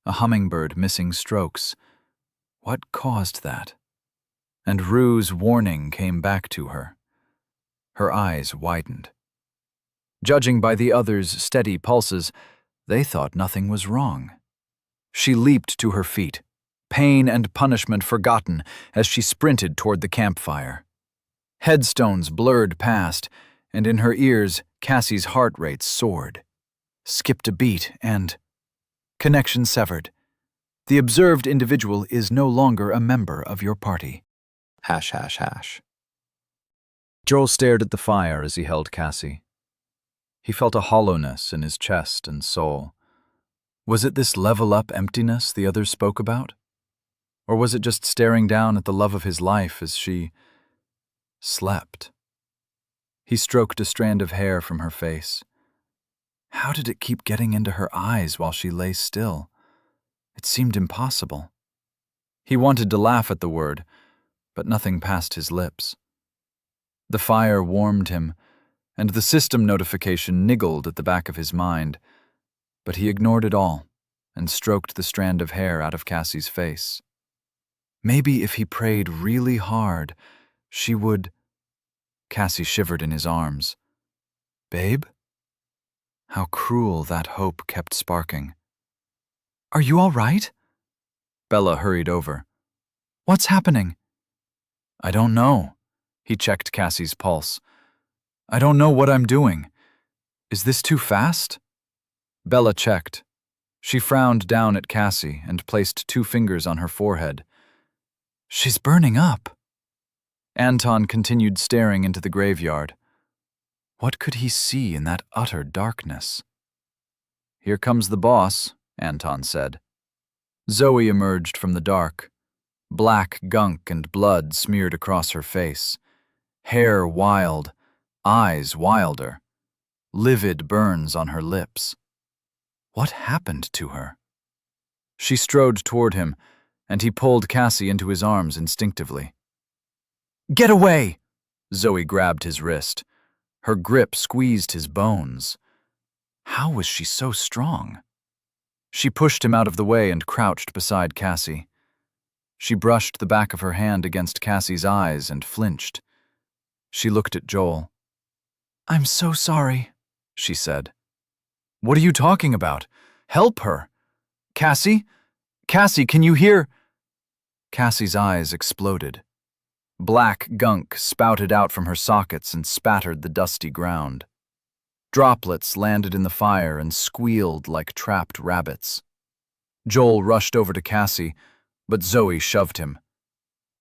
A hummingbird missing strokes. What caused that? And Rue's warning came back to her. Her eyes widened. Judging by the others' steady pulses, they thought nothing was wrong. She leaped to her feet, pain and punishment forgotten as she sprinted toward the campfire. Headstones blurred past, and in her ears, Cassie's heart rate soared. Skipped a beat and... Connection severed. The observed individual is no longer a member of your party. ###. Joel stared at the fire as he held Cassie. He felt a hollowness in his chest and soul. Was it this level-up emptiness the others spoke about? Or was it just staring down at the love of his life as she slept? He stroked a strand of hair from her face. How did it keep getting into her eyes while she lay still? It seemed impossible. He wanted to laugh at the word, but nothing passed his lips. The fire warmed him, and the system notification niggled at the back of his mind, but he ignored it all and stroked the strand of hair out of Cassie's face. Maybe if he prayed really hard, she would... Cassie shivered in his arms. Babe? How cruel that hope kept sparking. Are you all right? Bella hurried over. What's happening? I don't know. He checked Cassie's pulse. I don't know what I'm doing. Is this too fast? Bella checked. She frowned down at Cassie and placed 2 fingers on her forehead. She's burning up. Anton continued staring into the graveyard. What could he see in that utter darkness? Here comes the boss, Anton said. Zoe emerged from the dark. Black gunk and blood smeared across her face. Hair wild, eyes wilder. Livid burns on her lips. What happened to her? She strode toward him, and he pulled Cassie into his arms instinctively. Get away! Zoe grabbed his wrist. Her grip squeezed his bones. How was she so strong? She pushed him out of the way and crouched beside Cassie. She brushed the back of her hand against Cassie's eyes and flinched. She looked at Joel. "I'm so sorry," she said. "What are you talking about? Help her! Cassie? Cassie, can you hear?" Cassie's eyes exploded. Black gunk spouted out from her sockets and spattered the dusty ground. Droplets landed in the fire and squealed like trapped rabbits. Joel rushed over to Cassie, but Zoe shoved him.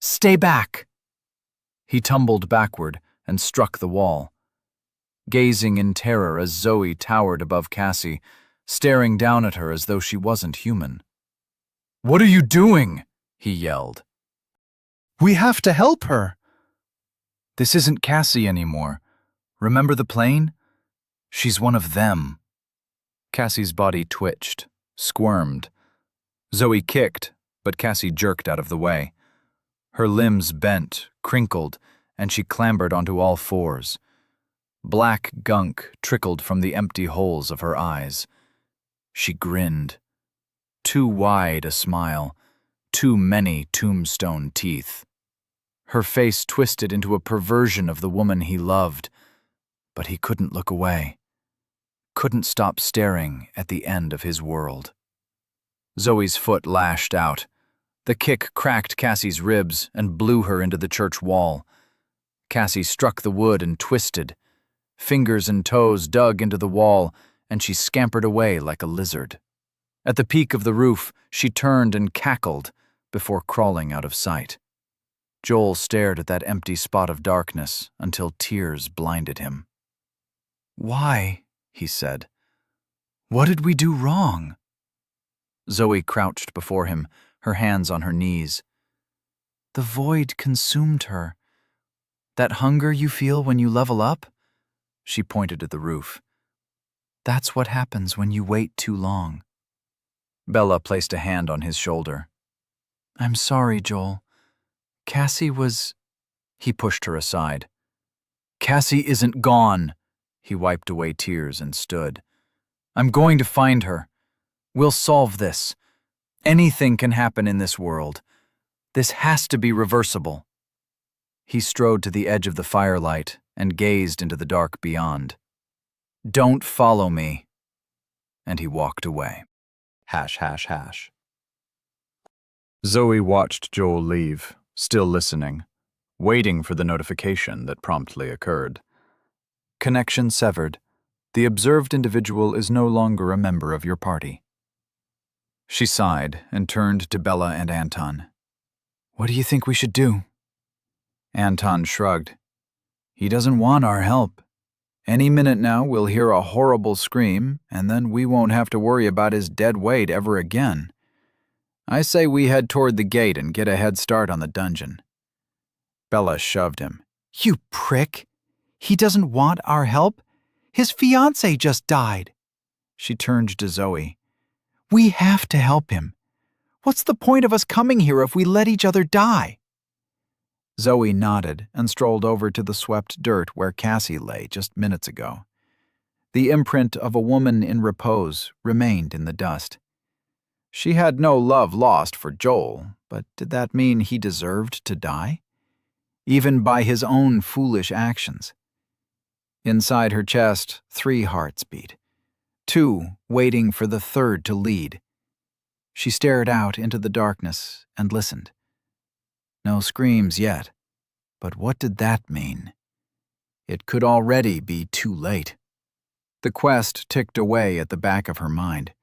"Stay back!" He tumbled backward and struck the wall. Gazing in terror as Zoe towered above Cassie, staring down at her as though she wasn't human. "What are you doing?" he yelled. "We have to help her." "This isn't Cassie anymore. Remember the plane? She's one of them." Cassie's body twitched, squirmed. Zoe kicked, but Cassie jerked out of the way. Her limbs bent, crinkled, and she clambered onto all fours. Black gunk trickled from the empty holes of her eyes. She grinned. Too wide a smile, too many tombstone teeth. Her face twisted into a perversion of the woman he loved, but he couldn't look away. Couldn't stop staring at the end of his world. Zoe's foot lashed out. The kick cracked Cassie's ribs and blew her into the church wall. Cassie struck the wood and twisted. Fingers and toes dug into the wall, and she scampered away like a lizard. At the peak of the roof, she turned and cackled before crawling out of sight. Joel stared at that empty spot of darkness until tears blinded him. "Why?" he said. "What did we do wrong?" Zoe crouched before him, her hands on her knees. "The void consumed her. That hunger you feel when you level up?" She pointed at the roof. "That's what happens when you wait too long." Bella placed a hand on his shoulder. "I'm sorry, Joel. Cassie was—" He pushed her aside. "Cassie isn't gone." He wiped away tears and stood. "I'm going to find her. We'll solve this. Anything can happen in this world. This has to be reversible." He strode to the edge of the firelight and gazed into the dark beyond. "Don't follow me." And he walked away. ###. Zoe watched Joel leave, still listening, waiting for the notification that promptly occurred. Connection severed. The observed individual is no longer a member of your party. She sighed and turned to Bella and Anton. "What do you think we should do?" Anton shrugged. "He doesn't want our help. Any minute now we'll hear a horrible scream, and then we won't have to worry about his dead weight ever again. I say we head toward the gate and get a head start on the dungeon." Bella shoved him. "You prick! He doesn't want our help? His fiancée just died." She turned to Zoe. "We have to help him. What's the point of us coming here if we let each other die?" Zoe nodded and strolled over to the swept dirt where Cassie lay just minutes ago. The imprint of a woman in repose remained in the dust. She had no love lost for Joel, but did that mean he deserved to die? Even by his own foolish actions. Inside her chest, 3 hearts beat, 2 waiting for the third to lead. She stared out into the darkness and listened. No screams yet, but what did that mean? It could already be too late. The quest ticked away at the back of her mind.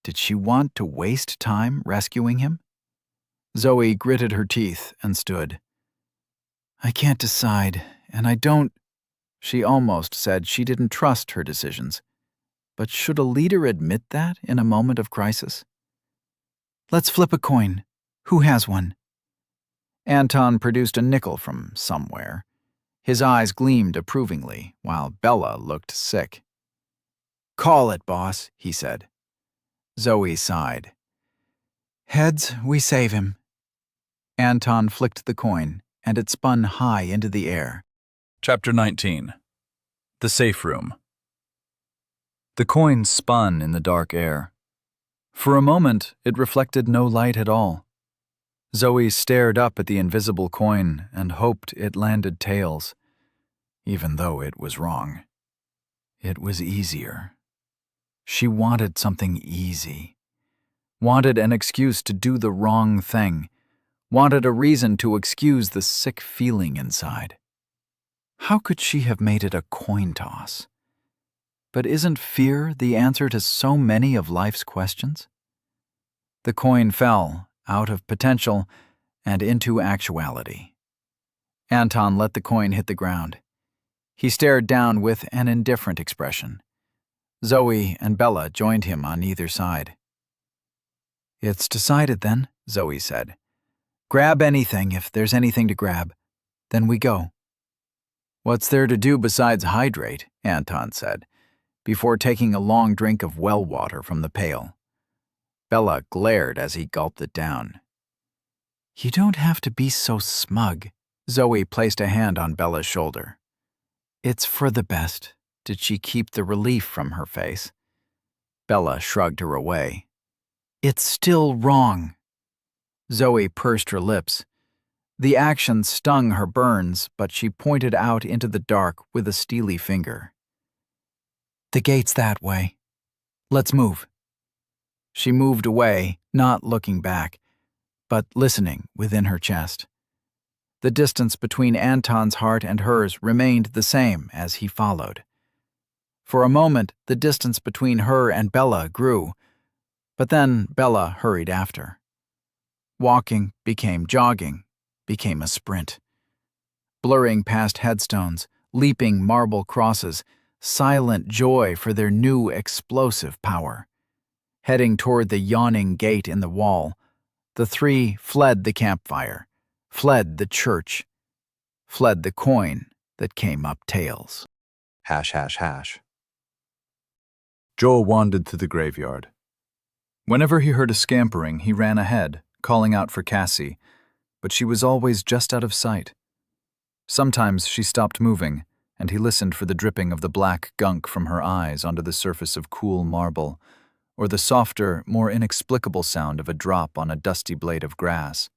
Did she want to waste time rescuing him? Zoe gritted her teeth and stood. "I can't decide, and I don't—" She almost said she didn't trust her decisions. But should a leader admit that in a moment of crisis? "Let's flip a coin. Who has one?" Anton produced a nickel from somewhere. His eyes gleamed approvingly, while Bella looked sick. "Call it, boss," he said. Zoe sighed. "Heads, we save him." Anton flicked the coin, and it spun high into the air. Chapter 19. The Safe Room. The coin spun in the dark air. For a moment, it reflected no light at all. Zoe stared up at the invisible coin and hoped it landed tails, even though it was wrong. It was easier. She wanted something easy. Wanted an excuse to do the wrong thing. Wanted a reason to excuse the sick feeling inside. How could she have made it a coin toss? But isn't fear the answer to so many of life's questions? The coin fell out of potential and into actuality. Anton let the coin hit the ground. He stared down with an indifferent expression. Zoe and Bella joined him on either side. "It's decided then," Zoe said. "Grab anything if there's anything to grab. Then we go." "What's there to do besides hydrate?" Anton said, before taking a long drink of well water from the pail. Bella glared as he gulped it down. "You don't have to be so smug." Zoe placed a hand on Bella's shoulder. "It's for the best." Did she keep the relief from her face? Bella shrugged her away. "It's still wrong." Zoe pursed her lips. The action stung her burns, but she pointed out into the dark with a steely finger. "The gate's that way. Let's move." She moved away, not looking back, but listening within her chest. The distance between Anton's heart and hers remained the same as he followed. For a moment, the distance between her and Bella grew, but then Bella hurried after. Walking became jogging, became a sprint. Blurring past headstones, leaping marble crosses, silent joy for their new explosive power. Heading toward the yawning gate in the wall, the three fled the campfire, fled the church, fled the coin that came up tails. ###. Joel wandered through the graveyard. Whenever he heard a scampering, he ran ahead, calling out for Cassie, but she was always just out of sight. Sometimes she stopped moving, and he listened for the dripping of the black gunk from her eyes onto the surface of cool marble, or the softer, more inexplicable sound of a drop on a dusty blade of grass.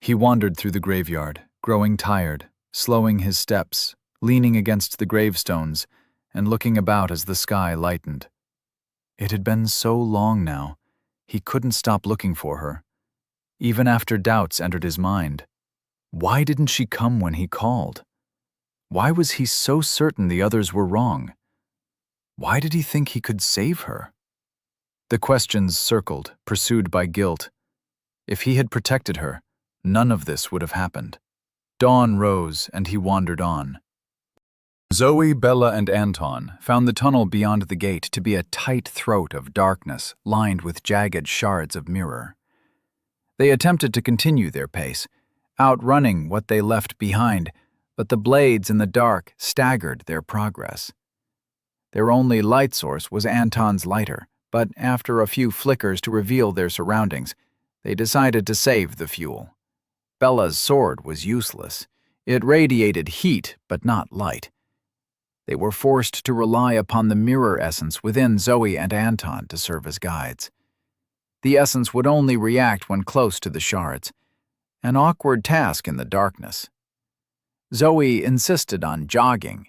He wandered through the graveyard, growing tired, slowing his steps, leaning against the gravestones, and looking about as the sky lightened. It had been so long now, he couldn't stop looking for her. Even after doubts entered his mind. Why didn't she come when he called? Why was he so certain the others were wrong? Why did he think he could save her? The questions circled, pursued by guilt. If he had protected her, none of this would have happened. Dawn rose, and he wandered on. Zoe, Bella, and Anton found the tunnel beyond the gate to be a tight throat of darkness lined with jagged shards of mirror. They attempted to continue their pace, outrunning what they left behind, but the blades in the dark staggered their progress. Their only light source was Anton's lighter, but after a few flickers to reveal their surroundings, they decided to save the fuel. Bella's sword was useless. It radiated heat, but not light. They were forced to rely upon the mirror essence within Zoe and Anton to serve as guides. The essence would only react when close to the shards, an awkward task in the darkness. Zoe insisted on jogging.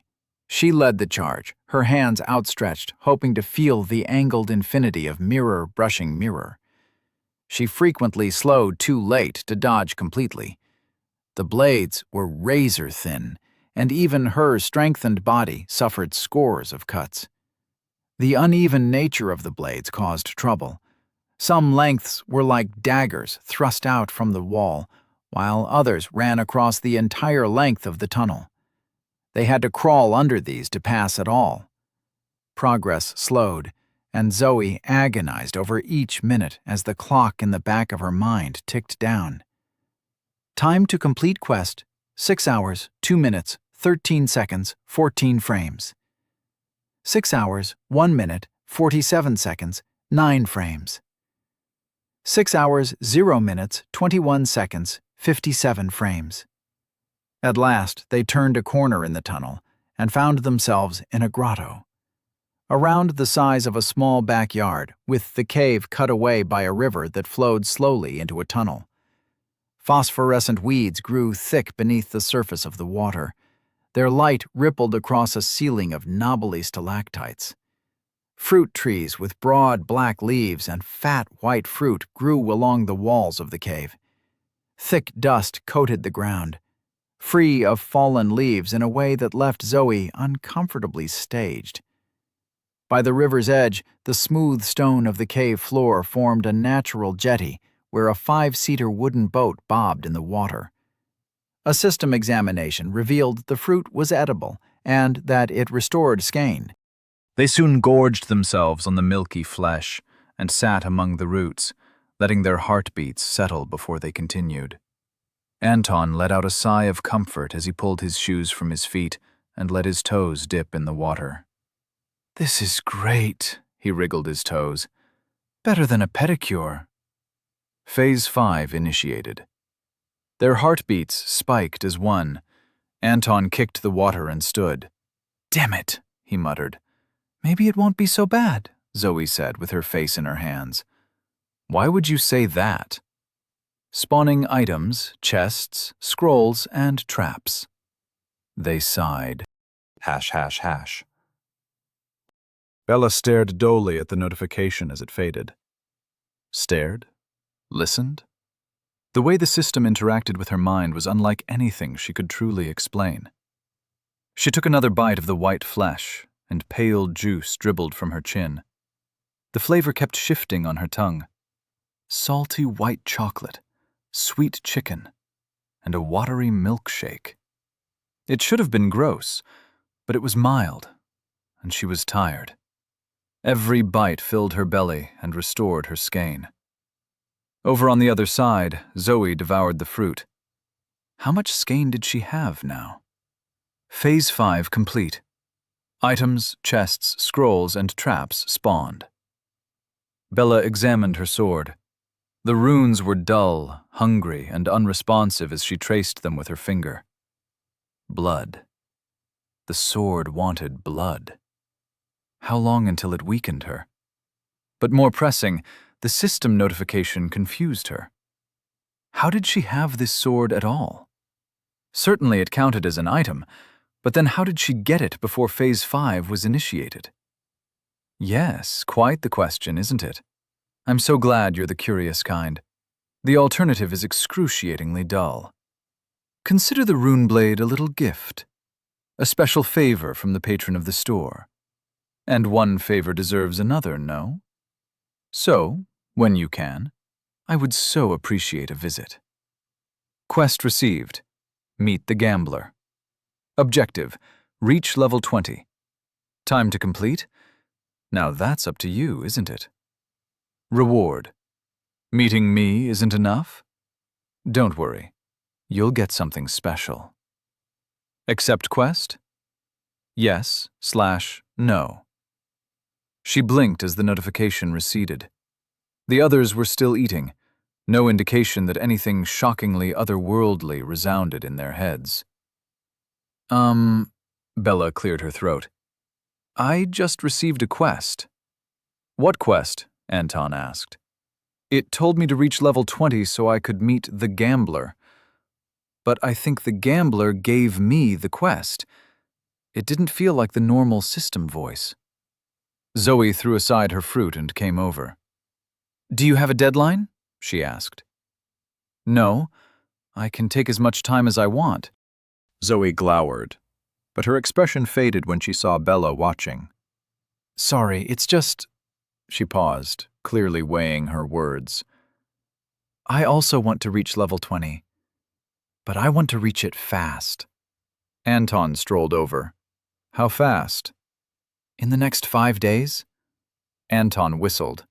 She led the charge, her hands outstretched, hoping to feel the angled infinity of mirror brushing mirror. She frequently slowed too late to dodge completely. The blades were razor thin, and even her strengthened body suffered scores of cuts. The uneven nature of the blades caused trouble. Some lengths were like daggers thrust out from the wall, while others ran across the entire length of the tunnel. They had to crawl under these to pass at all. Progress slowed, and Zoe agonized over each minute as the clock in the back of her mind ticked down. Time to complete quest, 6 hours, 2 minutes, 13 seconds, 14 frames. 6 hours, 1 minute, 47 seconds, 9 frames. 6 hours, 0 minutes, 21 seconds, 57 frames. At last, they turned a corner in the tunnel and found themselves in a grotto. around the size of a small backyard, with the cave cut away by a river that flowed slowly into a tunnel. Phosphorescent weeds grew thick beneath the surface of the water. Their light rippled across a ceiling of knobbly stalactites. Fruit trees with broad black leaves and fat white fruit grew along the walls of the cave. Thick dust coated the ground, free of fallen leaves in a way that left Zoe uncomfortably staged. By the river's edge, the smooth stone of the cave floor formed a natural jetty where a 5-seater wooden boat bobbed in the water. A system examination revealed the fruit was edible and that it restored skein. They soon gorged themselves on the milky flesh and sat among the roots, letting their heartbeats settle before they continued. Anton let out a sigh of comfort as he pulled his shoes from his feet and let his toes dip in the water. "This is great," he wriggled his toes. "Better than a pedicure." Phase 5 initiated. Their heartbeats spiked as one. Anton kicked the water and stood. "Damn it," he muttered. "Maybe it won't be so bad," Zoe said with her face in her hands. "Why would you say that?" Spawning items, chests, scrolls, and traps. They sighed. ###. Bella stared dully at the notification as it faded. Stared? Listened? The way the system interacted with her mind was unlike anything she could truly explain. She took another bite of the white flesh, and pale juice dribbled from her chin. The flavor kept shifting on her tongue. Salty white chocolate, sweet chicken, and a watery milkshake. It should have been gross, but it was mild, and she was tired. Every bite filled her belly and restored her skein. Over on the other side, Zoe devoured the fruit. How much skein did she have now? Phase 5 complete. Items, chests, scrolls, and traps spawned. Bella examined her sword. The runes were dull, hungry, and unresponsive as she traced them with her finger. Blood. The sword wanted blood. How long until it weakened her? But more pressing, the system notification confused her. How did she have this sword at all? Certainly it counted as an item, but then how did she get it before Phase 5 was initiated? Yes, quite the question, isn't it? I'm so glad you're the curious kind. The alternative is excruciatingly dull. Consider the rune blade a little gift, a special favor from the patron of the store. And one favor deserves another, no? So, when you can, I would so appreciate a visit. Quest received. Meet the gambler. Objective: reach level 20. Time to complete? Now that's up to you, isn't it? Reward: meeting me isn't enough? Don't worry, you'll get something special. Accept quest? Yes/no. She blinked as the notification receded. The others were still eating, no indication that anything shockingly otherworldly resounded in their heads. Bella cleared her throat. I just received a quest. What quest? Anton asked. It told me to reach level 20 so I could meet the gambler. But I think the gambler gave me the quest. It didn't feel like the normal system voice. Zoe threw aside her fruit and came over. Do you have a deadline? She asked. No, I can take as much time as I want. Zoe glowered, but her expression faded when she saw Bella watching. Sorry, it's just... She paused, clearly weighing her words. I also want to reach level 20, but I want to reach it fast. Anton strolled over. How fast? In the next 5 days? Anton whistled.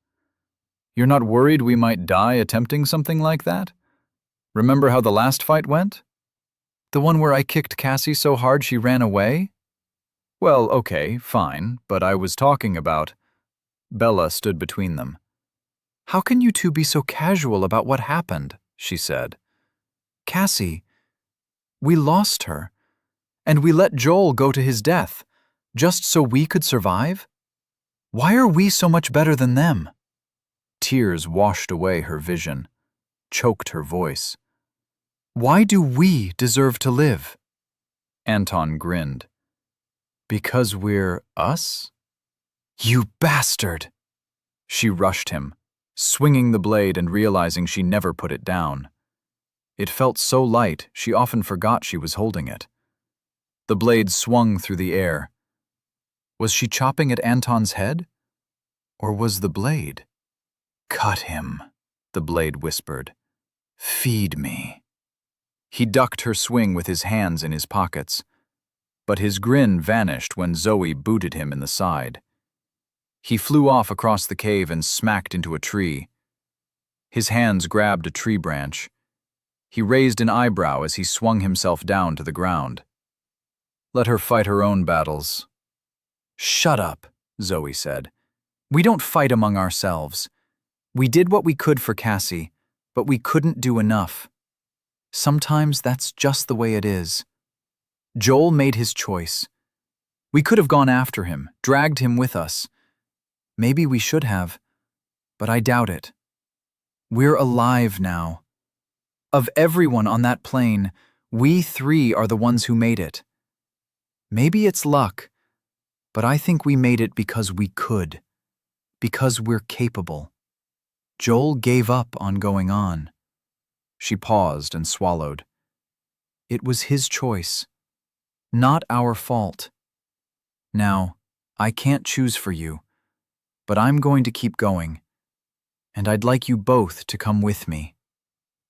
You're not worried we might die attempting something like that? Remember how the last fight went? The one where I kicked Cassie so hard she ran away? Well, okay, fine, but I was talking about... Bella stood between them. How can you two be so casual about what happened? She said. Cassie, we lost her, and we let Joel go to his death, just so we could survive? Why are we so much better than them? Tears washed away her vision, choked her voice. Why do we deserve to live? Anton grinned. Because we're us? You bastard! She rushed him, swinging the blade and realizing she never put it down. It felt so light, she often forgot she was holding it. The blade swung through the air. Was she chopping at Anton's head? Or was the blade? Cut him, the blade whispered. Feed me. He ducked her swing with his hands in his pockets, but his grin vanished when Zoe booted him in the side. He flew off across the cave and smacked into a tree. His hands grabbed a tree branch. He raised an eyebrow as he swung himself down to the ground. Let her fight her own battles. Shut up, Zoe said. We don't fight among ourselves. We did what we could for Cassie, but we couldn't do enough. Sometimes that's just the way it is. Joel made his choice. We could have gone after him, dragged him with us. Maybe we should have, but I doubt it. We're alive now. Of everyone on that plane, we three are the ones who made it. Maybe it's luck, but I think we made it because we could, because we're capable. Joel gave up on going on. She paused and swallowed. It was his choice, not our fault. Now, I can't choose for you, but I'm going to keep going, and I'd like you both to come with me.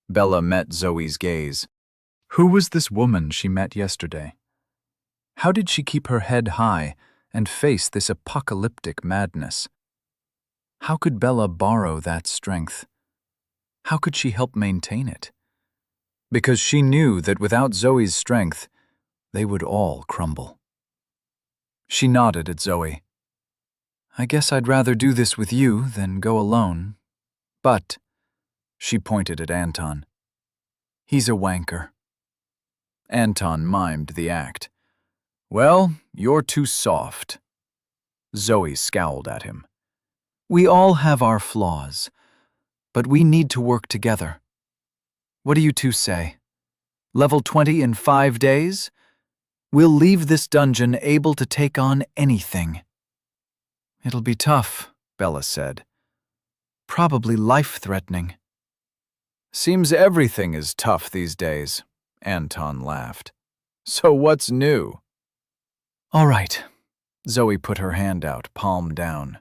Bella met Zoe's gaze. Who was this woman she met yesterday? How did she keep her head high and face this apocalyptic madness? How could Bella borrow that strength? How could she help maintain it? Because she knew that without Zoe's strength, they would all crumble. She nodded at Zoe. I guess I'd rather do this with you than go alone. But, she pointed at Anton, he's a wanker. Anton mimed the act. Well, you're too soft. Zoe scowled at him. We all have our flaws, but we need to work together. What do you two say? Level 20 in 5 days? We'll leave this dungeon able to take on anything. It'll be tough, Bella said. Probably life-threatening. Seems everything is tough these days, Anton laughed. So what's new? All right. Zoe put her hand out, palm down.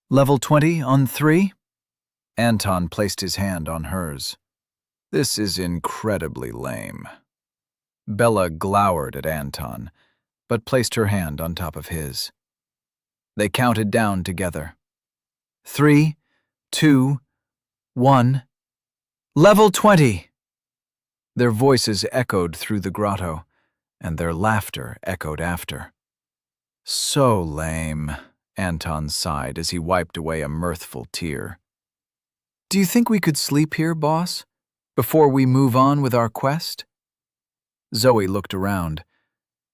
Level 20 on 3? Anton placed his hand on hers. This is incredibly lame. Bella glowered at Anton, but placed her hand on top of his. They counted down together. 3, 2, 1. Level 20! Their voices echoed through the grotto, and their laughter echoed after. So lame, Anton sighed as he wiped away a mirthful tear. Do you think we could sleep here, boss, before we move on with our quest? Zoe looked around.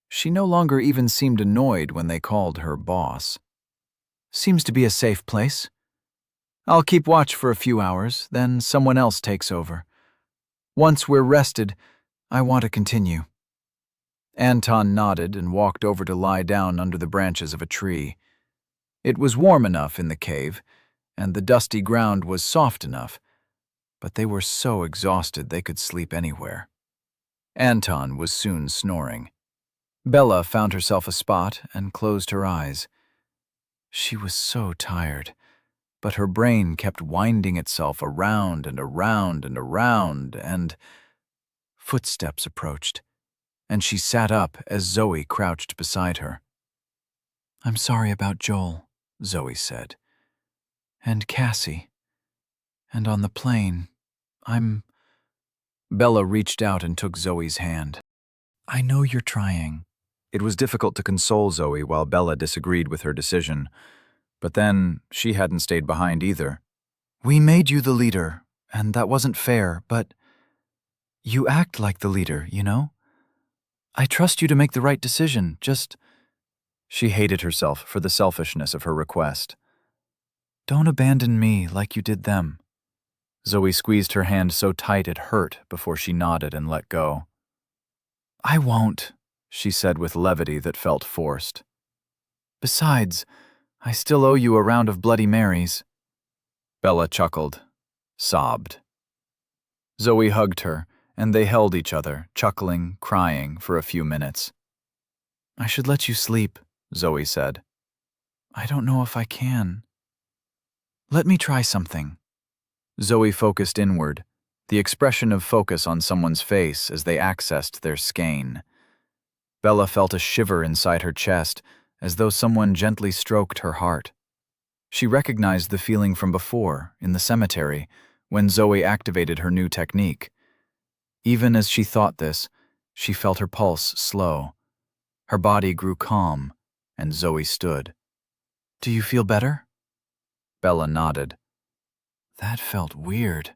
She no longer even seemed annoyed when they called her boss. Seems to be a safe place. I'll keep watch for a few hours, then someone else takes over. Once we're rested, I want to continue. Anton nodded and walked over to lie down under the branches of a tree. It was warm enough in the cave, and the dusty ground was soft enough, but they were so exhausted they could sleep anywhere. Anton was soon snoring. Bella found herself a spot and closed her eyes. She was so tired, but her brain kept winding itself around and around and around, and footsteps approached, and she sat up as Zoe crouched beside her. I'm sorry about Joel, Zoe said. And Cassie. And on the plane, Bella reached out and took Zoe's hand. I know you're trying. It was difficult to console Zoe while Bella disagreed with her decision, but then she hadn't stayed behind either. We made you the leader, and that wasn't fair, but you act like the leader, you know? I trust you to make the right decision. Just She hated herself for the selfishness of her request. "Don't abandon me like you did them." Zoe squeezed her hand so tight it hurt before she nodded and let go. "I won't," she said with levity that felt forced. "Besides, I still owe you a round of Bloody Marys." Bella chuckled, sobbed. Zoe hugged her, and they held each other, chuckling, crying, for a few minutes. "I should let you sleep," Zoe said. "I don't know if I can." "Let me try something." Zoe focused inward, the expression of focus on someone's face as they accessed their skein. Bella felt a shiver inside her chest, as though someone gently stroked her heart. She recognized the feeling from before, in the cemetery, when Zoe activated her new technique. Even as she thought this, she felt her pulse slow. Her body grew calm, and Zoe stood. "Do you feel better?" Bella nodded. "That felt weird."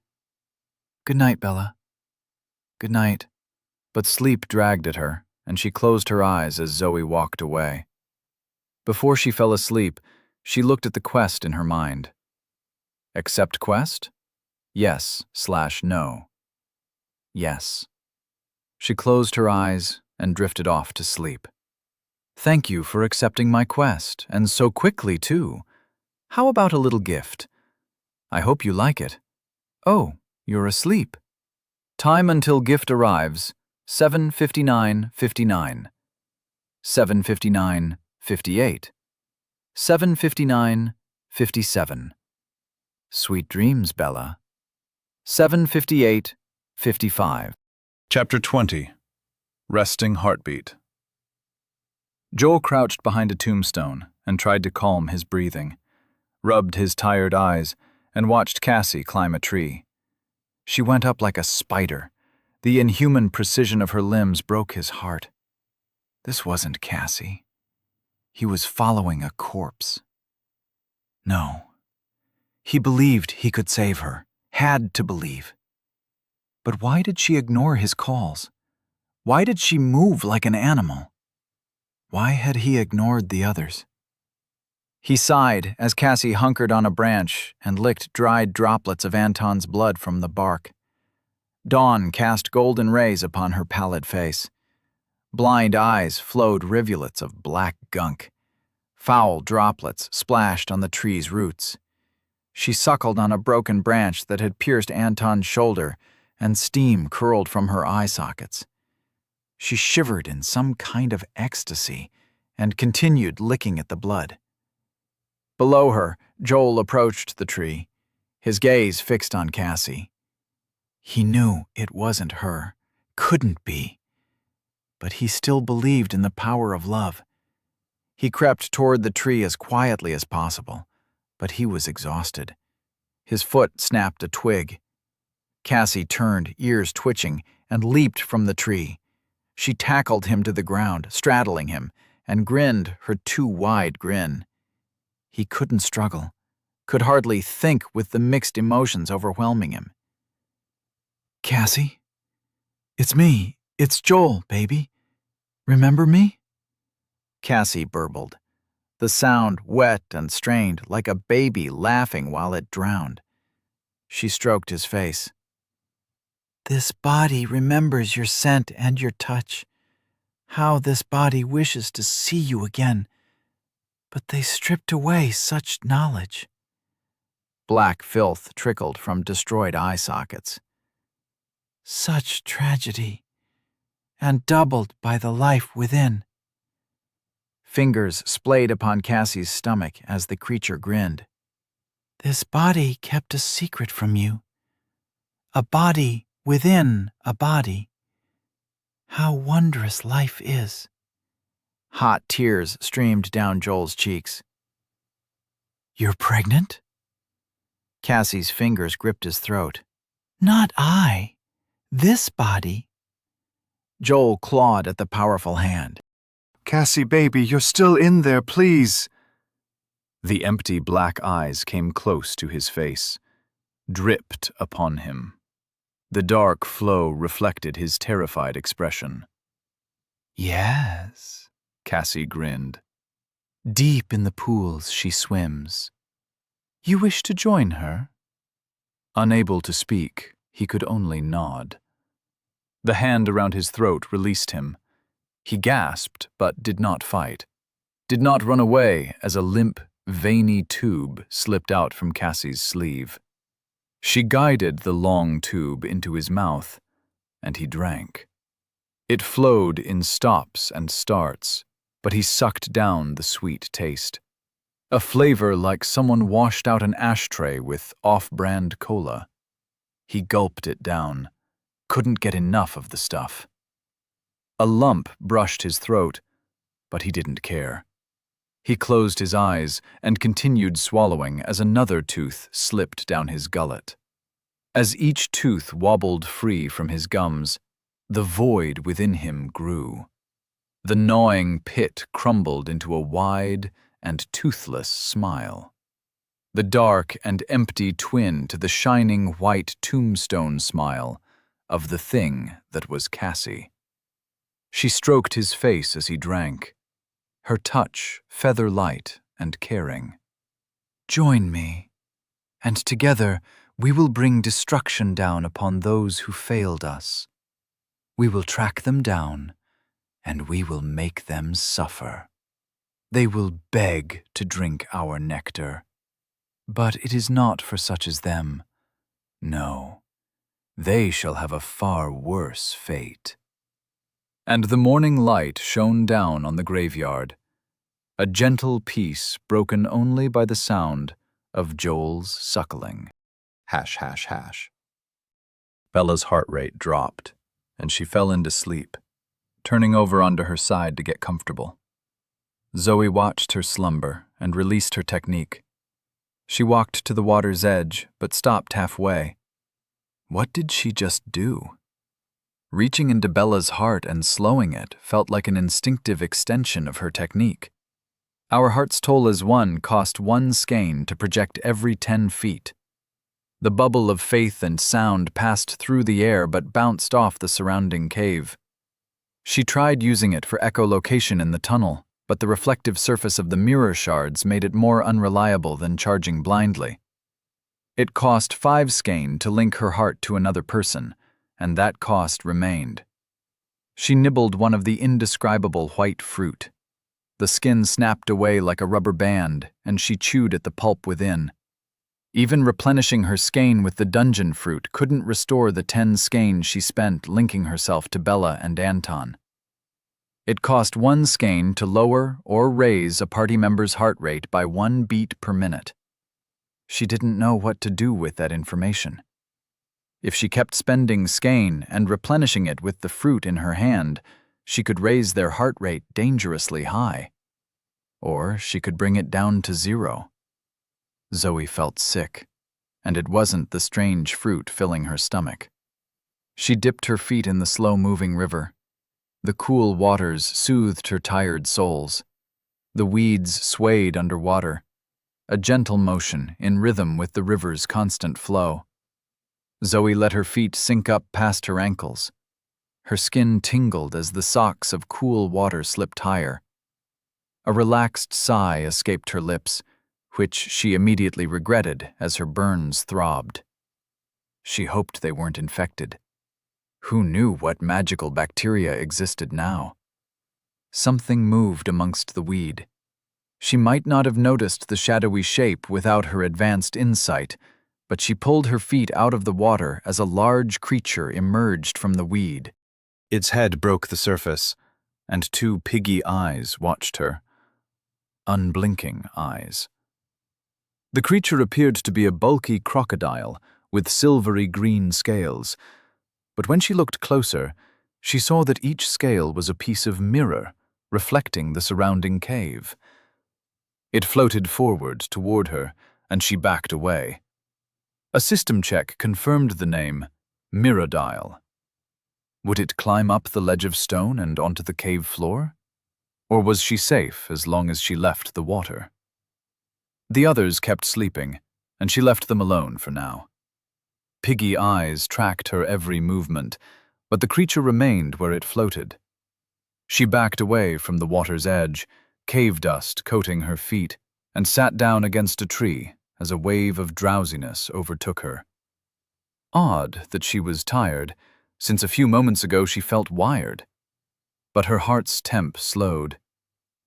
"Good night, Bella." "Good night." But sleep dragged at her, and she closed her eyes as Zoe walked away. Before she fell asleep, she looked at the quest in her mind. Accept quest? Yes/no. Yes. She closed her eyes and drifted off to sleep. "Thank you for accepting my quest, and so quickly, too. How about a little gift? I hope you like it. Oh, you're asleep. Time until gift arrives, 7:59:59. 7:59:58. 7:59:57. Sweet dreams, Bella. 7:58:55. Chapter 20. Resting Heartbeat. Joel crouched behind a tombstone and tried to calm his breathing, rubbed his tired eyes, and watched Cassie climb a tree. She went up like a spider. The inhuman precision of her limbs broke his heart. This wasn't Cassie. He was following a corpse. No. He believed he could save her, had to believe. But why did she ignore his calls? Why did she move like an animal? Why had he ignored the others? He sighed as Cassie hunkered on a branch and licked dried droplets of Anton's blood from the bark. Dawn cast golden rays upon her pallid face. Blind eyes flowed rivulets of black gunk. Foul droplets splashed on the tree's roots. She suckled on a broken branch that had pierced Anton's shoulder, and steam curled from her eye sockets. She shivered in some kind of ecstasy and continued licking at the blood. Below her, Joel approached the tree, his gaze fixed on Cassie. He knew it wasn't her, couldn't be. But he still believed in the power of love. He crept toward the tree as quietly as possible, but he was exhausted. His foot snapped a twig. Cassie turned, ears twitching, and leaped from the tree. She tackled him to the ground, straddling him, and grinned her too wide grin. He couldn't struggle, could hardly think with the mixed emotions overwhelming him. "Cassie? It's me. It's Joel, baby. Remember me?" Cassie burbled, the sound wet and strained like a baby laughing while it drowned. She stroked his face. "This body remembers your scent and your touch. How this body wishes to see you again. But they stripped away such knowledge." Black filth trickled from destroyed eye sockets. "Such tragedy, and doubled by the life within." Fingers splayed upon Cassie's stomach as the creature grinned. "This body kept a secret from you. A body within a body. How wondrous life is." Hot tears streamed down Joel's cheeks. "You're pregnant?" Cassie's fingers gripped his throat. "Not I. This body." Joel clawed at the powerful hand. Cassie, baby, you're still in there, please. The empty black eyes came close to his face, dripped upon him. The dark flow reflected his terrified expression. "Yes," Cassie grinned. Deep in the pools she swims. You wish to join her? Unable to speak, he could only nod. The hand around his throat released him. He gasped, but did not fight. Did not run away as a limp, veiny tube slipped out from Cassie's sleeve. She guided the long tube into his mouth, and he drank. It flowed in stops and starts, but he sucked down the sweet taste. A flavor like someone washed out an ashtray with off-brand cola. He gulped it down, couldn't get enough of the stuff. A lump brushed his throat, but he didn't care. He closed his eyes and continued swallowing as another tooth slipped down his gullet. As each tooth wobbled free from his gums, the void within him grew. The gnawing pit crumbled into a wide and toothless smile. The dark and empty twin to the shining white tombstone smile of the thing that was Cassie. She stroked his face as he drank, her touch feather-light and caring. Join me, and together we will bring destruction down upon those who failed us. We will track them down, and we will make them suffer. They will beg to drink our nectar. But it is not for such as them. No, they shall have a far worse fate. And the morning light shone down on the graveyard, a gentle peace broken only by the sound of Joel's suckling. Hash, hash, hash. Bella's heart rate dropped, and she fell into sleep, turning over onto her side to get comfortable. Zoe watched her slumber and released her technique. She walked to the water's edge, but stopped halfway. What did she just do? Reaching into Bella's heart and slowing it felt like an instinctive extension of her technique. Our heart's toll as one cost 1 skein to project every 10 feet. The bubble of faith and sound passed through the air but bounced off the surrounding cave. She tried using it for echolocation in the tunnel, but the reflective surface of the mirror shards made it more unreliable than charging blindly. It cost 5 skein to link her heart to another person, and that cost remained. She nibbled one of the indescribable white fruit. The skin snapped away like a rubber band, and she chewed at the pulp within. Even replenishing her skein with the dungeon fruit couldn't restore the 10 skein she spent linking herself to Bella and Anton. It cost 1 skein to lower or raise a party member's heart rate by 1 beat per minute. She didn't know what to do with that information. If she kept spending skein and replenishing it with the fruit in her hand, she could raise their heart rate dangerously high. Or she could bring it down to 0. Zoe felt sick, and it wasn't the strange fruit filling her stomach. She dipped her feet in the slow-moving river. The cool waters soothed her tired soles. The weeds swayed underwater, a gentle motion in rhythm with the river's constant flow. Zoe let her feet sink up past her ankles. Her skin tingled as the socks of cool water slipped higher. A relaxed sigh escaped her lips, which she immediately regretted as her burns throbbed. She hoped they weren't infected. Who knew what magical bacteria existed now? Something moved amongst the weed. She might not have noticed the shadowy shape without her advanced insight, but she pulled her feet out of the water as a large creature emerged from the weed. Its head broke the surface, and 2 piggy eyes watched her. Unblinking eyes. The creature appeared to be a bulky crocodile with silvery green scales, but when she looked closer, she saw that each scale was a piece of mirror reflecting the surrounding cave. It floated forward toward her, and she backed away. A system check confirmed the name Mirrodile. Would it climb up the ledge of stone and onto the cave floor? Or was she safe as long as she left the water? The others kept sleeping, and she left them alone for now. Piggy eyes tracked her every movement, but the creature remained where it floated. She backed away from the water's edge, cave dust coating her feet, and sat down against a tree as a wave of drowsiness overtook her. Odd that she was tired, since a few moments ago she felt wired. But her heart's temp slowed.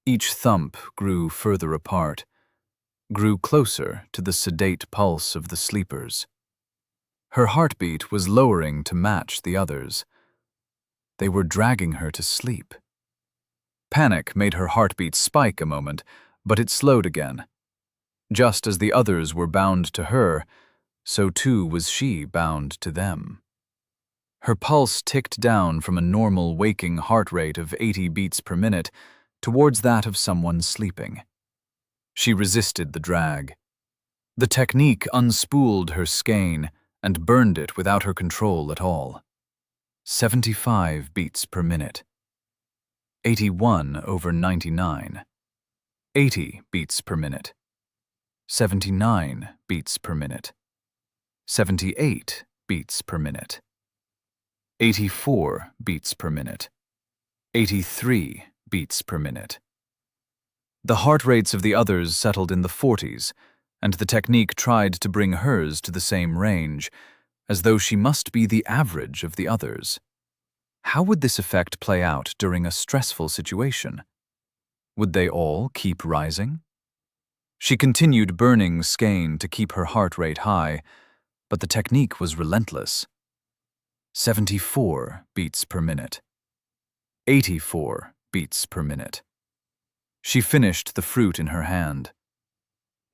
Each thump grew further apart, grew closer to the sedate pulse of the sleepers. Her heartbeat was lowering to match the others. They were dragging her to sleep. Panic made her heartbeat spike a moment, but it slowed again. Just as the others were bound to her, so too was she bound to them. Her pulse ticked down from a normal waking heart rate of 80 beats per minute towards that of someone sleeping. She resisted the drag. The technique unspooled her skein and burned it without her control at all. 75 beats per minute. 81 over 99. 80 beats per minute. 79 beats per minute. 78 beats per minute. 84 beats per minute. 83 beats per minute. The heart rates of the others settled in the 40s, and the technique tried to bring hers to the same range, as though she must be the average of the others. How would this effect play out during a stressful situation? Would they all keep rising? She continued burning skein to keep her heart rate high, but the technique was relentless. 74 beats per minute. 84 beats per minute. She finished the fruit in her hand.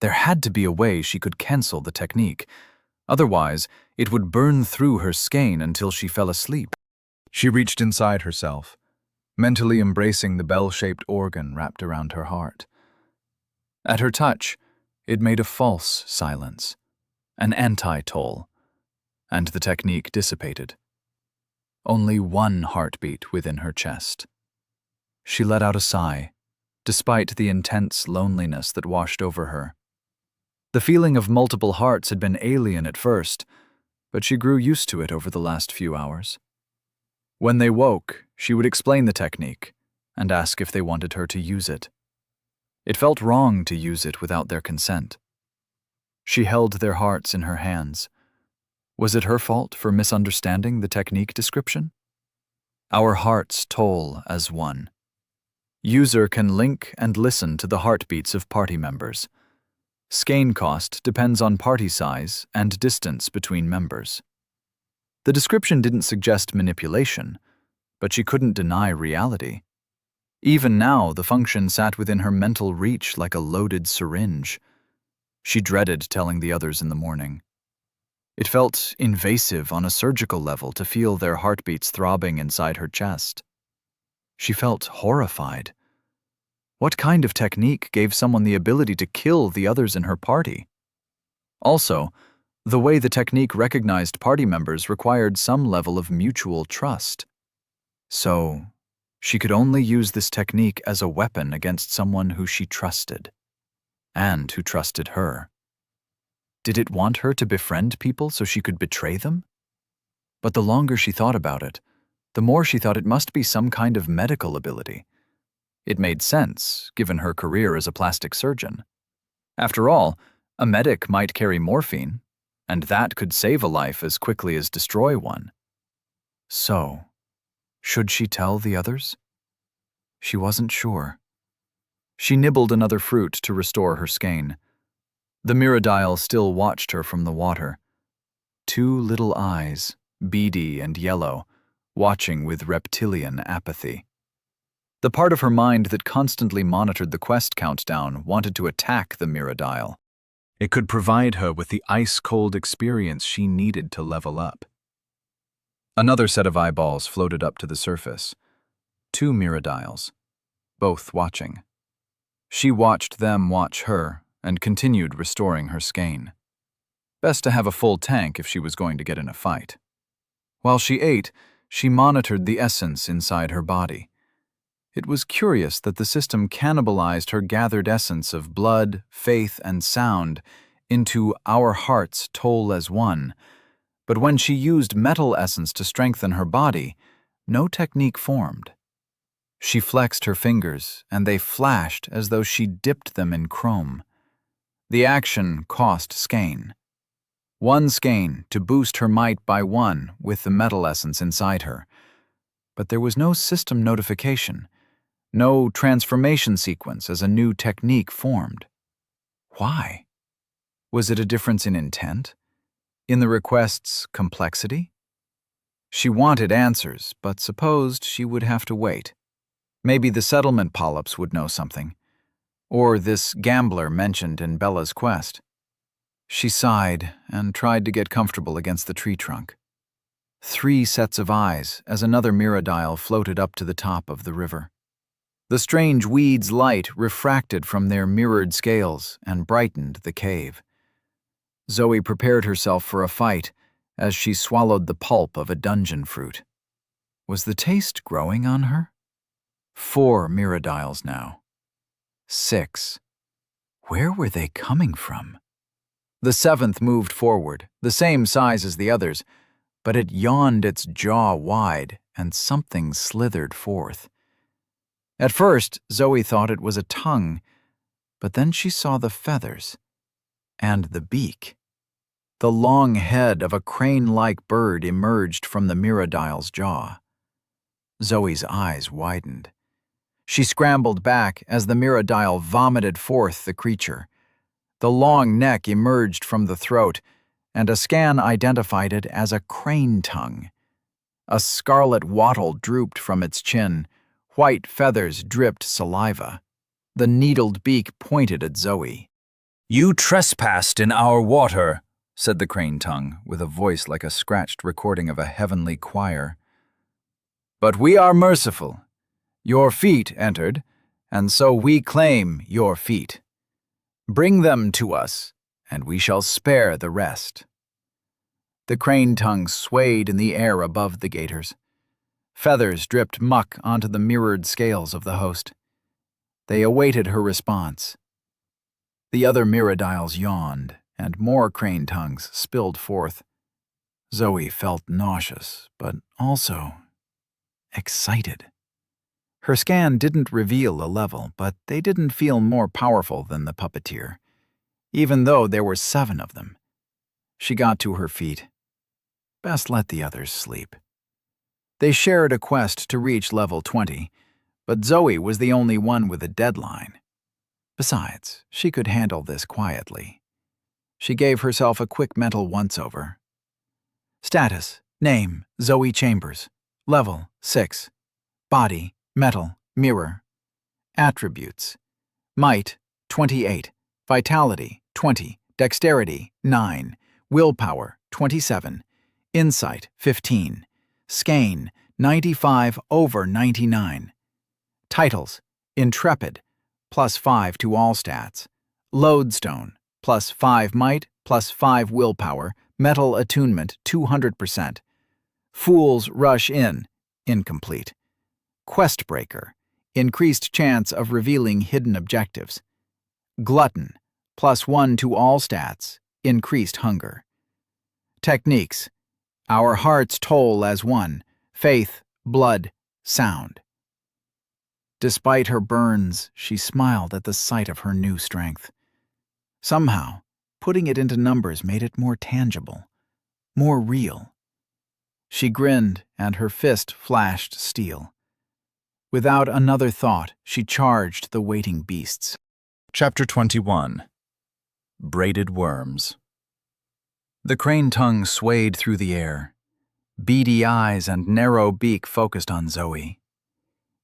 There had to be a way she could cancel the technique. Otherwise, it would burn through her skein until she fell asleep. She reached inside herself, mentally embracing the bell-shaped organ wrapped around her heart. At her touch, it made a false silence, an anti-toll, and the technique dissipated. Only one heartbeat within her chest. She let out a sigh, despite the intense loneliness that washed over her. The feeling of multiple hearts had been alien at first, but she grew used to it over the last few hours. When they woke, she would explain the technique and ask if they wanted her to use it. It felt wrong to use it without their consent. She held their hearts in her hands. Was it her fault for misunderstanding the technique description? Our hearts toll as one. User can link and listen to the heartbeats of party members. Skein cost depends on party size and distance between members. The description didn't suggest manipulation, but she couldn't deny reality. Even now, the function sat within her mental reach like a loaded syringe. She dreaded telling the others in the morning. It felt invasive on a surgical level to feel their heartbeats throbbing inside her chest. She felt horrified. What kind of technique gave someone the ability to kill the others in her party? Also, the way the technique recognized party members required some level of mutual trust. So, she could only use this technique as a weapon against someone who she trusted, and who trusted her. Did it want her to befriend people so she could betray them? But the longer she thought about it, the more she thought it must be some kind of medical ability. It made sense, given her career as a plastic surgeon. After all, a medic might carry morphine, and that could save a life as quickly as destroy one. So, should she tell the others? She wasn't sure. She nibbled another fruit to restore her skein. The Mirrodile still watched her from the water. Two little eyes, beady and yellow, watching with reptilian apathy. The part of her mind that constantly monitored the quest countdown wanted to attack the Mirrodile. It could provide her with the ice-cold experience she needed to level up. Another set of eyeballs floated up to the surface. Two Mirrodiles, both watching. She watched them watch her and continued restoring her skein. Best to have a full tank if she was going to get in a fight. While she ate, she monitored the essence inside her body. It was curious that the system cannibalized her gathered essence of blood, faith, and sound into our hearts toll as one, but when she used metal essence to strengthen her body, no technique formed. She flexed her fingers, and they flashed as though she dipped them in chrome. The action cost skein. 1 skein to boost her might by 1 with the metal essence inside her. But there was no system notification, no transformation sequence as a new technique formed. Why? Was it a difference in intent? In the request's complexity? She wanted answers, but supposed she would have to wait. Maybe the settlement polyps would know something. Or this gambler mentioned in Bella's quest. She sighed and tried to get comfortable against the tree trunk. 3 sets of eyes as another mirrodile floated up to the top of the river. The strange weeds' light refracted from their mirrored scales and brightened the cave. Zoe prepared herself for a fight as she swallowed the pulp of a dungeon fruit. Was the taste growing on her? 4 mirrodiles now. 6. Where were they coming from? The 7th moved forward, the same size as the others, but it yawned its jaw wide and something slithered forth. At first, Zoe thought it was a tongue, but then she saw the feathers and the beak. The long head of a crane-like bird emerged from the mirrodile's jaw. Zoe's eyes widened. She scrambled back as the mirrodile vomited forth the creature. The long neck emerged from the throat, and a scan identified it as a crane tongue. A scarlet wattle drooped from its chin. White feathers dripped saliva. The needled beak pointed at Zoe. "You trespassed in our water," said the crane tongue, with a voice like a scratched recording of a heavenly choir. "But we are merciful. Your feet entered, and so we claim your feet. Bring them to us, and we shall spare the rest." The crane tongue swayed in the air above the gators. Feathers dripped muck onto the mirrored scales of the host. They awaited her response. The other mirrodiles yawned, and more crane tongues spilled forth. Zoe felt nauseous, but also excited. Her scan didn't reveal a level, but they didn't feel more powerful than the puppeteer, even though there were 7 of them. She got to her feet. Best let the others sleep. They shared a quest to reach level 20, but Zoe was the only one with a deadline. Besides, she could handle this quietly. She gave herself a quick mental once-over. Status: Name: Zoe Chambers. Level: 6. Body: Metal, mirror. Attributes: Might: 28. Vitality: 20. Dexterity: 9. Willpower: 27. Insight: 15. Skein: 95 over 99. Titles: Intrepid, +5 to all stats. Lodestone, +5 might, +5 willpower, metal attunement 200%. Fool's Rush In, incomplete. Questbreaker, increased chance of revealing hidden objectives. Glutton, +1 to all stats, increased hunger. Techniques: Our hearts toll as one, faith, blood, sound. Despite her burns, she smiled at the sight of her new strength. Somehow, putting it into numbers made it more tangible, more real. She grinned, and her fist flashed steel. Without another thought, she charged the waiting beasts. Chapter 21. Braided Worms. The crane tongue swayed through the air. Beady eyes and narrow beak focused on Zoe.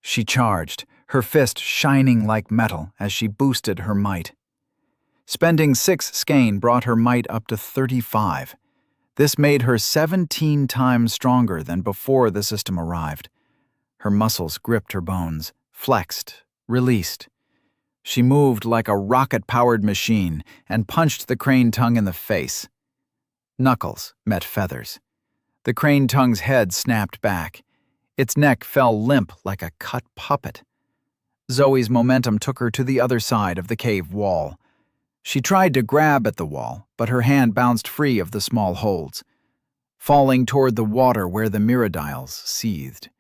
She charged, her fist shining like metal as she boosted her might. Spending 6 skein brought her might up to 35. This made her 17 times stronger than before the system arrived. Her muscles gripped her bones, flexed, released. She moved like a rocket-powered machine and punched the crane tongue in the face. Knuckles met feathers. The crane tongue's head snapped back. Its neck fell limp like a cut puppet. Zoe's momentum took her to the other side of the cave wall. She tried to grab at the wall, but her hand bounced free of the small holds, falling toward the water where the mirrodiles seethed.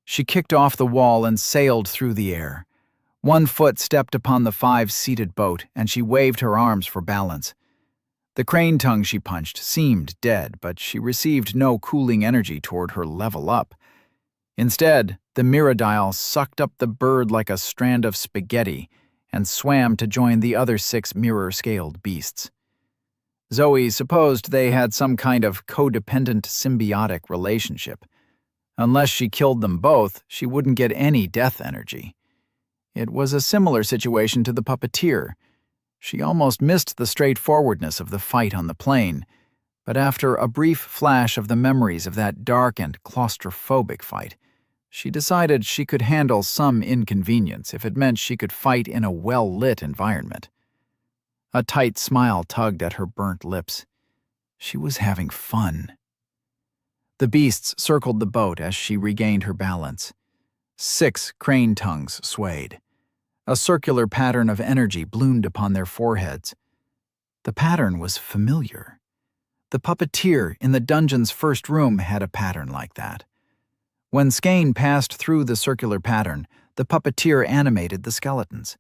She kicked off the wall and sailed through the air. One foot stepped upon the 5-seated boat, and she waved her arms for balance. The crane tongue she punched seemed dead, but she received no cooling energy toward her level up. Instead, the Mirrodile sucked up the bird like a strand of spaghetti and swam to join the other 6 mirror-scaled beasts. Zoe supposed they had some kind of codependent symbiotic relationship. Unless she killed them both, she wouldn't get any death energy. It was a similar situation to the puppeteer. She almost missed the straightforwardness of the fight on the plane, but after a brief flash of the memories of that dark and claustrophobic fight, she decided she could handle some inconvenience if it meant she could fight in a well-lit environment. A tight smile tugged at her burnt lips. She was having fun. The beasts circled the boat as she regained her balance. 6 crane tongues swayed. A circular pattern of energy bloomed upon their foreheads. The pattern was familiar. The puppeteer in the dungeon's first room had a pattern like that. When Skane passed through the circular pattern, the puppeteer animated the skeletons.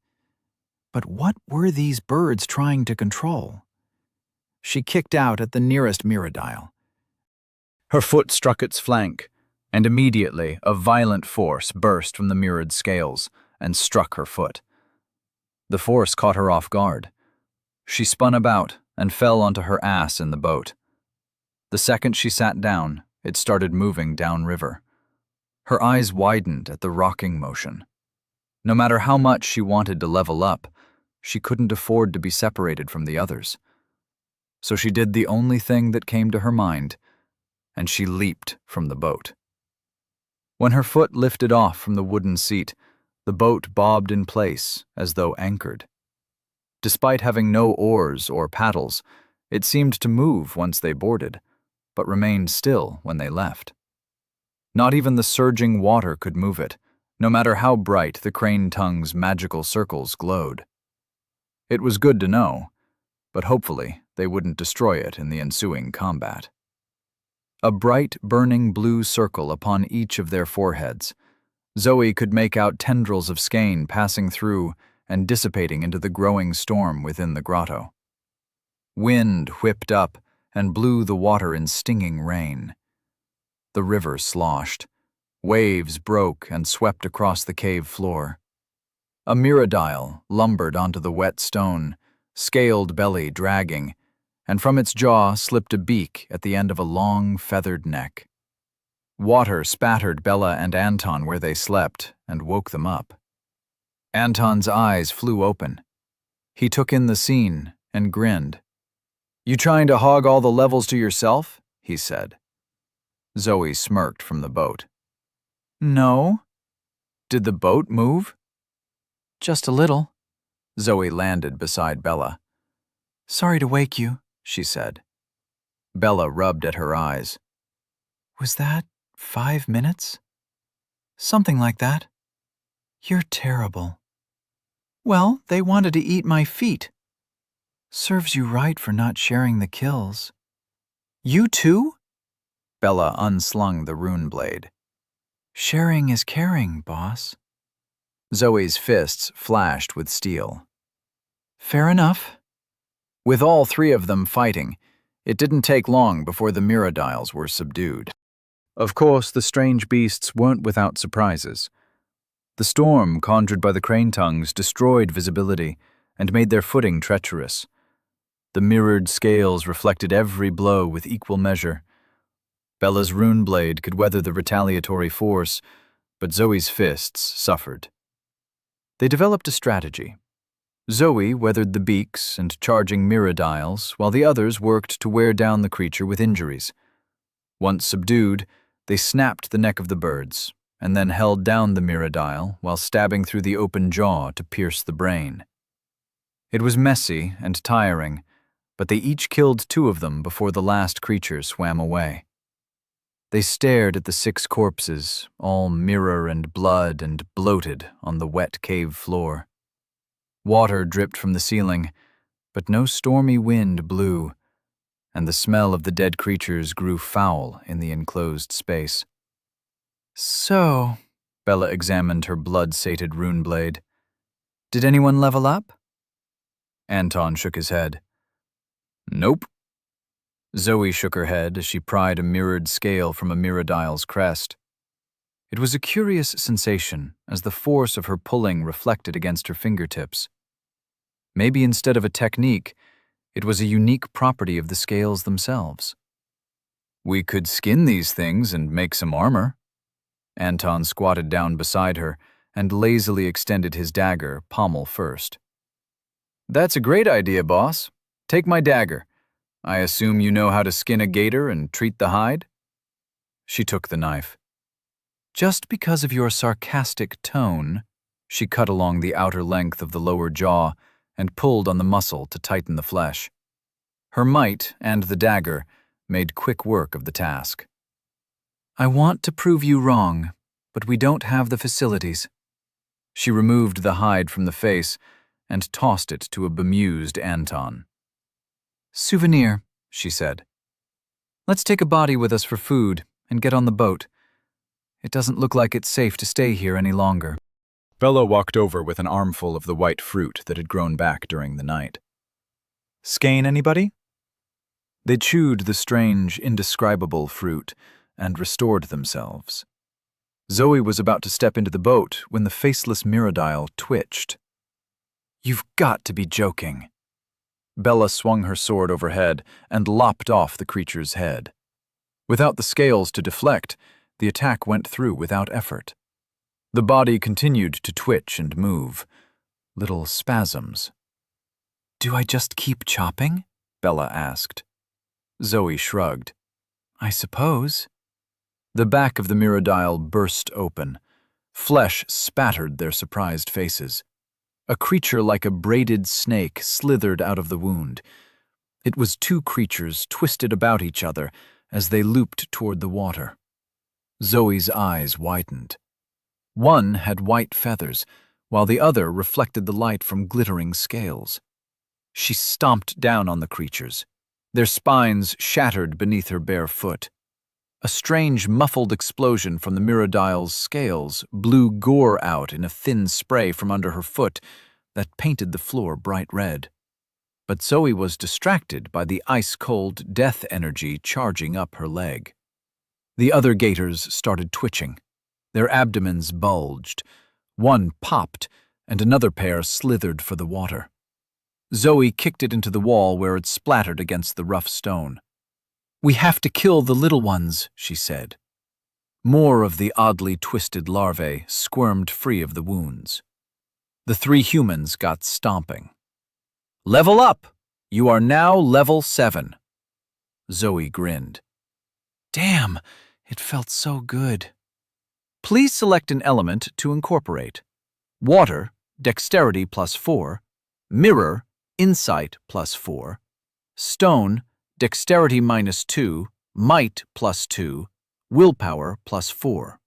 But what were these birds trying to control? She kicked out at the nearest Mirrodile. Her foot struck its flank, and immediately a violent force burst from the mirrored scales and struck her foot. The force caught her off guard. She spun about and fell onto her ass in the boat. The second she sat down, it started moving downriver. Her eyes widened at the rocking motion. No matter how much she wanted to level up, she couldn't afford to be separated from the others. So she did the only thing that came to her mind, and she leaped from the boat. When her foot lifted off from the wooden seat, the boat bobbed in place as though anchored. Despite having no oars or paddles, it seemed to move once they boarded, but remained still when they left. Not even the surging water could move it, no matter how bright the crane tongue's magical circles glowed. It was good to know, but hopefully they wouldn't destroy it in the ensuing combat. A bright, burning blue circle upon each of their foreheads. Zoe could make out tendrils of skein passing through and dissipating into the growing storm within the grotto. Wind whipped up and blew the water in stinging rain. The river sloshed. Waves broke and swept across the cave floor. A Mirrodile lumbered onto the wet stone, scaled belly dragging, and from its jaw slipped a beak at the end of a long, feathered neck. Water spattered Bella and Anton where they slept and woke them up. Anton's eyes flew open. He took in the scene and grinned. "You trying to hog all the levels to yourself?" he said. Zoe smirked from the boat. "No." "Did the boat move?" "Just a little." Zoe landed beside Bella. "Sorry to wake you," she said. Bella rubbed at her eyes. "Was that 5 minutes? Something like that. You're terrible." "Well, they wanted to eat my feet." "Serves you right for not sharing the kills." "You too?" Bella unslung the rune blade. "Sharing is caring, boss." Zoe's fists flashed with steel. "Fair enough." With all 3 of them fighting, it didn't take long before the Mirrodiles were subdued. Of course, the strange beasts weren't without surprises. The storm conjured by the crane tongues destroyed visibility and made their footing treacherous. The mirrored scales reflected every blow with equal measure. Bella's rune blade could weather the retaliatory force, but Zoe's fists suffered. They developed a strategy. Zoe weathered the beaks and charging Mirrodiles, while the others worked to wear down the creature with injuries. Once subdued, they snapped the neck of the birds, and then held down the Mirrodile while stabbing through the open jaw to pierce the brain. It was messy and tiring, but they each killed 2 of them before the last creature swam away. They stared at the 6 corpses, all mirror and blood and bloated, on the wet cave floor. Water dripped from the ceiling, but no stormy wind blew, and the smell of the dead creatures grew foul in the enclosed space. "So," Bella examined her blood-sated rune blade. "Did anyone level up?" Anton shook his head. "Nope." Zoe shook her head as she pried a mirrored scale from a mirrodile's crest. It was a curious sensation as the force of her pulling reflected against her fingertips. Maybe instead of a technique, it was a unique property of the scales themselves. "We could skin these things and make some armor." Anton squatted down beside her and lazily extended his dagger, pommel first. "That's a great idea, boss. Take my dagger. I assume you know how to skin a gator and treat the hide?" She took the knife. "Just because of your sarcastic tone," she cut along the outer length of the lower jaw and pulled on the muscle to tighten the flesh. Her might and the dagger made quick work of the task. "I want to prove you wrong, but we don't have the facilities." She removed the hide from the face and tossed it to a bemused Anton. "Souvenir," she said. "Let's take a body with us for food and get on the boat. It doesn't look like it's safe to stay here any longer." Bella walked over with an armful of the white fruit that had grown back during the night. "Skein, anybody?" They chewed the strange, indescribable fruit and restored themselves. Zoe was about to step into the boat when the faceless mirrodile twitched. "You've got to be joking." Bella swung her sword overhead and lopped off the creature's head. Without the scales to deflect, the attack went through without effort. The body continued to twitch and move. Little spasms. "Do I just keep chopping?" Bella asked. Zoe shrugged. "I suppose." The back of the mirrodile burst open. Flesh spattered their surprised faces. A creature like a braided snake slithered out of the wound. It was two creatures twisted about each other as they looped toward the water. Zoe's eyes widened. One had white feathers, while the other reflected the light from glittering scales. She stomped down on the creatures. Their spines shattered beneath her bare foot. A strange, muffled explosion from the mirrodile's scales blew gore out in a thin spray from under her foot that painted the floor bright red. But Zoe was distracted by the ice-cold death energy charging up her leg. The other gators started twitching. Their abdomens bulged. One popped, and another pair slithered for the water. Zoe kicked it into the wall where it splattered against the rough stone. "We have to kill the little ones," she said. More of the oddly twisted larvae squirmed free of the wounds. The three humans got stomping. "Level up! You are now level 7. Zoe grinned. "Damn, it felt so good." Please select an element to incorporate. Water, dexterity +4. Mirror, insight +4. Stone, dexterity -2. Might +2. Willpower +4.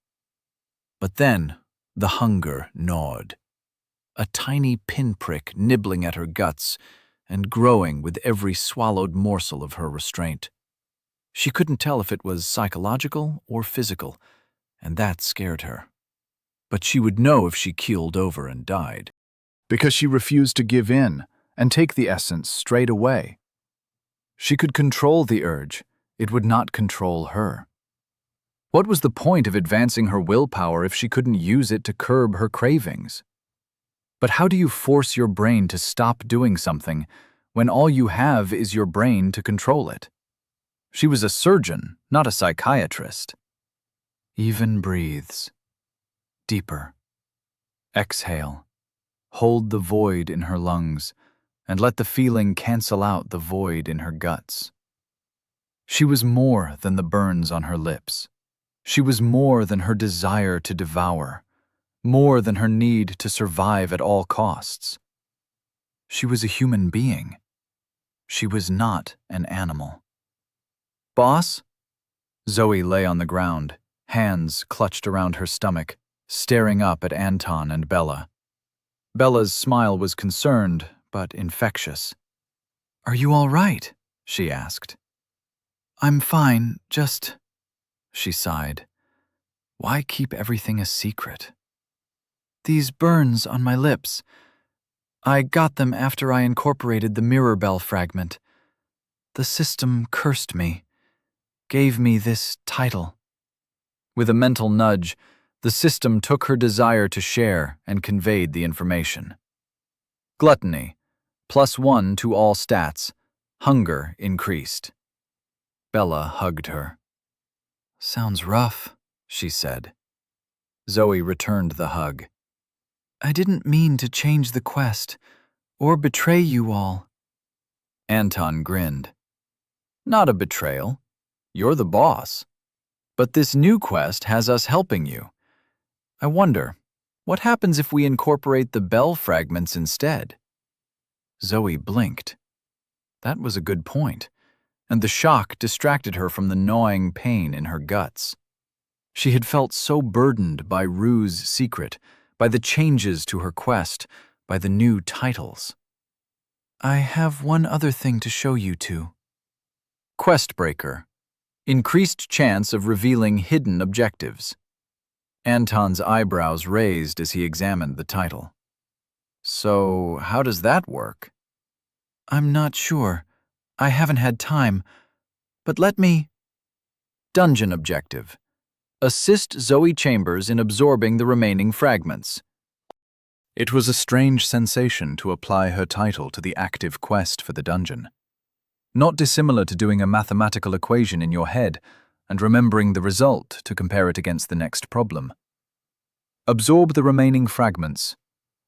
But then, the hunger gnawed. A tiny pinprick nibbling at her guts and growing with every swallowed morsel of her restraint. She couldn't tell if it was psychological or physical, and that scared her. But she would know if she keeled over and died. Because she refused to give in and take the essence straight away. She could control the urge, it would not control her. What was the point of advancing her willpower if she couldn't use it to curb her cravings? But how do you force your brain to stop doing something when all you have is your brain to control it? She was a surgeon, not a psychiatrist. Even breathes. Deeper. Exhale. Hold the void in her lungs and let the feeling cancel out the void in her guts. She was more than the burns on her lips. She was more than her desire to devour, more than her need to survive at all costs. She was a human being. She was not an animal. "Boss?" Zoe lay on the ground, hands clutched around her stomach, staring up at Anton and Bella. Bella's smile was concerned, but infectious. "Are you all right?" she asked. "I'm fine, just..." she sighed. Why keep everything a secret? These burns on my lips. I got them after I incorporated the mirror bell fragment. The system cursed me, gave me this title. With a mental nudge, the system took her desire to share and conveyed the information. Gluttony, +1 to all stats. Hunger increased. Bella hugged her. Sounds rough, she said. Zoe returned the hug. I didn't mean to change the quest, or betray you all. Anton grinned. Not a betrayal. You're the boss. But this new quest has us helping you. I wonder, what happens if we incorporate the bell fragments instead? Zoe blinked. That was a good point, and the shock distracted her from the gnawing pain in her guts. She had felt so burdened by Rue's secret, by the changes to her quest, by the new titles. I have one other thing to show you two. Quest Breaker. Increased chance of revealing hidden objectives. Anton's eyebrows raised as he examined the title. So, how does that work? I'm not sure. I haven't had time. But let me... Dungeon Objective. Assist Zoe Chambers in absorbing the remaining fragments. It was a strange sensation to apply her title to the active quest for the dungeon. Not dissimilar to doing a mathematical equation in your head and remembering the result to compare it against the next problem. Absorb the remaining fragments.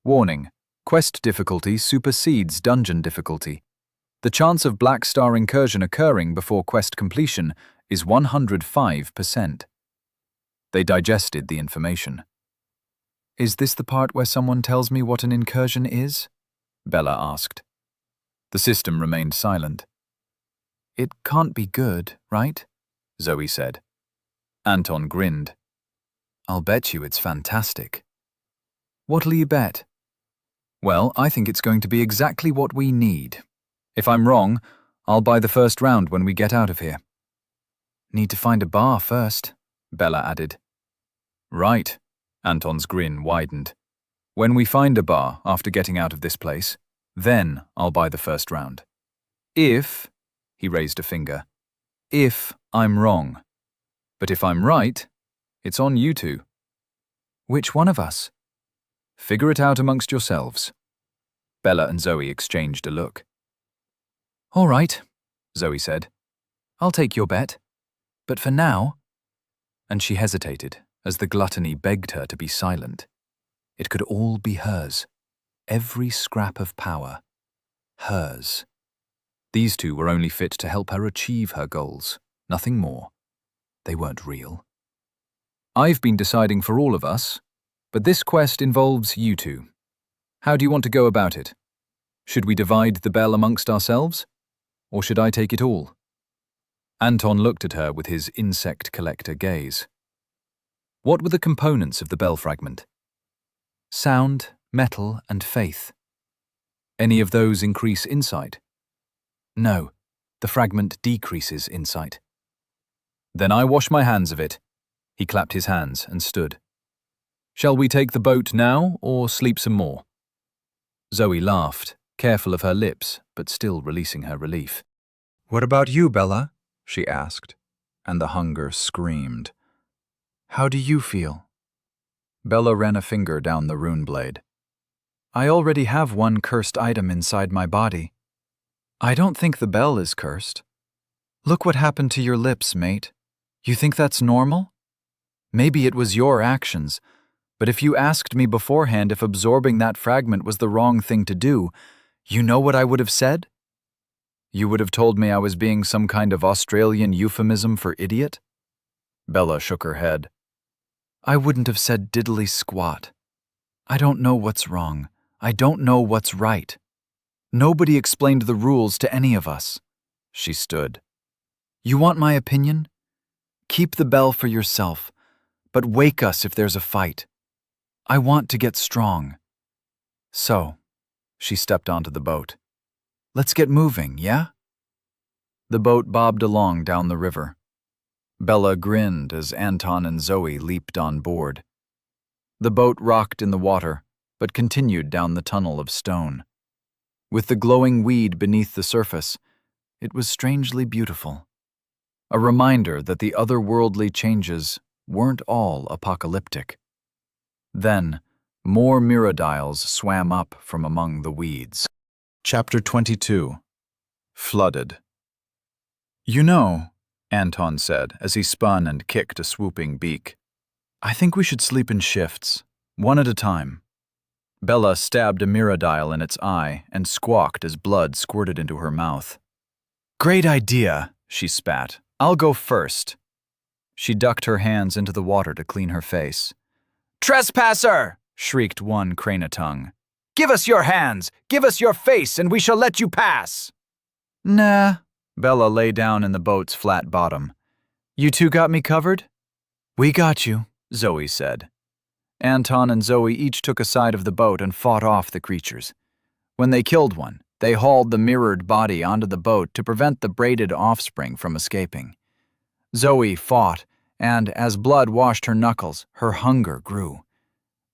Warning: quest difficulty supersedes dungeon difficulty. The chance of Black Star incursion occurring before quest completion is 105%. They digested the information. Is this the part where someone tells me what an incursion is? Bella asked. The system remained silent. It can't be good, right? Zoe said. Anton grinned. I'll bet you it's fantastic. What'll you bet? Well, I think it's going to be exactly what we need. If I'm wrong, I'll buy the first round when we get out of here. Need to find a bar first, Bella added. Right, Anton's grin widened. When we find a bar after getting out of this place, then I'll buy the first round. If, he raised a finger, if I'm wrong. But if I'm right, it's on you two. Which one of us? Figure it out amongst yourselves. Bella and Zoe exchanged a look. All right, Zoe said. I'll take your bet. But for now... And she hesitated as the gluttony begged her to be silent. It could all be hers. Every scrap of power. Hers. These two were only fit to help her achieve her goals, nothing more. They weren't real. I've been deciding for all of us, but this quest involves you two. How do you want to go about it? Should we divide the bell amongst ourselves? Or should I take it all? Anton looked at her with his insect collector gaze. What were the components of the bell fragment? Sound, metal, and faith. Any of those increase insight? No, the fragment decreases insight. Then I wash my hands of it. He clapped his hands and stood. Shall we take the boat now or sleep some more? Zoe laughed, careful of her lips, but still releasing her relief. What about you, Bella? She asked, and the hunger screamed. How do you feel? Bella ran a finger down the rune blade. I already have one cursed item inside my body. I don't think the bell is cursed. Look what happened to your lips, mate. You think that's normal? Maybe it was your actions, but if you asked me beforehand if absorbing that fragment was the wrong thing to do, you know what I would have said? You would have told me I was being some kind of Australian euphemism for idiot? Bella shook her head. I wouldn't have said diddly squat. I don't know what's wrong. I don't know what's right. Nobody explained the rules to any of us. She stood. You want my opinion? Keep the bell for yourself, but wake us if there's a fight. I want to get strong. So, she stepped onto the boat. Let's get moving, yeah? The boat bobbed along down the river. Bella grinned as Anton and Zoe leaped on board. The boat rocked in the water, but continued down the tunnel of stone. With the glowing weed beneath the surface, it was strangely beautiful. A reminder that the otherworldly changes weren't all apocalyptic. Then, more mirrodiles swam up from among the weeds. Chapter 22. Flooded. "You know," Anton said as he spun and kicked a swooping beak, "I think we should sleep in shifts, one at a time." Bella stabbed a mirrodile in its eye and squawked as blood squirted into her mouth. "Great idea," she spat. "I'll go first." She ducked her hands into the water to clean her face. "Trespasser!" shrieked one crane-a-tongue. "Give us your hands! Give us your face, and we shall let you pass!" "Nah." Bella lay down in the boat's flat bottom. "You two got me covered?" "We got you," Zoe said. Anton and Zoe each took a side of the boat and fought off the creatures. When they killed one, they hauled the mirrored body onto the boat to prevent the braided offspring from escaping. Zoe fought, and as blood washed her knuckles, her hunger grew.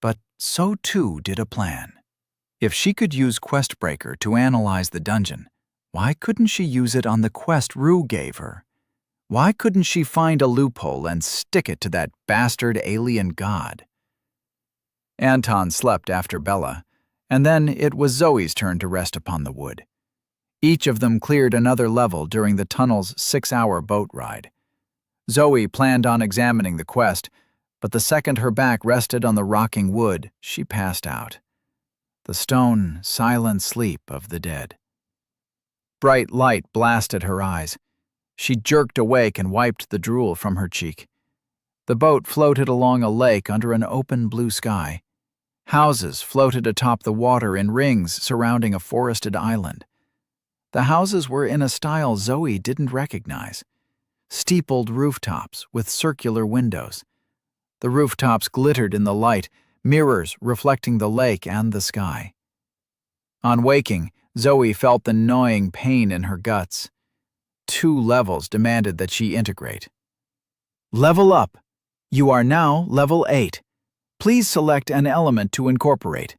But so too did a plan. If she could use Questbreaker to analyze the dungeon, why couldn't she use it on the quest Rue gave her? Why couldn't she find a loophole and stick it to that bastard alien god? Anton slept after Bella, and then it was Zoe's turn to rest upon the wood. Each of them cleared another level during the tunnel's 6-hour boat ride. Zoe planned on examining the quest, but the second her back rested on the rocking wood, she passed out. The stone, silent sleep of the dead. Bright light blasted her eyes. She jerked awake and wiped the drool from her cheek. The boat floated along a lake under an open blue sky. Houses floated atop the water in rings surrounding a forested island. The houses were in a style Zoe didn't recognize. Steepled rooftops with circular windows. The rooftops glittered in the light, mirrors reflecting the lake and the sky. On waking, Zoe felt the gnawing pain in her guts. 2 levels demanded that she integrate. Level up. You are now level 8. Please select an element to incorporate.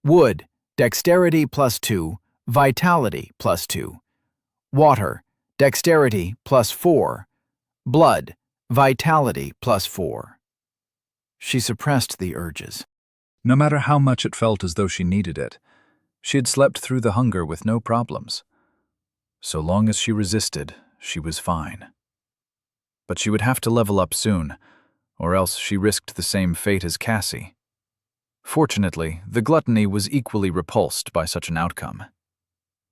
Wood, dexterity +2, vitality +2. Water, dexterity +4. Blood, vitality +4. She suppressed the urges. No matter how much it felt as though she needed it, she had slept through the hunger with no problems. So long as she resisted, she was fine. But she would have to level up soon, or else she risked the same fate as Cassie. Fortunately, the gluttony was equally repulsed by such an outcome.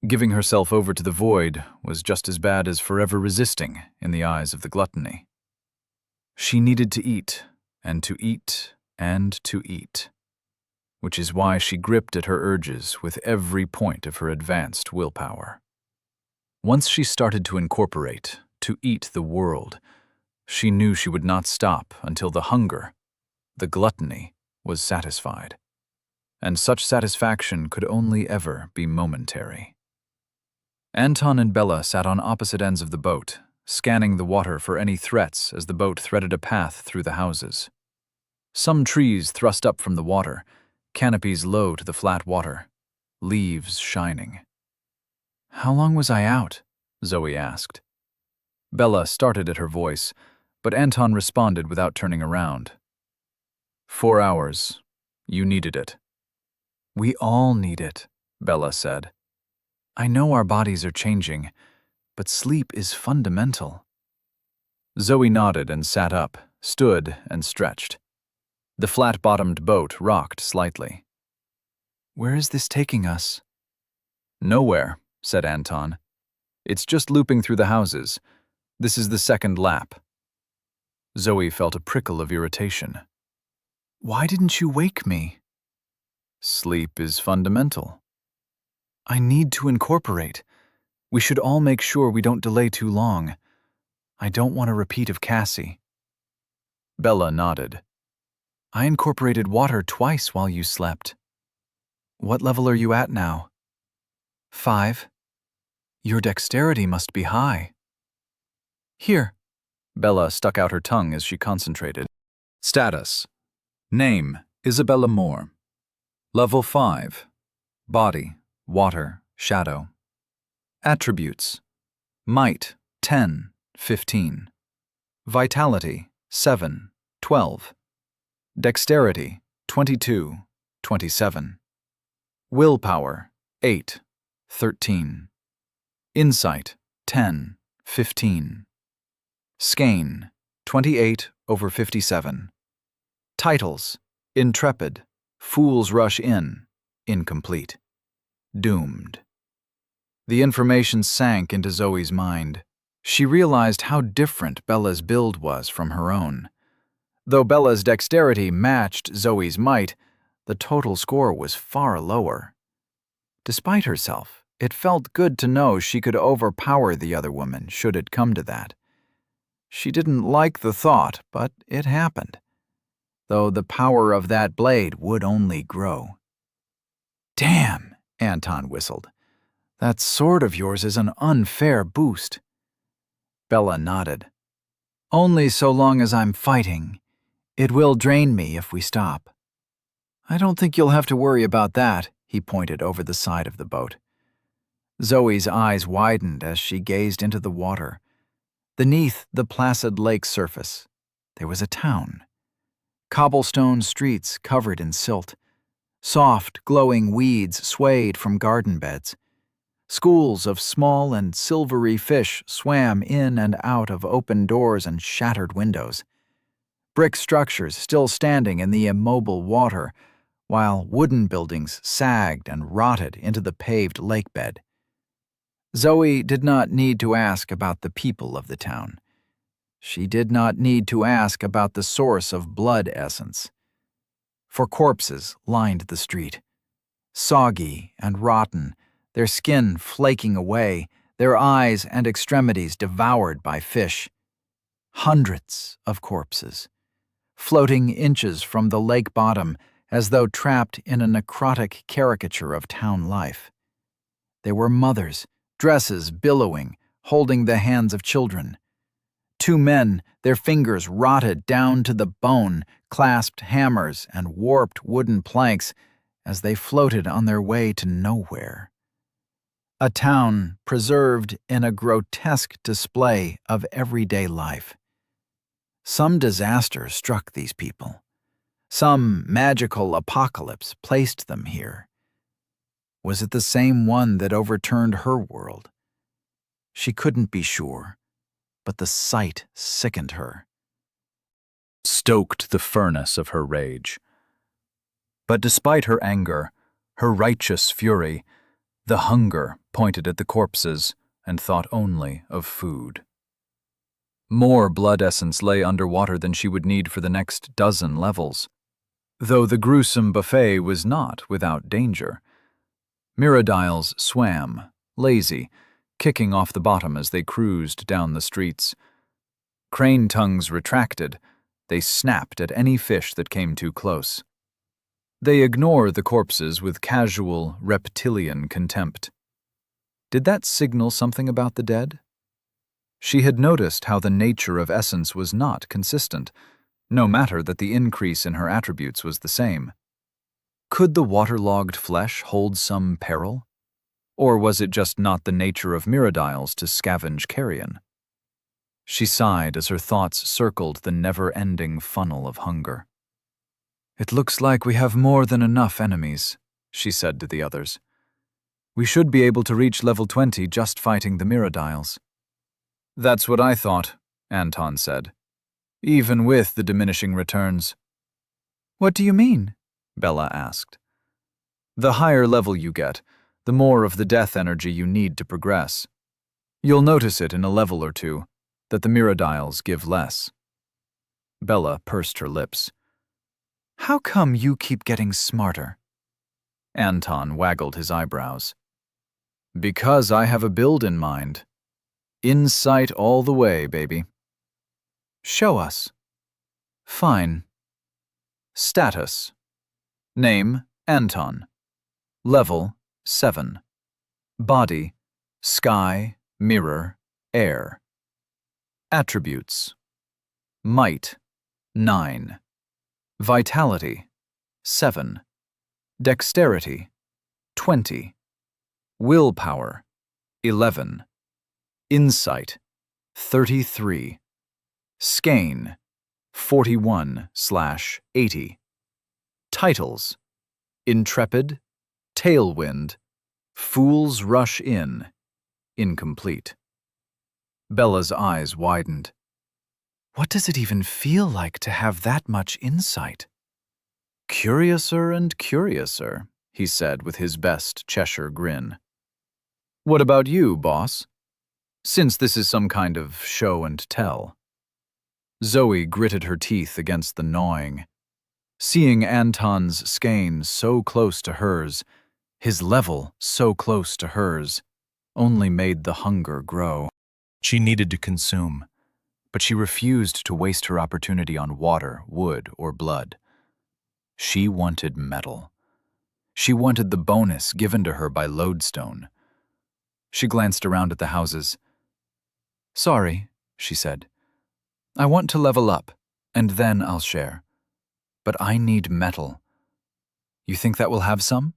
Giving herself over to the void was just as bad as forever resisting in the eyes of the gluttony. She needed to eat, and to eat, and to eat, which is why she gripped at her urges with every point of her advanced willpower. Once she started to incorporate, to eat the world, she knew she would not stop until the hunger, the gluttony, was satisfied. And such satisfaction could only ever be momentary. Anton and Bella sat on opposite ends of the boat, scanning the water for any threats as the boat threaded a path through the houses. Some trees thrust up from the water, canopies low to the flat water, leaves shining. "How long was I out?" Zoe asked. Bella started at her voice, but Anton responded without turning around. 4 hours. You needed it." "We all need it," Bella said. "I know our bodies are changing, but sleep is fundamental." Zoe nodded and sat up, stood and stretched. The flat-bottomed boat rocked slightly. "Where is this taking us?" "Nowhere," said Anton. "It's just looping through the houses. This is the second lap." Zoe felt a prickle of irritation. "Why didn't you wake me?" "Sleep is fundamental." "I need to incorporate. We should all make sure we don't delay too long. I don't want a repeat of Cassie." Bella nodded. "I incorporated water twice while you slept." "What level are you at now?" 5. Your dexterity must be high." "Here." Bella stuck out her tongue as she concentrated. Status. Name, Isabella Moore. Level 5. Body, water, shadow. Attributes. Might, 10, 15. Vitality, 7, 12. Dexterity, 22, 27. Willpower, 8, 13. Insight, 10, 15. Skein, 28/57. Titles, Intrepid, Fools Rush In, incomplete. Doomed. The information sank into Zoe's mind. She realized how different Bella's build was from her own. Though Bella's dexterity matched Zoe's might, the total score was far lower. Despite herself, it felt good to know she could overpower the other woman should it come to that. She didn't like the thought, but it happened, though the power of that blade would only grow. "Damn," Anton whistled. "That sword of yours is an unfair boost." Bella nodded. "Only so long as I'm fighting. It will drain me if we stop." "I don't think you'll have to worry about that," he pointed over the side of the boat. Zoe's eyes widened as she gazed into the water. Beneath the placid lake surface, there was a town. Cobblestone streets covered in silt. Soft, glowing weeds swayed from garden beds. Schools of small and silvery fish swam in and out of open doors and shattered windows. Brick structures still standing in the immobile water, while wooden buildings sagged and rotted into the paved lake bed. Zoe did not need to ask about the people of the town. She did not need to ask about the source of blood essence. For corpses lined the street. Soggy and rotten, their skin flaking away, their eyes and extremities devoured by fish. Hundreds of corpses, floating inches from the lake bottom as though trapped in a necrotic caricature of town life. There were mothers, dresses billowing, holding the hands of children. Two men, their fingers rotted down to the bone, clasped hammers and warped wooden planks as they floated on their way to nowhere. A town preserved in a grotesque display of everyday life. Some disaster struck these people. Some magical apocalypse placed them here. Was it the same one that overturned her world? She couldn't be sure, but the sight sickened her. Stoked the furnace of her rage. But despite her anger, her righteous fury, the hunger pointed at the corpses and thought only of food. More blood essence lay underwater than she would need for the next dozen levels, though the gruesome buffet was not without danger. Miradiles swam, lazy, kicking off the bottom as they cruised down the streets. Crane tongues retracted. They snapped at any fish that came too close. They ignore the corpses with casual, reptilian contempt. Did that signal something about the dead? She had noticed how the nature of essence was not consistent, no matter that the increase in her attributes was the same. Could the waterlogged flesh hold some peril? Or was it just not the nature of Miradiles to scavenge carrion? She sighed as her thoughts circled the never-ending funnel of hunger. "It looks like we have more than enough enemies," she said to the others. "We should be able to reach level 20 just fighting the Miradiles." "That's what I thought," Anton said, "even with the diminishing returns." "What do you mean?" Bella asked. "The higher level you get, the more of the death energy you need to progress. You'll notice it in a level or two, that the Miradiles give less." Bella pursed her lips. "How come you keep getting smarter?" Anton waggled his eyebrows. "Because I have a build in mind. Insight all the way, baby." "Show us." "Fine." Status. Name, Anton. Level, 7. Body, sky, mirror, air. Attributes, Might, 9. Vitality, 7. Dexterity, 20. Willpower, 11. Insight, 33. Skein, 41/80. Titles: Intrepid, Tailwind, Fools Rush In, incomplete. Bella's eyes widened. What does it even feel like to have that much insight? Curiouser and curiouser, he said with his best Cheshire grin. What about you, boss? Since this is some kind of show and tell. Zoe gritted her teeth against the gnawing. Seeing Anton's skein so close to hers, his level so close to hers, only made the hunger grow. She needed to consume, but she refused to waste her opportunity on water, wood, or blood. She wanted metal. She wanted the bonus given to her by Lodestone. She glanced around at the houses. Sorry, she said. I want to level up, and then I'll share. But I need metal. You think that will have some?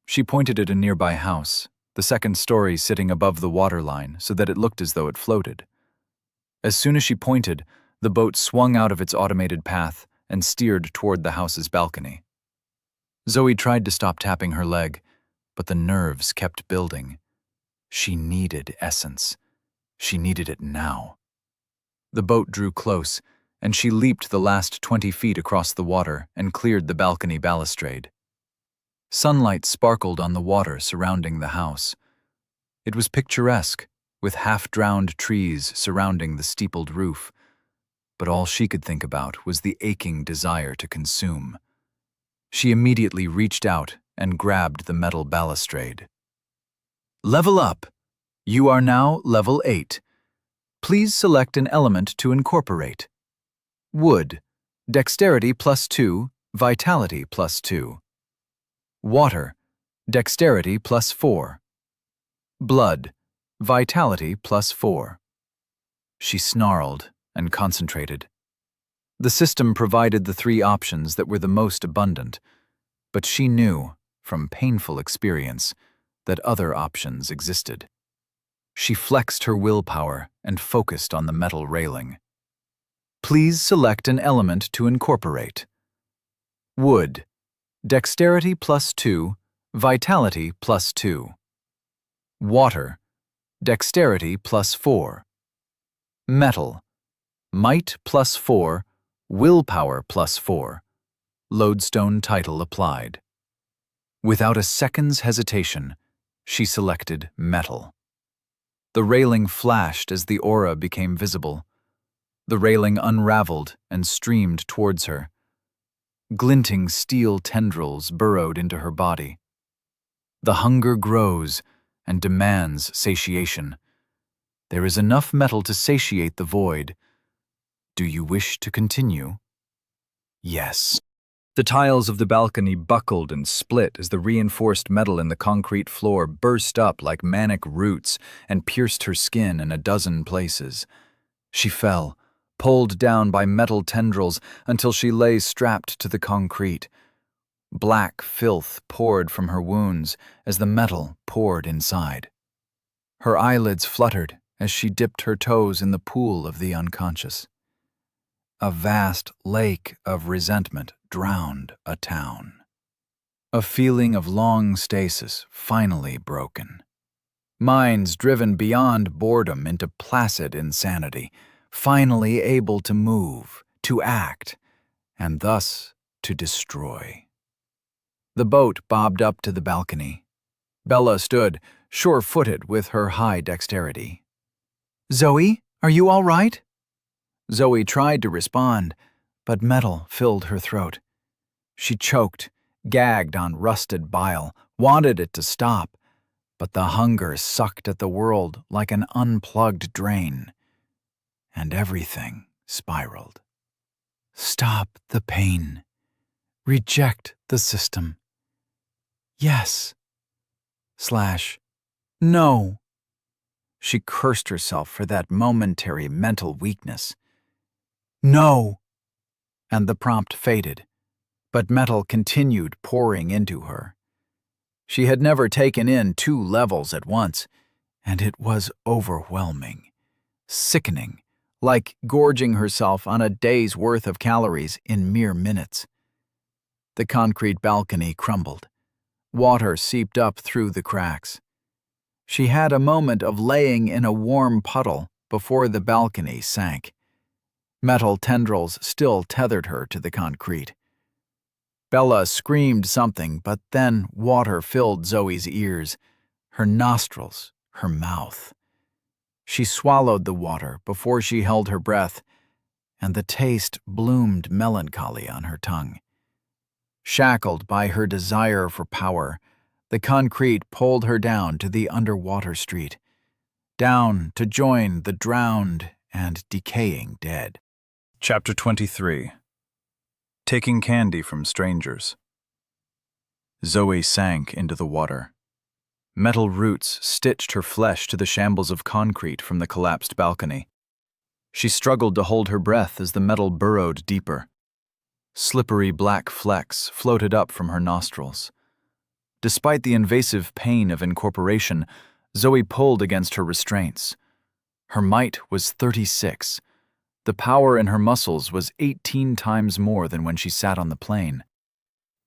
She pointed at a nearby house, the second story sitting above the waterline so that it looked as though it floated. As soon as she pointed, the boat swung out of its automated path and steered toward the house's balcony. Zoe tried to stop tapping her leg, but the nerves kept building. She needed essence. She needed it now. The boat drew close, and she leaped the last 20 feet across the water and cleared the balcony balustrade. Sunlight sparkled on the water surrounding the house. It was picturesque, with half-drowned trees surrounding the steepled roof, but all she could think about was the aching desire to consume. She immediately reached out and grabbed the metal balustrade. Level up! You are now level 8. Please select an element to incorporate. Wood, Dexterity +2, Vitality +2. Water, Dexterity +4. Blood, Vitality +4. She snarled and concentrated. The system provided the 3 options that were the most abundant, but she knew, from painful experience, that other options existed. She flexed her willpower and focused on the metal railing. Please select an element to incorporate. Wood, Dexterity +2, Vitality +2. Water, Dexterity +4. Metal, Might +4, Willpower +4. Lodestone title applied. Without a second's hesitation, she selected metal. The railing flashed as the aura became visible. The railing unraveled and streamed towards her. Glinting steel tendrils burrowed into her body. The hunger grows and demands satiation. There is enough metal to satiate the void. Do you wish to continue? Yes. The tiles of the balcony buckled and split as the reinforced metal in the concrete floor burst up like manic roots and pierced her skin in a dozen places. She fell, pulled down by metal tendrils until she lay strapped to the concrete. Black filth poured from her wounds as the metal poured inside. Her eyelids fluttered as she dipped her toes in the pool of the unconscious. A vast lake of resentment drowned a town. A feeling of long stasis finally broken. Minds driven beyond boredom into placid insanity, finally able to move, to act, and thus to destroy. The boat bobbed up to the balcony. Bella stood, sure-footed with her high dexterity. Zoe, are you all right? Zoe tried to respond, but metal filled her throat. She choked, gagged on rusted bile, wanted it to stop, but the hunger sucked at the world like an unplugged drain, and everything spiraled. Stop the pain. Reject the system. Yes. / no. She cursed herself for that momentary mental weakness. No! And the prompt faded, but metal continued pouring into her. She had never taken in 2 levels at once, and it was overwhelming, sickening, like gorging herself on a day's worth of calories in mere minutes. The concrete balcony crumbled. Water seeped up through the cracks. She had a moment of laying in a warm puddle before the balcony sank. Metal tendrils still tethered her to the concrete. Bella screamed something, but then water filled Zoe's ears, her nostrils, her mouth. She swallowed the water before she held her breath, and the taste bloomed melancholy on her tongue. Shackled by her desire for power, the concrete pulled her down to the underwater street, down to join the drowned and decaying dead. Chapter 23. Taking candy from strangers. Zoe sank into the water. Metal roots stitched her flesh to the shambles of concrete from the collapsed balcony. She struggled to hold her breath as the metal burrowed deeper. Slippery black flecks floated up from her nostrils. Despite the invasive pain of incorporation, Zoe pulled against her restraints. Her might was 36. The power in her muscles was 18 times more than when she sat on the plane.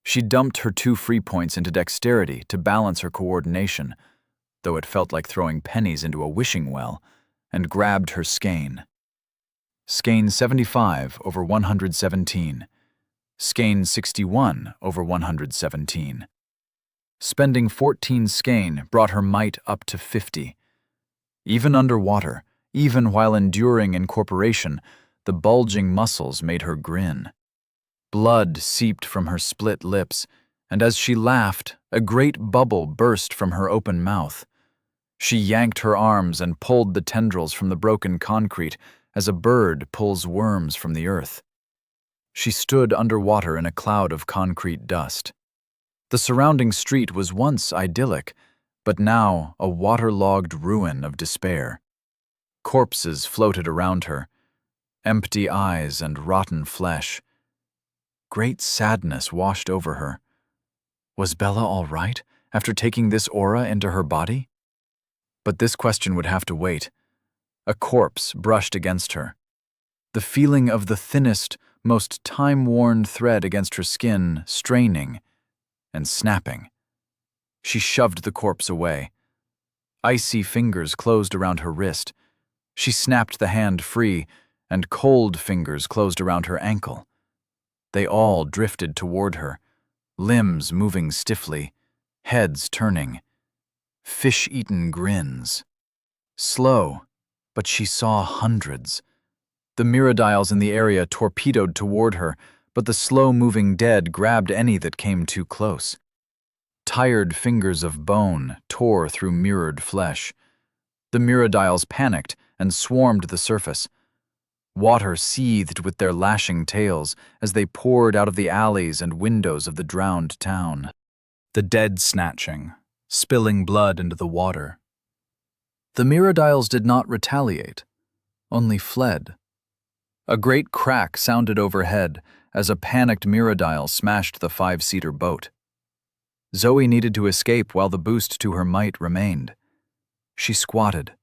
She dumped her 2 free points into dexterity to balance her coordination, though it felt like throwing pennies into a wishing well, and grabbed her skein. Skein 75 over 117. Skein 61 over 117. Spending 14 skein brought her might up to 50. Even underwater, even while enduring incorporation, the bulging muscles made her grin. Blood seeped from her split lips, and as she laughed, a great bubble burst from her open mouth. She yanked her arms and pulled the tendrils from the broken concrete as a bird pulls worms from the earth. She stood underwater in a cloud of concrete dust. The surrounding street was once idyllic, but now a waterlogged ruin of despair. Corpses floated around her, empty eyes and rotten flesh. Great sadness washed over her. Was Bella all right after taking this aura into her body? But this question would have to wait. A corpse brushed against her. The feeling of the thinnest, most time-worn thread against her skin straining and snapping. She shoved the corpse away. Icy fingers closed around her wrist. She snapped the hand free, and cold fingers closed around her ankle. They all drifted toward her, limbs moving stiffly, heads turning. Fish-eaten grins. Slow, but she saw hundreds. The mirrodials in the area torpedoed toward her, but the slow-moving dead grabbed any that came too close. Tired fingers of bone tore through mirrored flesh. The mirrodials panicked and swarmed the surface. Water seethed with their lashing tails as they poured out of the alleys and windows of the drowned town. The dead snatching, spilling blood into the water. The mirrodials did not retaliate, only fled. A great crack sounded overhead as a panicked mirrodial smashed the 5-seater boat. Zoe needed to escape while the boost to her might remained. She squatted.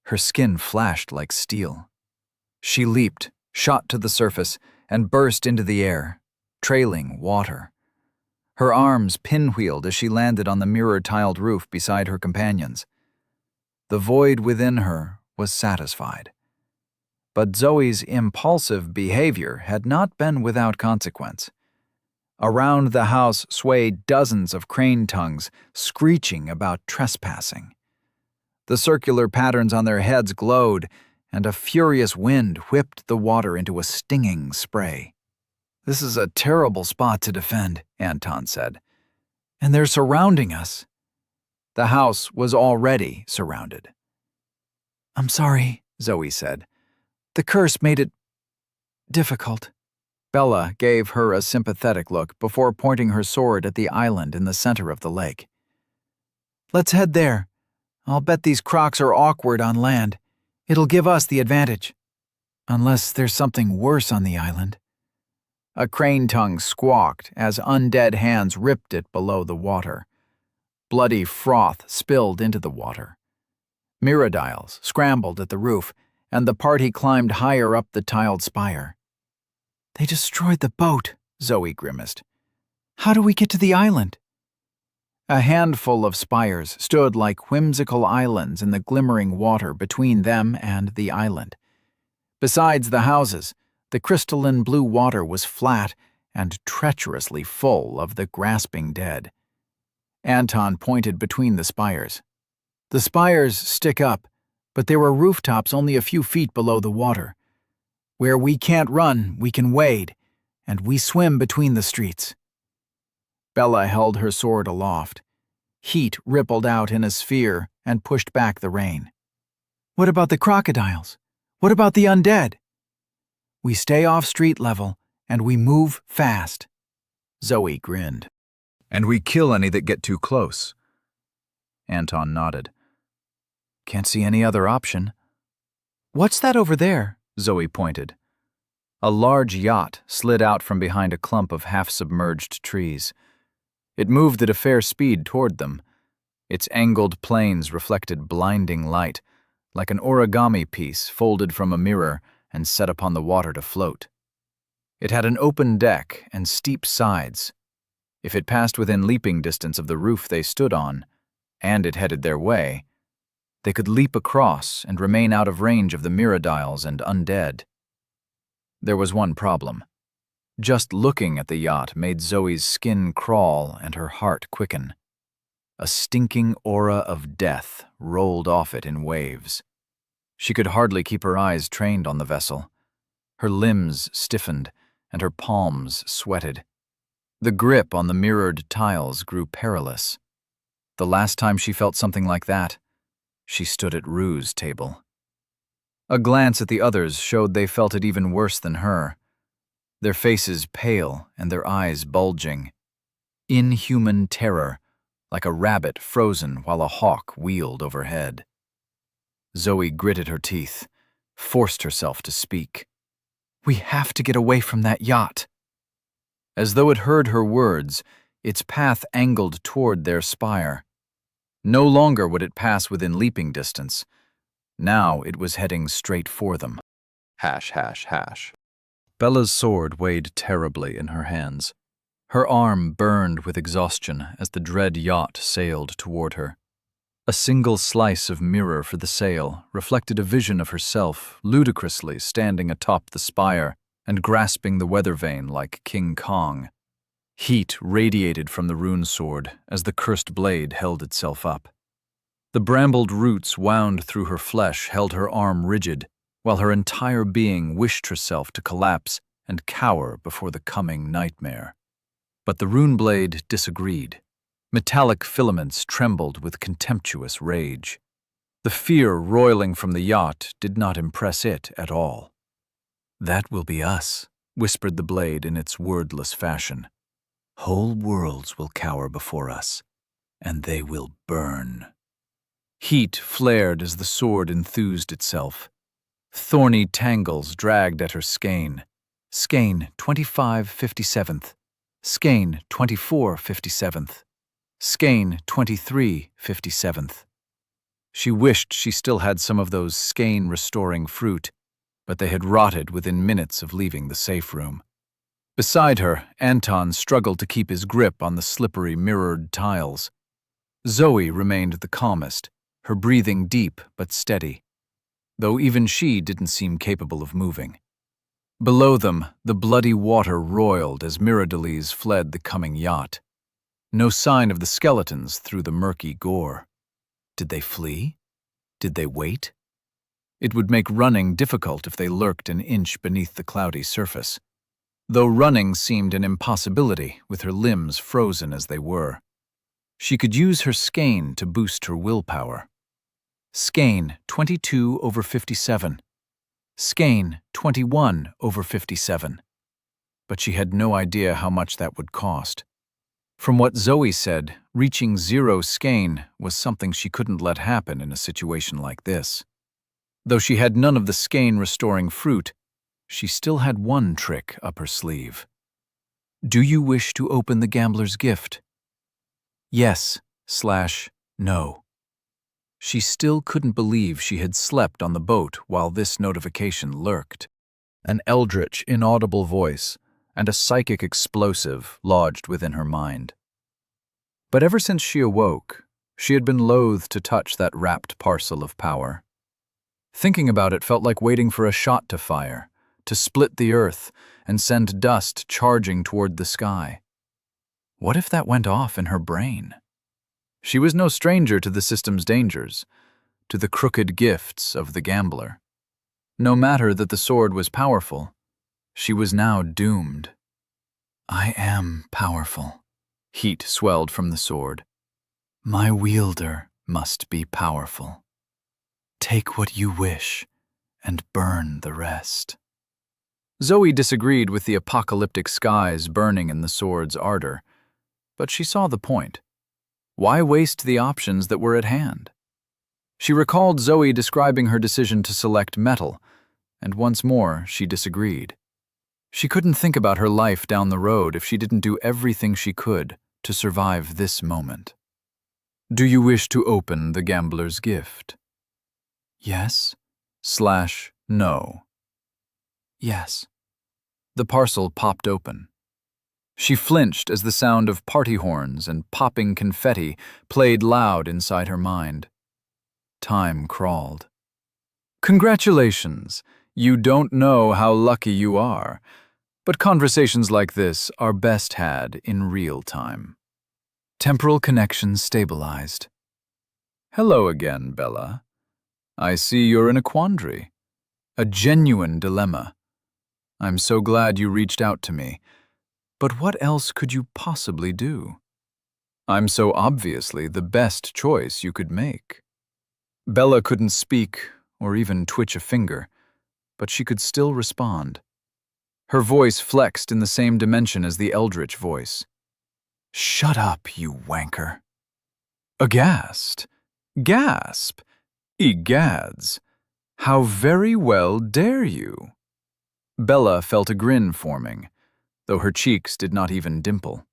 Her skin flashed like steel. She leaped, shot to the surface, and burst into the air, trailing water. Her arms pinwheeled as she landed on the mirror-tiled roof beside her companions. The void within her was satisfied. But Zoe's impulsive behavior had not been without consequence. Around the house swayed dozens of crane tongues, screeching about trespassing. The circular patterns on their heads glowed, and a furious wind whipped the water into a stinging spray. "This is a terrible spot to defend," Anton said. "And they're surrounding us." The house was already surrounded. "I'm sorry," Zoe said. "The curse made it difficult." Bella gave her a sympathetic look before pointing her sword at the island in the center of the lake. "Let's head there. I'll bet these crocs are awkward on land. It'll give us the advantage." Unless there's something worse on the island. A crane tongue squawked as undead hands ripped it below the water. Bloody froth spilled into the water. Mirrodiles scrambled at the roof, and the party climbed higher up the tiled spire. They destroyed the boat, Zoe grimaced. How do we get to the island? A handful of spires stood like whimsical islands in the glimmering water between them and the island. Besides the houses, the crystalline blue water was flat and treacherously full of the grasping dead. Anton pointed between the spires. The spires stick up, but there were rooftops only a few feet below the water. Where we can't run, we can wade, and we swim between the streets. Bella held her sword aloft. Heat rippled out in a sphere and pushed back the rain. What about the crocodiles? What about the undead? We stay off street level, and we move fast. Zoe grinned. And we kill any that get too close. Anton nodded. Can't see any other option. What's that over there? Zoe pointed. A large yacht slid out from behind a clump of half-submerged trees. It moved at a fair speed toward them. Its angled planes reflected blinding light, like an origami piece folded from a mirror and set upon the water to float. It had an open deck and steep sides. If it passed within leaping distance of the roof they stood on, and it headed their way, they could leap across and remain out of range of the mirrodiles and undead. There was one problem. Just looking at the yacht made Zoe's skin crawl and her heart quicken. A stinking aura of death rolled off it in waves. She could hardly keep her eyes trained on the vessel. Her limbs stiffened, and her palms sweated. The grip on the mirrored tiles grew perilous. The last time she felt something like that, she stood at Rue's table. A glance at the others showed they felt it even worse than her. Their faces pale and their eyes bulging. Inhuman terror, like a rabbit frozen while a hawk wheeled overhead. Zoe gritted her teeth, forced herself to speak. We have to get away from that yacht. As though it heard her words, its path angled toward their spire. No longer would it pass within leaping distance. Now it was heading straight for them. Hash, hash, hash. Bella's sword weighed terribly in her hands. Her arm burned with exhaustion as the dread yacht sailed toward her. A single slice of mirror for the sail reflected a vision of herself ludicrously standing atop the spire and grasping the weather vane like King Kong. Heat radiated from the rune sword as the cursed blade held itself up. The brambled roots wound through her flesh held her arm rigid, while her entire being wished herself to collapse and cower before the coming nightmare. But the rune blade disagreed. Metallic filaments trembled with contemptuous rage. The fear roiling from the yacht did not impress it at all. That will be us, whispered the blade in its wordless fashion. Whole worlds will cower before us, and they will burn. Heat flared as the sword enthused itself. Thorny tangles dragged at her skein. Skein 25/57th. Skein 24/57th. Skein 23/57th. She wished she still had some of those skein-restoring fruit, but they had rotted within minutes of leaving the safe room. Beside her, Anton struggled to keep his grip on the slippery mirrored tiles. Zoe remained the calmest, her breathing deep but steady, though even she didn't seem capable of moving. Below them, the bloody water roiled as Mirrodales fled the coming yacht. No sign of the skeletons through the murky gore. Did they flee? Did they wait? It would make running difficult if they lurked an inch beneath the cloudy surface, though running seemed an impossibility with her limbs frozen as they were. She could use her skein to boost her willpower. Skein 22/57. Skein 21/57. But she had no idea how much that would cost. From what Zoe said, reaching 0 skein was something she couldn't let happen in a situation like this. Though she had none of the skein-restoring fruit, she still had one trick up her sleeve. Do you wish to open the gambler's gift? Yes/no. She still couldn't believe she had slept on the boat while this notification lurked. An eldritch, inaudible voice and a psychic explosive lodged within her mind. But ever since she awoke, she had been loath to touch that wrapped parcel of power. Thinking about it felt like waiting for a shot to fire, to split the earth and send dust charging toward the sky. What if that went off in her brain? She was no stranger to the system's dangers, to the crooked gifts of the gambler. No matter that the sword was powerful, she was now doomed. I am powerful. Heat swelled from the sword. My wielder must be powerful. Take what you wish and burn the rest. Zoe disagreed with the apocalyptic skies burning in the sword's ardor, but she saw the point. Why waste the options that were at hand? She recalled Zoe describing her decision to select metal, and once more she disagreed. She couldn't think about her life down the road if she didn't do everything she could to survive this moment. Do you wish to open the gambler's gift? Yes/no. Yes. The parcel popped open. She flinched as the sound of party horns and popping confetti played loud inside her mind. Time crawled. Congratulations! You don't know how lucky you are, but conversations like this are best had in real time. Temporal connections stabilized. Hello again, Bella. I see you're in a quandary, a genuine dilemma. I'm so glad you reached out to me, but what else could you possibly do? I'm so obviously the best choice you could make. Bella couldn't speak or even twitch a finger, but she could still respond. Her voice flexed in the same dimension as the eldritch voice. Shut up, you wanker. Aghast. Gasp. Egads. How very well dare you? Bella felt a grin forming, though her cheeks did not even dimple.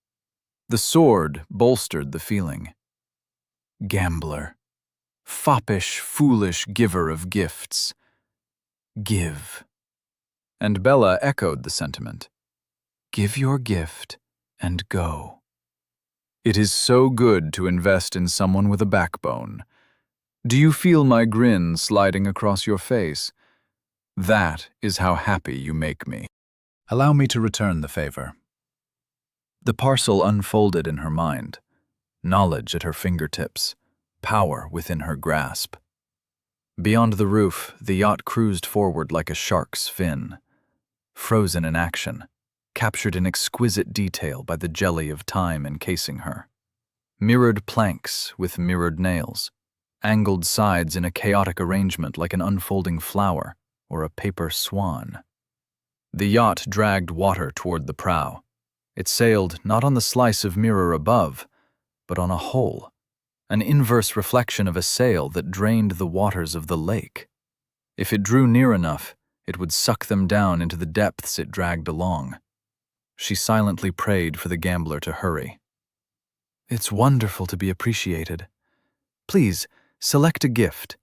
The sword bolstered the feeling. Gambler. Foppish, foolish giver of gifts. Give. And Bella echoed the sentiment. Give your gift and go. It is so good to invest in someone with a backbone. Do you feel my grin sliding across your face? That is how happy you make me. Allow me to return the favor. The parcel unfolded in her mind, knowledge at her fingertips, power within her grasp. Beyond the roof, the yacht cruised forward like a shark's fin, frozen in action, captured in exquisite detail by the jelly of time encasing her. Mirrored planks with mirrored nails, angled sides in a chaotic arrangement like an unfolding flower or a paper swan. The yacht dragged water toward the prow. It sailed not on the slice of mirror above, but on a hole, an inverse reflection of a sail that drained the waters of the lake. If it drew near enough, it would suck them down into the depths it dragged along. She silently prayed for the gambler to hurry. It's wonderful to be appreciated. Please, select a gift.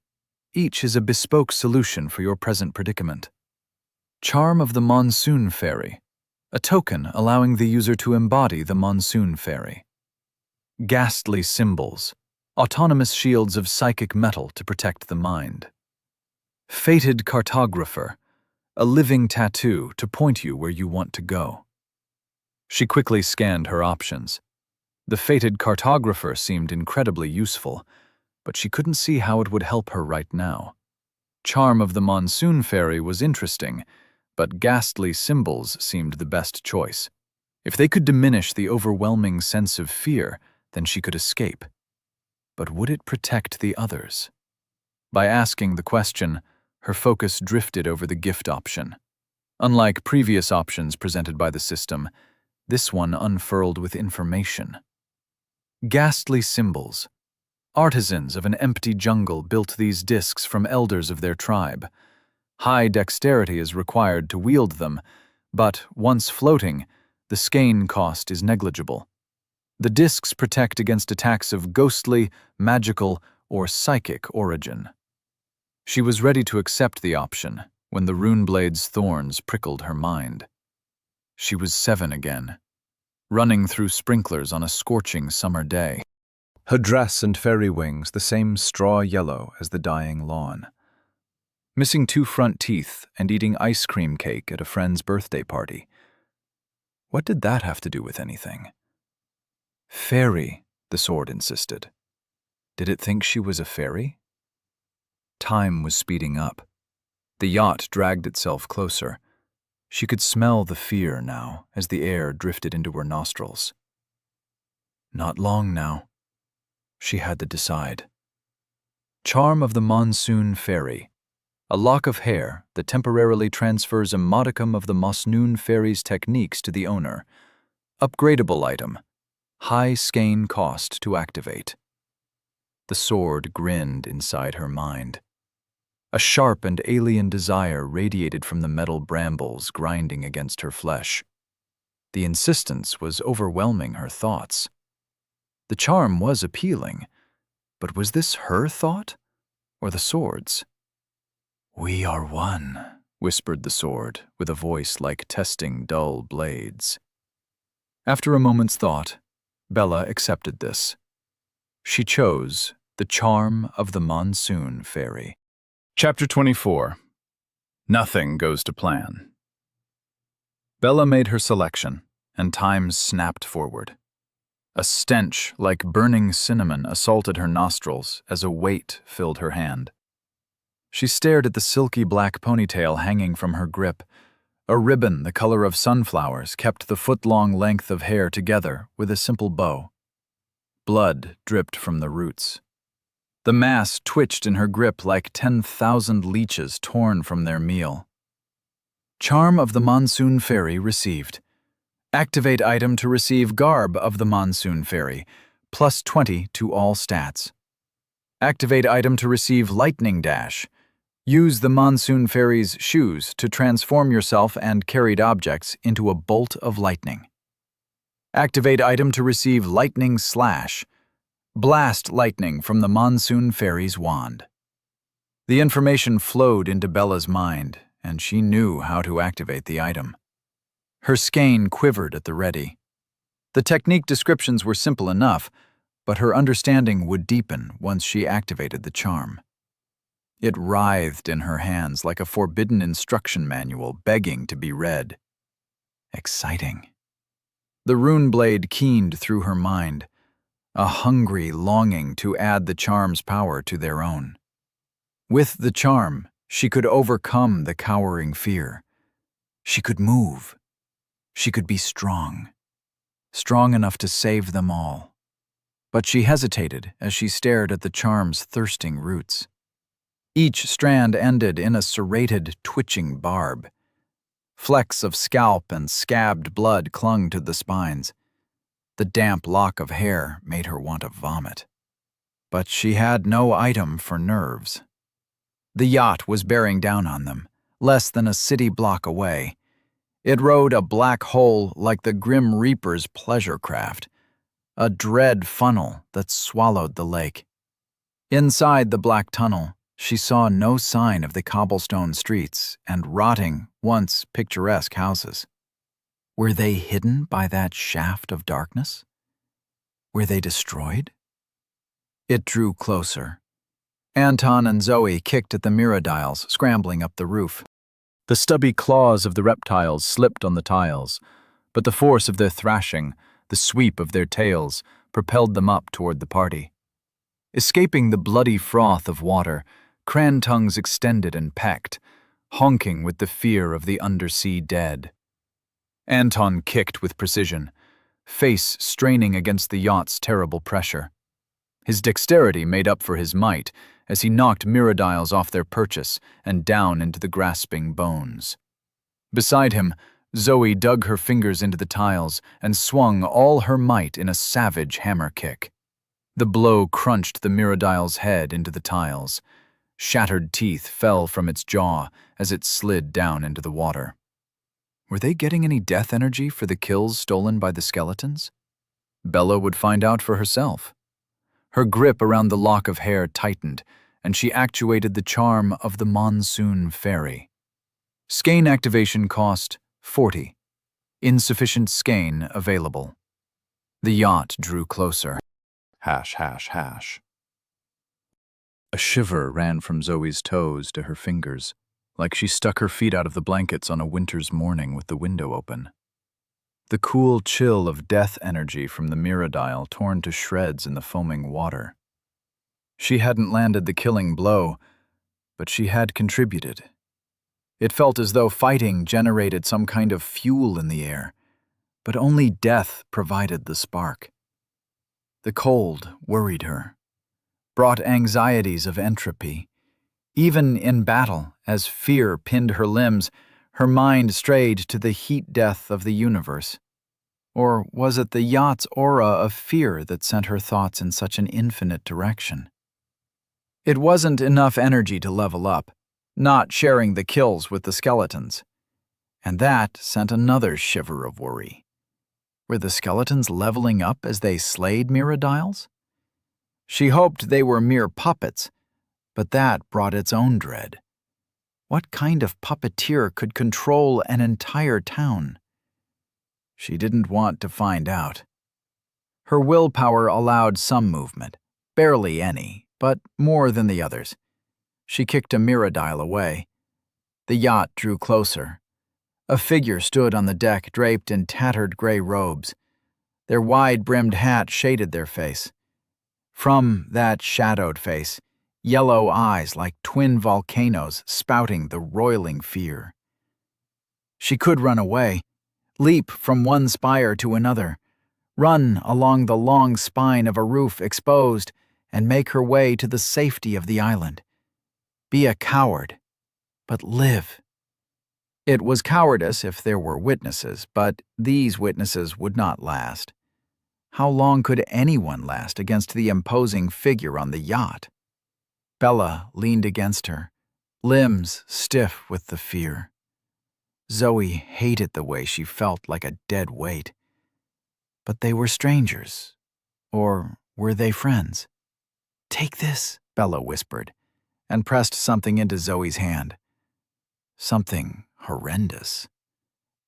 Each is a bespoke solution for your present predicament. Charm of the Monsoon Fairy, a token allowing the user to embody the Monsoon Fairy. Ghastly symbols, autonomous shields of psychic metal to protect the mind. Fated Cartographer, a living tattoo to point you where you want to go. She quickly scanned her options. The Fated Cartographer seemed incredibly useful, but she couldn't see how it would help her right now. Charm of the Monsoon Fairy was interesting, but ghastly symbols seemed the best choice. If they could diminish the overwhelming sense of fear, then she could escape. But would it protect the others? By asking the question, her focus drifted over the gift option. Unlike previous options presented by the system, this one unfurled with information. Ghastly symbols. Artisans of an empty jungle built these discs from elders of their tribe. High dexterity is required to wield them, but once floating, the skein cost is negligible. The discs protect against attacks of ghostly, magical, or psychic origin. She was ready to accept the option when the runeblade's thorns prickled her mind. She was 7 again, running through sprinklers on a scorching summer day. Her dress and fairy wings the same straw yellow as the dying lawn. Missing 2 front teeth and eating ice cream cake at a friend's birthday party. What did that have to do with anything? Fairy, the sword insisted. Did it think she was a fairy? Time was speeding up. The yacht dragged itself closer. She could smell the fear now as the air drifted into her nostrils. Not long now. She had to decide. Charm of the Monsoon Fairy. A lock of hair that temporarily transfers a modicum of the Mosnoon Fairy's techniques to the owner. Upgradable item. High skein cost to activate. The sword grinned inside her mind. A sharp and alien desire radiated from the metal brambles grinding against her flesh. The insistence was overwhelming her thoughts. The charm was appealing, but was this her thought, or the sword's? "We are one," whispered the sword, with a voice like testing dull blades. After a moment's thought, Bella accepted this. She chose the charm of the Monsoon Fairy. Chapter 24. Nothing goes to plan. Bella made her selection, and time snapped forward. A stench like burning cinnamon assaulted her nostrils as a weight filled her hand. She stared at the silky black ponytail hanging from her grip. A ribbon the color of sunflowers kept the foot-long length of hair together with a simple bow. Blood dripped from the roots. The mass twitched in her grip like 10,000 leeches torn from their meal. Charm of the Monsoon Fairy received. Activate item to receive Garb of the Monsoon Fairy, plus 20 to all stats. Activate item to receive Lightning Dash. Use the Monsoon Fairy's shoes to transform yourself and carried objects into a bolt of lightning. Activate item to receive Lightning Slash. Blast lightning from the Monsoon Fairy's wand. The information flowed into Bella's mind, and she knew how to activate the item. Her skein quivered at the ready. The technique descriptions were simple enough, but her understanding would deepen once she activated the charm. It writhed in her hands like a forbidden instruction manual begging to be read. Exciting. The rune blade keened through her mind, a hungry longing to add the charm's power to their own. With the charm, she could overcome the cowering fear. She could move. She could be strong. Strong enough to save them all. But she hesitated as she stared at the charm's thirsting roots. Each strand ended in a serrated, twitching barb. Flecks of scalp and scabbed blood clung to the spines. The damp lock of hair made her want to vomit. But she had no item for nerves. The yacht was bearing down on them, less than a city block away. It rode a black hole like the Grim Reaper's pleasure craft, a dread funnel that swallowed the lake. Inside the black tunnel, she saw no sign of the cobblestone streets and rotting, once picturesque houses. Were they hidden by that shaft of darkness? Were they destroyed? It drew closer. Anton and Zoe kicked at the mirrodials, scrambling up the roof. The stubby claws of the reptiles slipped on the tiles, but the force of their thrashing, the sweep of their tails, propelled them up toward the party. Escaping the bloody froth of water, cran tongues extended and pecked, honking with the fear of the undersea dead. Anton kicked with precision, face straining against the yacht's terrible pressure. His dexterity made up for his might as he knocked mirrodials off their perches and down into the grasping bones. Beside him, Zoe dug her fingers into the tiles and swung all her might in a savage hammer kick. The blow crunched the Miradile's head into the tiles. Shattered teeth fell from its jaw as it slid down into the water. Were they getting any death energy for the kills stolen by the skeletons? Bella would find out for herself. Her grip around the lock of hair tightened, and she actuated the charm of the Monsoon Fairy. Skein activation cost 40. Insufficient skein available. The yacht drew closer. Hash, hash, hash. A shiver ran from Zoe's toes to her fingers, like she stuck her feet out of the blankets on a winter's morning with the window open. The cool chill of death energy from the Miradile torn to shreds in the foaming water. She hadn't landed the killing blow, but she had contributed. It felt as though fighting generated some kind of fuel in the air, but only death provided the spark. The cold worried her, brought anxieties of entropy. Even in battle, as fear pinned her limbs, her mind strayed to the heat death of the universe. Or was it the yacht's aura of fear that sent her thoughts in such an infinite direction? It wasn't enough energy to level up, not sharing the kills with the skeletons. And that sent another shiver of worry. Were the skeletons leveling up as they slayed Miradiles? She hoped they were mere puppets, but that brought its own dread. What kind of puppeteer could control an entire town? She didn't want to find out. Her willpower allowed some movement, barely any, but more than the others. She kicked a Miradile away. The yacht drew closer. A figure stood on the deck draped in tattered gray robes. Their wide-brimmed hat shaded their face. From that shadowed face, yellow eyes like twin volcanoes spouting the roiling fear. She could run away, leap from one spire to another, run along the long spine of a roof exposed, and make her way to the safety of the island. Be a coward, but live. It was cowardice if there were witnesses, but these witnesses would not last. How long could anyone last against the imposing figure on the yacht? Bella leaned against her, limbs stiff with the fear. Zoe hated the way she felt like a dead weight. But they were strangers. Or were they friends? "Take this," Bella whispered, and pressed something into Zoe's hand. Something horrendous.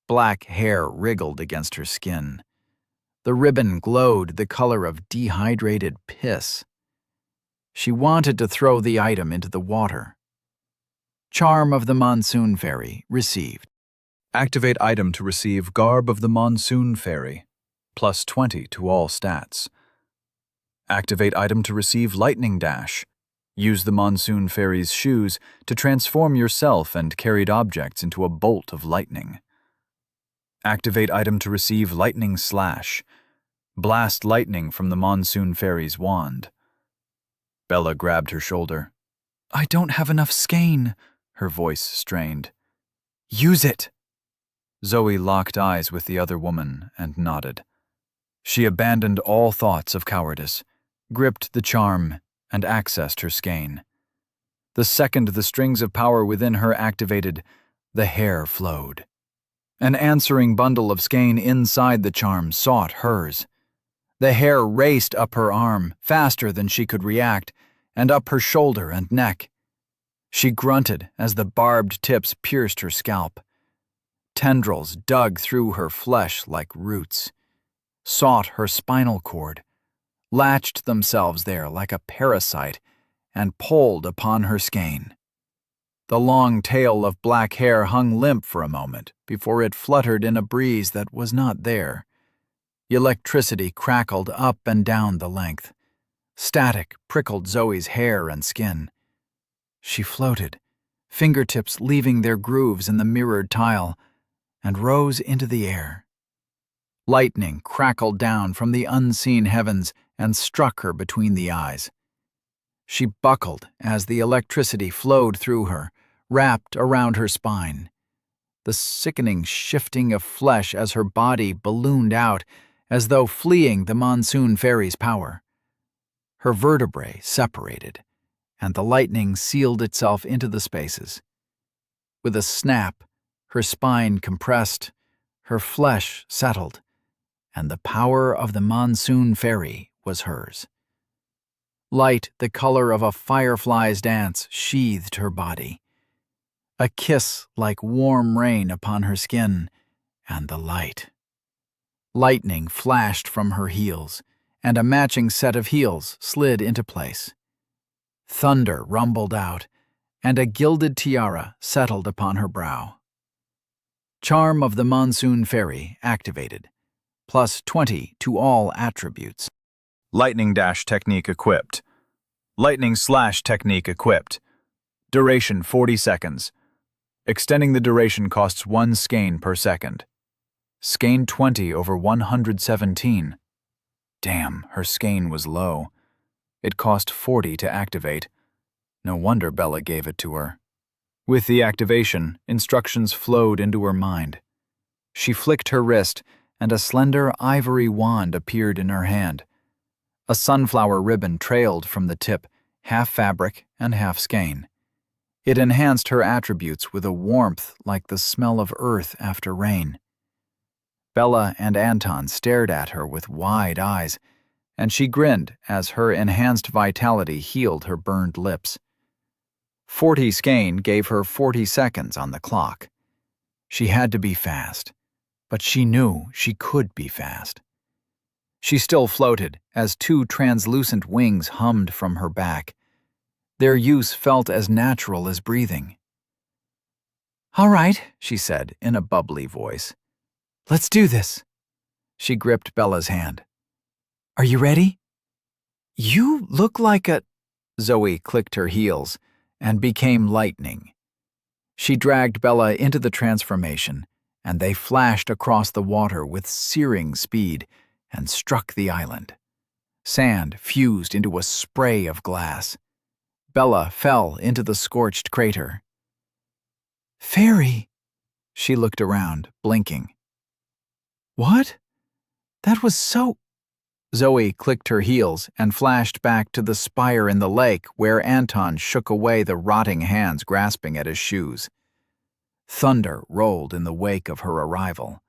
Black hair wriggled against her skin. The ribbon glowed the color of dehydrated piss. She wanted to throw the item into the water. Charm of the Monsoon Fairy received. Activate item to receive Garb of the Monsoon Fairy, plus 20 to all stats. Activate item to receive Lightning Dash. Use the Monsoon Fairy's shoes to transform yourself and carried objects into a bolt of lightning. Activate item to receive Lightning Slash. Blast lightning from the Monsoon Fairy's wand. Bella grabbed her shoulder. "I don't have enough skein," her voice strained. "Use it!" Zoe locked eyes with the other woman and nodded. She abandoned all thoughts of cowardice, gripped the charm, and accessed her skein. The second the strings of power within her activated, the hair flowed. An answering bundle of skein inside the charm sought hers. The hair raced up her arm, faster than she could react, and up her shoulder and neck. She grunted as the barbed tips pierced her scalp. Tendrils dug through her flesh like roots, sought her spinal cord, latched themselves there like a parasite, and pulled upon her skein. The long tail of black hair hung limp for a moment before it fluttered in a breeze that was not there. Electricity crackled up and down the length. Static prickled Zoe's hair and skin. She floated, fingertips leaving their grooves in the mirrored tile, and rose into the air. Lightning crackled down from the unseen heavens and struck her between the eyes. She buckled as the electricity flowed through her, wrapped around her spine. The sickening shifting of flesh as her body ballooned out, as though fleeing the Monsoon Fairy's power. Her vertebrae separated, and the lightning sealed itself into the spaces. With a snap, her spine compressed, her flesh settled, and the power of the monsoon fairy was hers. Light the color of a firefly's dance sheathed her body. A kiss like warm rain upon her skin, and the light. Lightning flashed from her heels, and a matching set of heels slid into place. Thunder rumbled out, and a gilded tiara settled upon her brow. Charm of the Monsoon Fairy activated. +20 to all attributes. Lightning dash technique equipped. Lightning slash technique equipped. Duration 40 seconds. Extending the duration costs 1 skein per second. Skein 20 over 117. Damn, her skein was low. It cost 40 to activate. No wonder Bella gave it to her. With the activation, instructions flowed into her mind. She flicked her wrist, and a slender ivory wand appeared in her hand. A sunflower ribbon trailed from the tip, half fabric and half skein. It enhanced her attributes with a warmth like the smell of earth after rain. Bella and Anton stared at her with wide eyes, and she grinned as her enhanced vitality healed her burned lips. 40 skein gave her 40 seconds on the clock. She had to be fast, but she knew she could be fast. She still floated as 2 translucent wings hummed from her back. Their use felt as natural as breathing. "All right," she said in a bubbly voice. "Let's do this." She gripped Bella's hand. "Are you ready?" "You look like a—" Zoe clicked her heels and became lightning. She dragged Bella into the transformation, and they flashed across the water with searing speed and struck the island. Sand fused into a spray of glass. Bella fell into the scorched crater. "Fairy!" She looked around, blinking. "What? That was so—" Zoe clicked her heels and flashed back to the spire in the lake where Anton shook away the rotting hands grasping at his shoes. Thunder rolled in the wake of her arrival.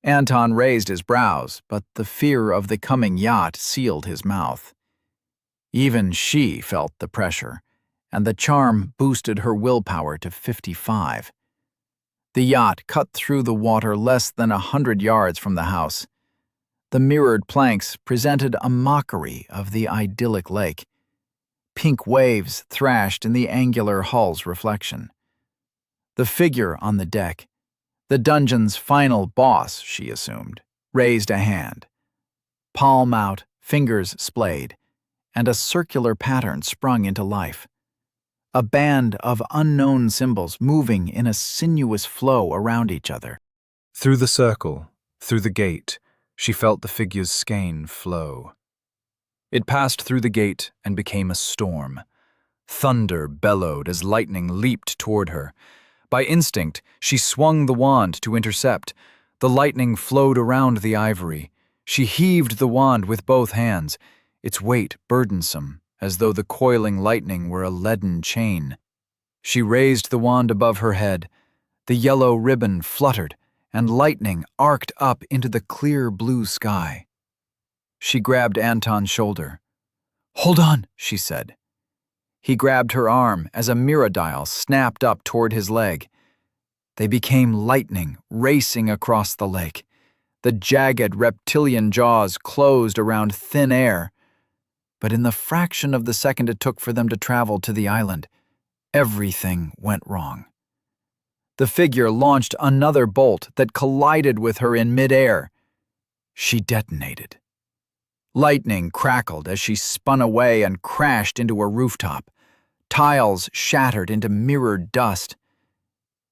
Anton raised his brows, but the fear of the coming yacht sealed his mouth. Even she felt the pressure, and the charm boosted her willpower to 55. The yacht cut through the water less than 100 yards from the house. The mirrored planks presented a mockery of the idyllic lake. Pink waves thrashed in the angular hull's reflection. The figure on the deck, the dungeon's final boss, she assumed, raised a hand. Palm out, fingers splayed, and a circular pattern sprung into life. A band of unknown symbols moving in a sinuous flow around each other. Through the circle, through the gate, she felt the figure's skein flow. It passed through the gate and became a storm. Thunder bellowed as lightning leaped toward her. By instinct, she swung the wand to intercept. The lightning flowed around the ivory. She heaved the wand with both hands, its weight burdensome, as though the coiling lightning were a leaden chain. She raised the wand above her head. The yellow ribbon fluttered, and lightning arced up into the clear blue sky. She grabbed Anton's shoulder. "Hold on," she said. He grabbed her arm as a mirrodile snapped up toward his leg. They became lightning racing across the lake. The jagged reptilian jaws closed around thin air. But in the fraction of the second it took for them to travel to the island, everything went wrong. The figure launched another bolt that collided with her in midair. She detonated. Lightning crackled as she spun away and crashed into a rooftop. Tiles shattered into mirrored dust.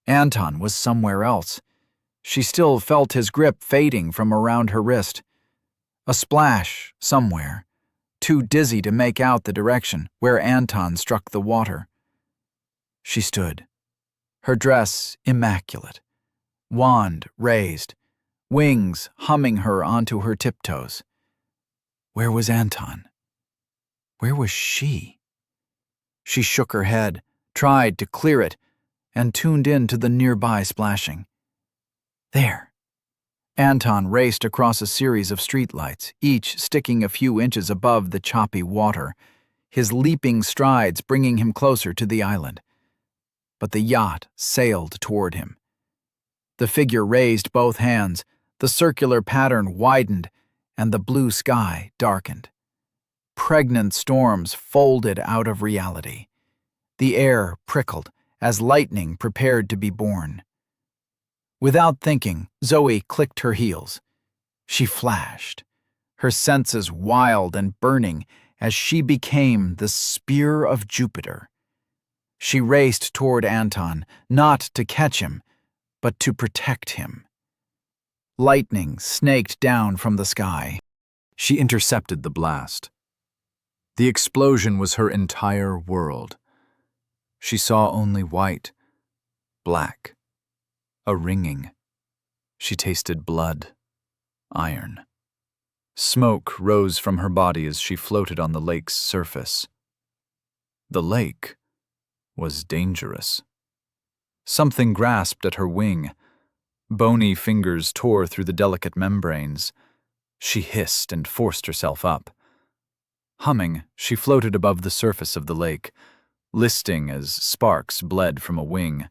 Anton was somewhere else. She still felt his grip fading from around her wrist. A splash somewhere, too dizzy to make out the direction where Anton struck the water. She stood, her dress immaculate, wand raised, wings humming her onto her tiptoes. Where was Anton? Where was she? She shook her head, tried to clear it, and tuned in to the nearby splashing. There. Anton raced across a series of streetlights, each sticking a few inches above the choppy water, his leaping strides bringing him closer to the island. But the yacht sailed toward him. The figure raised both hands, the circular pattern widened, and the blue sky darkened. Pregnant storms folded out of reality. The air prickled as lightning prepared to be born. Without thinking, Zoe clicked her heels. She flashed, her senses wild and burning as she became the spear of Jupiter. She raced toward Anton, not to catch him, but to protect him. Lightning snaked down from the sky. She intercepted the blast. The explosion was her entire world. She saw only white, black, a ringing. She tasted blood, iron. Smoke rose from her body as she floated on the lake's surface. The lake was dangerous. Something grasped at her wing. Bony fingers tore through the delicate membranes. She hissed and forced herself up. Humming, she floated above the surface of the lake, listing as sparks bled from a wing.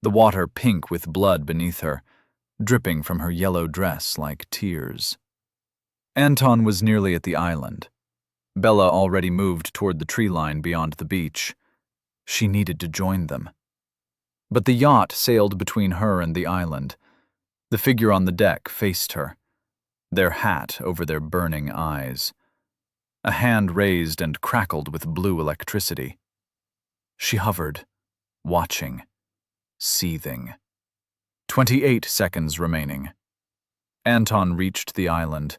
The water pink with blood beneath her, dripping from her yellow dress like tears. Anton was nearly at the island. Bella already moved toward the tree line beyond the beach. She needed to join them. But the yacht sailed between her and the island. The figure on the deck faced her, their hat over their burning eyes. A hand raised and crackled with blue electricity. She hovered, watching, seething. 28 seconds remaining. Anton reached the island.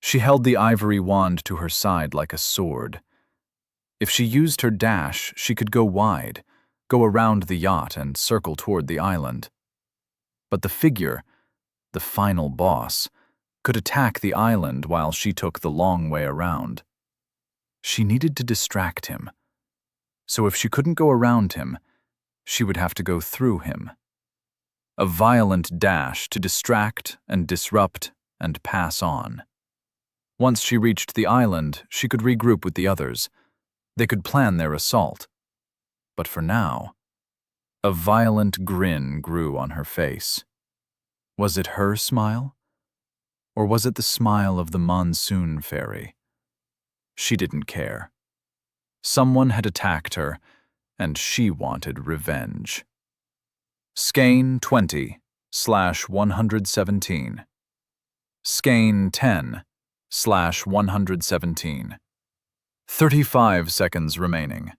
She held the ivory wand to her side like a sword. If she used her dash, she could go wide, go around the yacht and circle toward the island. But the figure, the final boss, could attack the island while she took the long way around. She needed to distract him. So if she couldn't go around him, she would have to go through him. A violent dash to distract and disrupt and pass on. Once she reached the island, she could regroup with the others. They could plan their assault. But for now, a violent grin grew on her face. Was it her smile? Or was it the smile of the monsoon fairy? She didn't care. Someone had attacked her, and she wanted revenge. Skein 20/117. Skein 10/117. 35 seconds remaining.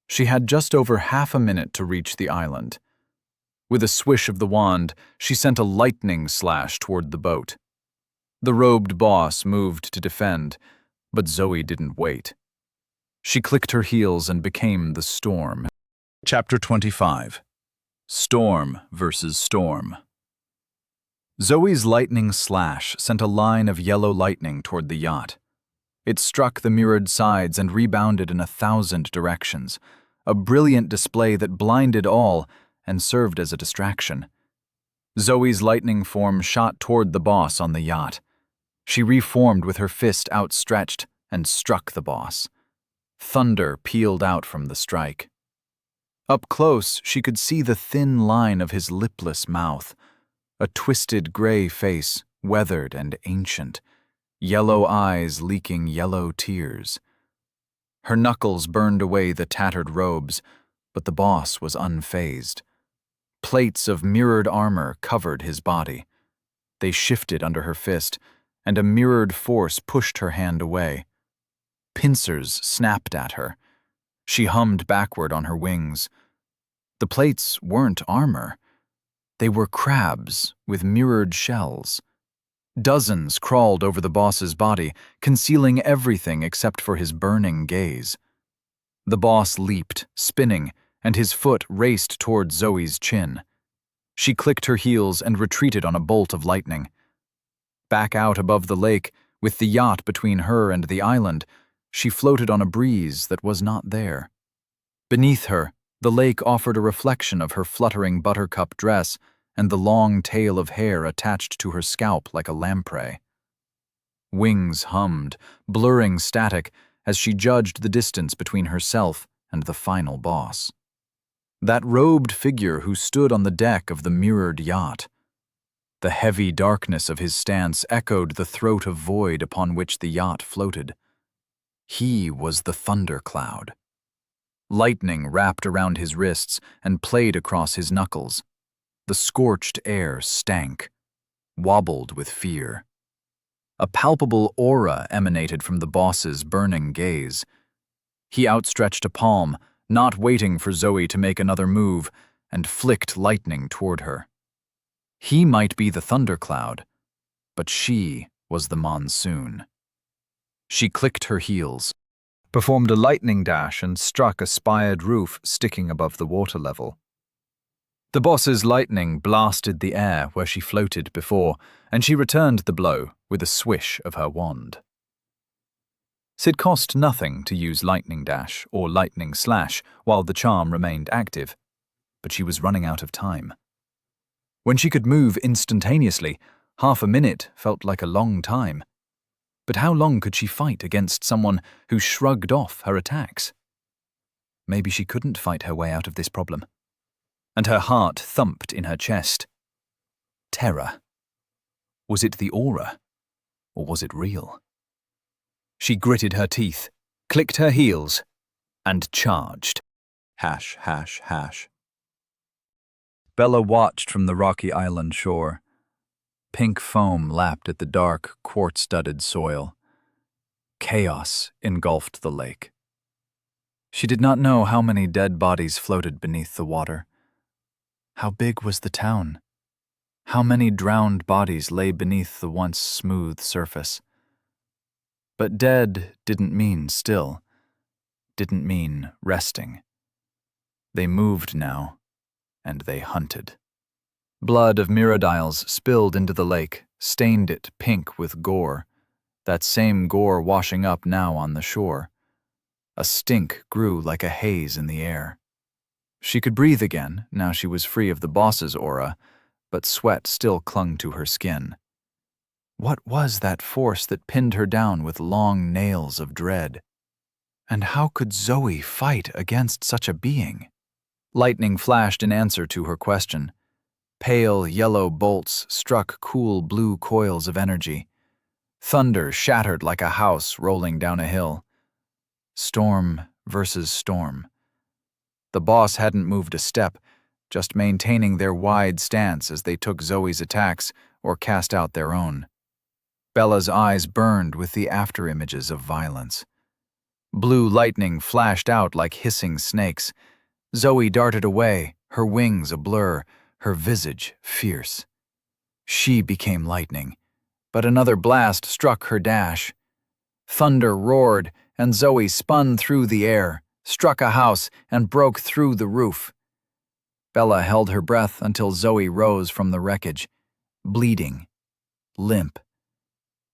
She had just over half a minute to reach the island. With a swish of the wand, she sent a lightning slash toward the boat. The robed boss moved to defend, but Zoe didn't wait. She clicked her heels and became the storm. Chapter 25. Storm versus Storm. Zoe's lightning slash sent a line of yellow lightning toward the yacht. It struck the mirrored sides and rebounded in 1,000 directions, a brilliant display that blinded all and served as a distraction. Zoe's lightning form shot toward the boss on the yacht. She reformed with her fist outstretched and struck the boss. Thunder pealed out from the strike. Up close, she could see the thin line of his lipless mouth, a twisted gray face, weathered and ancient, yellow eyes leaking yellow tears. Her knuckles burned away the tattered robes, but the boss was unfazed. Plates of mirrored armor covered his body. They shifted under her fist, and a mirrored force pushed her hand away. Pincers snapped at her. She hummed backward on her wings. The plates weren't armor. They were crabs with mirrored shells. Dozens crawled over the boss's body, concealing everything except for his burning gaze. The boss leaped, spinning, and his foot raced toward Zoe's chin. She clicked her heels and retreated on a bolt of lightning. Back out above the lake, with the yacht between her and the island, She floated on a breeze that was not there. Beneath her, the lake offered a reflection of her fluttering buttercup dress and the long tail of hair attached to her scalp like a lamprey. Wings hummed, blurring static as she judged the distance between herself and the final boss. That robed figure who stood on the deck of the mirrored yacht. The heavy darkness of his stance echoed the throat of void upon which the yacht floated. He was the thundercloud. Lightning wrapped around his wrists and played across his knuckles. The scorched air stank, wobbled with fear. A palpable aura emanated from the boss's burning gaze. He outstretched a palm, not waiting for Zoe to make another move, and flicked lightning toward her. He might be the thundercloud, but she was the monsoon. She clicked her heels, performed a lightning dash, and struck a spired roof sticking above the water level. The boss's lightning blasted the air where she floated before, and she returned the blow with a swish of her wand. It cost nothing to use lightning dash or lightning slash while the charm remained active, but she was running out of time. When she could move instantaneously, half a minute felt like a long time. But how long could she fight against someone who shrugged off her attacks? Maybe she couldn't fight her way out of this problem. And her heart thumped in her chest. Terror. Was it the aura? Or was it real? She gritted her teeth, clicked her heels, and charged. Hash, hash, hash. Bella watched from the rocky island shore. Pink foam lapped at the dark, quartz-studded soil. Chaos engulfed the lake. She did not know how many dead bodies floated beneath the water. How big was the town? How many drowned bodies lay beneath the once smooth surface? But dead didn't mean still, didn't mean resting. They moved now, and they hunted. Blood of mirrodiles spilled into the lake, stained it pink with gore, that same gore washing up now on the shore. A stink grew like a haze in the air. She could breathe again, now she was free of the boss's aura, but sweat still clung to her skin. What was that force that pinned her down with long nails of dread? And how could Zoe fight against such a being? Lightning flashed in answer to her question. Pale yellow bolts struck cool blue coils of energy. Thunder shattered like a house rolling down a hill. Storm versus storm. The boss hadn't moved a step, just maintaining their wide stance as they took Zoe's attacks or cast out their own. Bella's eyes burned with the afterimages of violence. Blue lightning flashed out like hissing snakes. Zoe darted away, her wings a blur, her visage fierce. She became lightning, but another blast struck her dash. Thunder roared, and Zoe spun through the air, struck a house, and broke through the roof. Bella held her breath until Zoe rose from the wreckage, bleeding, limp,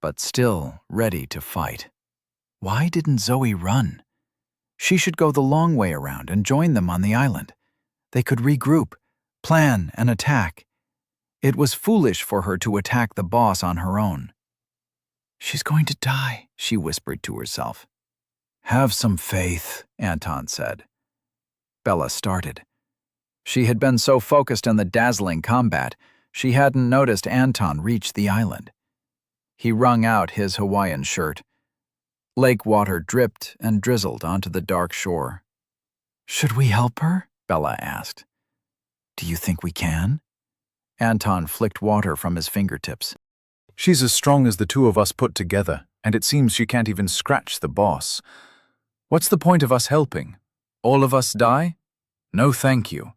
but still ready to fight. Why didn't Zoe run? She should go the long way around and join them on the island. They could regroup, plan an attack. It was foolish for her to attack the boss on her own. She's going to die, she whispered to herself. Have some faith, Anton said. Bella started. She had been so focused on the dazzling combat, she hadn't noticed Anton reach the island. He wrung out his Hawaiian shirt. Lake water dripped and drizzled onto the dark shore. Should we help her? Bella asked. Do you think we can? Anton flicked water from his fingertips. She's as strong as the two of us put together, and it seems she can't even scratch the boss. What's the point of us helping? All of us die? No thank you.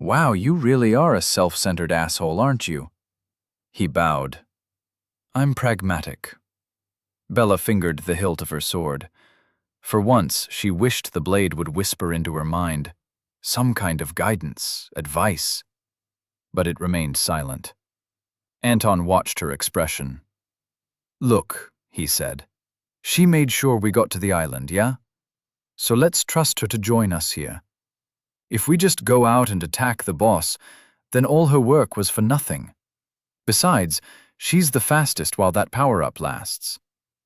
Wow, you really are a self-centered asshole, aren't you? He bowed. I'm pragmatic. Bella fingered the hilt of her sword. For once, she wished the blade would whisper into her mind. Some kind of guidance, advice. But it remained silent. Anton watched her expression. Look, he said. She made sure we got to the island, yeah? So let's trust her to join us here. If we just go out and attack the boss, then all her work was for nothing. Besides, she's the fastest while that power-up lasts.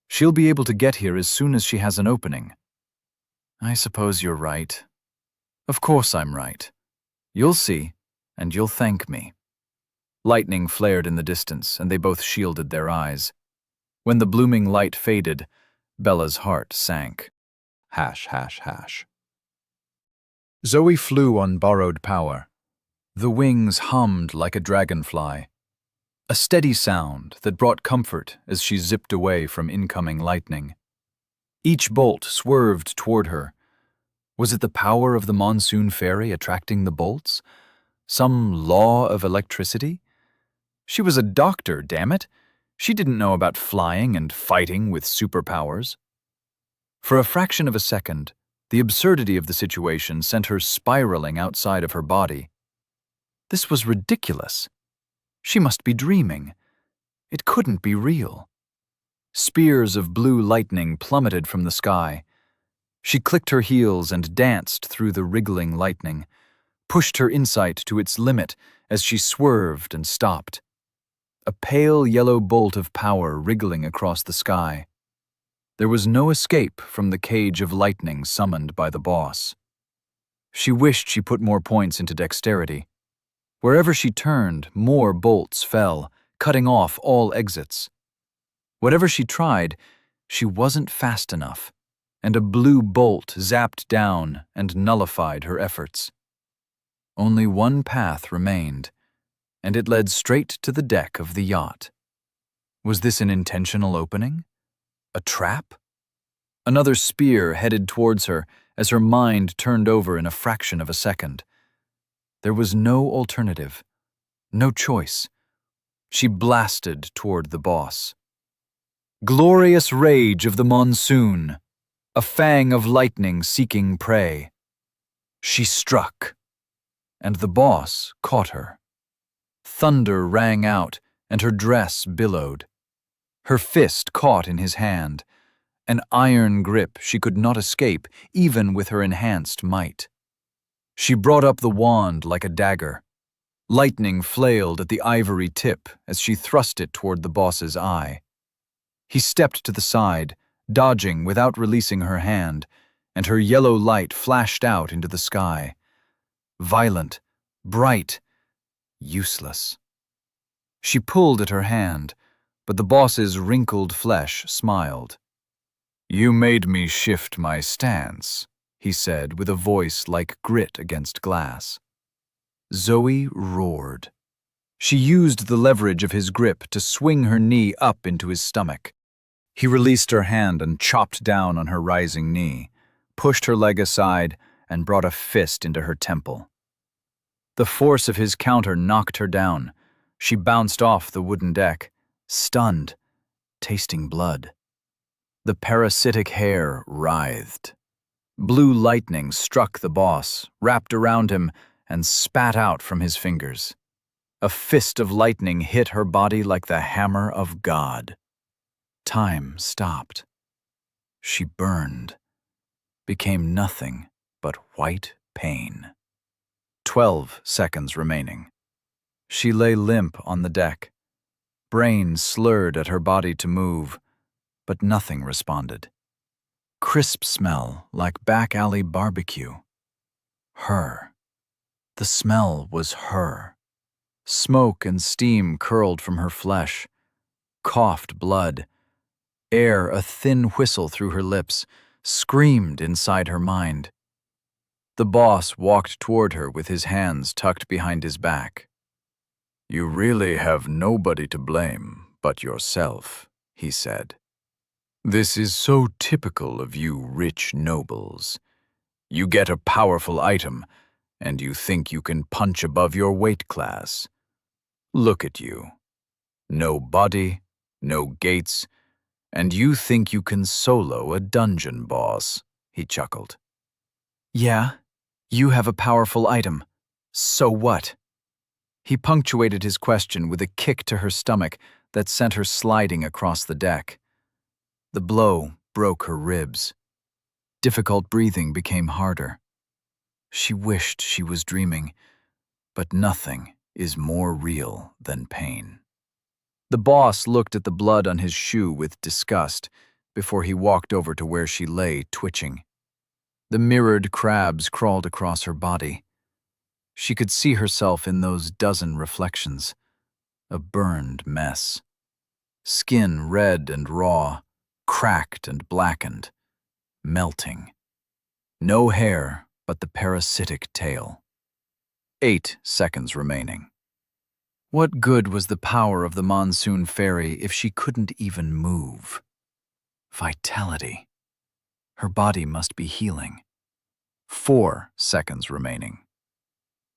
She'll be able to get here as soon as she has an opening. I suppose you're right. Of course I'm right. You'll see, and you'll thank me. Lightning flared in the distance, and they both shielded their eyes. When the blooming light faded, Bella's heart sank. Hash. Zoe flew on borrowed power. The wings hummed like a dragonfly. A steady sound that brought comfort as she zipped away from incoming lightning. Each bolt swerved toward her. Was it the power of the monsoon fairy attracting the bolts? Some law of electricity? She was a doctor, damn it! She didn't know about flying and fighting with superpowers. For a fraction of a second, the absurdity of the situation sent her spiraling outside of her body. This was ridiculous. She must be dreaming. It couldn't be real. Spears of blue lightning plummeted from the sky. She clicked her heels and danced through the wriggling lightning, pushed her insight to its limit as she swerved and stopped. A pale yellow bolt of power wriggling across the sky. There was no escape from the cage of lightning summoned by the boss. She wished she put more points into dexterity. Wherever she turned, more bolts fell, cutting off all exits. Whatever she tried, she wasn't fast enough, and a blue bolt zapped down and nullified her efforts. Only one path remained, and it led straight to the deck of the yacht. Was this an intentional opening? A trap? Another spear headed towards her as her mind turned over in a fraction of a second. There was no alternative, no choice. She blasted toward the boss. Glorious rage of the monsoon, a fang of lightning seeking prey. She struck, and the boss caught her. Thunder rang out, and her dress billowed. Her fist caught in his hand, an iron grip she could not escape even with her enhanced might. She brought up the wand like a dagger. Lightning flailed at the ivory tip as she thrust it toward the boss's eye. He stepped to the side, dodging without releasing her hand, and her yellow light flashed out into the sky. Violent, bright, useless. She pulled at her hand, but the boss's wrinkled flesh smiled. "You made me shift my stance," he said with a voice like grit against glass. Zoe roared. She used the leverage of his grip to swing her knee up into his stomach. He released her hand and chopped down on her rising knee, pushed her leg aside, and brought a fist into her temple. The force of his counter knocked her down. She bounced off the wooden deck, stunned, tasting blood. The parasitic hair writhed. Blue lightning struck the boss, wrapped around him, and spat out from his fingers. A fist of lightning hit her body like the hammer of God. Time stopped. She burned, became nothing but white pain. 12 seconds remaining. She lay limp on the deck. Brain slurred at her body to move, but nothing responded. Crisp smell like back alley barbecue. Her. The smell was her. Smoke and steam curled from her flesh. Coughed blood. Air, a thin whistle through her lips, screamed inside her mind. The boss walked toward her with his hands tucked behind his back. "You really have nobody to blame but yourself," he said. "This is so typical of you rich nobles. You get a powerful item, and you think you can punch above your weight class. Look at you. No body, no gates, and you think you can solo a dungeon boss," he chuckled. "Yeah, you have a powerful item. So what?" He punctuated his question with a kick to her stomach that sent her sliding across the deck. The blow broke her ribs. Difficult breathing became harder. She wished she was dreaming, but nothing is more real than pain. The boss looked at the blood on his shoe with disgust before he walked over to where she lay, twitching. The mirrored crabs crawled across her body. She could see herself in those dozen reflections, a burned mess. Skin red and raw, cracked and blackened, melting. No hair but the parasitic tail. 8 seconds remaining. What good was the power of the monsoon fairy if she couldn't even move? Vitality. Her body must be healing. 4 seconds remaining.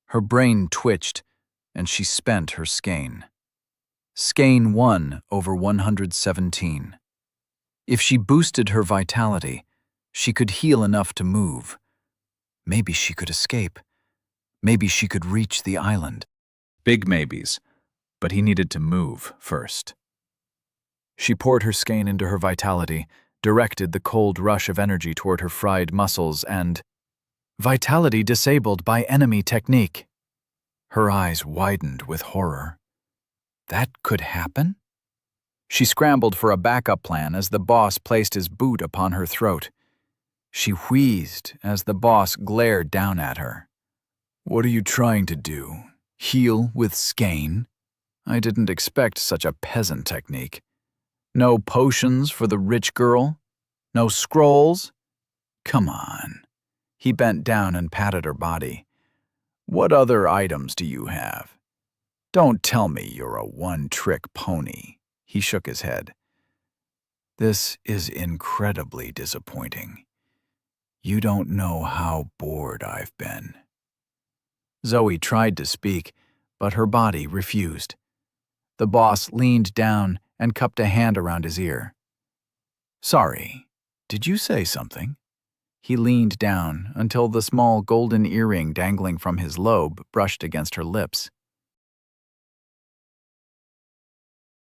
Her brain twitched, and she spent her skein. Skein 1 over 117. If she boosted her vitality, she could heal enough to move. Maybe she could escape. Maybe she could reach the island. Big maybes, but he needed to move first. She poured her skein into her vitality, directed the cold rush of energy toward her fried muscles, and vitality disabled by enemy technique. Her eyes widened with horror. That could happen? She scrambled for a backup plan as the boss placed his boot upon her throat. She wheezed as the boss glared down at her. "What are you trying to do? Heal with skein? I didn't expect such a peasant technique. No potions for the rich girl? No scrolls? Come on." He bent down and patted her body. "What other items do you have? Don't tell me you're a one-trick pony." He shook his head. "This is incredibly disappointing. You don't know how bored I've been." Zoe tried to speak, but her body refused. The boss leaned down and cupped a hand around his ear. "Sorry, did you say something?" He leaned down until the small golden earring dangling from his lobe brushed against her lips.